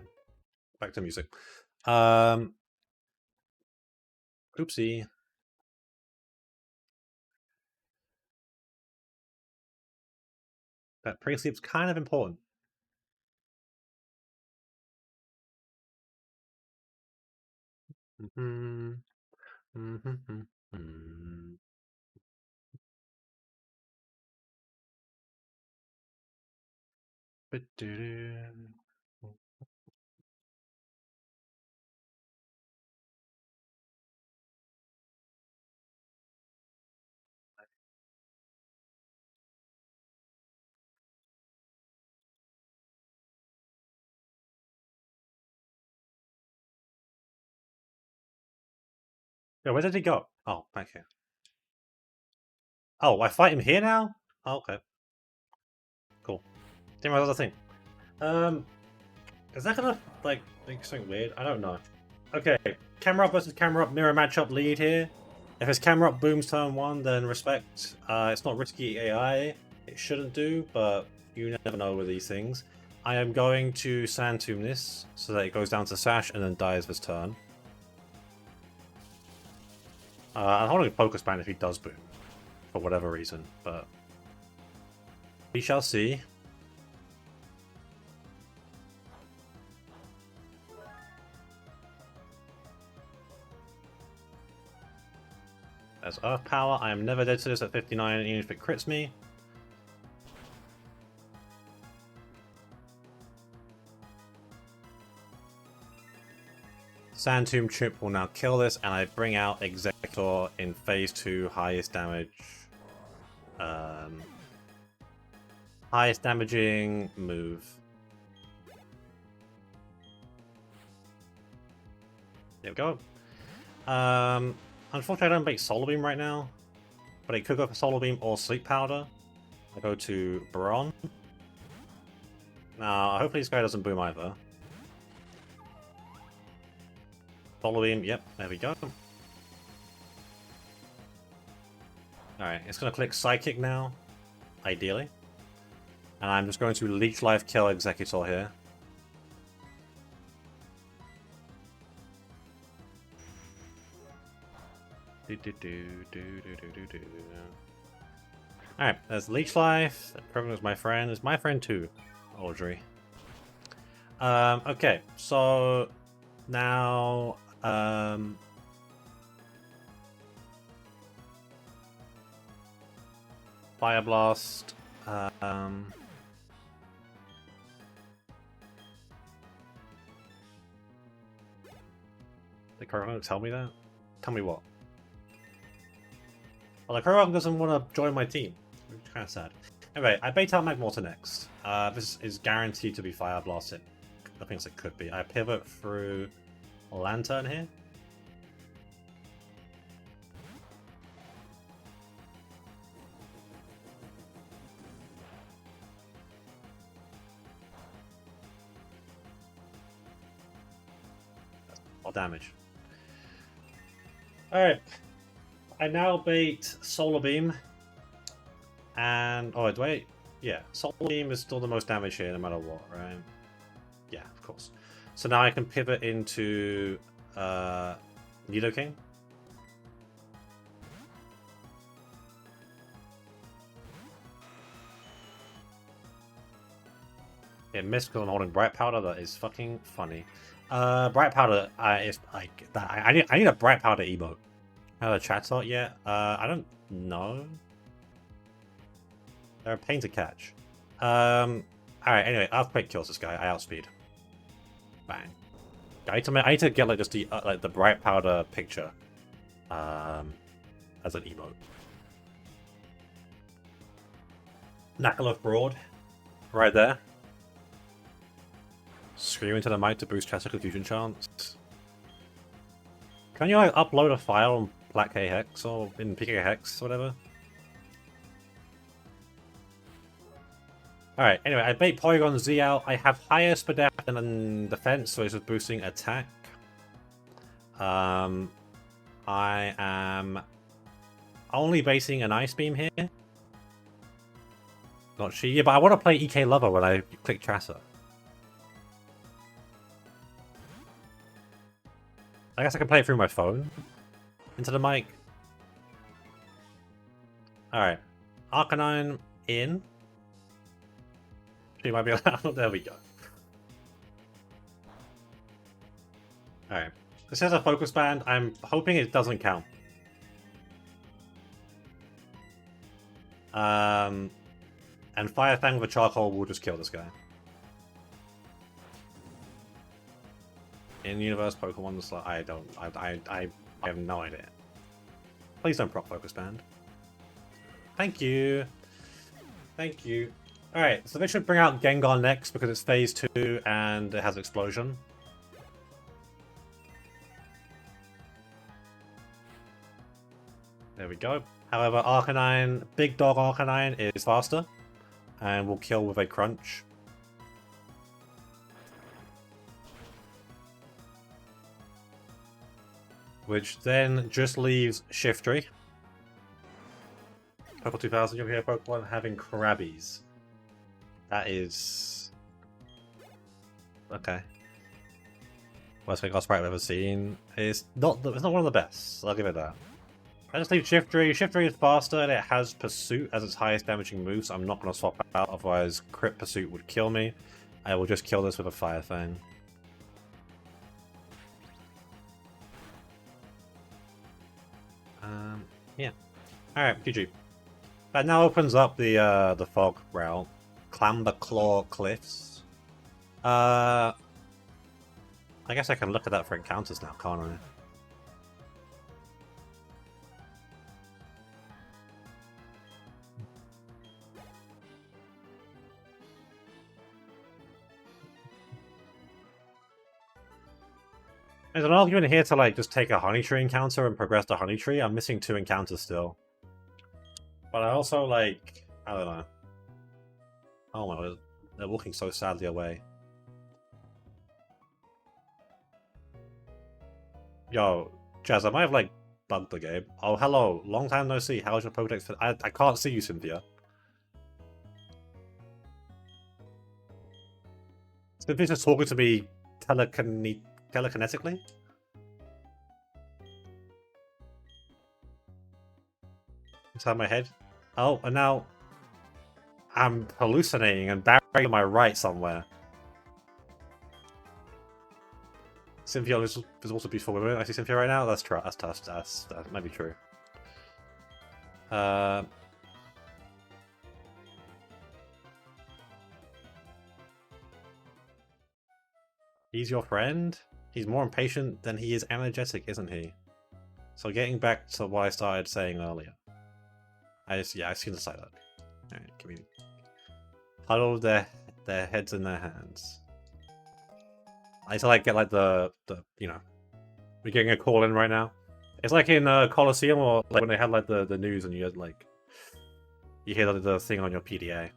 Back to music. Oopsie. That pre-sleep's kind of important. Yeah, where did he go? Oh, back here. Oh, I fight him here now? Oh, okay. Cool. Didn't realize that thing. Is that gonna, like, make something weird? I don't know. Okay, camera up versus camera up, mirror matchup lead here. If it's camera up booms turn 1, then respect. It's not risky AI. It shouldn't do, but you never know with these things. I am going to Sand Tomb this, so that it goes down to Sash and then dies this turn. I'm holding a Focus Band if he does boom, for whatever reason, but we shall see. There's Earth Power. I am never dead to this at 59, even if it crits me. Sand Tomb Chip will now kill this, and I bring out Executor in phase 2, highest damage. Highest damaging move. There we go. Unfortunately, I don't make Solar Beam right now, but it could go for Solar Beam or Sleep Powder. I go to Baron. Now, hopefully this guy doesn't boom either. Follow him, yep, there we go. Alright, it's going to click Psychic now, ideally. And I'm just going to Leech Life kill Executor here. Alright, there's Leech Life. Proven is my friend. Is my friend too, Audrey. Okay, so now Fire Blast. The Korok tell me that? Tell me what? Well, the Korok doesn't want to join my team, which is kind of sad. Anyway, I bait out Magmortar next. This is guaranteed to be Fire Blasted. I think it could be. I pivot through Lantern here. Or damage. Alright. I now bait Solar Beam. And oh wait. Yeah, Solar Beam is still the most damage here no matter what, right? Yeah, of course. So now I can pivot into Nidoking. It missed because I'm holding Bright Powder. That is fucking funny. Bright Powder. I need a Bright Powder emote. Have a chat slot yet? I don't know. They're a pain to catch. Alright, anyway, Earthquake kills this guy. I outspeed. Bang. I need to get like just the Bright Powder picture. As an emote. Knuckle Broad. Right there. Scream into the mic to boost Chester Confusion chance. Can you like upload a file on Black K Hex or in PK Hex or whatever? Alright, anyway, I bait Porygon Z out. I have higher Spadef than defense, so it's just boosting attack. I am only basing an Ice Beam here. Not she, yeah, but I want to play EK Lover when I click Tracer. I guess I can play it through my phone. Into the mic. Alright. Arcanine in. She might be allowed. There we go. Alright. This has a focus band. I'm hoping it doesn't count. And Fire Fang with a Charcoal will just kill this guy. In universe Pokemon, I have no idea. Please don't proc focus band. Thank you. Thank you. Alright, so they should bring out Gengar next because it's phase 2 and it has explosion. There we go. However, Arcanine, Big Dog Arcanine is faster and will kill with a crunch. Which then just leaves Shiftry. Purple 2000, you'll hear Pokemon having Krabbies. That is... okay. Worst Gengar sprite I've ever seen. It's not one of the best, so I'll give it that. I just leave Shiftry. Shiftry is faster and it has Pursuit as its highest damaging move, so I'm not going to swap out, otherwise Crit Pursuit would kill me. I will just kill this with a Fire Fang. Yeah. Alright, GG. That now opens up the fog route. Clamber Claw Cliffs. I guess I can look at that for encounters now, can't I? There's an argument here to like just take a Honey Tree encounter and progress the Honey Tree. I'm missing 2 encounters still. But I also like, I don't know. Oh my god, they're walking so sadly away. Yo, Jazz, I might have like bugged the game. Oh, hello, long time no see. How's your Pokedex? I can't see you, Cynthia. Cynthia's just talking to me telekinetically? Inside my head? Oh, and now I'm hallucinating and Barry on my right somewhere. Cynthia is also beautiful women. I see Cynthia right now. That's true. That might be true. He's your friend? He's more impatient than he is energetic, isn't he? So getting back to what I started saying earlier. I've seen the side look. Alright, can we huddle their heads in their hands. I need to like get like the you know, we're getting a call in right now. It's like in Coliseum or like when they had like the news and you had like you hear the thing on your PDA.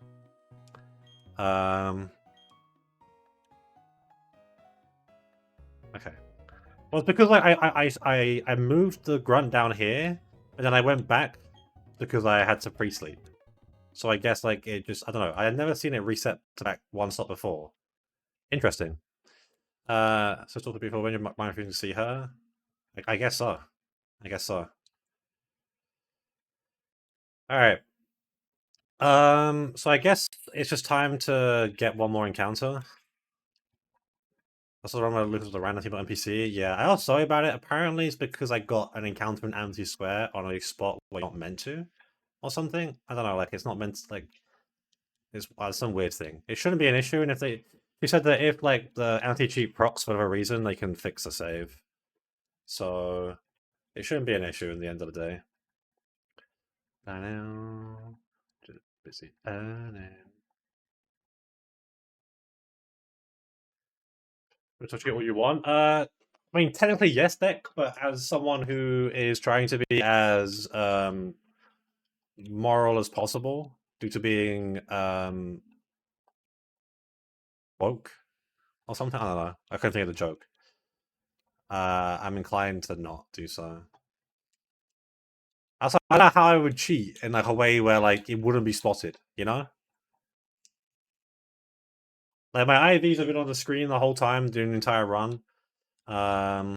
Okay. Well, it's because like I moved the grunt down here and then I went back because I had to pre-sleep. So I guess like it just I don't know. I had never seen it reset to back one slot before. Interesting. So talk to people when you're mind to see her. I guess so. I guess so. All right. So I guess it's just time to get one more encounter. That's what I'm gonna look at the random people NPC. Yeah, I was sorry about it. Apparently, it's because I got an encounter in Amity Square on a spot where you're not meant to, or something. I don't know. Like it's not meant to, like it's some weird thing. It shouldn't be an issue. And if they, you said that if like the anti cheat procs for whatever reason, they can fix the save. So it shouldn't be an issue in the end of the day. Just busy earning. Touch get what you want. I mean, technically yes, Deck, but as someone who is trying to be as moral as possible due to being woke or something. I don't know. I couldn't think of the joke. I'm inclined to not do so. Also, I don't know how I would cheat in like a way where like it wouldn't be spotted, you know? Like my IVs have been on the screen the whole time during the entire run. I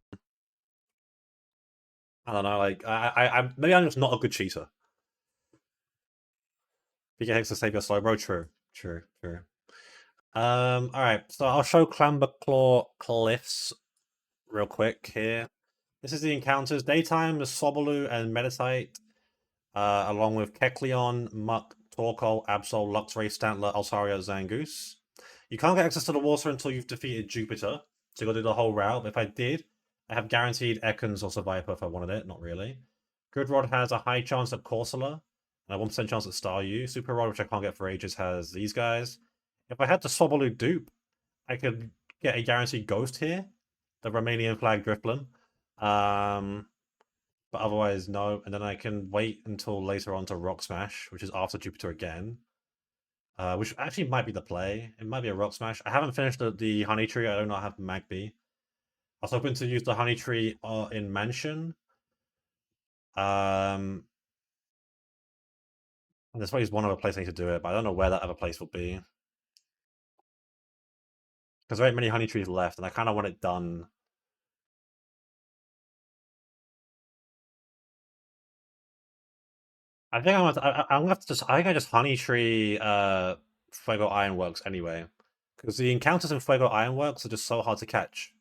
don't know, like I maybe I'm just not a good cheater. PK Hex to save your slow, bro. True. Alright, so I'll show Clamberclaw Cliffs real quick here. This is the encounters. Daytime is Soboloo and Meditite, along with Kecleon, Muck, Torkoal, Absol, Luxray, Stantler, Altaria, Zangoose. You can't get access to the water until you've defeated Jupiter, so you gotta do the whole route. But if I did, I have guaranteed Ekans or Survivor if I wanted it. Not really. Good Rod has a high chance at Corsola, and a 1% chance at Staryu. Super Rod, which I can't get for ages, has these guys. If I had the Soboloo dupe, I could get a guaranteed Ghost here, the Romanian flag Drifblim. But otherwise, no. And then I can wait until later on to Rock Smash, which is after Jupiter again. Which actually might be the play. It might be a Rock Smash. I haven't finished the Honey Tree. I do not have Magby. I was hoping to use the Honey Tree in Mansion. And there's probably one other place I need to do it, but I don't know where that other place will be. Because there ain't many Honey Trees left, and I kind of want it done. I think I'm gonna have to just. I think I just Honey Tree Fuego Ironworks anyway, because the encounters in Fuego Ironworks are just so hard to catch.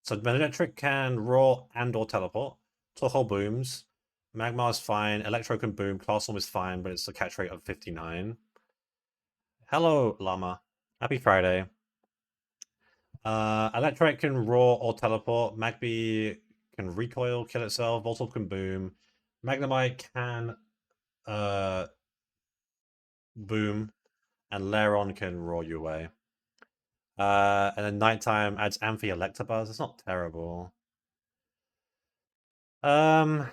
So Manectric can roar and/or teleport. Torkoal booms. Magmar is fine. Electro can boom. Classroom is fine, but it's a catch rate of 59. Hello, Llama. Happy Friday. Electrike can roar or teleport. Magby can recoil, kill itself. Voltorb can boom. Magnemite can boom, and Lairon can roar you away. And then Nighttime adds Amphi Electabuzz. It's not terrible. The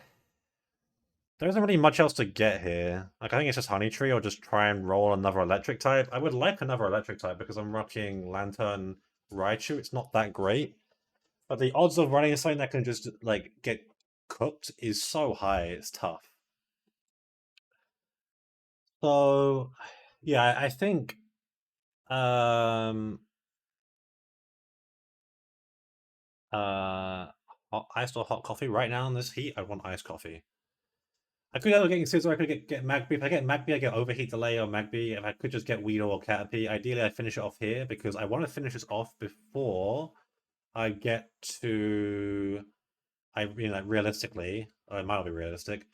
There isn't really much else to get here. Like, I think it's just Honey Tree or just try and roll another electric type. I would like another electric type because I'm rocking Lantern Raichu. It's not that great. But the odds of running something that can just, like, get cooked is so high, it's tough. So, yeah, I think iced or hot coffee right now in this heat. I want iced coffee. I could end up getting Scissor, I could get Magby. If I get Magby, I get Overheat Delay or Magby. If I could just get Weedle or Caterpie, ideally I finish it off here because I want to finish this off before I get to like realistically, or it might not be realistic,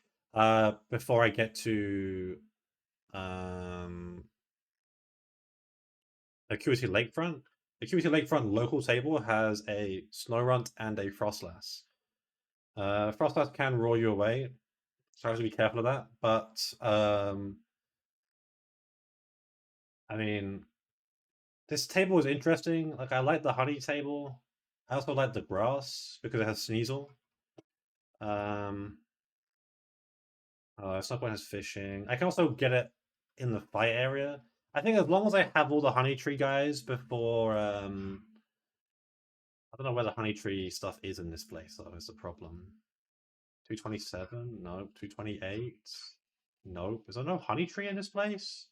before I get to Acuity Lakefront. Acuity Lakefront local table has a Snorunt and a Frostlass. Frostlass can roll you away, so I have to be careful of that. But I mean, this table is interesting. Like, I like the honey table. I also like the grass because it has Sneasel. Snowpoint has fishing. I can also get it in the fight area. I think as long as I have all the honey tree guys before, I don't know where the honey tree stuff is in this place, though, is the problem. 227? No. 228? Nope. Is there no honey tree in this place?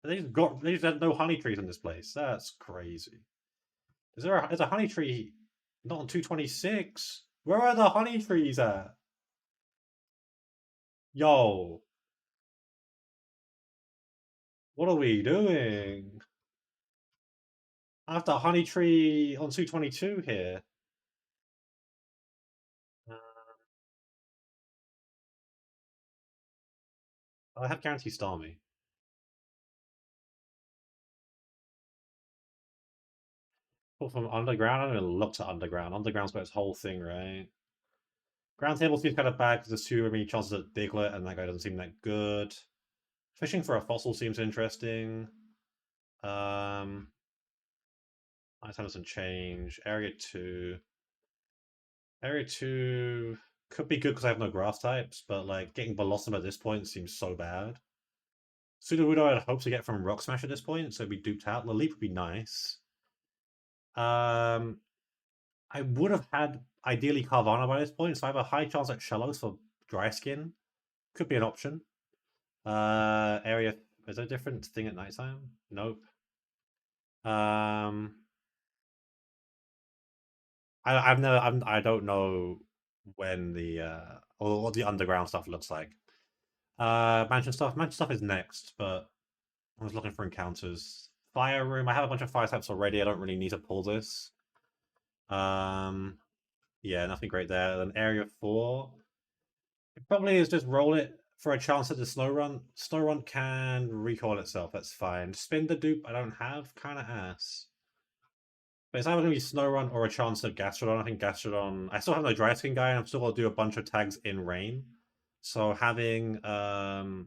They just had no honey trees in this place. That's crazy. Is a honey tree not on 226? Where are the honey trees at? Yo. What are we doing? I have the honey tree on 222 here. I have guarantee Starmie. From Underground, I don't even look to Underground. Underground's got its whole thing, right? Ground table seems kind of bad because there's too many chances at Diglett, and that guy doesn't seem that good. Fishing for a fossil seems interesting. Ice Henderson change. Area 2. Area 2 could be good because I have no grass types, but like getting Blossom at this point seems so bad. Sudowoodo I'd hope to get from Rock Smash at this point, so it'd be duped out. Laleep would be nice. I would have had ideally Carvana by this point, so I have a high chance at Shellos for dry skin. Could be an option. Area is there a different thing at nighttime? Nope. I don't know when the or what the underground stuff looks like. Mansion stuff is next, but I was looking for encounters. Fire room. I have a bunch of fire types already. I don't really need to pull this. Yeah, nothing great there. Then area 4. It probably is just roll it for a chance at the Snorunt. Snorunt can recoil itself. That's fine. Spin the dupe. I don't have. Kind of ass. But it's either going to be Snorunt or a chance at Gastrodon. I think Gastrodon... I still have no Dry Skin guy, and I'm still going to do a bunch of tags in rain. So having a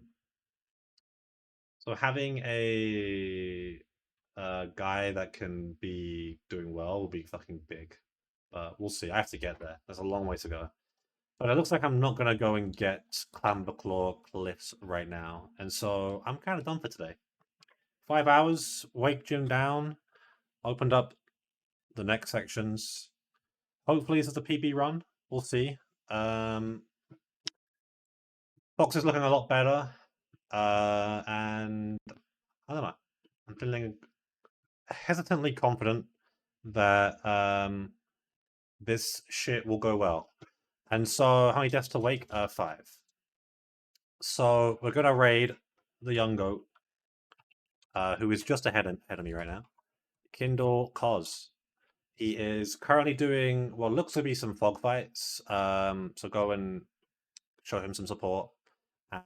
guy that can be doing well will be fucking big. But we'll see. I have to get there. There's a long way to go. But it looks like I'm not going to go and get Clamberclaw Cliffs right now. And so I'm kind of done for today. 5 hours, wake gym down, opened up the next sections. Hopefully this is a PB run. We'll see. Box is looking a lot better. And I don't know. I'm feeling hesitantly confident that this shit will go well. And so, how many deaths to wake? 5. So we're gonna raid the young goat, who is just ahead of me right now. Kindle Cos. He is currently doing what looks to be some fog fights. So go and show him some support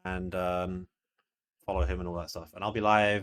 and follow him and all that stuff. And I'll be live